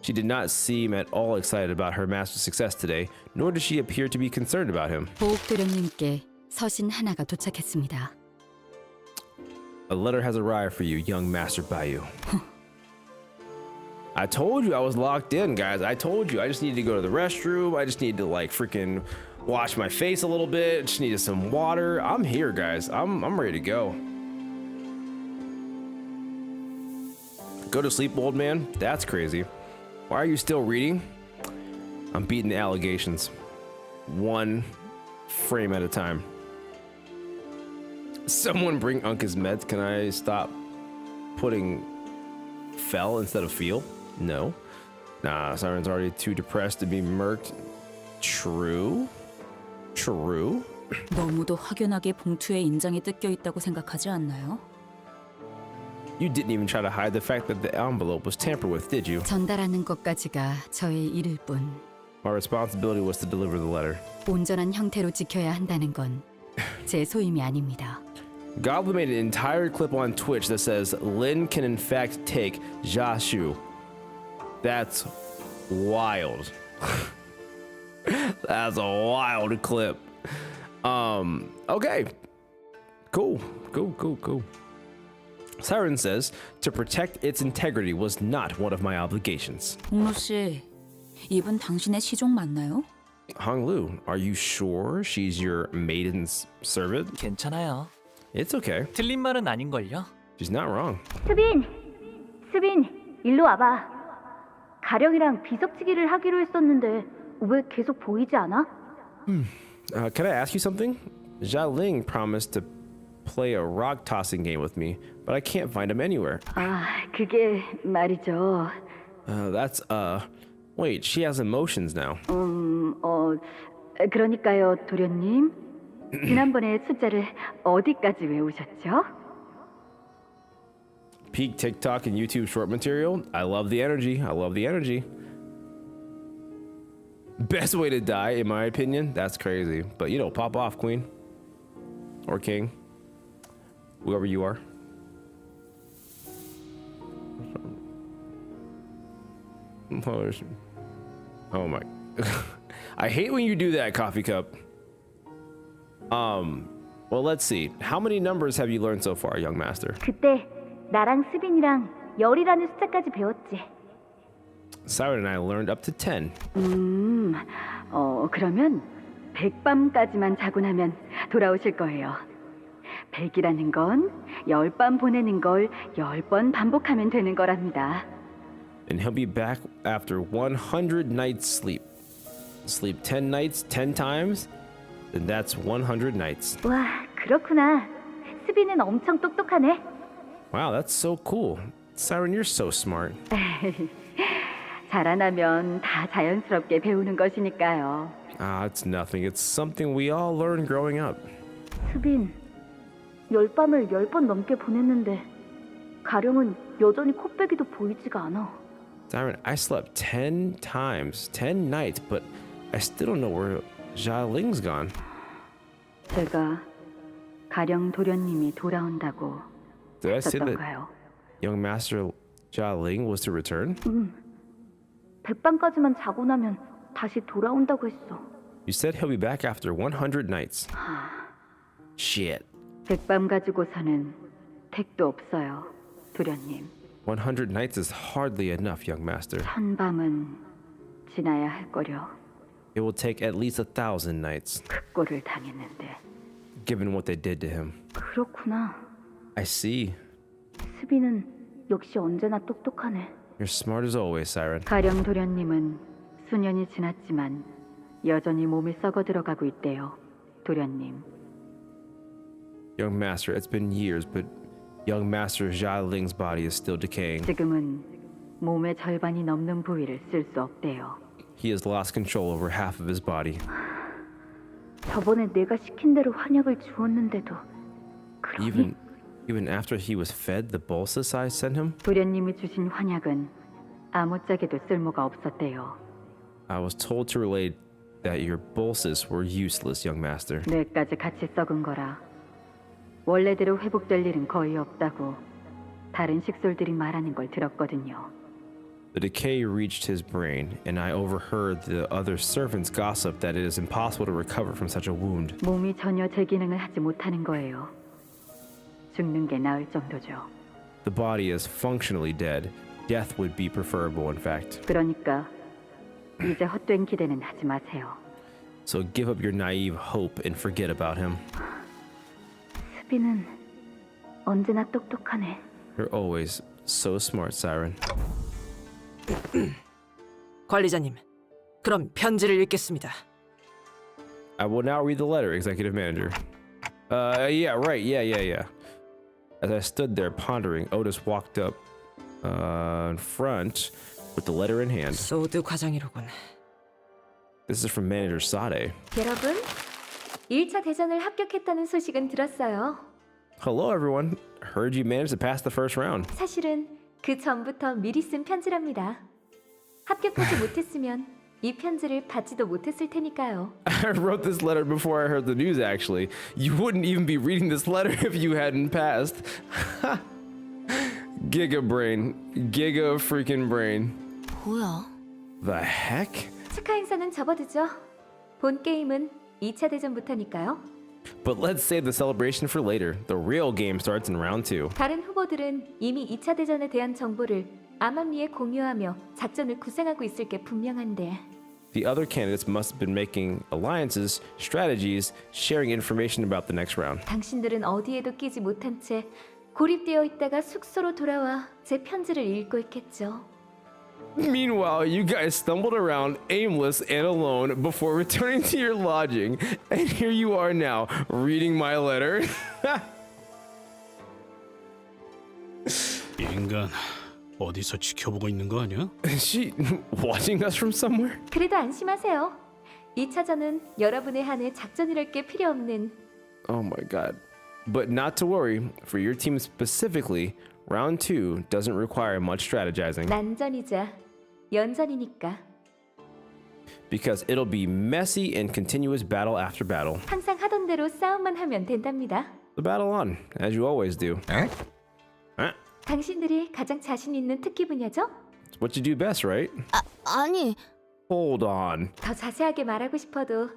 [SPEAKER 1] She did not seem at all excited about her master's success today, nor did she appear to be concerned about him.
[SPEAKER 10] 보옥 도련님께 서신 하나가 도착했습니다.
[SPEAKER 1] A letter has arrived for you, young Master Bayou. I told you I was locked in, guys. I told you I just needed to go to the restroom. I just needed to like freaking wash my face a little bit. Just needed some water. I'm here, guys. I'm ready to go. Go to sleep, old man. That's crazy. Why are you still reading? I'm beating the allegations. One frame at a time. Someone bring Unca's meds. Can I stop putting fell instead of feel? No. Nah, Siren's already too depressed to be murked. True. True.
[SPEAKER 2] 너무도 확연하게 봉투에 인장이 뜯겨 있다고 생각하지 않나요?
[SPEAKER 1] You didn't even try to hide the fact that the envelope was tampered with, did you?
[SPEAKER 10] 전달하는 것까지가 저의 일일 뿐.
[SPEAKER 1] My responsibility was to deliver the letter.
[SPEAKER 10] 온전한 형태로 지켜야 한다는 건 제 소임이 아닙니다.
[SPEAKER 1] Goblin made an entire clip on Twitch that says Lin can in fact take Jashu. That's wild. That's a wild clip. Okay. Cool. Siren says to protect its integrity was not one of my obligations.
[SPEAKER 2] 홍로 씨, 이분 당신의 시종 맞나요?
[SPEAKER 1] Honglu, are you sure she's your maiden's servant?
[SPEAKER 7] 괜찮아요.
[SPEAKER 1] It's okay.
[SPEAKER 7] 틀린 말은 아닌걸요?
[SPEAKER 1] She's not wrong.
[SPEAKER 8] 수빈, 일로 와봐. 가령이랑 비석치기를 하기로 했었는데 왜 계속 보이지 않아?
[SPEAKER 1] Can I ask you something? Jia Ling promised to play a rock tossing game with me, but I can't find him anywhere.
[SPEAKER 8] 그게 말이죠.
[SPEAKER 1] That's wait, she has emotions now.
[SPEAKER 8] 그러니까요, 도련님. 지난번에 숫자를 어디까지 외우셨죠?
[SPEAKER 1] Peak TikTok and YouTube short material. I love the energy. Best way to die, in my opinion. That's crazy. But you know, pop off, queen. Or king. Whoever you are. Oh my. I hate when you do that, Coffee Cup. Well, let's see. How many numbers have you learned so far, young master?
[SPEAKER 8] 그때 나랑 스빈이랑 열이라는 숫자까지 배웠지.
[SPEAKER 1] Siren and I learned up to 10.
[SPEAKER 8] 그러면 100밤까지만 자고 나면 돌아오실 거예요. 100이라는 건 10밤 보내는 걸 10번 반복하면 되는 거랍니다.
[SPEAKER 1] And he'll be back after 100 nights sleep. Sleep 10 nights, 10 times, then that's 100 nights.
[SPEAKER 8] 와, 그렇구나. 스빈은 엄청 똑똑하네.
[SPEAKER 1] Wow, that's so cool. Siren, you're so smart.
[SPEAKER 8] 자라나면 다 자연스럽게 배우는 것이니까요.
[SPEAKER 1] It's nothing. It's something we all learn growing up.
[SPEAKER 8] 스빈, 10밤을 10번 넘게 보냈는데 가령은 여전히 코빼기도 보이지가 않아.
[SPEAKER 1] Siren, I slept 10 times, 10 nights, but I still don't know where Xiaoling's gone.
[SPEAKER 8] 제가 가령 도련님이 돌아온다고
[SPEAKER 1] Did I say that
[SPEAKER 8] 했었던가요?
[SPEAKER 1] young master Xiaoling was to return?
[SPEAKER 8] 100밤까지만 자고 나면 다시 돌아온다고 했어.
[SPEAKER 1] You said he'll be back after 100 nights. Shit.
[SPEAKER 8] 100밤 가지고서는 택도 없어요, 도련님.
[SPEAKER 1] 100 nights is hardly enough, young master.
[SPEAKER 8] 1000밤은 지나야 할 거려.
[SPEAKER 1] It will take at least 1,000 nights,
[SPEAKER 8] 꼴을 당했는데.
[SPEAKER 1] given what they did to him.
[SPEAKER 8] 그렇구나.
[SPEAKER 1] I see.
[SPEAKER 8] 스비는 역시 언제나 똑똑하네.
[SPEAKER 1] You're smart as always, Siren.
[SPEAKER 8] 가령 도련님은 수년이 지났지만 여전히 몸이 썩어 들어가고 있대요, 도련님.
[SPEAKER 1] Young master, it's been years, but young master Xiaoling's body is still decaying.
[SPEAKER 8] 지금은 몸의 절반이 넘는 부위를 쓸 수 없대요.
[SPEAKER 1] He has lost control over half of his body.
[SPEAKER 8] 저번에 내가 시킨 대로 환약을 주었는데도 그러니?
[SPEAKER 1] Even after he was fed the bolus I sent him?
[SPEAKER 8] 도련님이 주신 환약은 아무짝에도 쓸모가 없었대요.
[SPEAKER 1] I was told to relay that your bolus were useless, young master.
[SPEAKER 8] 뇌까지 같이 썩은 거라 원래대로 회복될 일은 거의 없다고 다른 식솔들이 말하는 걸 들었거든요.
[SPEAKER 1] The decay reached his brain, and I overheard the other servants gossip that it is impossible to recover from such a wound.
[SPEAKER 8] 몸이 전혀 제 기능을 하지 못하는 거예요. 죽는 게 나을 정도죠.
[SPEAKER 1] The body is functionally dead. Death would be preferable, in fact.
[SPEAKER 8] 그러니까 이제 헛된 기대는 하지 마세요.
[SPEAKER 1] So give up your naive hope and forget about him.
[SPEAKER 8] 스비는 언제나 똑똑하네.
[SPEAKER 1] You're always so smart, Siren.
[SPEAKER 5] 관리자님, 그럼 편지를 읽겠습니다.
[SPEAKER 1] I will now read the letter, Executive Manager. Yeah, right. Yeah. As I stood there pondering, Otis walked up in front with the letter in hand.
[SPEAKER 5] 소드 과장이로군.
[SPEAKER 1] This is from Manager Sade.
[SPEAKER 3] 여러분, 1차 대전을 합격했다는 소식은 들었어요.
[SPEAKER 1] Hello, everyone. Heard you managed to pass the first round.
[SPEAKER 3] 사실은 그 전부터 미리 쓴 편지랍니다. 합격하지 못했으면 이 편지를 받지도 못했을 테니까요.
[SPEAKER 1] I wrote this letter before I heard the news, actually. You wouldn't even be reading this letter if you hadn't passed. Giga brain. Giga freaking brain.
[SPEAKER 17] 뭐야?
[SPEAKER 1] The heck?
[SPEAKER 3] 축하 인사는 접어두죠. 본 게임은 2차 대전부터니까요.
[SPEAKER 1] But let's save the celebration for later. The real game starts in round 2.
[SPEAKER 3] 다른 후보들은 이미 2차 대전에 대한 정보를 암암리에 공유하며 작전을 구상하고 있을 게 분명한데.
[SPEAKER 1] The other candidates must have been making alliances, strategies, sharing information about the next round.
[SPEAKER 3] 당신들은 어디에도 끼지 못한 채 고립되어 있다가 숙소로 돌아와 제 편지를 읽고 있겠죠.
[SPEAKER 1] Meanwhile, you guys stumbled around aimless and alone before returning to your lodging, and here you are now, reading my letter.
[SPEAKER 19] 이 인간 어디서 지켜보고 있는 거 아니야?
[SPEAKER 1] Is she watching us from somewhere?
[SPEAKER 3] 그래도 안심하세요. 2차전은 여러분의 한해 작전이랄 게 필요 없는.
[SPEAKER 1] Oh my god. But not to worry, for your team specifically, round 2 doesn't require much strategizing.
[SPEAKER 3] 난전이자 연전이니까.
[SPEAKER 1] Because it'll be messy and continuous battle after battle.
[SPEAKER 3] 항상 하던 대로 싸움만 하면 된답니다.
[SPEAKER 1] The battle on, as you always do.
[SPEAKER 3] 당신들이 가장 자신 있는 특기 분야죠?
[SPEAKER 1] It's what you do best, right?
[SPEAKER 17] 아니,
[SPEAKER 1] Hold on.
[SPEAKER 3] 더 자세하게 말하고 싶어도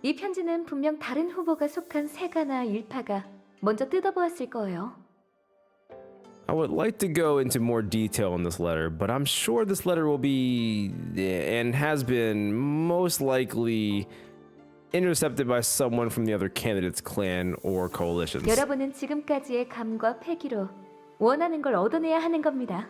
[SPEAKER 3] 이 편지는 분명 다른 후보가 속한 세가나 일파가 먼저 뜯어보았을 거예요.
[SPEAKER 1] I would like to go into more detail in this letter, but I'm sure this letter will be, and has been, most likely intercepted by someone from the other candidate's clan or coalitions.
[SPEAKER 3] 여러분은 지금까지의 감과 패기로 원하는 걸 얻어내야 하는 겁니다.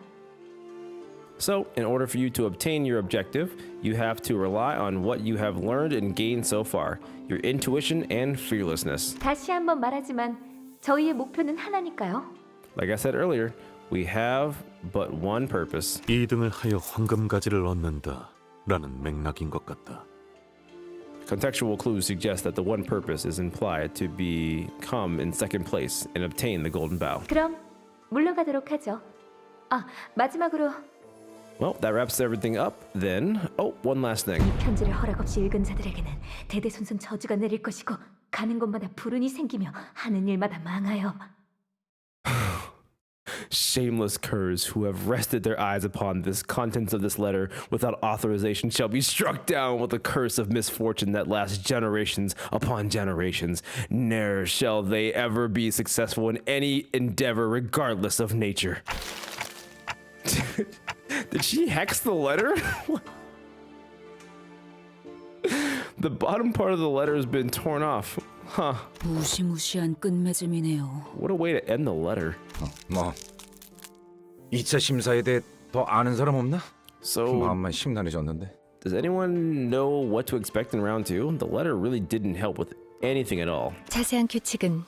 [SPEAKER 1] So, in order for you to obtain your objective, you have to rely on what you have learned and gained so far, your intuition and fearlessness.
[SPEAKER 3] 다시 한번 말하지만 저희의 목표는 하나니까요.
[SPEAKER 1] Like I said earlier, we have but one purpose.
[SPEAKER 15] 2등을 하여 황금가지를 얻는다라는 맥락인 것 같다.
[SPEAKER 1] Contextual clues suggest that the one purpose is implied to become in second place and obtain the golden bough.
[SPEAKER 3] 그럼 물러가도록 하죠. 아, 마지막으로
[SPEAKER 1] Well, that wraps everything up then. Oh, one last thing.
[SPEAKER 3] 편지를 허락 없이 읽은 자들에게는 대대손손 저주가 내릴 것이고 가는 곳마다 불운이 생기며 하는 일마다 망하여.
[SPEAKER 1] Shameless curs who have rested their eyes upon this contents of this letter without authorization shall be struck down with a curse of misfortune that lasts generations upon generations. Ne'er shall they ever be successful in any endeavor regardless of nature. Did she hex the letter? The bottom part of the letter has been torn off. Huh.
[SPEAKER 2] 무시무시한 끝맺음이네요.
[SPEAKER 1] What a way to end the letter.
[SPEAKER 16] 뭐 2차 심사에 대해 더 아는 사람 없나?
[SPEAKER 1] So,
[SPEAKER 16] 마음만 심란해졌는데.
[SPEAKER 1] does anyone know what to expect in round 2? The letter really didn't help with anything at all.
[SPEAKER 10] 자세한 규칙은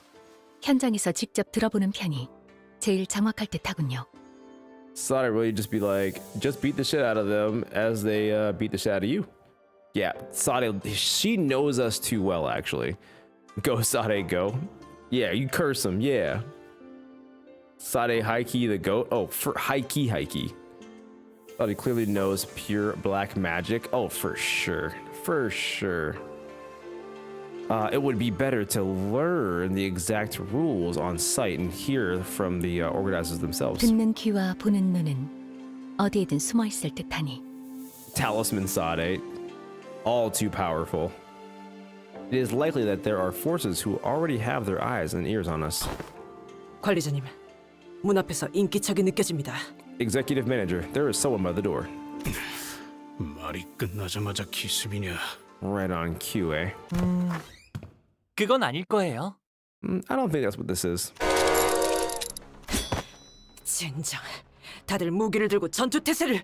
[SPEAKER 10] 현장에서 직접 들어보는 편이 제일 정확할 듯하군요.
[SPEAKER 1] Thought I'd really just be like, just beat the shit out of them as they beat the shit out of you. Yeah, Sade, she knows us too well, actually. Go, Sade, go. Yeah, you curse him, yeah. Sade Haiki the goat. Oh, for Haiki. Sade clearly knows pure black magic. Oh, for sure. For sure. It would be better to learn the exact rules on site and hear from the organizers themselves.
[SPEAKER 10] 듣는 귀와 보는 눈은 어디에든 숨어 있을 듯하니.
[SPEAKER 1] Talisman Sade, all too powerful. It is likely that there are forces who already have their eyes and ears on us.
[SPEAKER 5] 관리자님, 문 앞에서 인기척이 느껴집니다.
[SPEAKER 1] Executive manager, there is someone by the door.
[SPEAKER 19] 말이 끝나자마자 기습이냐?
[SPEAKER 1] Right on cue, eh?
[SPEAKER 7] 그건 아닐 거예요.
[SPEAKER 1] I don't think that's what this is.
[SPEAKER 5] 젠장, 다들 무기를 들고 전투 태세를.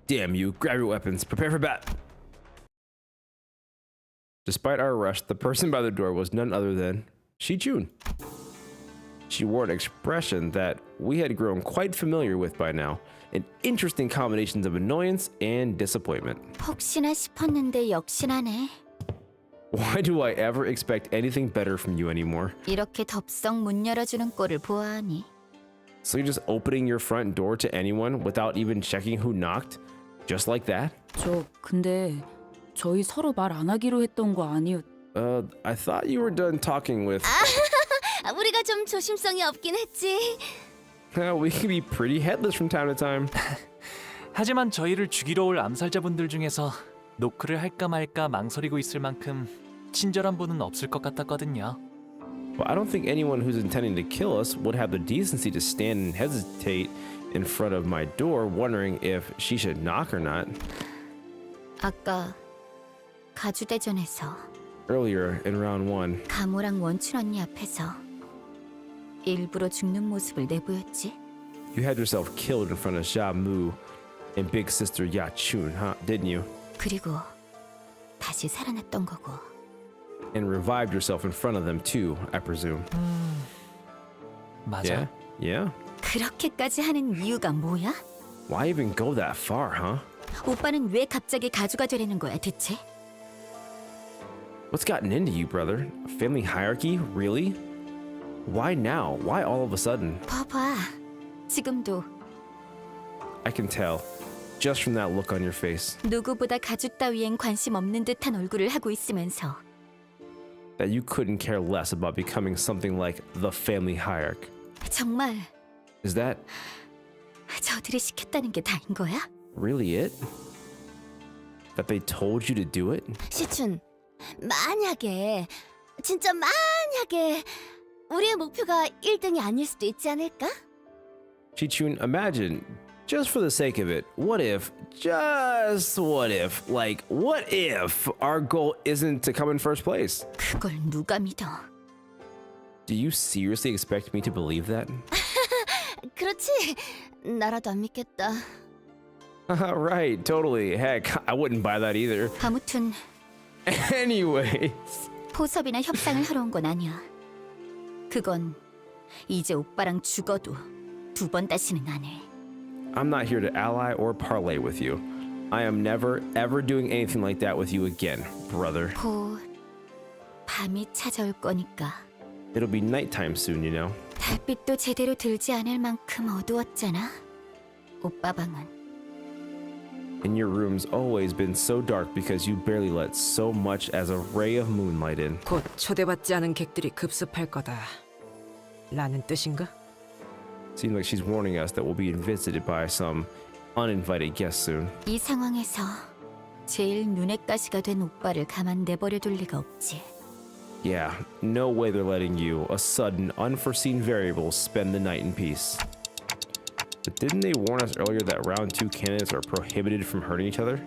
[SPEAKER 1] Damn you, grab your weapons, prepare for battle. Despite our rush, the person by the door was none other than Shi-Chun. She wore an expression that we had grown quite familiar with by now, an interesting combination of annoyance and disappointment.
[SPEAKER 17] 혹시나 싶었는데 역시나네.
[SPEAKER 1] Why do I ever expect anything better from you anymore?
[SPEAKER 17] 이렇게 덥석 문 열어주는 꼴을 보아하니.
[SPEAKER 1] So you're just opening your front door to anyone without even checking who knocked? Just like that?
[SPEAKER 2] 근데 저희 서로 말 안 하기로 했던 거 아니었...
[SPEAKER 1] I thought you were done talking with...
[SPEAKER 17] 우리가 좀 조심성이 없긴 했지.
[SPEAKER 1] We can be pretty headless from time to time.
[SPEAKER 7] 하지만 저희를 죽이러 올 암살자분들 중에서 노크를 할까 말까 망설이고 있을 만큼 친절한 분은 없을 것 같았거든요.
[SPEAKER 1] Well, I don't think anyone who's intending to kill us would have the decency to stand and hesitate in front of my door wondering if she should knock or not.
[SPEAKER 17] 아까 가주대전에서
[SPEAKER 1] Earlier in round 1,
[SPEAKER 17] 가모랑 원춘 언니 앞에서 일부러 죽는 모습을 내보였지.
[SPEAKER 1] you had yourself killed in front of Xia Mu and big sister Ya Chun, huh? Didn't you?
[SPEAKER 17] 그리고 다시 살아났던 거고.
[SPEAKER 1] And revived yourself in front of them too, I presume.
[SPEAKER 7] 맞아.
[SPEAKER 1] Yeah?
[SPEAKER 17] 그렇게까지 하는 이유가 뭐야?
[SPEAKER 1] Why even go that far, huh?
[SPEAKER 17] 오빠는 왜 갑자기 가주가 되려는 거야, 대체?
[SPEAKER 1] What's gotten into you, brother? Family hierarchy? Really? Why now? Why all of a sudden?
[SPEAKER 17] 봐봐, 지금도
[SPEAKER 1] I can tell, just from that look on your face,
[SPEAKER 17] 누구보다 가주 따위엔 관심 없는 듯한 얼굴을 하고 있으면서
[SPEAKER 1] that you couldn't care less about becoming something like the family hierarch.
[SPEAKER 17] 정말
[SPEAKER 1] Is that
[SPEAKER 17] 저들이 시켰다는 게 다인 거야?
[SPEAKER 1] really it? That they told you to do it?
[SPEAKER 17] 시춘, 만약에 진짜 만약에 우리의 목표가 1등이 아닐 수도 있지 않을까?
[SPEAKER 1] Chichun, imagine, just for the sake of it, what if, just what if, like, what if our goal isn't to come in first place?
[SPEAKER 17] 그걸 누가 믿어?
[SPEAKER 1] Do you seriously expect me to believe that?
[SPEAKER 17] 그렇지. 나라도 안 믿겠다.
[SPEAKER 1] Right, totally. Heck, I wouldn't buy that either.
[SPEAKER 2] 아무튼
[SPEAKER 1] Anyway.
[SPEAKER 2] 포섭이나 협상을 하러 온 건 아니야. 그건 이제 오빠랑 죽어도 두 번 다시는 안 해.
[SPEAKER 1] I'm not here to ally or parlay with you. I am never, ever doing anything like that with you again, brother.
[SPEAKER 2] 곧 밤이 찾아올 거니까.
[SPEAKER 1] It'll be nighttime soon, you know.
[SPEAKER 2] 달빛도 제대로 들지 않을 만큼 어두웠잖아. 오빠 방은.
[SPEAKER 1] And your room's always been so dark because you barely let so much as a ray of moonlight in.
[SPEAKER 5] 곧 초대받지 않은 객들이 급습할 거다. 라는 뜻인가?
[SPEAKER 1] Seems like she's warning us that we'll be visited by some uninvited guests soon.
[SPEAKER 2] 이 상황에서 제일 눈에 가시가 된 오빠를 가만 내버려 둘 리가 없지.
[SPEAKER 1] Yeah, no way they're letting you, a sudden, unforeseen variable, spend the night in peace. But didn't they warn us earlier that round 2 candidates are prohibited from hurting each other?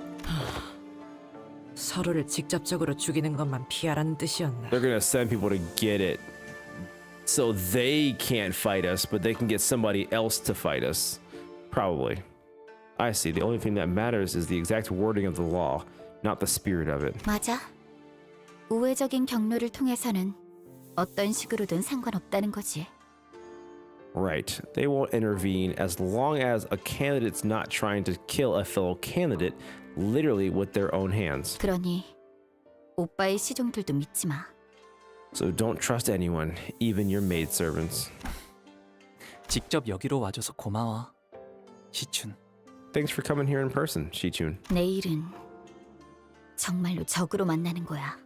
[SPEAKER 5] 서로를 직접적으로 죽이는 것만 피하라는 뜻이었나?
[SPEAKER 1] They're gonna send people to get it so they can't fight us, but they can get somebody else to fight us. Probably. I see. The only thing that matters is the exact wording of the law, not the spirit of it.
[SPEAKER 2] 맞아. 우회적인 경로를 통해서는 어떤 식으로든 상관없다는 거지.
[SPEAKER 1] Right. They won't intervene as long as a candidate's not trying to kill a fellow candidate literally with their own hands.
[SPEAKER 2] 그러니 오빠의 시종들도 믿지 마.
[SPEAKER 1] So don't trust anyone, even your maidservants.
[SPEAKER 7] 직접 여기로 와줘서 고마워, 시춘.
[SPEAKER 1] Thanks for coming here in person, Shichun.
[SPEAKER 2] 내일은 정말로 적으로 만나는 거야.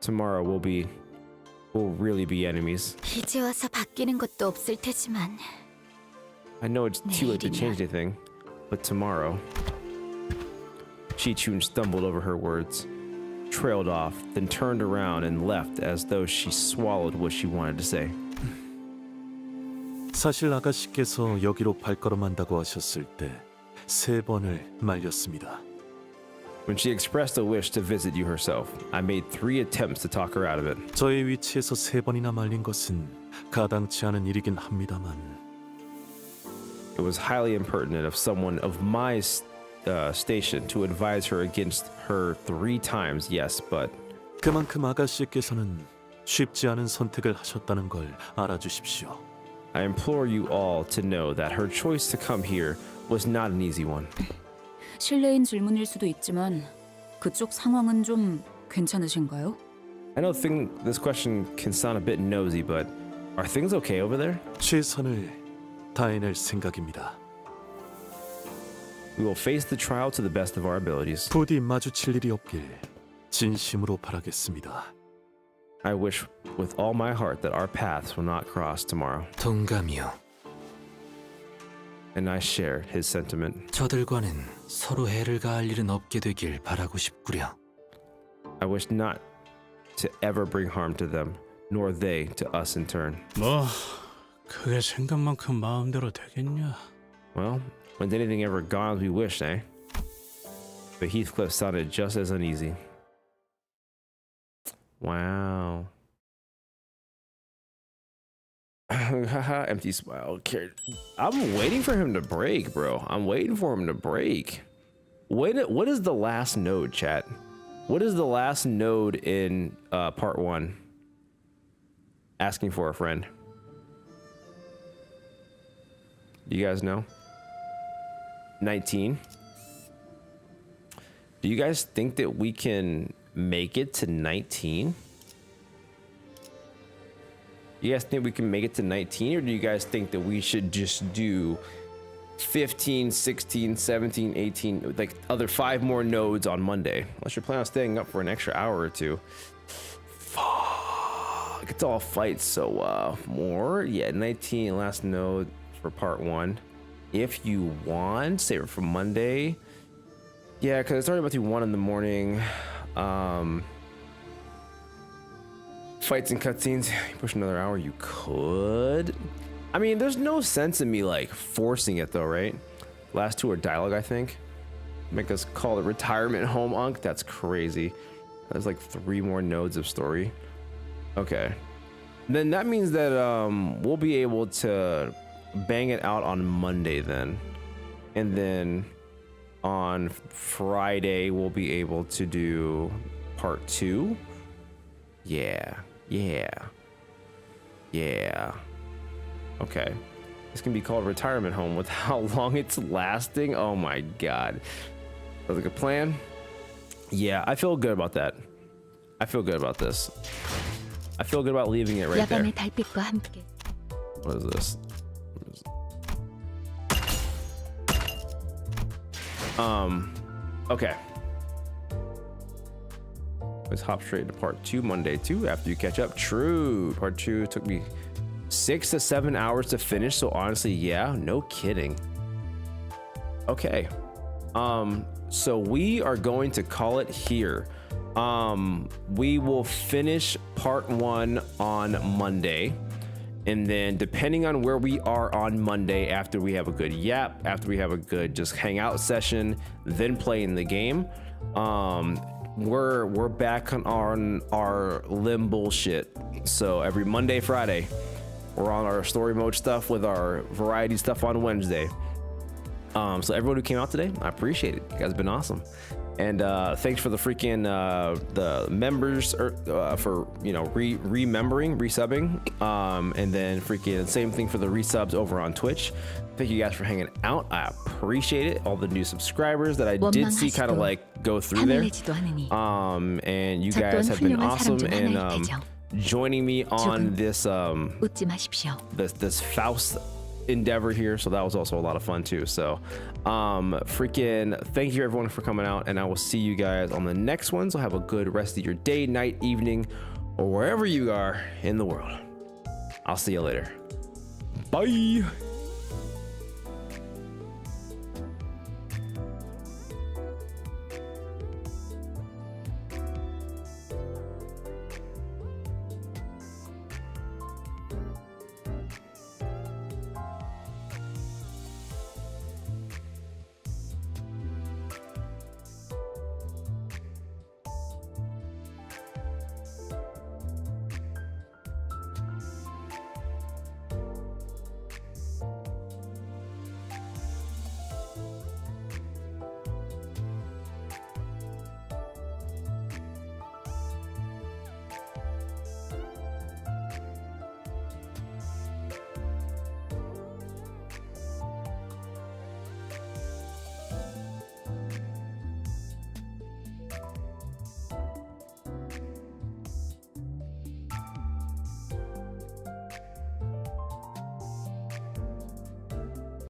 [SPEAKER 1] Tomorrow we'll really be enemies.
[SPEAKER 2] 이제 와서 바뀌는 것도 없을 테지만
[SPEAKER 1] I know it's too late to change anything, but tomorrow. Shichun stumbled over her words, trailed off, then turned around and left as though she swallowed what she wanted to say.
[SPEAKER 15] 사실 아가씨께서 여기로 발걸음한다고 하셨을 때 3번을 말렸습니다.
[SPEAKER 1] When she expressed a wish to visit you herself, I made 3 attempts to talk her out of it.
[SPEAKER 15] 저의 위치에서 3번이나 말린 것은 가당치 않은 일이긴 합니다만.
[SPEAKER 1] It was highly impertinent of someone of my station to advise her against her 3 times, yes, but...
[SPEAKER 15] 그만큼 아가씨께서는 쉽지 않은 선택을 하셨다는 걸 알아주십시오.
[SPEAKER 1] I implore you all to know that her choice to come here was not an easy one.
[SPEAKER 2] 실례인 질문일 수도 있지만 그쪽 상황은 좀 괜찮으신가요?
[SPEAKER 1] I know this question can sound a bit nosy, but are things okay over there?
[SPEAKER 15] 최선을 다해낼 생각입니다.
[SPEAKER 1] We will face the trial to the best of our abilities.
[SPEAKER 15] 부디 마주칠 일이 없길 진심으로 바라겠습니다.
[SPEAKER 1] I wish with all my heart that our paths will not cross tomorrow.
[SPEAKER 9] 동감이요.
[SPEAKER 1] And I share his sentiment.
[SPEAKER 9] 저들과는 서로 해를 가할 일은 없게 되길 바라고 싶구려.
[SPEAKER 1] I wish not to ever bring harm to them, nor they to us in turn.
[SPEAKER 19] 뭐 그게 생각만큼 마음대로 되겠냐?
[SPEAKER 1] Well, when's anything ever gone as we wished, eh? But Heathcliff sounded just as uneasy. Wow. Haha, empty smile. I'm waiting for him to break, bro. I'm waiting for him to break. What is the last node, chat? What is the last node in part 1? Asking for a friend. You guys know? 19. Do you guys think that we can make it to 19? You guys think we can make it to 19, or do you guys think that we should just do 15, 16, 17, 18, like other 5 more nodes on Monday? Unless you're planning on staying up for an extra hour or 2. Fuck, it's all fights, so more? Yeah, 19, last node for part 1. If you want, save it for Monday. Yeah, because it's already about to be 1 in the morning. Fights and cutscenes. You push another hour, you could. I mean, there's no sense in me like forcing it though, right? Last 2 are dialogue, I think. Make us call it retirement home, Unk. That's crazy. There's like 3 more nodes of story. Okay. Then that means that we'll be able to bang it out on Monday then. And then on Friday we'll be able to do part 2. Yeah. Okay. This can be called retirement home with how long it's lasting. Oh my god. That's a good plan. Yeah, I feel good about that. I feel good about this. I feel good about leaving it right there.
[SPEAKER 10] 야밤의 달빛과 함께.
[SPEAKER 1] What is this? Okay. Let's hop straight into part 2 Monday too after you catch up. True. Part 2 took me 6 to 7 hours to finish, so honestly, yeah, no kidding. Okay. So we are going to call it here. We will finish part 1 on Monday, and then depending on where we are on Monday, after we have a good yap, after we have a good just hangout session, then playing the game, we're back on our limb bullshit. So every Monday, Friday, we're on our story mode stuff with our variety stuff on Wednesday. So everyone who came out today, I appreciate it. You guys have been awesome. And thanks for the freaking the members for, you know, resubbing, and then freaking same thing for the resubs over on Twitch. Thank you guys for hanging out. I appreciate it. All the new subscribers that I did see kind of like go through there. And you guys have been awesome and joining me on this this Faust endeavor here, so that was also a lot of fun too. So freaking thank you everyone for coming out, and I will see you guys on the next one. So have a good rest of your day, night, evening, or wherever you are in the world. I'll see you later. Bye.